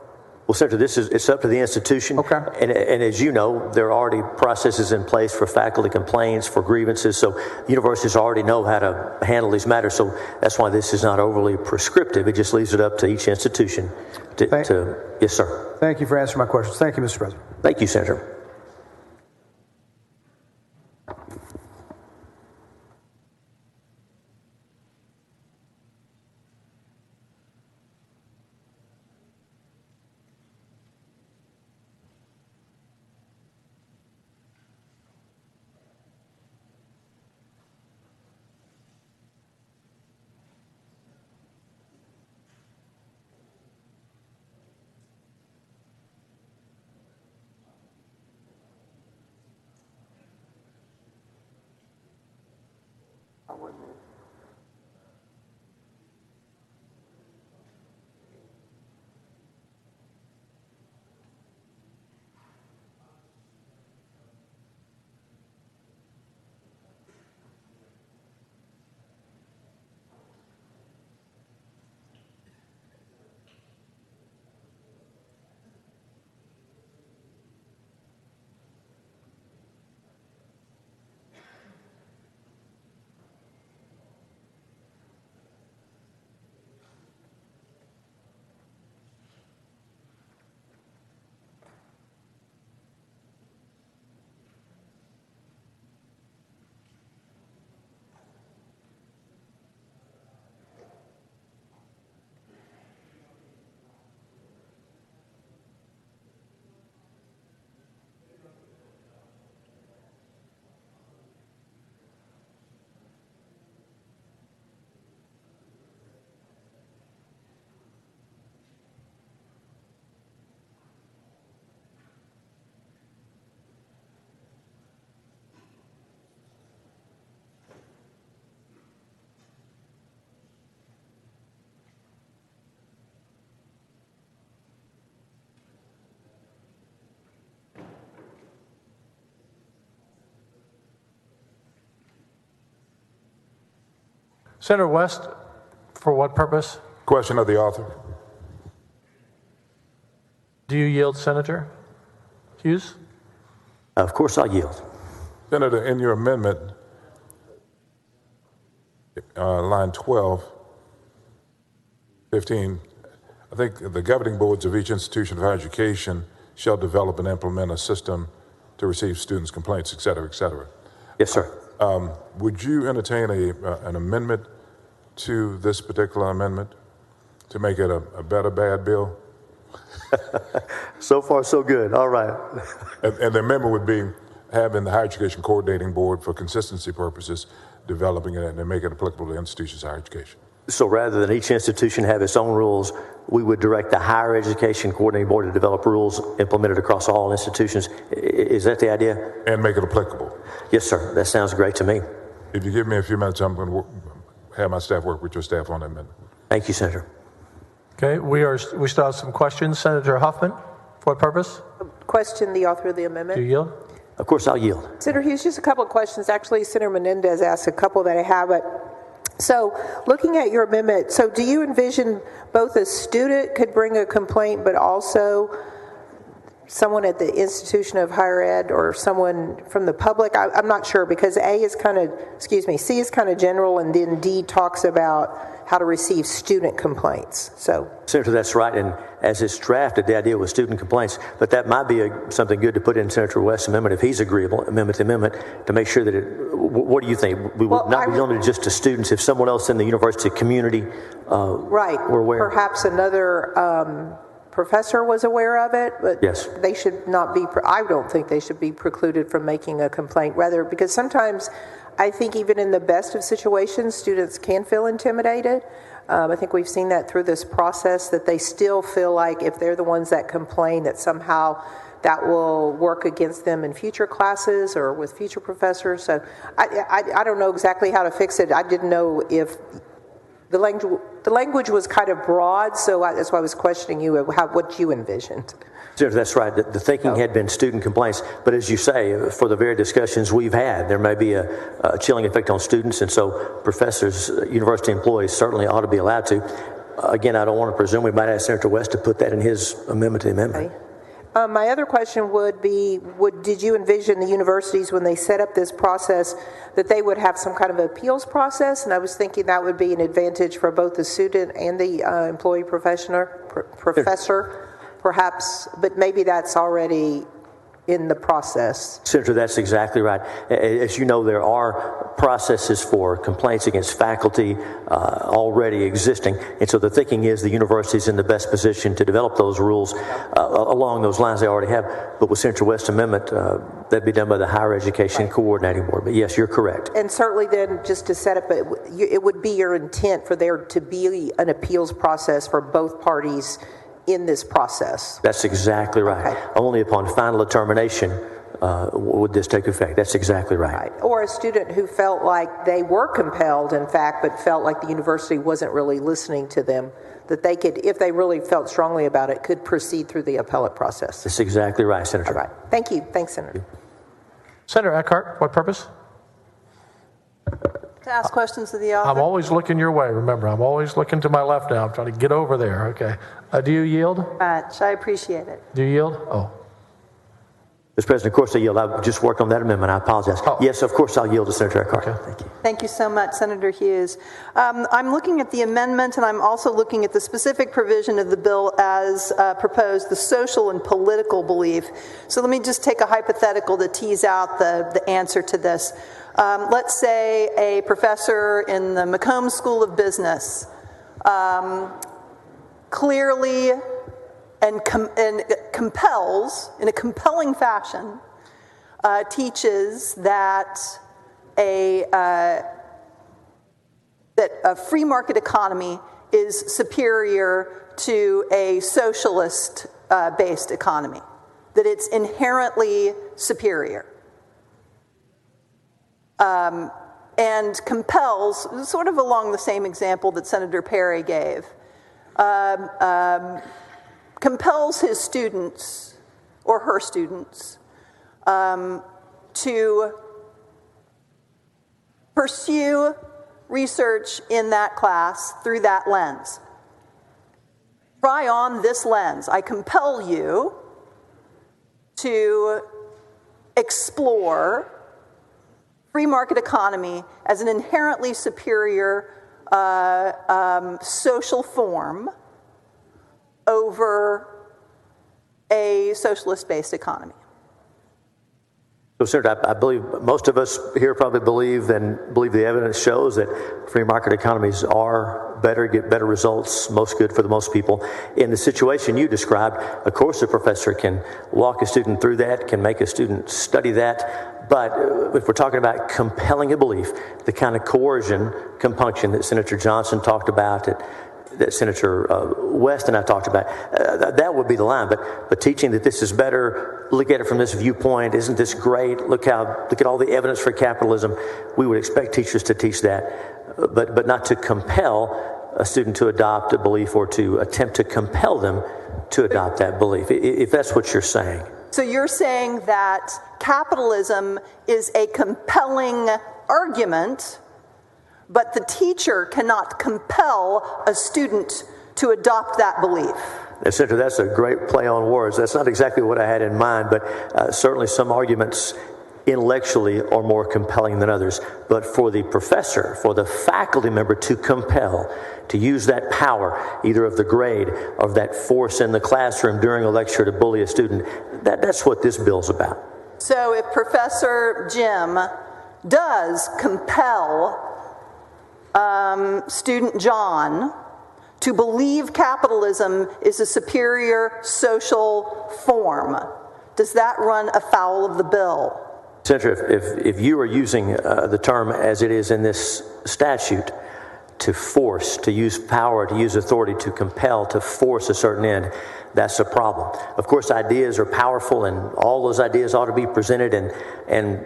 Well, Senator, it's up to the institution. Okay. And as you know, there are already processes in place for faculty complaints, for grievances. So universities already know how to handle these matters. So that's why this is not overly prescriptive. It just leaves it up to each institution to yes, sir. Thank you for answering my questions. Thank you, Mr. President. Thank you, Senator. Senator West, for what purpose? Question of the author. Do you yield, Senator Hughes? Of course I'll yield. Senator, in your amendment, line 12, 15, I think the governing boards of each institution of higher education shall develop and implement a system to receive students' complaints, et cetera, et cetera. Yes, sir. Would you entertain an amendment to this particular amendment to make it a better bad bill? So far, so good. All right. And the amendment would be having the Higher Education Coordinating Board, for consistency purposes, developing it and make it applicable to institutions of higher education. So rather than each institution have its own rules, we would direct the Higher Education Coordinating Board to develop rules implemented across all institutions. Is that the idea? And make it applicable. Yes, sir. That sounds great to me. If you give me a few minutes, I'm going to have my staff work with your staff on that amendment. Thank you, Senator. Okay, we still have some questions. Senator Huffman, for what purpose? Question the author of the amendment. Do you yield? Of course, I'll yield. Senator Hughes, just a couple of questions. Actually, Senator Menendez asked a couple that I have. So looking at your amendment, so do you envision both a student could bring a complaint, but also someone at the institution of higher ed or someone from the public? I'm not sure, because C is kind of general, and then D talks about how to receive student complaints. So, Senator, that's right. And as it's drafted, the idea was student complaints, but that might be something good to put in Senator West's amendment if he's agreeable, amendment to amendment, to make sure that what do you think? We would not be limited just to students. If someone else in the university community were aware. Perhaps another professor was aware of it, but yes, they should not be, I don't think they should be precluded from making a complaint, rather, because sometimes I think even in the best of situations, students can feel intimidated. I think we've seen that through this process, that they still feel like if they're the ones that complain, that somehow that will work against them in future classes or with future professors. So I don't know exactly how to fix it. I didn't know if the language was kind of broad, so that's why I was questioning you what you envisioned. Senator, that's right. The thinking had been student complaints, but as you say, for the very discussions we've had, there may be a chilling effect on students, and so professors, university employees certainly ought to be allowed to. Again, I don't want to presume. We might ask Senator West to put that in his amendment to the amendment. Okay. My other question would be, did you envision the universities, when they set up this process, that they would have some kind of appeals process? And I was thinking that would be an advantage for both the student and the employee professor. Perhaps, but maybe that's already in the process. Senator, that's exactly right. As you know, there are processes for complaints against faculty already existing, and so the thinking is the university is in the best position to develop those rules along those lines they already have. But with Senator West's amendment, that'd be done by the Higher Education Coordinating Board. But yes, you're correct. And certainly then, just to set up, it would be your intent for there to be an appeals process for both parties in this process. That's exactly right. Okay. Only upon final determination would this take effect. That's exactly right. Or a student who felt like they were compelled, in fact, but felt like the university wasn't really listening to them, that they could, if they really felt strongly about it, could proceed through the appellate process. That's exactly right, Senator. All right. Thank you. Thanks, Senator. Senator Eckhart, what purpose? To ask questions of the author. I'm always looking your way. Remember, I'm always looking to my left now. I'm trying to get over there. Okay. Do you yield? Much. I appreciate it. Do you yield? Oh. Mr. President, of course I yield. I just worked on that amendment. I apologize. Oh. Yes, of course I'll yield to Senator Eckhart. Okay. Thank you. Thank you so much, Senator Hughes. I'm looking at the amendment, and I'm also looking at the specific provision of the bill as proposed, the social and political belief. So let me just take a hypothetical to tease out the answer to this. Let's say a professor in the Macomb School of Business clearly and compels, in a compelling fashion, teaches that a free market economy is superior to a socialist based economy, that it's inherently superior. And compels, sort of along the same example that Senator Perry gave, compels his students or her students to pursue research in that class through that lens. Try on this lens. I compel you to explore free market economy as an inherently superior social form over a socialist-based economy. So, Senator, I believe most of us here probably believe the evidence shows that free market economies are better, get better results, most good for the most people. In the situation you described, of course, a professor can walk a student through that, can make a student study that. But if we're talking about compelling a belief, the kind of coercion, compunction that Senator Johnson talked about, that Senator West and I talked about, that would be the line. But teaching that this is better, look at it from this viewpoint, isn't this great? Look at all the evidence for capitalism. We would expect teachers to teach that, but not to compel a student to adopt a belief or to attempt to compel them to adopt that belief, if that's what you're saying. So you're saying that capitalism is a compelling argument, but the teacher cannot compel a student to adopt that belief. Senator, that's a great play on words. That's not exactly what I had in mind, but certainly some arguments intellectually are more compelling than others. But for the professor, for the faculty member to compel, to use that power, either of the grade or of that force in the classroom during a lecture to bully a student, that's what this bill's about. So if Professor Jim does compel student John to believe capitalism is a superior social form, does that run afoul of the bill? Senator, if you are using the term as it is in this statute, to force, to use power, to use authority, to compel, to force a certain end, that's a problem. Of course, ideas are powerful, and all those ideas ought to be presented, and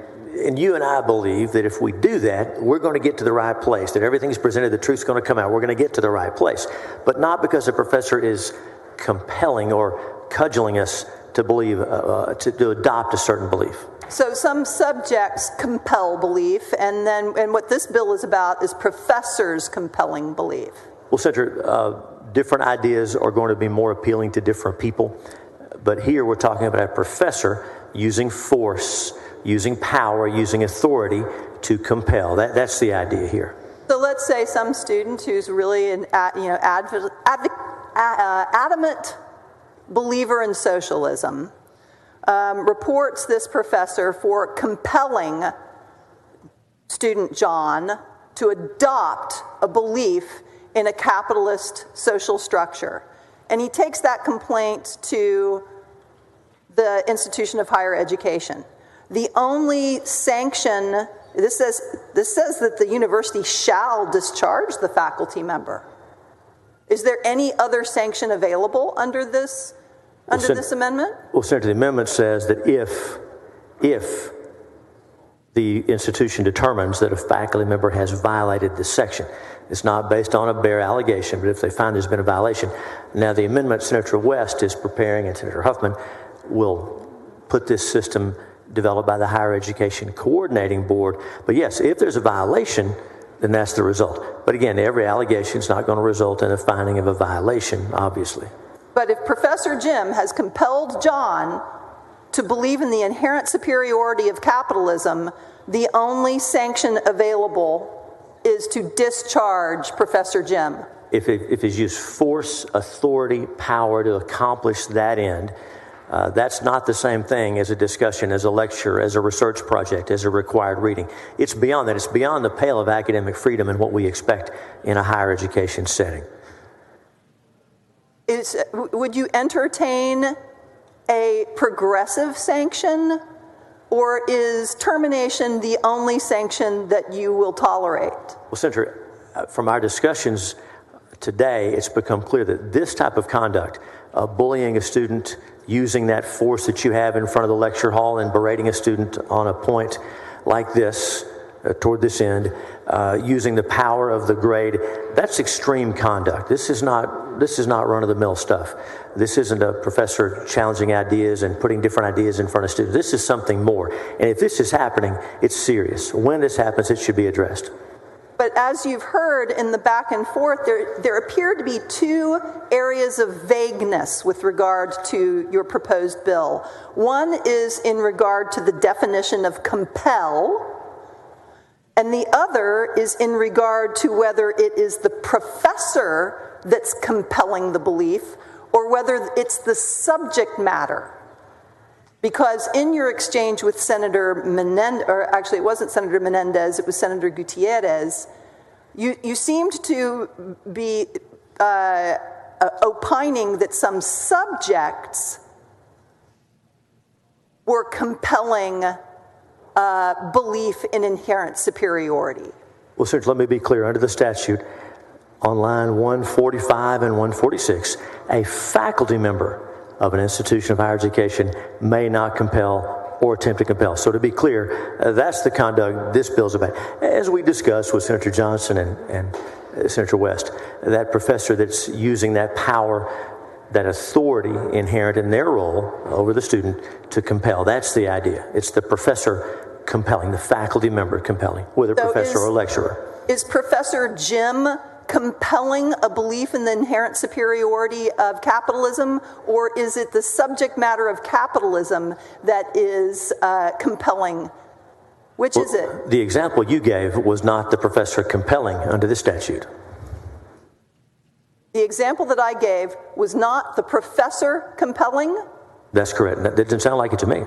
you and I believe that if we do that, we're going to get to the right place, that everything's presented, the truth's going to come out, we're going to get to the right place. But not because the professor is compelling or cudgeling us to believe, to adopt a certain belief. So some subjects compel belief, and what this bill is about is professors compelling belief. Well, Senator, different ideas are going to be more appealing to different people. But here we're talking about a professor using force, using power, using authority to compel. That's the idea here. So let's say some student who's really an adamant believer in socialism reports this professor for compelling student John to adopt a belief in a capitalist social structure. And he takes that complaint to the institution of higher education. The only sanction, this says that the university shall discharge the faculty member. Is there any other sanction available under this amendment? Well, Senator, the amendment says that if the institution determines that a faculty member has violated this section, it's not based on a bare allegation, but if they find there's been a violation. Now, the amendment Senator West is preparing and Senator Huffman will put this system developed by the Higher Education Coordinating Board. But yes, if there's a violation, then that's the result. But again, every allegation is not going to result in a finding of a violation, obviously. But if Professor Jim has compelled John to believe in the inherent superiority of capitalism, the only sanction available is to discharge Professor Jim. If it's used force, authority, power to accomplish that end, that's not the same thing as a discussion, as a lecture, as a research project, as a required reading. It's beyond that. It's beyond the pale of academic freedom and what we expect in a higher education setting. Would you entertain a progressive sanction, or is termination the only sanction that you will tolerate? Well, Senator, from our discussions today, it's become clear that this type of conduct, bullying a student, using that force that you have in front of the lecture hall and berating a student on a point like this, toward this end, using the power of the grade, that's extreme conduct. This is not run-of-the-mill stuff. This isn't a professor challenging ideas and putting different ideas in front of students. This is something more. And if this is happening, it's serious. When this happens, it should be addressed. But as you've heard in the back and forth, there appear to be two areas of vagueness with regard to your proposed bill. One is in regard to the definition of compel, and the other is in regard to whether it is the professor that's compelling the belief or whether it's the subject matter. Because in your exchange with Senator Menendez, or actually it wasn't Senator Menendez, it was Senator Gutierrez, you seemed to be opining that some subjects were compelling belief in inherent superiority. Well, Senator, let me be clear. Under the statute, on line 145 and 146, a faculty member of an institution of higher education may not compel or attempt to compel. So to be clear, that's the conduct this bill's about. As we discussed with Senator Johnson and Senator West, that professor that's using that power, that authority inherent in their role over the student to compel. That's the idea. It's the professor compelling, the faculty member compelling, whether professor or lecturer. Is Professor Jim compelling a belief in the inherent superiority of capitalism, or is it the subject matter of capitalism that is compelling? Which is it? The example you gave was not the professor compelling under the statute. The example that I gave was not the professor compelling? That's correct. That didn't sound like it to me.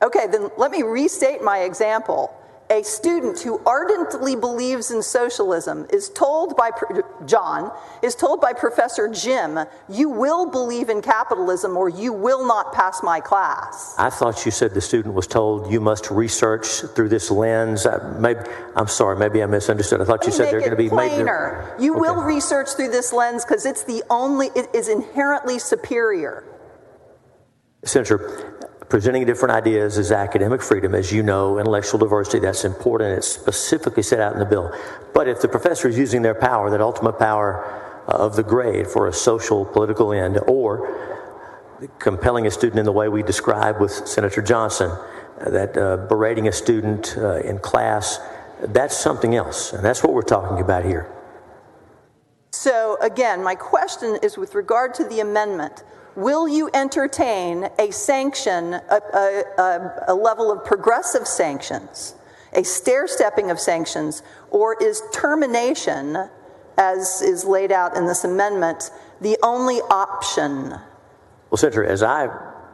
Okay, then let me restate my example. A student who ardently believes in socialism is told by Professor Jim, you will believe in capitalism or you will not pass my class. I thought you said the student was told you must research through this lens. I'm sorry, maybe I misunderstood. I thought you said they're going to be plainer. You will research through this lens because it is inherently superior. Senator, presenting different ideas is academic freedom. As you know, intellectual diversity, that's important. It's specifically set out in the bill. But if the professor is using their power, that ultimate power of the grade for a social, political end, or compelling a student in the way we described with Senator Johnson, that berating a student in class, that's something else. And that's what we're talking about here. So again, my question is with regard to the amendment. Will you entertain a sanction, a level of progressive sanctions, a stair-stepping of sanctions, or is termination, as is laid out in this amendment, the only option? Well, Senator, as I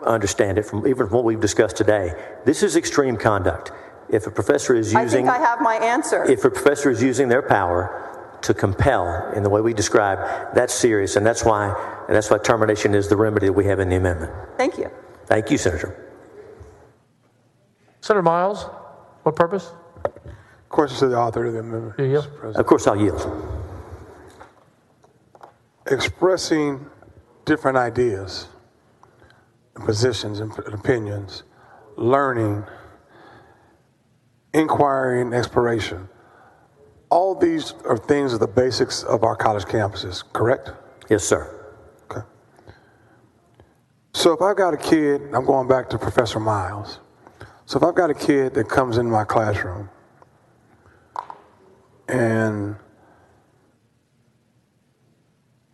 understand it, even from what we've discussed today, this is extreme conduct. If a professor is using... I think I have my answer. If a professor is using their power to compel in the way we describe, that's serious, and that's why termination is the remedy that we have in the amendment. Thank you. Thank you, Senator. Senator Miles, what purpose? Question to the author of the amendment. Do you yield? Of course I'll yield. Expressing different ideas, and positions and opinions, learning, inquiry and exploration. All these are things of the basics of our college campuses, correct? Yes, sir. Okay. So if I've got a kid, I'm going back to Professor Miles. So if I've got a kid that comes into my classroom and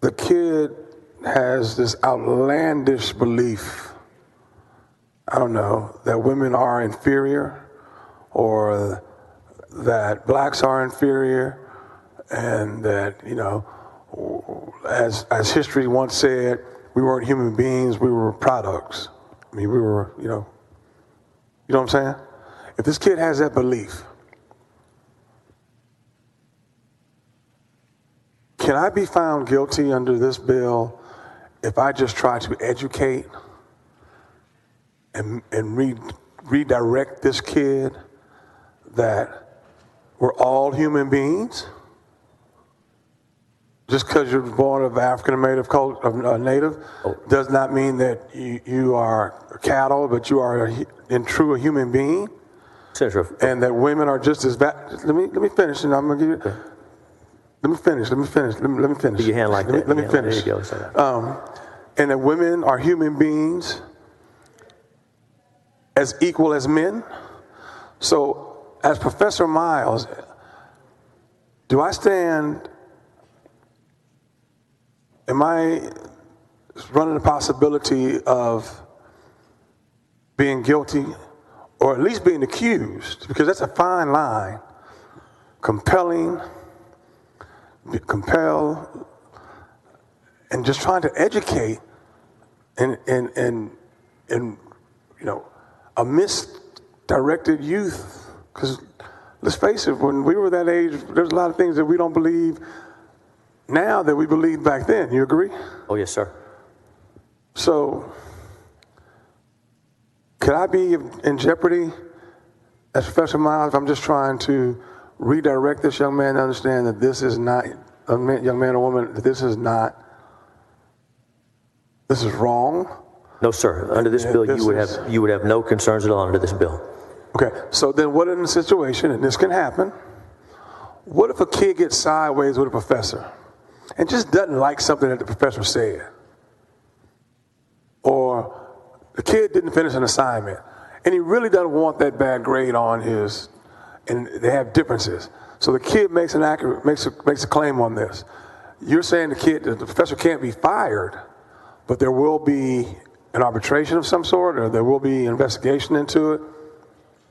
the kid has this outlandish belief, I don't know, that women are inferior or that blacks are inferior, and that, you know, as history once said, we weren't human beings, we were products. I mean, we were, you know what I'm saying? If this kid has that belief, can I be found guilty under this bill if I just try to educate and redirect this kid that we're all human beings? Just because you're born of African or native does not mean that you are cattle, but you are in true a human being. Senator, and that women are just as bad. Let me finish, and I'm gonna give you. Okay. Let me finish. Let me finish. Your hand like that. Let me finish. There you go. And that women are human beings as equal as men. So, as Professor Miles, Do I stand, am I running the possibility of being guilty or at least being accused? Because that's a fine line. Compel, and just trying to educate and a misdirected youth. Because let's face it, when we were that age, there's a lot of things that we don't believe now that we believed back then. You agree? Oh, yes, sir. So, could I be in jeopardy as Professor Miles if I'm just trying to redirect this young man to understand that this is not, young man or woman, that this is wrong? No, sir. Under this bill, you would have no concerns at all under this bill. Okay, so then what in the situation, and this can happen, what if a kid gets sideways with a professor and just doesn't like something that the professor said? Or the kid didn't finish an assignment and he really doesn't want that bad grade on his, and they have differences. So the kid makes a claim on this. You're saying the professor can't be fired, but there will be an arbitration of some sort, or there will be an investigation into it?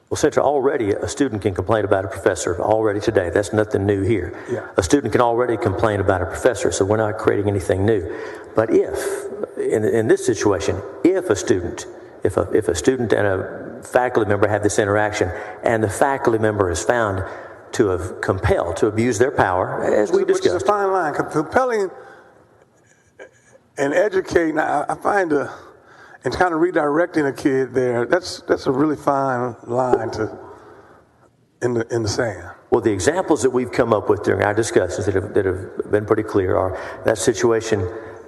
Well, Senator, already a student can complain about a professor already today. That's nothing new here. Yeah. A student can already complain about a professor, so we're not creating anything new. But if, in this situation, if a student and a faculty member have this interaction, and the faculty member is found to have compelled, to abuse their power, as we discussed. Which is a fine line. Compelling and educating, I find and kind of redirecting a kid there, that's a really fine line in the sand. Well, the examples that we've come up with during our discussions that have been pretty clear are that situation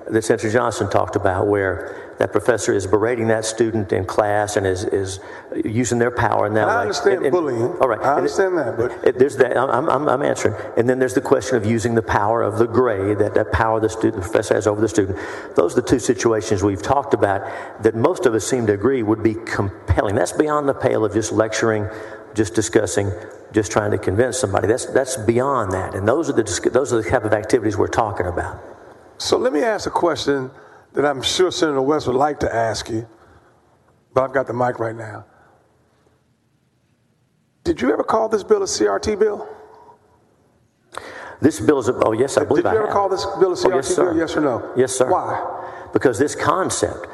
that Senator Johnson talked about, where that professor is berating that student in class and is using their power in that way. I understand bullying. All right, I understand that, but there's that. I'm answering, and then there's the question of using the power of the grade, that power the professor has over the student. Those are the two situations we've talked about that most of us seem to agree would be compelling. That's beyond the pale of just lecturing, just discussing, just trying to convince somebody. That's beyond that, and those are the type of activities we're talking about. So let me ask a question that I'm sure Senator West would like to ask you, but I've got the mic right now. Did you ever call this bill a CRT bill? This bill is oh yes, I believe I have. Did you ever call this bill a CRT yes, sir. bill, yes or no? Yes, sir. Why? Because this concept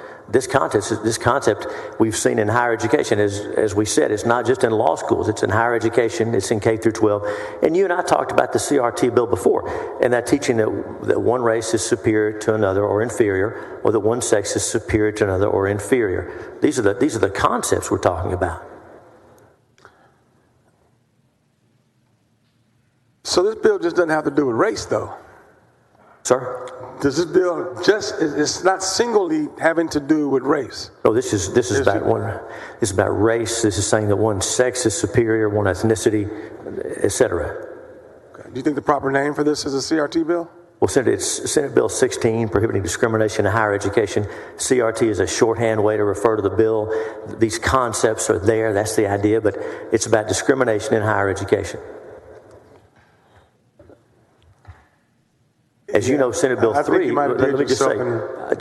we've seen in higher education, as we said, it's not just in law schools, it's in higher education, it's in K through 12. And you and I talked about the CRT bill before, and that teaching that one race is superior to another or inferior, or that one sex is superior to another or inferior. These are the concepts we're talking about. So this bill just doesn't have to do with race, though. Sir? Does this bill it's not singly having to do with race? No, this is about race. This is saying that one sex is superior, one ethnicity, etc. Okay. Do you think the proper name for this is a CRT bill? Well, Senator, it's Senate Bill 16, prohibiting discrimination in higher education. CRT is a shorthand way to refer to the bill. These concepts are there, that's the idea, but it's about discrimination in higher education. As you know, Senate Bill 3, let me just say,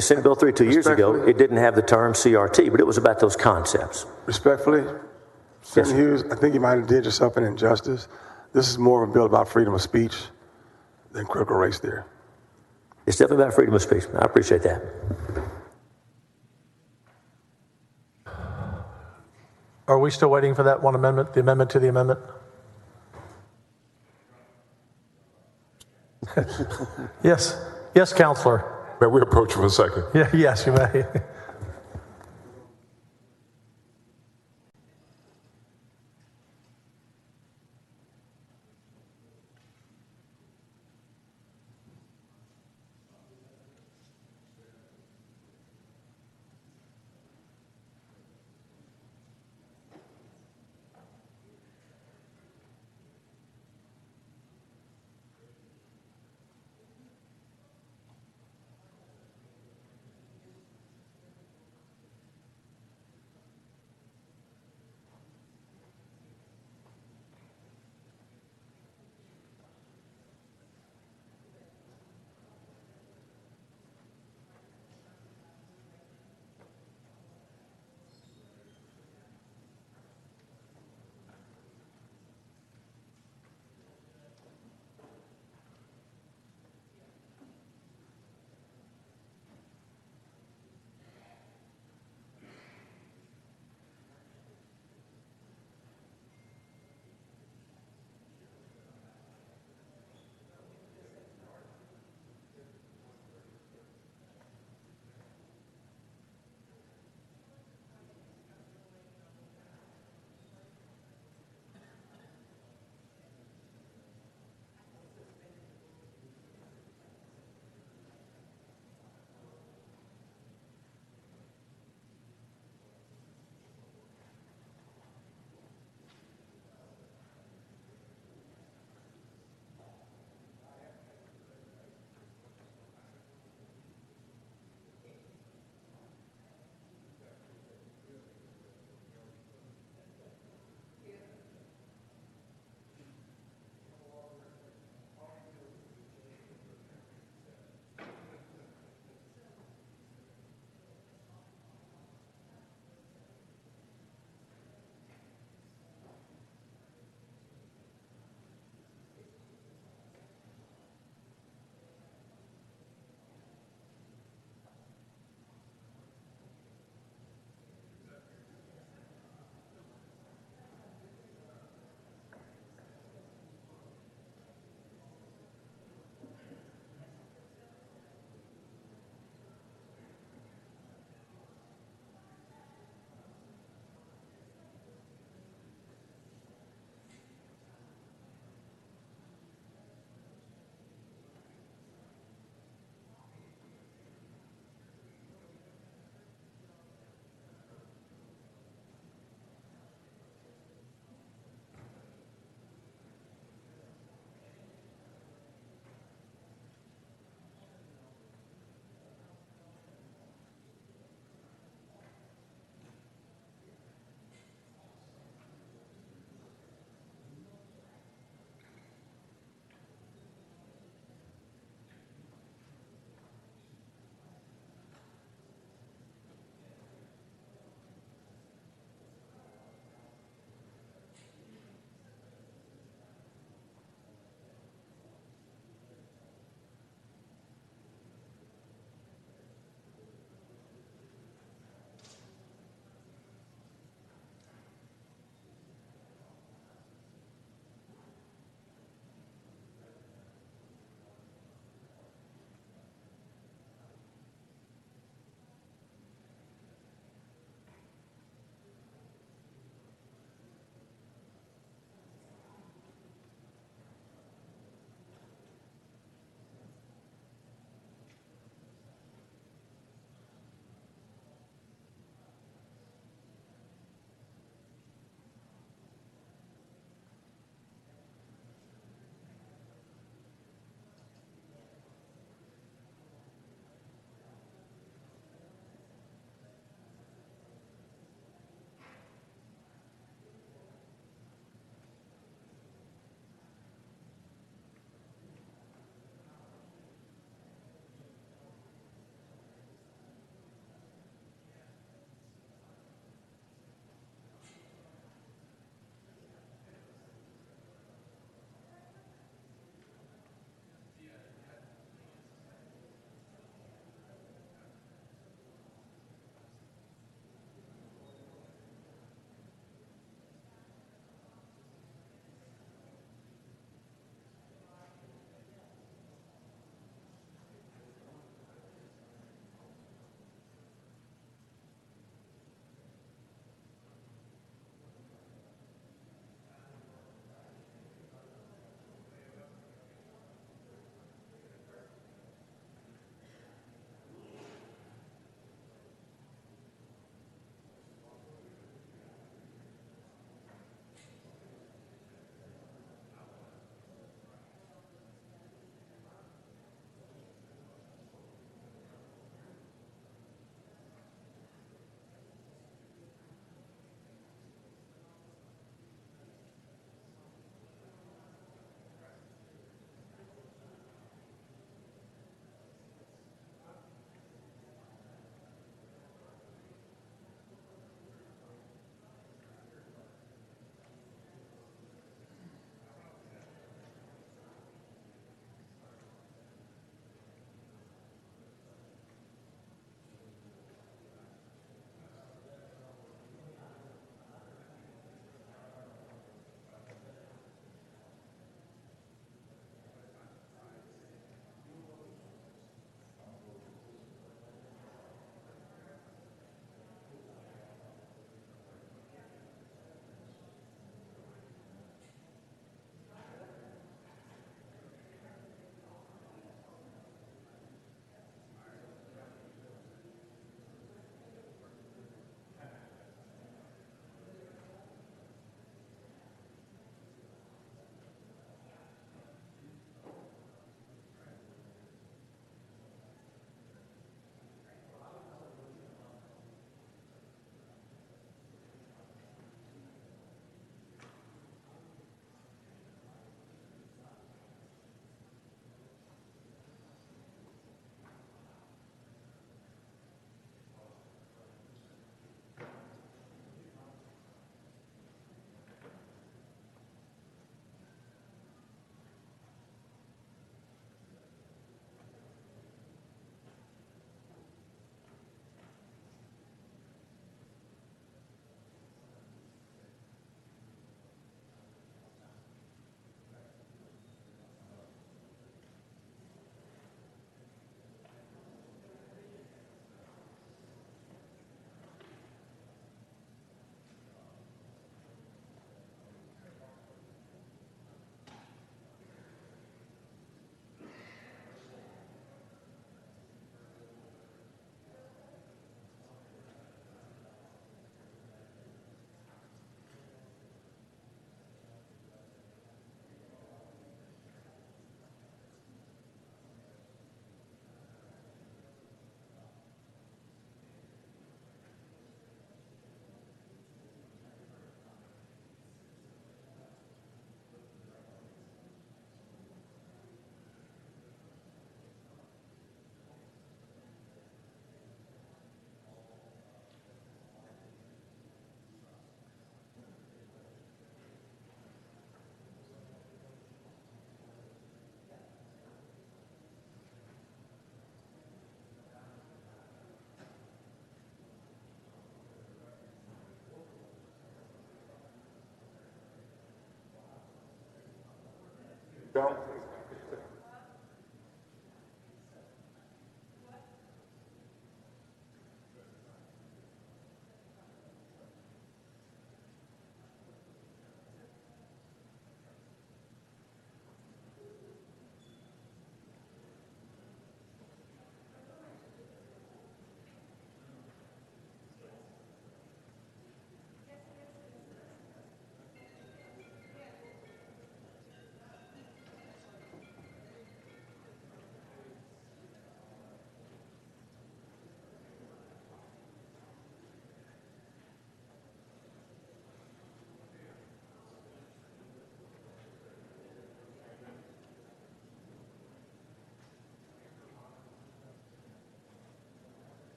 Senate Bill 3 2 years ago, it didn't have the term CRT, but it was about those concepts. Respectfully, Senator Hughes, I think you might have did yourself an injustice. This is more of a bill about freedom of speech than critical race theory. It's definitely about freedom of speech. I appreciate that. Are we still waiting for that one amendment, the amendment to the amendment? Yes. Yes, Counselor. May we approach for a second? Yeah, yes, you may.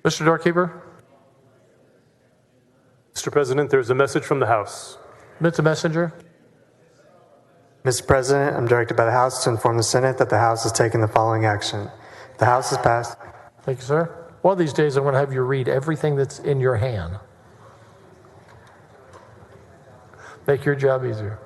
Mr. Doorkeeper? Mr. President, there's a message from the House. Mr. Messenger? Mr. President, I'm directed by the House to inform the Senate that the House has taken the following action. The House has passed. Thank you, sir. One of these days, I'm going to have you read everything that's in your hand. Make your job easier.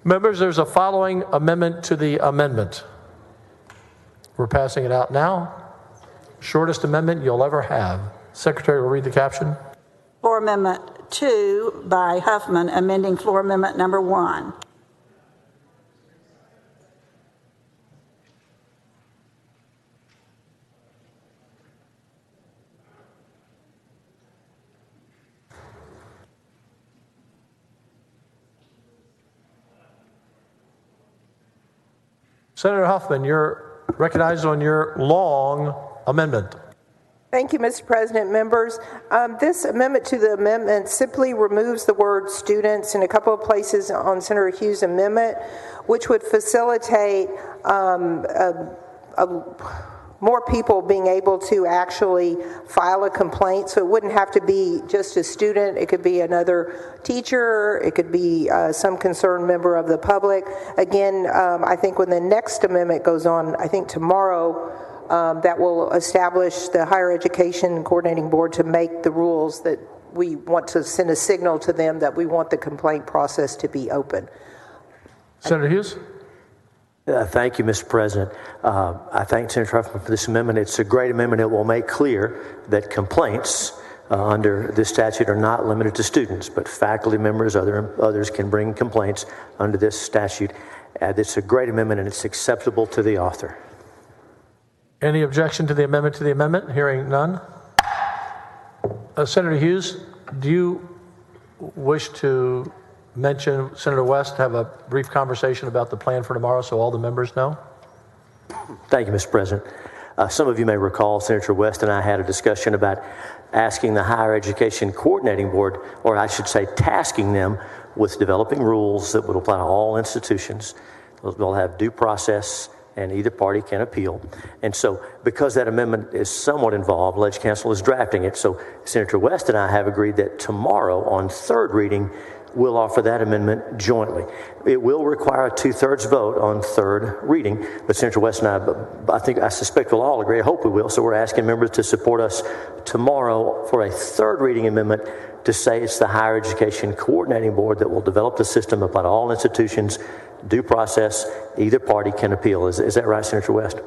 Members, there's a following amendment to the amendment. We're passing it out now. Shortest amendment you'll ever have. Secretary will read the caption. Floor Amendment 2 by Huffman, amending Floor Amendment number 1. Senator Huffman, you're recognized on your long amendment. Thank you, Mr. President. Members, this amendment to the amendment simply removes the word students in a couple of places on Senator Hughes' amendment, which would facilitate more people being able to actually file a complaint. So it wouldn't have to be just a student. It could be another teacher. It could be some concerned member of the public. Again, I think when the next amendment goes on, I think tomorrow, that will establish the Higher Education Coordinating Board to make the rules that we want to send a signal to them that we want the complaint process to be open. Senator Hughes? Thank you, Mr. President. I thank Senator Huffman for this amendment. It's a great amendment. It will make clear that complaints under this statute are not limited to students, but faculty members, others can bring complaints under this statute. It's a great amendment, and it's acceptable to the author. Any objection to the amendment to the amendment? Hearing none. Senator Hughes, do you wish to mention Senator West, have a brief conversation about the plan for tomorrow so all the members know? Thank you, Mr. President. Some of you may recall Senator West and I had a discussion about asking the Higher Education Coordinating Board, or I should say tasking them with developing rules that would apply to all institutions. They'll have due process, and either party can appeal. And so because that amendment is somewhat involved, Ledge Council is drafting it. So Senator West and I have agreed that tomorrow on third reading, we'll offer that amendment jointly. It will require a 2/3 vote on third reading, but Senator West and I suspect we'll all agree, I hope we will, so we're asking members to support us tomorrow for a third reading amendment to say it's the Higher Education Coordinating Board that will develop the system, apply to all institutions, due process, either party can appeal. Is that right, Senator West?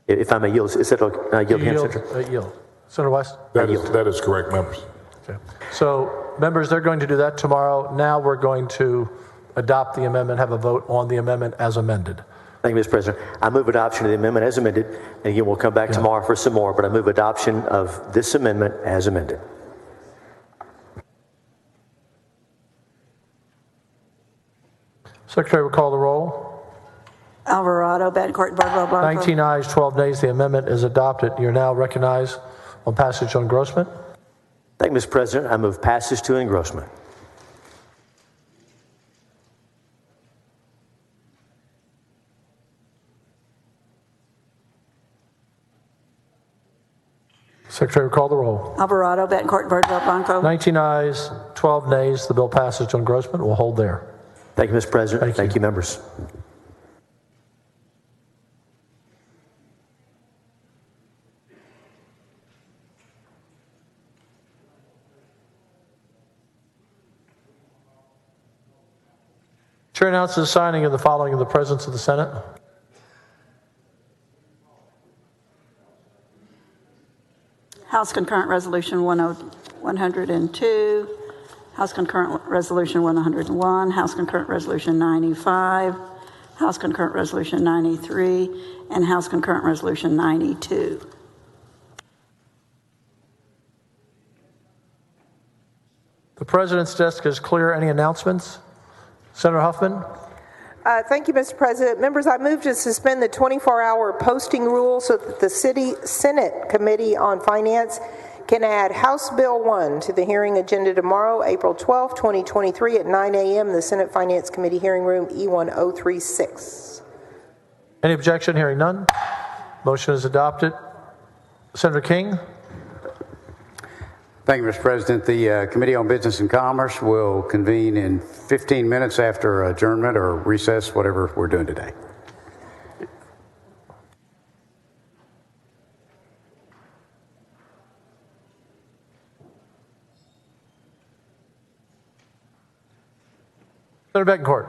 If I may yield, is that okay? Yield him, Senator? Yield. Senator West? That is correct, members. Okay. So, members, they're going to do that tomorrow. Now we're going to adopt the amendment, have a vote on the amendment as amended. Thank you, Mr. President. I move adoption of the amendment as amended. And again, we'll come back tomorrow for some more, but I move adoption of this amendment as amended. Secretary will call the roll. Alvarado, Bettencourt, Bardwell, Blanco. 19 ayes, 12 nays. The amendment is adopted. You're now recognized on passage on engrossment. Thank you, Mr. President. I move passage to engrossment. Secretary will call the roll. Alvarado, Bettencourt, Bardwell, Blanco. 19 ayes, 12 nays. The bill passes on engrossment. We'll hold there. Thank you, Mr. President. Thank you, members. Chair announces the signing of the following in the presence of the Senate. House Concurrent Resolution 102, House Concurrent Resolution 101, House Concurrent Resolution 95, House Concurrent Resolution 93, and House Concurrent Resolution 92. The President's desk is clear. Any announcements? Senator Huffman? Thank you, Mr. President. Members, I move to suspend the 24-hour posting rule so that the City Senate Committee on Finance can add House Bill 1 to the hearing agenda tomorrow, April 12, 2023 at 9 a.m. in the Senate Finance Committee hearing room E1036. Any objection? Hearing none. Motion is adopted. Senator King? Thank you, Mr. President. The Committee on Business and Commerce will convene in 15 minutes after adjournment or recess, whatever we're doing today. Senator Bettencourt.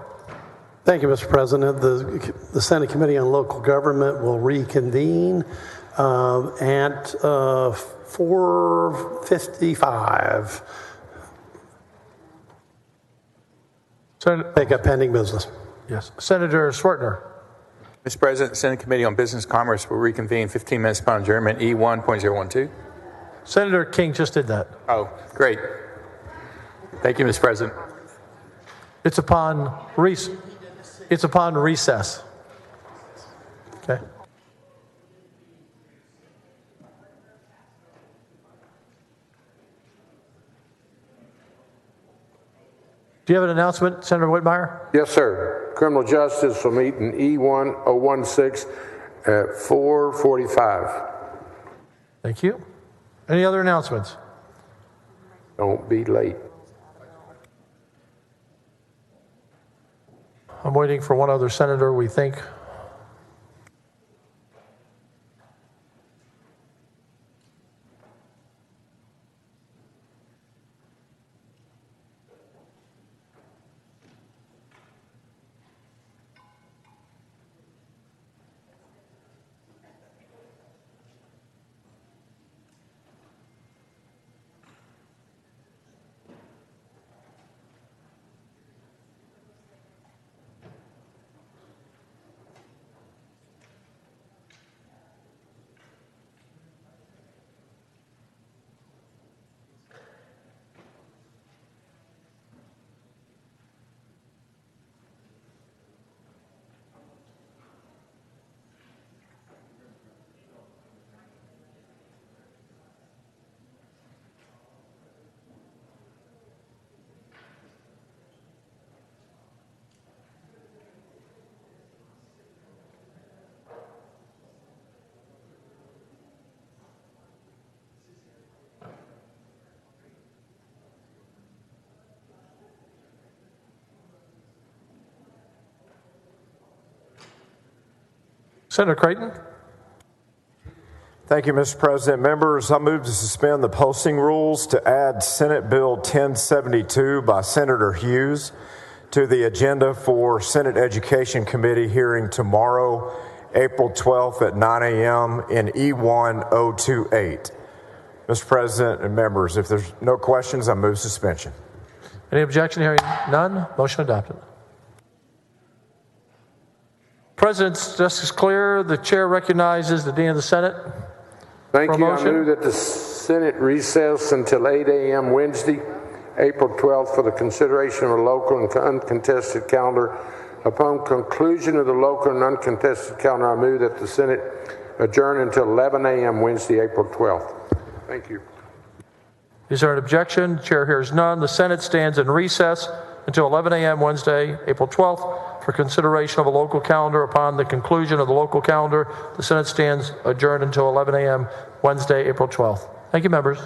Thank you, Mr. President. The Senate Committee on Local Government will reconvene at 4:55. Take up pending business. Yes. Senator Swertner. Mr. President, the Senate Committee on Business and Commerce will reconvene 15 minutes upon adjournment, E1.012. Senator King just did that. Oh, great. Thank you, Mr. President. It's upon recess. Okay. Do you have an announcement, Senator Whitmire? Yes, sir. Criminal Justice will meet in E1016 at 4:45. Thank you. Any other announcements? Don't be late. I'm waiting for one other senator, we think. Senator Creighton. Thank you, Mr. President. Members, I move to suspend the posting rules to add Senate Bill 1072 by Senator Hughes to the agenda for Senate Education Committee hearing tomorrow, April 12th at 9 a.m. in E1028. Mr. President and members, if there's no questions, I move suspension. Any objection? Hearing none, motion adopted. President's justice clear. The chair recognizes the Dean of the Senate. Thank you. Motion. I move that the Senate recess until 8 a.m. Wednesday, April 12th for the consideration of a local and uncontested calendar. Upon conclusion of the local and uncontested calendar, I move that the Senate adjourn until 11 a.m. Wednesday, April 12th. Thank you. Is there an objection? The chair hears none. The Senate stands in recess until 11 a.m. Wednesday, April 12th for consideration of a local calendar. Upon the conclusion of the local calendar, the Senate stands adjourned until 11 a.m. Wednesday, April 12th. Thank you, members.